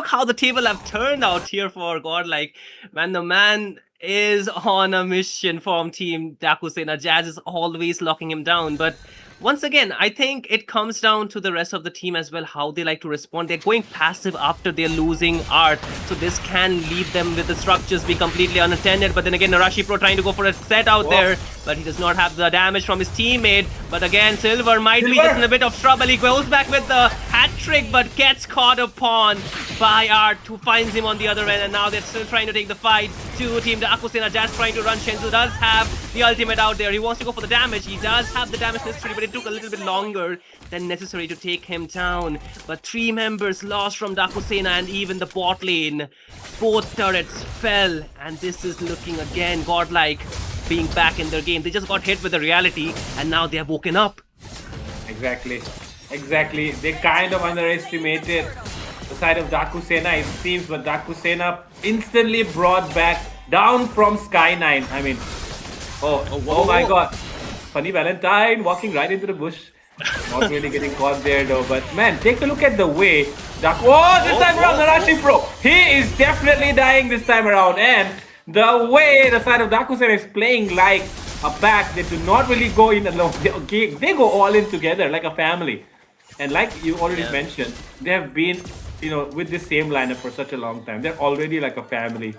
how the table have turned out here for GodLike. Man, the man is on a mission from Team Daku Sena. Jazz is always locking him down, but once again, I think it comes down to the rest of the team as well, how they like to respond. They're going passive after they're losing Art, so this can leave them with the structures be completely unattended. But then again, Narashi Pro trying to go for a set out there, but but he does not have the damage from his teammate. But again, Silver might be just in a bit of trouble. He goes back with the hat trick, but gets caught upon by Art, who finds him on the other end, and now they're still trying to take the fight. Team Daku, Sena just trying to run. Shenzu does have the ultimate out there. He wants to go for the damage. He does have the damage necessary, but it took a little bit longer than necessary to take him down. But 3 members lost from Daku, Sena, and even the bot lane. Both turrets fell, and this is looking again godlike being back in their game. They just got hit with the reality, and now they have woken up. Exactly. They kind of underestimated the side of Daku Sena, it seems, but Daku Sena instantly brought back down from Sky9. I mean, oh my god. Funny Valentine walking right into the bush. Not really getting caught there though, but man, take a look at the way Daku. Oh, this time around, Narashi Pro. He is definitely dying this time around, and the way the side of Daku Sena is playing like a pack, they do not really go in alone. They go all in together like a family. And like you already mentioned, they have been, with this same lineup for such a long time. They're already like a family.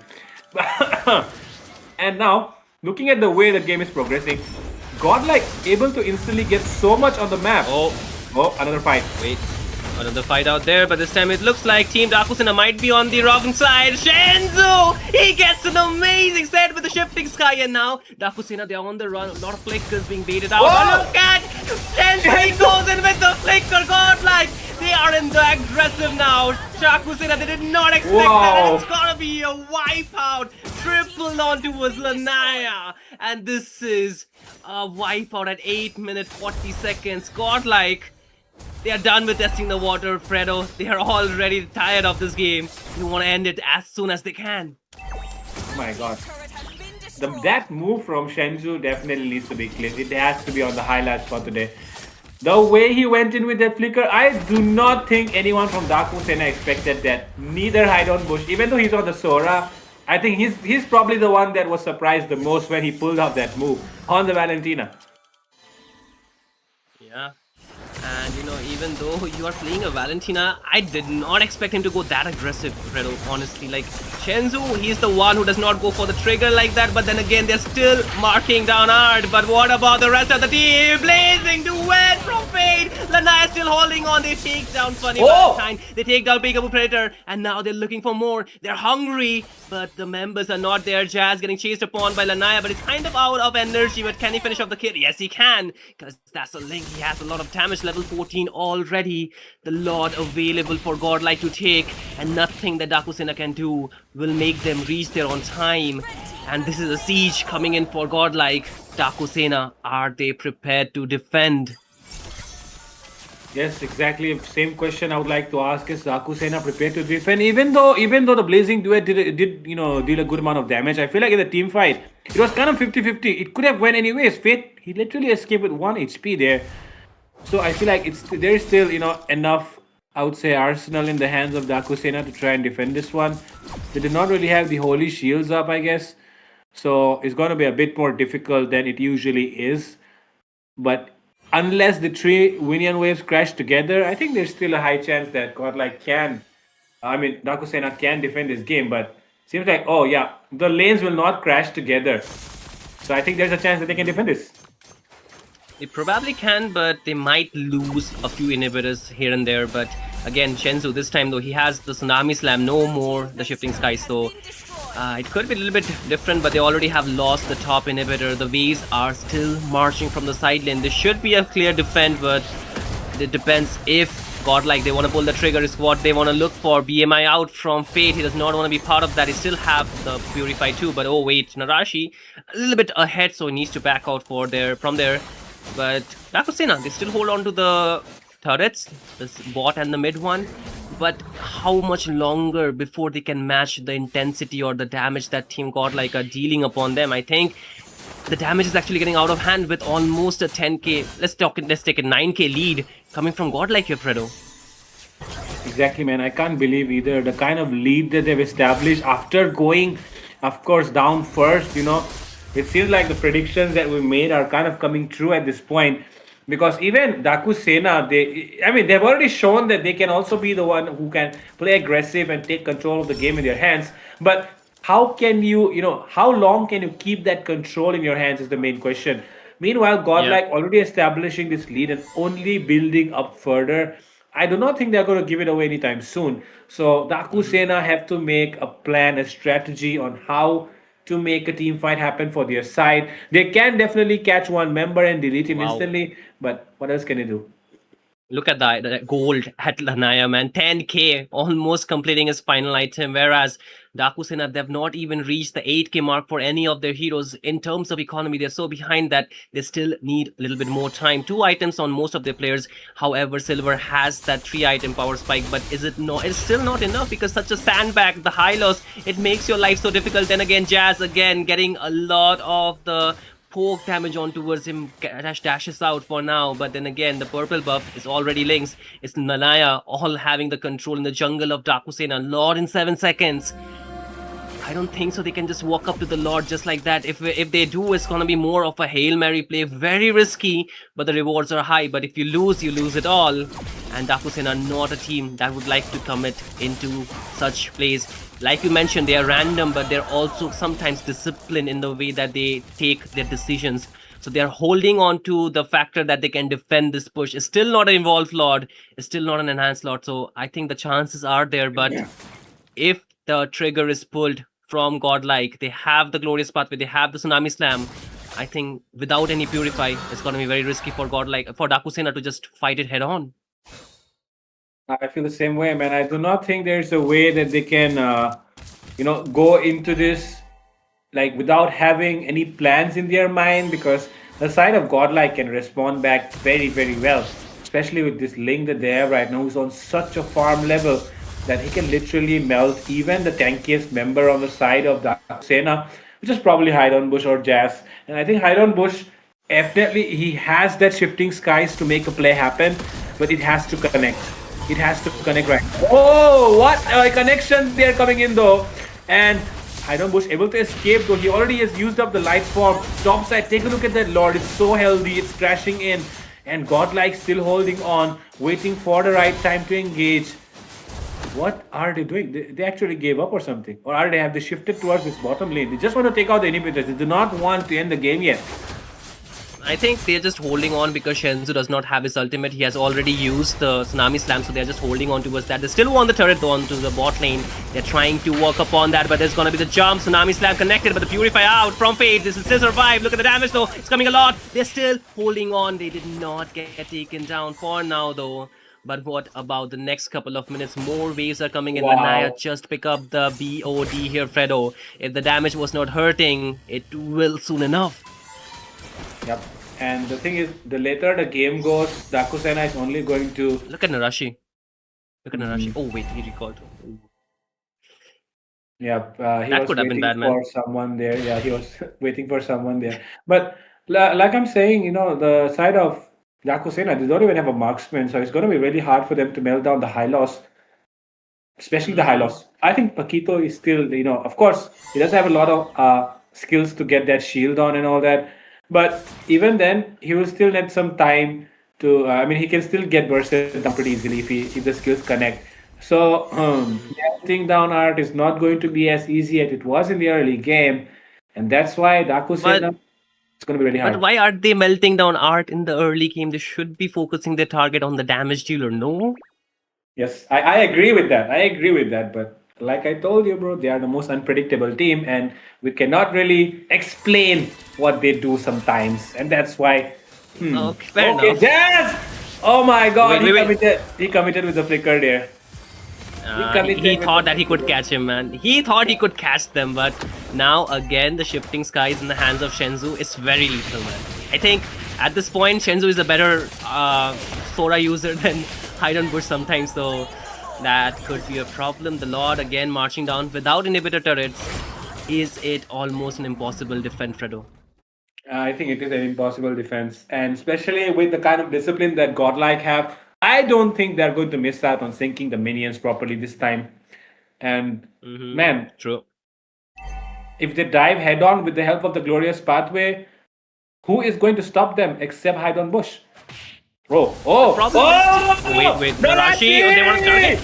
And now, looking at the way the game is progressing, GodLike able to instantly get so much on the map. Oh, another fight. Wait, another fight out there, but this time it looks like Team Daku Sena might be on the wrong side. Shenzu! He gets an amazing set with the shifting sky, and now Daku Sena, they're on the run. A lot of flickers being baited out. Whoa! Look at Shenzu! He goes in with the flicker. GodLike! They are in the aggressive now. Daku Sena, they did not expect that, and it's gonna be a wipeout. Triple onto was Lanaya, and this is a wipeout at 8 minutes 40 seconds. GodLike, they are done with testing the water, Fredo. They are already tired of this game. They want to end it as soon as they can. Oh my god. That move from Shenzu definitely needs to be clean. It has to be on the highlights for today. The way he went in with that flicker, I do not think anyone from Daku Sena expected that. Neither Hide on Bush, even though he's on the Sora. I think he's probably the one that was surprised the most when he pulled out that move on the Valentina. Yeah. And even though you are playing a Valentina, I did not expect him to go that aggressive, Fredo, honestly. Like, Shenzu, he's the one who does not go for the trigger like that, but then again, they're still marking down hard. But what about the rest of the team? Blazing duet from Fade! Lanaya still holding on, they take down Funny Valentine, they take down Peekaboo Predator, and now they're looking for more. They're hungry, but the members are not there. Jazz getting chased upon by Lanaya, but it's kind of out of energy. But can he finish off the kid? Yes, he can, because that's a link. He has a lot of damage, level 14 already. The Lord available for GodLike to take, and nothing that Daku Sena can do will make them reach there on time. And this is a siege coming in for GodLike. Daku Sena, are they prepared to defend? Yes, exactly. Same question I would like to ask: is Daku Sena prepared to defend? Even though the Blazing Duet did deal a good amount of damage, I feel like in the team fight it was kind of 50-50. It could have went anyways. Fate, he literally escaped with 1 HP there. So I feel like there is still enough, I would say, arsenal in the hands of Daku Sena to try and defend this one. They did not really have the holy shields up, I guess. So it's going to be a bit more difficult than it usually is. But unless the 3 Winian waves crash together, I think there's still a high chance that GodLike Daku Sena can defend this game. But seems like, the lanes will not crash together. So I think there's a chance that they can defend this. They probably can, but they might lose a few inhibitors here and there. But again, Shenzu, this time though, he has the Tsunami Slam, no more the Shifting Sky. So it could be a little bit different, but they already have lost the top inhibitor. The waves are still marching from the side lane. This should be a clear defend, but it depends if GodLike, they want to pull the trigger, is what they want to look for. BMI out from Fate, he does not want to be part of that. He still have the Purify too, but oh wait, Narashi a little bit ahead, so he needs to back out from there. But Daku Sena, they still hold on to the turrets, this bot and the mid one. But how much longer before they can match the intensity or the damage that Team GodLike are dealing upon them? I think the damage is actually getting out of hand with almost a 10k, let's take a 9k lead coming from GodLike here, Fredo. Exactly, man. I can't believe either the kind of lead that they've established after going, of course, down first. It seems like the predictions that we made are kind of coming true at this point, because even Daku Sena, they've already shown that they can also be the one who can play aggressive and take control of the game in their hands. But how can you, how long can you keep that control in your hands is the main question. Meanwhile, Yeah. Godlike already establishing this lead and only building up further. I do not think they're going to give it away anytime soon. So Daku Mhm. Sena have to make a plan, a strategy on how to make a team fight happen for their side. They can definitely catch one member and delete him Wow. instantly, but what else can they do? Look at that gold at Lanaya, man. 10k, almost completing his final item. Whereas Daku Sena, they've not even reached the 8k mark for any of their heroes. In terms of economy, they're so behind that they still need a little bit more time. 2 items on most of their players. However, Silver has that 3 item power spike, but is it not? It's still not enough because such a sandbag, the high loss, it makes your life so difficult. Then again, Jazz again getting a lot of the poke damage on towards him. Dashes out for now, but then again, the purple buff is already links. It's Nanaya all having the control in the jungle of Daku Sena. Lord in 7 seconds. I don't think so. They can just walk up to the Lord just like that. If they do, it's gonna be more of a Hail Mary play. Very risky, but the rewards are high. But if you lose it all. And Dakusen are not a team that would like to commit into such plays. Like you mentioned, they are random, but they're also sometimes disciplined in the way that they take their decisions. So they're holding on to the factor that they can defend this push. It's still not an Evolved Lord. It's still not an Enhanced Lord. So I think the chances are there, but if the trigger is pulled from Godlike, they have the Glorious Pathway, they have the Tsunami Slam. I think without any Purify, it's going to be very risky for Godlike, for Dakusena to just fight it head on. I feel the same way, man. I do not think there's a way that they can, go into this like without having any plans in their mind, because the side of Godlike can respond back very, very well, especially with this link that they have right now, who's on such a farm level that he can literally melt even the tankiest member on the side of the Sena, which is probably Hydon Bush or Jazz. And I think Hydon Bush definitely he has that shifting skies to make a play happen, but it has to connect. It has to connect right. Oh, what connections they are coming in though, and Hydon Bush able to escape though. He already has used up the light form. Top side, take a look at that Lord. It's so healthy. It's crashing in, and Godlike still holding on, waiting for the right time to engage. What are they doing? They actually gave up or something, or are they shifted towards this bottom lane? They just want to take out the inhibitors. They do not want to end the game yet. I think they're just holding on because Shenzu does not have his ultimate. He has already used the Tsunami Slam, so they're just holding on towards that. They still want the turret onto the bot lane. They're trying to work upon that, but there's gonna be the jump. Tsunami Slam connected, but the Purify out from Fade. This will still survive. Look at the damage though. It's coming a lot. They're still holding on. They did not get taken down for now though. But what about the next couple of minutes? More waves are coming in. Wow. Lanaya just pick up the BOD here, Fredo. If the damage was not hurting, it will soon enough. Yep. And the thing is, the later the game goes, Dakusena is only going to. Look at Narashi. Look at Narashi. Oh wait, he recalled. Yeah, he That was could have been waiting bad, man. for someone there. Yeah, he was waiting for someone there. But like I'm saying, the side of Dakusena, they don't even have a marksman, so it's going to be really hard for them to melt down the high loss, especially the high loss. I think Paquito is still, of course, he does have a lot of skills to get that shield on and all that. But even then, he will still need some time to. He can still get bursted down pretty easily if the skills connect. So melting down art is not going to be as easy as it was in the early game, and that's why Dakusena it's going to be really hard. But why aren't they melting down art in the early game? They should be focusing their target on the damage dealer, no? Yes, I agree with that. I agree with that. But like I told you, bro, they are the most unpredictable team, and we cannot really explain what they do sometimes, and that's why. Okay, fair Okay, enough. yes! Oh my God, Wait. he committed with the flicker there. He thought that he could catch him, man. He thought he could catch them, but now again the shifting skies in the hands of Shenzu is very lethal, man. I think at this point Shenzu is a better Sora user than Hydon Bush sometimes, so that could be a problem. The Lord again marching down without inhibitor turrets. Is it almost an impossible defend, Fredo? I think it is an impossible defense, and especially with the kind of discipline that Godlike have, I don't think they're going to miss out on syncing the minions properly this time. And man, True. if they dive head on with the help of the glorious pathway, who is going to stop them except Hydon Bush? Bro, Wait, Narashi, they want to target.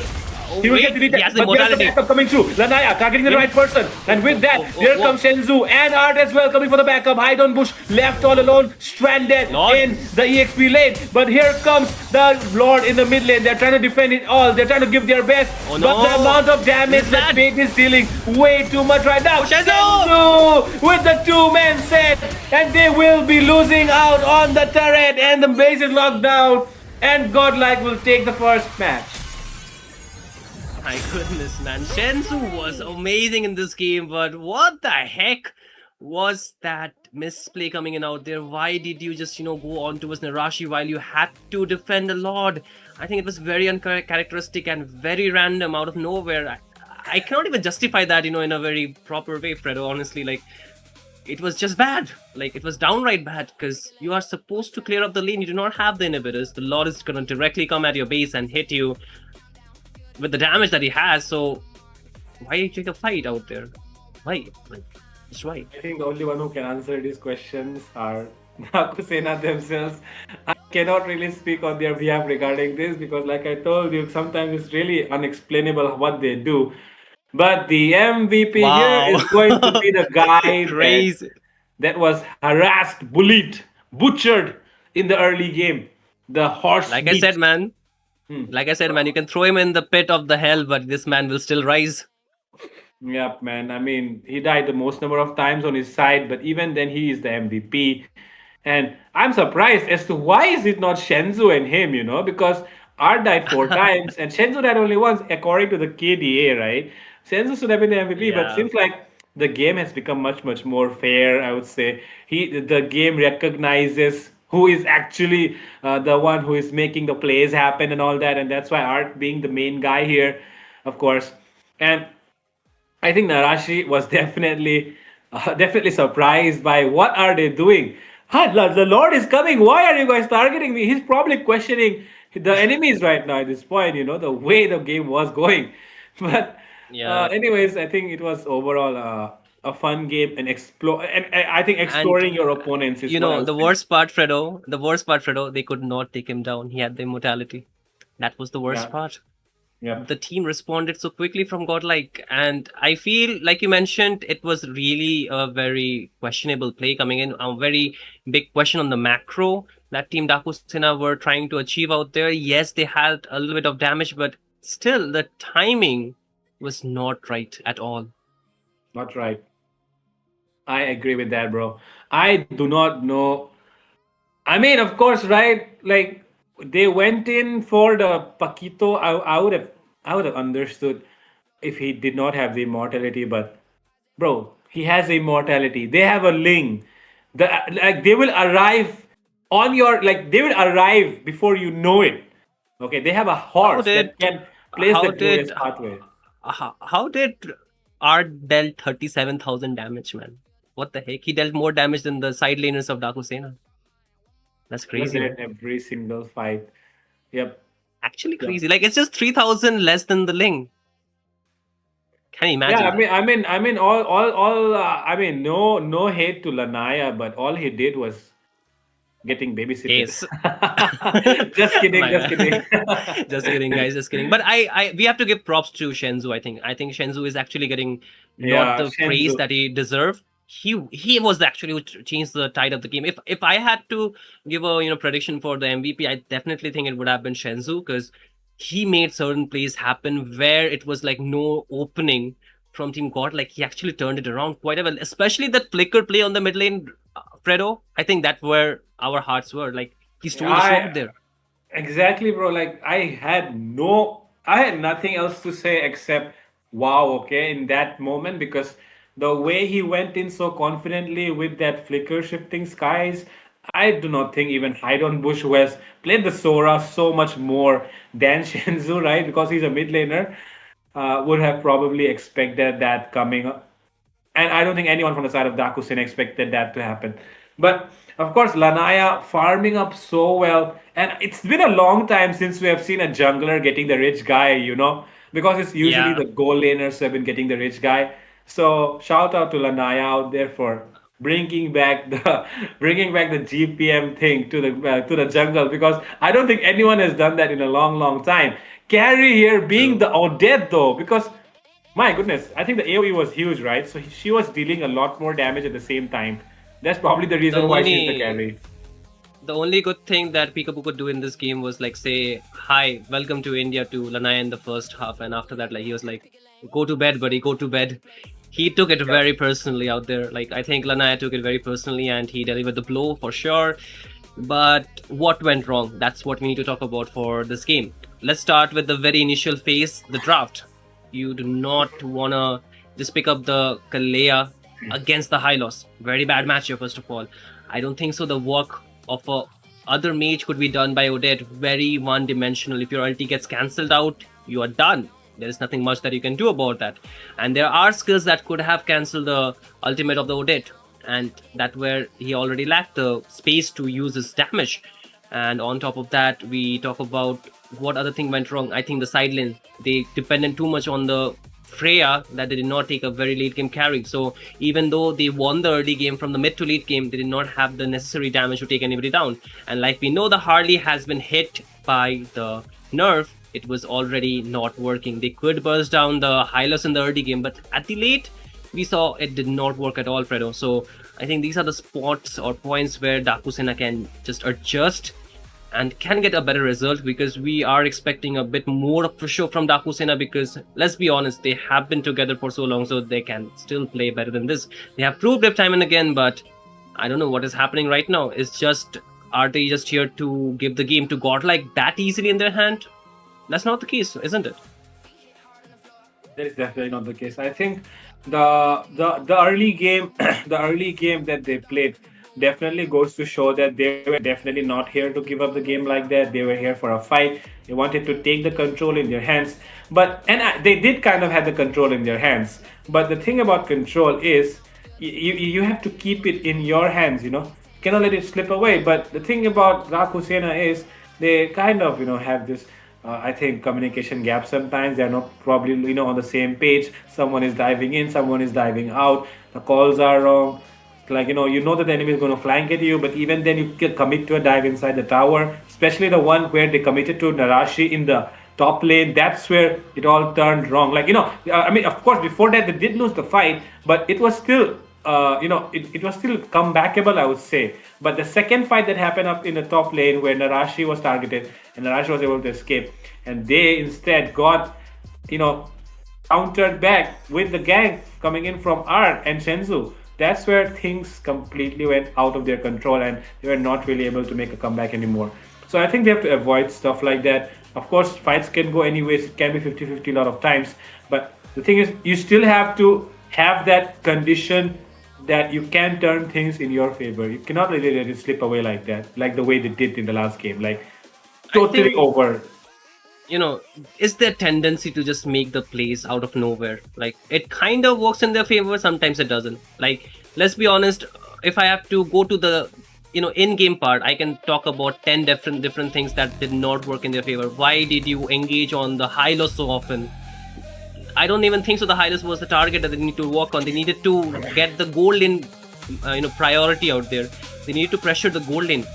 Oh, He will get wait, deleted. he has the But there's the immortality. backup coming through. Lanaya targeting the right person. And with that, Oh, there oh. comes Shenzhou and Art as well coming for the backup. Hide on Bush left all alone, stranded Lord. in the EXP lane. But here comes the Lord in the mid lane. They're trying to defend it all. They're trying to give their best. Oh, But the no. amount of damage Who's that that? Fate is dealing way too much right now. Oh, Shenzhou! Shenzhou with the two-man set. And they will be losing out on the turret. And the base is locked down. And GodLike will take the first match. My goodness, man. Shenzhou was amazing in this game, but what the heck was that misplay coming in out there? Why did you just, go on towards Narashi while you had to defend the Lord? I think it was very uncharacteristic and very random out of nowhere. I cannot even justify that, in a very proper way, Fredo, honestly. Like, it was just bad. Like, it was downright bad because you are supposed to clear up the lane. You do not have the inhibitors. The Lord is going to directly come at your base and hit you with the damage that he has. So why take a fight out there? Why? Like, just why? I think the only one who can answer these questions are Daku Sena themselves. I cannot really speak on their behalf regarding this because, like I told you, sometimes it's really unexplainable what they do. But the MVP Wow. here is going to be the guy Crazy. that was harassed, bullied, butchered in the early game. The horse. Like I meat. said, man. Hmm. Like I said, man, you can throw him in the pit of the hell, but this man will still rise. Yep, man. I mean, he died the most number of times on his side, but even then, he is the MVP. And I'm surprised as to why is it not Shenzhou and him, because Art died 4 times and Shenzhou died only once, according to the KDA, right? Shenzhou should have been the MVP, but Yeah. seems like the game has become much, much more fair, I would say. The game recognizes who is actually the one who is making the plays happen and all that, and that's why Art being the main guy here, of course. And I think Narashi was definitely surprised by what are they doing. The Lord is coming. Why are you guys targeting me? He's probably questioning the enemies right now at this point. The way the game was going. But Yeah. anyways, I think it was overall a fun game and explore. And I think exploring your opponents is what I would the say. worst part, Fredo, they could not take him down. He had the immortality. That was the worst Yeah. part. Yeah. The team responded so quickly from GodLike, and I feel like you mentioned, it was really a very questionable play coming in, a very big question on the macro that Team Daku Sena were trying to achieve out there. Yes, they had a little bit of damage, but still the timing was not right at all. Not right. I agree with that, bro. I do not know. I mean, of course, right? Like they went in for the Paquito. I would have understood if he did not have the immortality, but bro, he has the immortality. They have a Ling. They will arrive on your they will arrive before you know it. Okay, they have a horse did- that can place how the glorious did- pathway. How did Art dealt 37,000 damage, man? What the heck? He dealt more damage than the side laners of Daku Sena. That's crazy, Look man. at every single fight. Yep. Actually Yeah. crazy. Like, it's just 3,000 less than the Ling. Can you imagine? Yeah, that? I mean, all. I mean, no hate to Lanaya, but all he did was getting babysitted. Yes. Just kidding, My just bad. kidding. Just kidding, guys. Just kidding. But we have to give props to Shenzhou. I think Shenzhou is actually getting Yeah, not the praise Shenzhou. that he deserved. He was actually who changed the tide of the game. If I had to give a prediction for the MVP, I definitely think it would have been Shenzhou, because he made certain plays happen where it was like no opening from Team God. Like, he actually turned it around quite well, especially that flicker play on the mid lane, Fredo. I think that's where our hearts were. Like, he stole the show I- out there. Exactly, bro. Like I had nothing else to say except wow, okay, in that moment, because the way he went in so confidently with that flicker shifting skies, I do not think even Hydon Bush, who has played the Sora so much more than Shenzhou, right? Because he's a mid laner, would have probably expected that coming up. And I don't think anyone from the side of Dakusin expected that to happen. But of course, Lanaya farming up so well. And it's been a long time since we have seen a jungler getting the rich guy, because it's usually Yeah. the goal laners who have been getting the rich guy. So shout out to Lanaya out there for bringing back the bringing back the GPM thing to the jungle, because I don't think anyone has done that in a long time. Carry here being True. the Odette though, because my goodness, I think the AOE was huge, right? So she was dealing a lot more damage at the same time. That's probably the The reason why she's the only carry. the only good thing that Peekaboo could do in this game was like say, "Hi, welcome to India" to Lanaya in the first half, and after that, like he was like, "Go to bed, buddy, go to bed." He took it very personally out there. Like I think Lanaya took it very personally, and he delivered the blow for sure. But what went wrong? That's what we need to talk about for this game. Let's start with the very initial phase, the draft. You do not wanna just pick up the Kalea against the Hylos. Very bad matchup, first of all. I don't think so. The work of a other mage could be done by Odette. Very one-dimensional. If your ulti gets cancelled out, you are done. There is nothing much that you can do about that. And there are skills that could have cancelled the ultimate of the Odette, and that where he already lacked the space to use his damage. And on top of that, we talk about what other thing went wrong. I think the side lane, they depended too much on the Freya that they did not take a very late game carry. So even though they won the early game, from the mid to late game, they did not have the necessary damage to take anybody down. And like we know, the Harley has been hit by the nerf. It was already not working. They could burst down the Hylos in the early game, but at the late, we saw it did not work at all, Fredo. So I think these are the spots or points where Daku Sena can just adjust and can get a better result, because we are expecting a bit more of a show from Daku Sena, because let's be honest, they have been together for so long, so they can still play better than this. They have proved it time and again, but I don't know what is happening right now. It's just, are they just here to give the game to GodLike that easily in their hand? That's not the case, isn't it? That is definitely not the case. I think the early game the early game that they played definitely goes to show that they were definitely not here to give up the game like that. They were here for a fight. They wanted to take the control in their hands. But they did kind of have the control in their hands. But the thing about control is you have to keep it in your hands. You cannot let it slip away. But the thing about Raku Sena is they kind of have this I think communication gap sometimes. They're not probably on the same page. Someone is diving in, someone is diving out. The calls are wrong. Like you know that the enemy is going to flank at you, but even then you can commit to a dive inside the tower. Especially the one where they committed to Narashi in the top lane. That's where it all turned wrong. Like I mean, of course, before that they did lose the fight, but it was still it was still comebackable, I would say. But the second fight that happened up in the top lane where Narashi was targeted and Narashi was able to escape, and they instead got, countered back with the gang coming in from Art and Shenzhou. That's where things completely went out of their control and they were not really able to make a comeback anymore. So I think they have to avoid stuff like that. Of course, fights can go anyways. It can be 50-50 a lot of times. But the thing is, you still have to have that condition that you can turn things in your favor. You cannot really let it slip away like that, like the way they did in the last game. Like, totally think, over. Is there tendency to just make the plays out of nowhere? Like, it kind of works in their favor, sometimes it doesn't. Like, let's be honest, if I have to go to the in-game part, I can talk about 10 different things that did not work in their favor. Why did you engage on the Hylos so often? I don't even think so. The Hylos was the target that they need to work on. They needed to get the gold lane, priority out there. They needed to pressure the gold lane.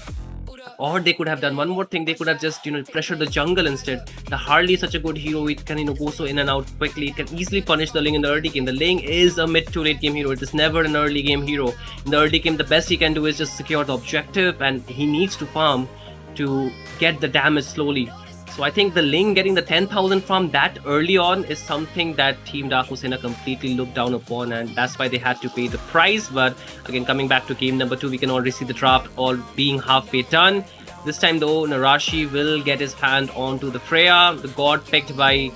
Or they could have done one more thing. They could have just, pressured the jungle instead. The Harley is such a good hero. It can, go so in and out quickly. It can easily punish the Ling in the early game. The Ling is a mid to late game hero. It is never an early game hero. In the early game, the best he can do is just secure the objective, and he needs to farm to get the damage slowly. So I think the Ling getting the 10,000 farm that early on is something that Team Daku Sena completely looked down upon, and that's why they had to pay the price. But again, coming back to game number 2, we can already see the draft all being halfway done. This time though, Narashi will get his hand onto the Freya, the god picked by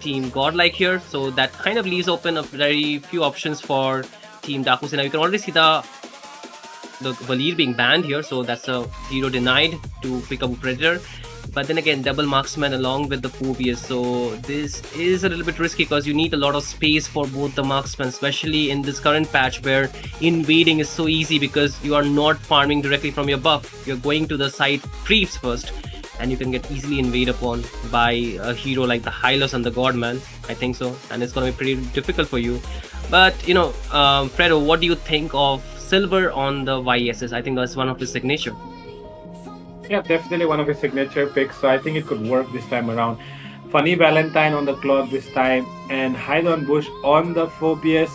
Team GodLike here. So that kind of leaves open a very few options for Team Daku Sena. You can already see the Valir being banned here, so that's a hero denied to pick up a Predator. But then again, double marksman along with the Phobius, so this is a little bit risky because you need a lot of space for both the marksmen, especially in this current patch where invading is so easy because you are not farming directly from your buff. You're going to the side creeps first, and you can get easily invaded upon by a hero like the Hylos and the Godman. I think so, and it's going to be pretty difficult for you. But Fredo, what do you think of silver on the YSS. I think that's one of his signature. Yeah, definitely one of his signature picks. So I think it could work this time around. Funny Valentine on the clock this time, and Hide on Bush on the Phobius.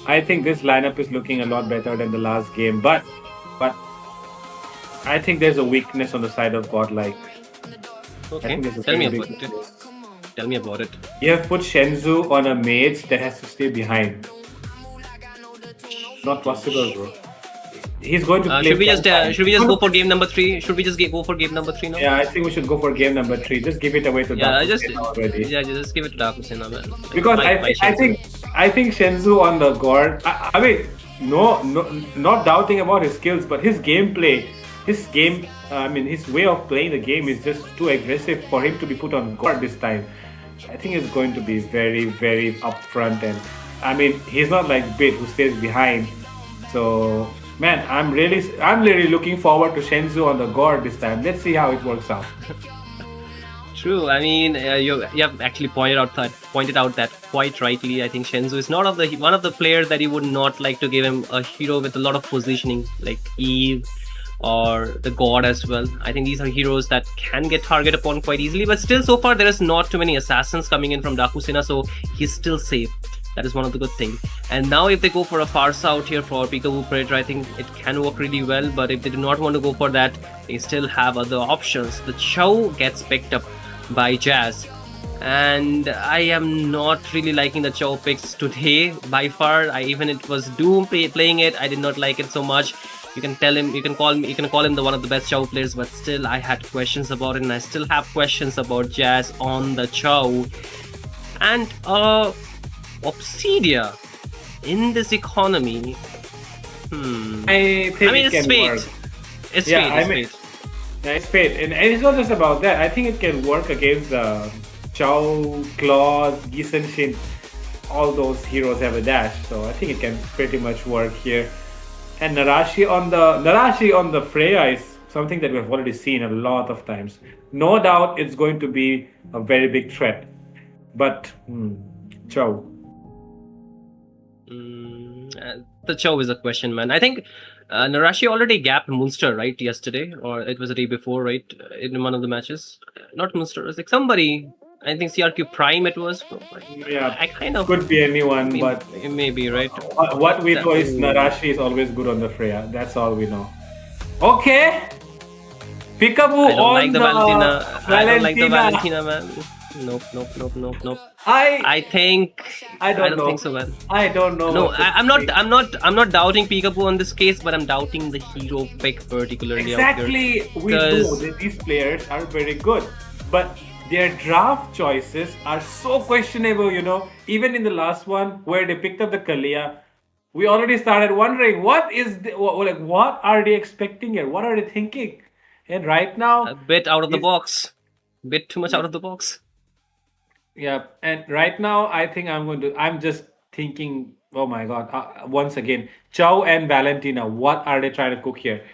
I think this lineup is looking a lot better than the last game, but I think there's a weakness on the side of GodLike. I Okay, think there's a tell me very about big it. weakness. Tell me about it. You have put Shenzhou on a mage that has to stay behind. Not possible, bro. He's going to play. Should we just frontline. go for game number 3? Should we just go for game number 3 now? Yeah, I think we should go for game number 3. Just give it away to Yeah, Daku just Sena already. just give it to Daku Sena, man. Like, Because my I think Shenzhou on the guard. I mean, no, not doubting about his skills, but his gameplay, his way of playing the game is just too aggressive for him to be put on guard this time. I think it's going to be very, very upfront, and I mean, he's not like Bit who stays behind. So, man, I'm really looking forward to Shenzhou on the guard this time. Let's see how it works out. True. I mean, you have actually pointed out that quite rightly. I think Shenzhou is not one of the players that you would not like to give him a hero with a lot of positioning, like Eve or the God as well. I think these are heroes that can get targeted upon quite easily. But still, so far there is not too many assassins coming in from Daku Sena, so he's still safe. That is one of the good things. And now if they go for a Farsa out here for Peekaboo Predator, I think it can work really well. But if they do not want to go for that, they still have other options. The Chow gets picked up by Jazz. And I am not really liking the Chow picks today by far. Even it was Doom playing it, I did not like it so much. You can call him the one of the best Chow players, but still I had questions about it, and I still have questions about Jazz on the Chow. And Obsidia in this economy. I think mean, it it's can fate. work. It's Yeah, fate. I It's mean- fate. Yeah, it's fate, and it's not just about that. I think it can work against the Chow, Claw, Gisenshin. All those heroes have a dash, so I think it can pretty much work here. And Narashi on the Freya is something that we've already seen a lot of times. No doubt, it's going to be a very big threat. But Chow. The Chow is a question, man. I think Narashi already gapped Moonster, right, yesterday, or it was the day before, right, in one of the matches. Not Moonster, it was like somebody. I think CRQ Prime it was. Yeah, I kind of could be anyone, but it may be, right. what we know is Narashi is always good on the Freya. That's all we know. Okay. Peekaboo I don't on like the Valentina. I don't like the Valentina. Valentina, man. Nope. I I don't know. think so, man. I don't know. No, what to I'm think. not doubting Peekaboo on this case, but I'm doubting the hero pick particularly out here. Exactly. We know Because- that these players are very good, but their draft choices are so questionable. Even in the last one where they picked up the Kalia, we already started wondering what are they expecting here? What are they thinking? And right now, A bit out of the box. Bit too much out of the box. yeah, and right now I think I'm just thinking, oh my god, once again, Chow and Valentina, what are they trying to cook here?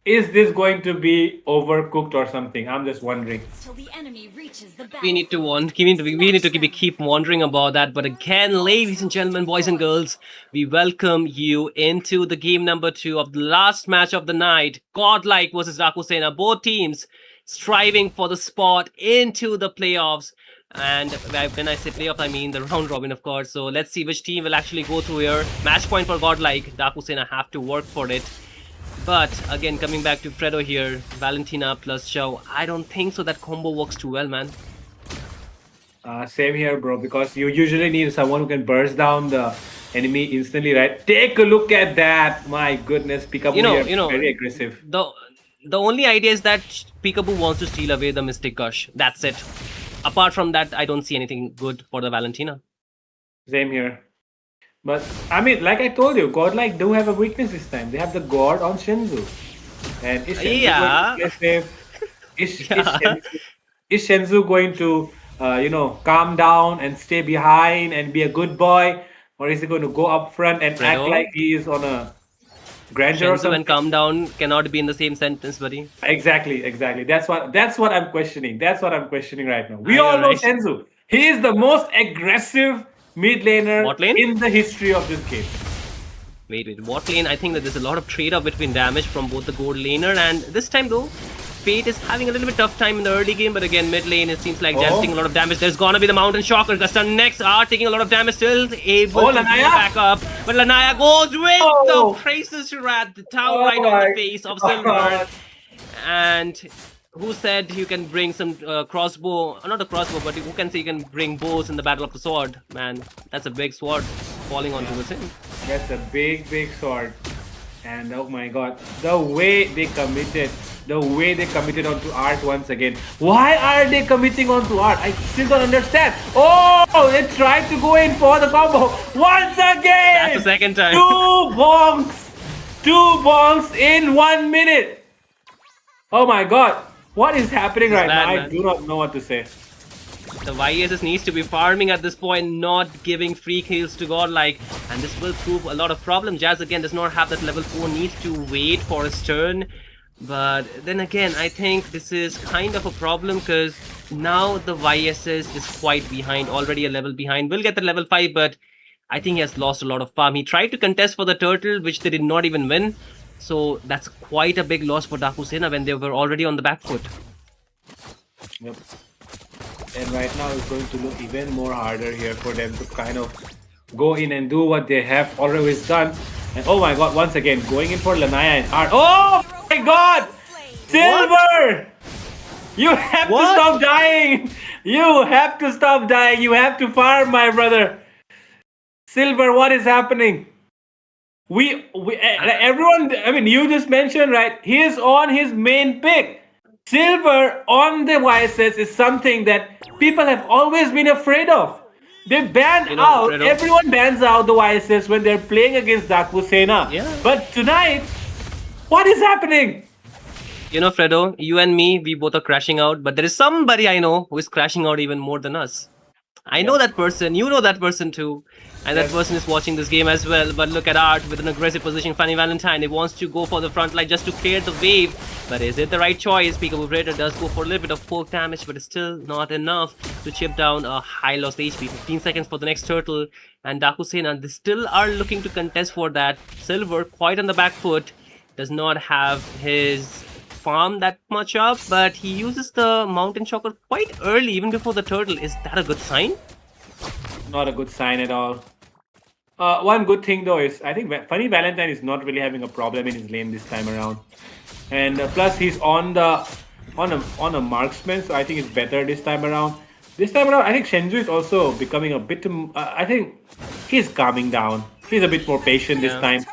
Is this going to be overcooked or something? I'm just wondering. Till the enemy reaches the We need to keep wondering about that. But again, ladies and gentlemen, boys and girls, we welcome you into the game number 2 of the last match of the night. GodLike versus Daku Sena. Both teams striving for the spot into the playoffs. And when I say playoff, I mean the round robin, of course. So let's see which team will actually go through here. Match point for GodLike. Daku Sena have to work for it. But again, coming back to Fredo here, Valentina plus Chow, I don't think so that combo works too well, man. Same here, bro, because you usually need someone who can burst down the enemy instantly, right? Take a look at that. My goodness, Peekaboo here, very aggressive. The only idea is that Peekaboo wants to steal away the Mystic Gush. That's it. Apart from that, I don't see anything good for the Valentina. Same here. But, I mean, like I told you, GodLike do have a weakness this time. They have the God on Shenzhou. And is Shenzhou Yeah. going to play safe? Is Shenzhou going to, calm down and stay behind and be a good boy? Or is he going to go up front and act Fredo? like he is on a grandeur or Shenzhou something? and calm down cannot be in the same sentence, buddy. Exactly. That's what I'm questioning. That's what I'm questioning right now. We You're all know right. Shenzhou. He is the most aggressive mid laner Bot lane? in the history of this game. Wait. Bot lane, I think that there's a lot of trade-off between damage from both the gold laner, and this time though, Fate is having a little bit tough time in the early game, but again, mid lane, it seems like they're taking a lot of damage. There's gonna be the Mountain Shocker. Custom next are taking a lot of damage, still able to Lanaya. back up. But Lanaya goes with the Praises Rat, the tower right on the face of Silver. And who said you can bring some crossbow, not a crossbow, but who can say you can bring bows in the Battle of the Sword? Man, that's a big sword falling onto him. That's a big sword. And oh my god, the way they committed onto Art once again. Why are they committing onto Art? I still don't understand. Oh, they tried to go in for the combo once again. That's the second time. Two bonks in 1 minute. Oh my god, what is happening right now? I do not know what to say. The YSS needs to be farming at this point, not giving free kills to GodLike, and this will prove a lot of problem. Jazz again does not have that level 4, needs to wait for his turn. But then again, I think this is kind of a problem because now the YSS is quite behind, already a level behind. Will get the level 5, but I think he has lost a lot of farm. He tried to contest for the turtle, which they did not even win. So that's quite a big loss for Daku Sena when they were already on the back foot. Yep. And right now it's going to look even more harder here for them to kind of go in and do what they have always done. And oh my god, once again, going in for Lanaya and Art. Oh my god! Silver! You have to stop dying! You have to stop dying! You have to farm, my brother! Silver, what is happening? Everyone, I mean, you just mentioned, right? He is on his main pick. Silver on the YSS is something that people have always been afraid of. They ban out, everyone bans out the YSS when they're playing against Daku Sena. Yeah. But tonight, what is happening? You know, Fredo, you and me, we both are crashing out, but there is somebody I know who is crashing out even more than us. I know that person, you know that person too. And that person is watching this game as well. But look at Art with an aggressive position. Funny Valentine, he wants to go for the front line just to clear the wave. But is it the right choice? Peekaboo Predator does go for a little bit of poke damage, but it's still not enough to chip down a high lost HP. 15 seconds for the next turtle. And Daku Sena, they still are looking to contest for that. Silver, quite on the back foot, does not have his farm that much up, but he uses the Mountain Shocker quite early, even before the turtle. Is that a good sign? Not a good sign at all. One good thing though is I think Funny Valentine is not really having a problem in his lane this time around, and plus he's on a marksman, so I think it's better this time around. This time around, I think Shenzhou is also becoming a bit. I think he's calming down. He's a bit more patient this time.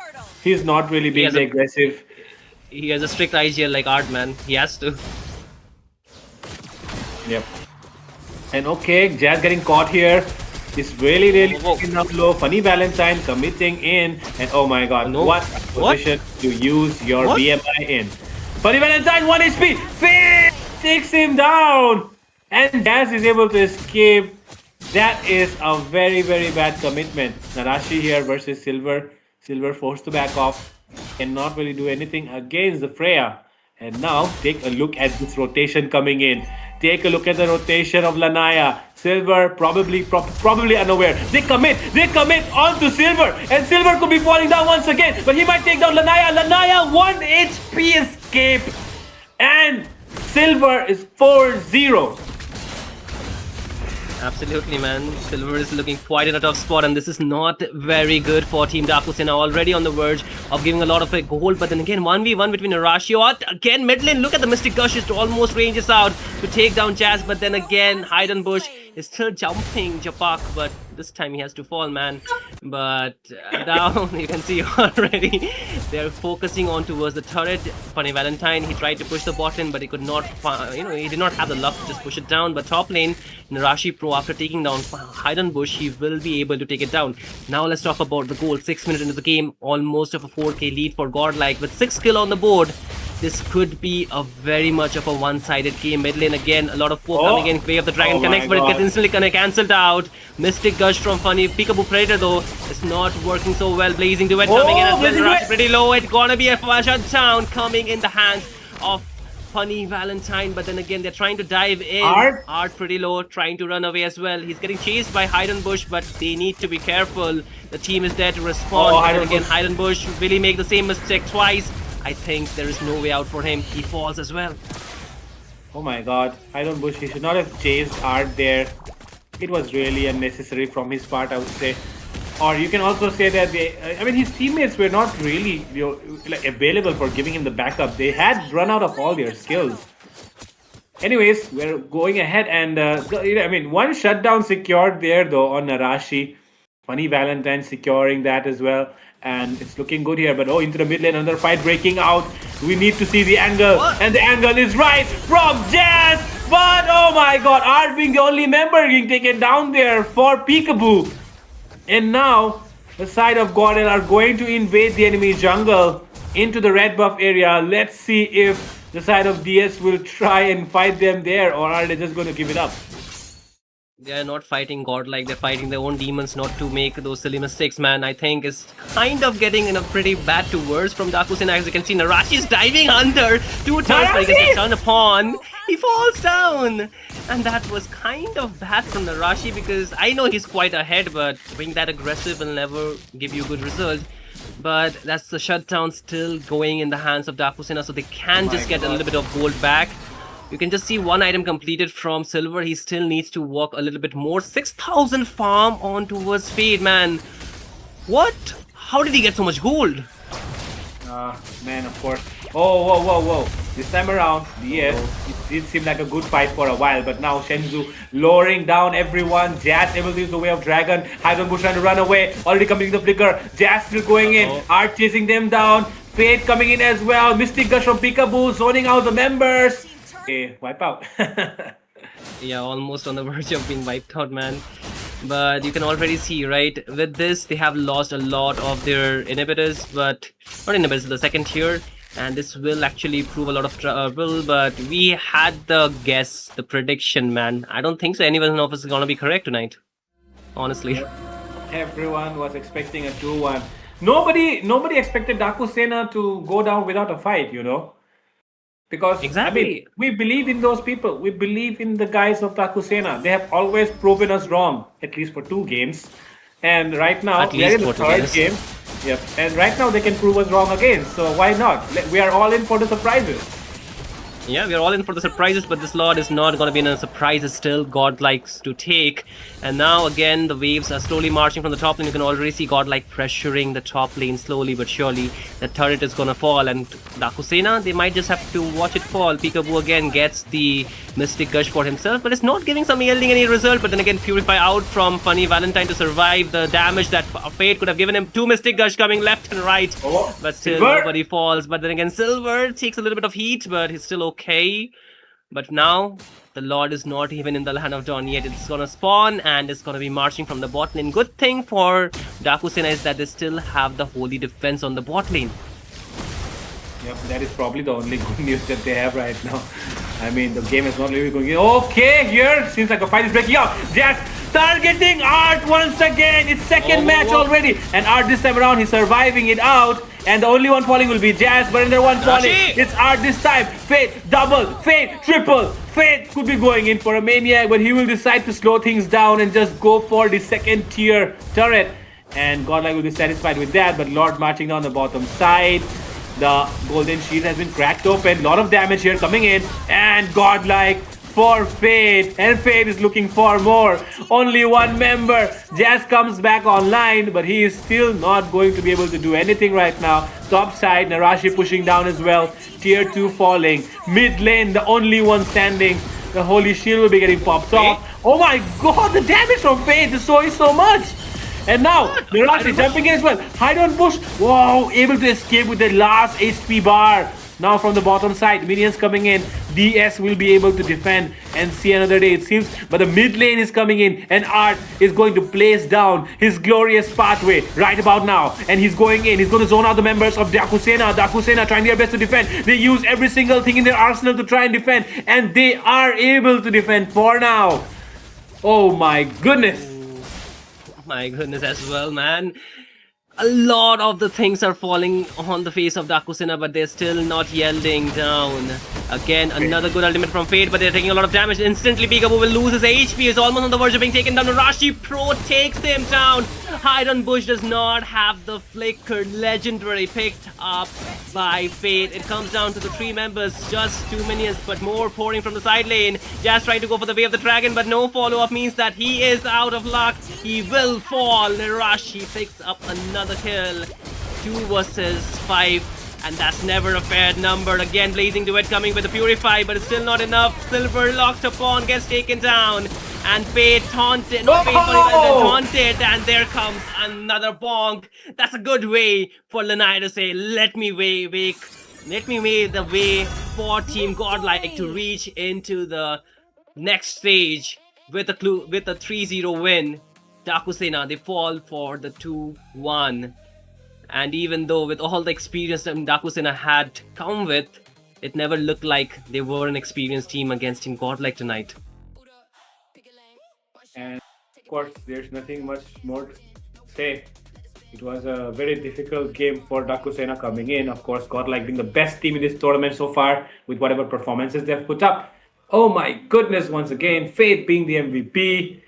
He's not really being aggressive. He has a strict IGL like Art, man. He has to. Yep. And okay, Jazz getting caught here. He's really picking up low. Funny Valentine committing in. And oh my god, what position to use your BMI in. Funny Valentine, 1 HP. Fate takes him down. And Jazz is able to escape. That is a very, very bad commitment. Narashi here versus Silver. Silver forced to back off. Cannot really do anything against the Freya. And now, take a look at this rotation coming in. Take a look at the rotation of Lanaya. Silver probably unaware. They commit onto Silver. And Silver could be falling down once again. But he might take down Lanaya. Lanaya 1 HP escape. And Silver is 4-0. Absolutely, man. Silver is looking quite in a tough spot, and this is not very good for Team Daku Sena. Already on the verge of giving a lot of a goal, but then again, 1v1 between Arashi. Again, mid lane, look at the Mystic Gush to almost ranges out to take down Jazz, but then again, Hidden Bush is still jumping Japak, but this time he has to fall, man. But down, you can see already, they're focusing on towards the turret. Funny Valentine, he tried to push the bot lane, but he could not, he did not have the luck to just push it down. But top lane, Narashi Pro, after taking down Hidden Bush, he will be able to take it down. Now let's talk about the goal. 6 minutes into the game, almost of a 4k lead for GodLike with 6 kills on the board. This could be a very much of a one-sided game. Mid lane again, a lot of poke coming in. Way of the Dragon connects, but it gets instantly cancelled out. Mystic Gush from Funny. Peekaboo Predator though is not working so well. Blazing Duet coming in as well. Rush pretty low. It's gonna be a shutdown coming in the hands of Funny Valentine, but then again they're trying to dive in. Art pretty low, trying to run away as well. He's getting chased by Hidden Bush, but they need to be careful. The team is there to respond. But then again, Hidden Bush really make the same mistake twice. I think there is no way out for him. He falls as well. Oh my god, Hidden Bush, he should not have chased Art there. It was really unnecessary from his part, I would say. Or you can also say that his teammates were not really available for giving him the backup. They had run out of all their skills. Anyways, we're going ahead and one shutdown secured there though on Narashi. Funny Valentine securing that as well. And it's looking good here, but into the mid lane, another fight breaking out. We need to see the angle, and the angle is right from Jazz. But oh my god, Art being the only member being taken down there for Peekaboo. And now the side of Gordon are going to invade the enemy jungle into the red buff area. Let's see if the side of DS will try and fight them there, or are they just going to give it up? They are not fighting GodLike, they're fighting their own demons not to make those silly mistakes, man. I think it's kind of getting in a pretty bad to worse from Daku. And as you can see, Narashi's diving under 2 times, but he gets turned upon. He falls down. And that was kind of bad from Narashi, because I know he's quite ahead, but being that aggressive will never give you a good result. But that's the shutdown still going in the hands of Daku, so they can just get a little bit of gold back. You can just see one item completed from Silver. He still needs to walk a little bit more. 6,000 farm on towards Fade, man. What? How did he get so much gold? Man, of course. Whoa. This time around, yes, it did seem like a good fight for a while, but now Shenzhou lowering down everyone. Jazz able to use the way of Dragon. Hidden Bush trying to run away. Already completing the flicker. Jazz still going in. Art chasing them down. Fade coming in as well. Mystic Gush from Peekaboo zoning out the members. Okay, wipe out. Yeah, almost on the verge of being wiped out, man. But you can already see, right, with this they have lost a lot of their inhibitors, but not inhibitors, the second tier, and this will actually prove a lot of trouble. But we had the guess, the prediction, man. I don't think so anyone of us is gonna be correct tonight, honestly. Everyone was expecting a 2-1. Nobody expected Daku Sena to go down without a fight, you know. Because exactly. we believe in those people. We believe in the guys of Daku Sena. They have always proven us wrong, at least for 2 games. And right now, they're in the 3rd game. Yep. And right now, they can prove us wrong again. So why not? We are all in for the surprises. Yeah, we're all in for the surprises, but this Lord is not going to be in a surprise. It's still GodLike's to take. And now again, the waves are slowly marching from the top lane. You can already see GodLike pressuring the top lane slowly but surely. The turret is going to fall, and Daku Sena, they might just have to watch it fall. Peekaboo again gets the Mystic Gush for himself, but it's not giving some yielding any result. But then again, Purify out from Funny Valentine to survive the damage that Fate could have given him. 2 Mystic Gush coming left and right, but still nobody falls. But then again, Silver takes a little bit of heat, but he's still okay. But now the Lord is not even in the Land of Dawn yet. It's gonna spawn and it's gonna be marching from the bot lane. Good thing for Daku Sena is that they still have the holy defense on the bot lane. Yep, that is probably the only good news that they have right now. I mean, the game is not really going in. Okay, here seems like a fight is breaking out. Just targeting Art once again. It's second match already, and Art this time around he's surviving it out. And the only one falling will be Jazz, but another one falling. It's Art this time. Fate, double, Fate, triple. Fate could be going in for a Maniac, but he will decide to slow things down and just go for the 2nd tier turret. And GodLike will be satisfied with that, but Lord marching down the bottom side. The golden shield has been cracked open. Lot of damage here coming in. And GodLike for Fate. And Fate is looking for more. Only 1 member. Jazz comes back online, but he is still not going to be able to do anything right now. Top side, Narashi pushing down as well. Tier 2 falling. Mid lane, the only one standing. The holy shield will be getting popped off. Oh my god, the damage from Fate is so much. And now, Narashi jumping in as well. Hidden Bush, wow, able to escape with the last HP bar. Now from the bottom side, minions coming in. DS will be able to defend and see another day, it seems. But the mid lane is coming in, and Art is going to place down his glorious pathway right about now. And he's going in. He's going to zone out the members of Daku Sena. Daku Sena trying their best to defend. They use every single thing in their arsenal to try and defend. And they are able to defend for now. Oh my goodness. My goodness as well, man. A lot of the things are falling on the face of Daku Sena, but they're still not yielding down. Again, another good ultimate from Fate, but they're taking a lot of damage. Instantly, Peekaboo will lose his HP. He's almost on the verge of being taken down. Rashi Pro takes him down. Hide on Bush does not have the flicker. Legendary picked up by Fate. It comes down to the 3 members. Just 2 minions, but more pouring from the side lane. Jazz tried to go for the way of the dragon, but no follow-up means that he is out of luck. He will fall. Rashi picks up another kill. 2 versus 5. And that's never a fair number. Again, Blazing Duet coming with a Purify, but it's still not enough. Silver locked upon, gets taken down. And Fate taunted, not Fate, but taunted. And there comes another bonk. That's a good way for Lanai to say, let me make the way for Team Godlike to reach into the next stage with a 3-0 win. Daku Sena, they fall for the 2-1. And even though with all the experience that Daku Sena had come with, it never looked like they were an experienced team against Team Godlike tonight. And of course, there's nothing much more to say. It was a very difficult game for Daku Sena coming in. Of course, Godlike being the best team in this tournament so far with whatever performances they've put up. Oh my goodness, once again, Fate being the MVP.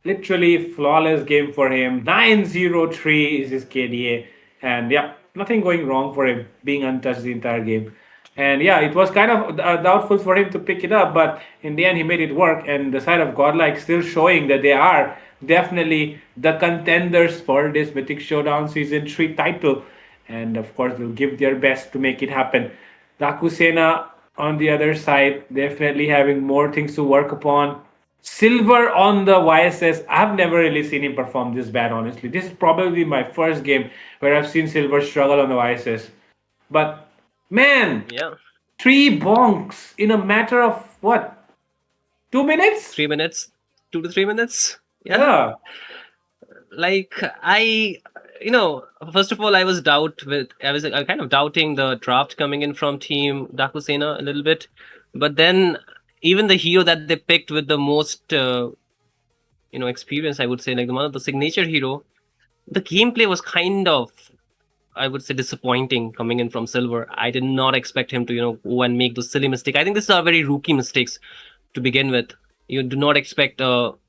Literally flawless game for him. 9-0-3 is his KDA. And yeah, nothing going wrong for him, being untouched the entire game. And yeah, it was kind of doubtful for him to pick it up, but in the end he made it work. And the side of Godlike still showing that they are definitely the contenders for this Mythic Showdown Season 3 title. And of course, they'll give their best to make it happen. Daku Sena on the other side, definitely having more things to work upon. Silver on the YSS. I've never really seen him perform this bad, honestly. This is probably my first game where I've seen Silver struggle on the YSS. But man, 3 bonks in a matter of what? 2 minutes? 3 minutes, 2 to 3 minutes. Yeah. Like first of all, I was kind of doubting the draft coming in from Team Daku Sena a little bit, but then even the hero that they picked with the most experience, I would say, like one of the signature hero, the gameplay was kind of, I would say, disappointing coming in from Silver. I did not expect him to go and make those silly mistakes. I think these are very rookie mistakes to begin with. You do not expect one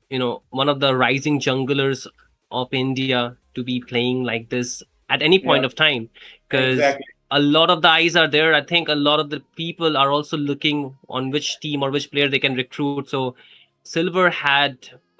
of the rising junglers of India to be playing like this at any point of time, because a lot of the eyes are there. I think a lot of the people are also looking on which team or which player they can recruit. So a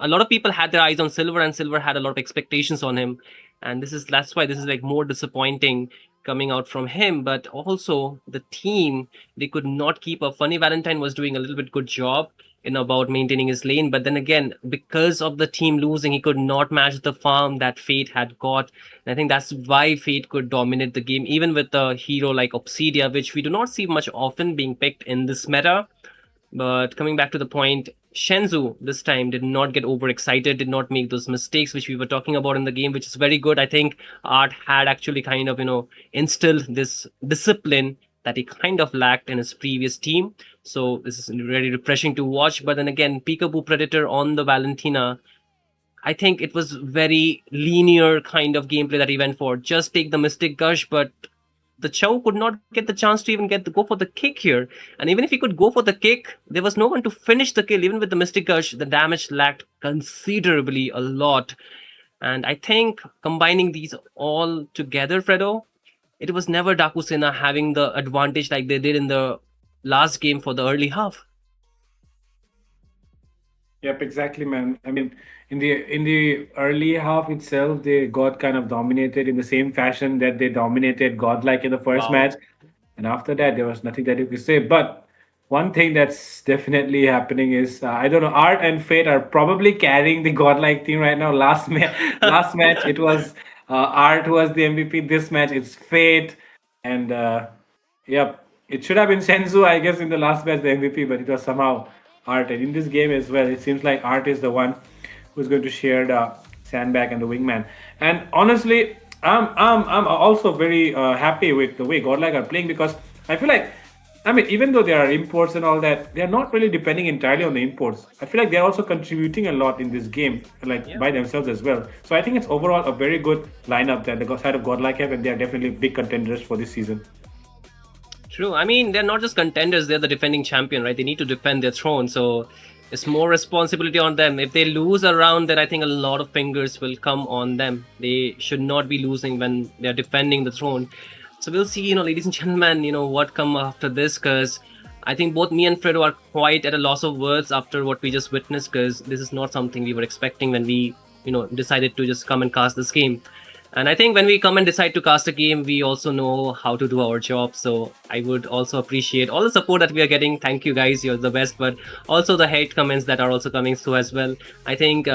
lot of people had their eyes on Silver, and Silver had a lot of expectations on him. And that's why this is like more disappointing coming out from him. But also the team, they could not keep up. Funny Valentine was doing a little bit good job about maintaining his lane, but then again, because of the team losing, he could not match the farm that Fate had got. And I think that's why Fate could dominate the game, even with a hero like Obsidia, which we do not see much often being picked in this meta. But coming back to the point, Shenzhou this time did not get overexcited, did not make those mistakes which we were talking about in the game, which is very good. I think Art had actually kind of instilled this discipline that he kind of lacked in his previous team. So this is really refreshing to watch. But then again, Peekaboo Predator on the Valentina, I think it was very linear kind of gameplay that he went for. Just take the Mystic Gush, but the Chow could not get the chance to even go for the kick here. And even if he could go for the kick, there was no one to finish the kill. Even with the Mystic Gush, the damage lacked considerably a lot. And I think combining these all together, Fredo, it was never Daku Sena having the advantage like they did in the last game for the early half. Yep, exactly, man. I mean, in the early half itself, they got kind of dominated in the same fashion that they dominated Godlike in the first match. And after that, there was nothing that you could say. But one thing that's definitely happening is, I don't know, Art and Fate are probably carrying the Godlike team right now. Last match, it was Art who was the MVP. This match, it's Fate. And yep, it should have been Shenzhou, I guess, in the last match, the MVP, but it was somehow Art. And in this game as well, it seems like Art is the one who's going to share the sandbag and the wingman. And honestly, I'm also very happy with the way Godlike are playing, because I feel like, I mean, even though there are imports and all that, they're not really depending entirely on the imports. I feel like they're also contributing a lot in this game, by themselves as well. So I think it's overall a very good lineup that the side of Godlike have, and they are definitely big contenders for this season. True. I mean, they're not just contenders, they're the defending champion, right? They need to defend their throne. So it's more responsibility on them. If they lose a round, then I think a lot of fingers will come on them. They should not be losing when they're defending the throne. So we'll see, ladies and gentlemen, what come after this, because I think both me and Fredo are quite at a loss of words after what we just witnessed, because this is not something we were expecting when we, decided to just come and cast this game. And I think when we come and decide to cast a game, we also know how to do our job. So I would also appreciate all the support that we are getting. Thank you guys, you're the best. But also the hate comments that are also coming through as well. I think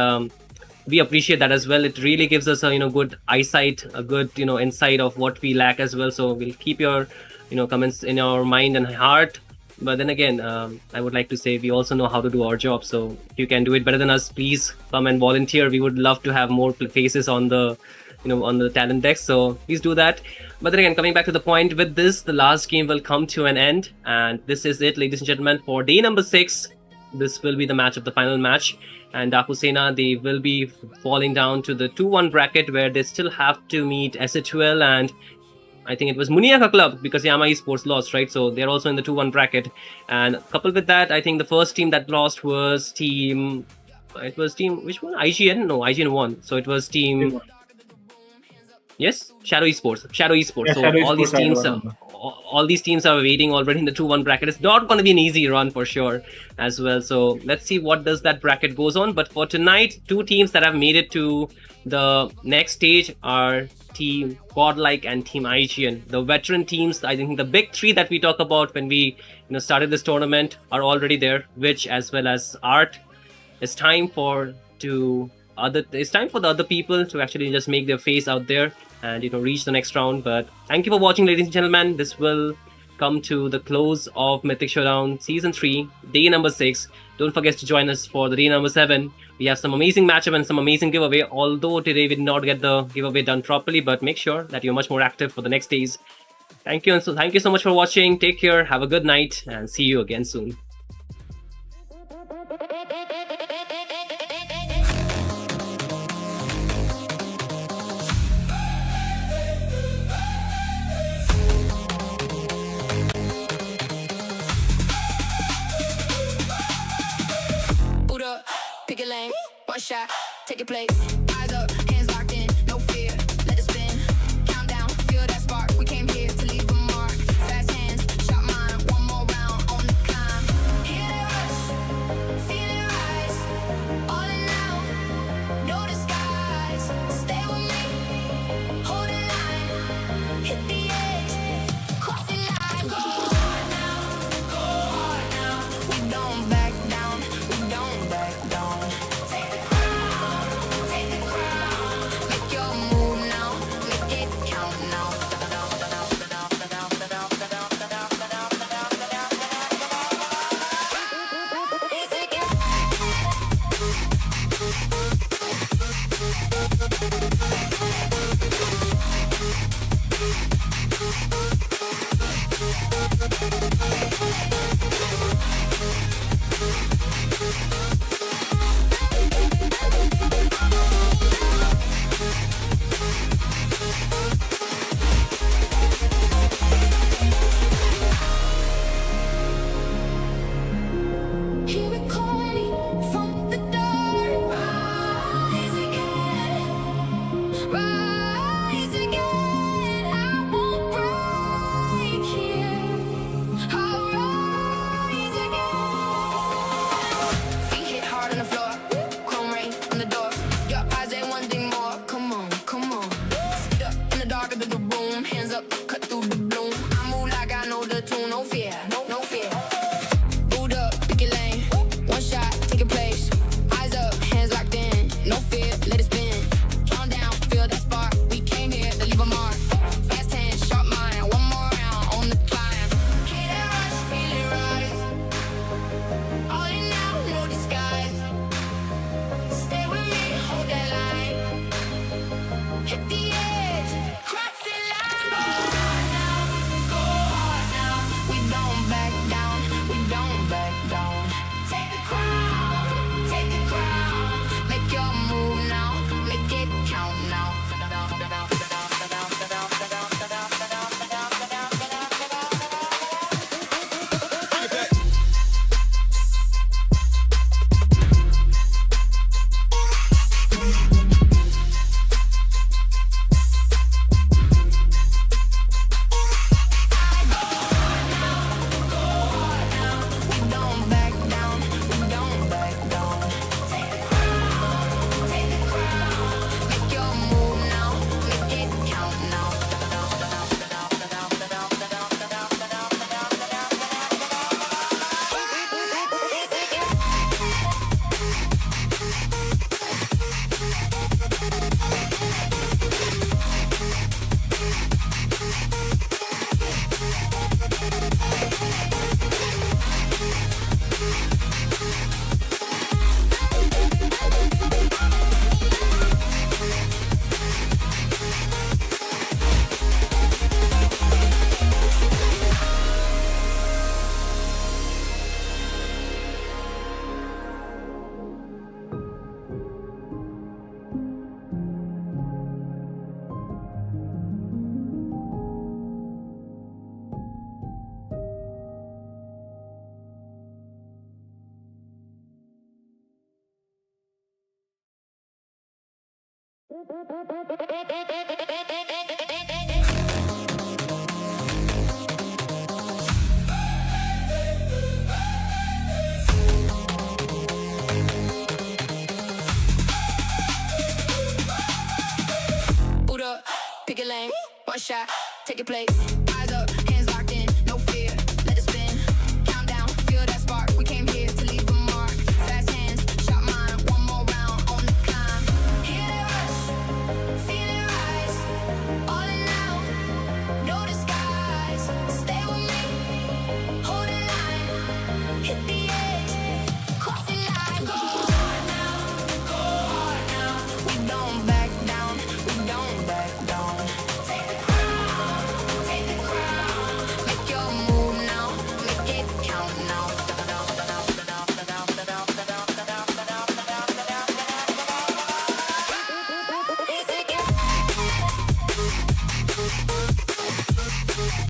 we appreciate that as well. It really gives us a good eyesight, a good insight of what we lack as well. So we'll keep your comments in our mind and heart. But then again, I would like to say we also know how to do our job. So if you can do it better than us, please come and volunteer. We would love to have more faces on the on the talent deck, so please do that. But then again, coming back to the point, with this, the last game will come to an end, and this is it, ladies and gentlemen, for day number 6. This will be the match of the final match, and Daku Sena, they will be falling down to the 2-1 bracket, where they still have to meet SHL, and I think it was Muniya club, because Yama Esports lost, right? So they're also in the 2-1 bracket. And coupled with that, I think the first team that lost was team, which one? IGN? No, IGN won. So it was team... Yes, Shadow Esports. Yeah, So Shadow all these Esports, teams, I remember. all these teams are waiting already in the 2-1 bracket. It's not going to be an easy run for sure as well. So let's see what does that bracket goes on. But for tonight, 2 teams that have made it to the next stage are Team GodLike and Team IGN. The veteran teams, I think the big 3 that we talk about when we started this tournament are already there, which as well as Art. It's time for the other people to actually just make their face out there and reach the next round. But thank you for watching, ladies and gentlemen. This will come to the close of Mythic Showdown Season 3, day number 6. Don't forget to join us for the day number 7. We have some amazing matchup and some amazing giveaway, although today we did not get the giveaway done properly, but make sure that you're much more active for the next days. Thank you, and so thank you so much for watching. Take care, have a good night, and see you again soon. Boot up, pick a lane, one shot, take a place. Eyes up, hands locked in, no fear, let it spin. Countdown, feel that spark. We came here to leave a mark. Fast hands, shot mine, one more round on the climb. Hear the rush, feel it rise. All in now, no disguise. Stay with me, hold the line, hit the edge, cross the line. Go hard now, go hard now. We don't back down, we don't back down. Take the crown, make your move now, make it count now. Easy get. Hear it calling from the dark. Rise again, rise again. I won't break here. I'll rise again. Feet hit hard on the floor, chrome rain on the door. Your eyes ain't one thing more. Come on, come on. Sit up in the dark of the room, hands up, cut through the bloom. I move like I know the tune, no fear, no fear. Boot up, pick your lane. One shot, take a place. Eyes up, hands locked in. No fear, let it spin. Count down, feel that spark. Boot up, pick a lane, one shot, take your place.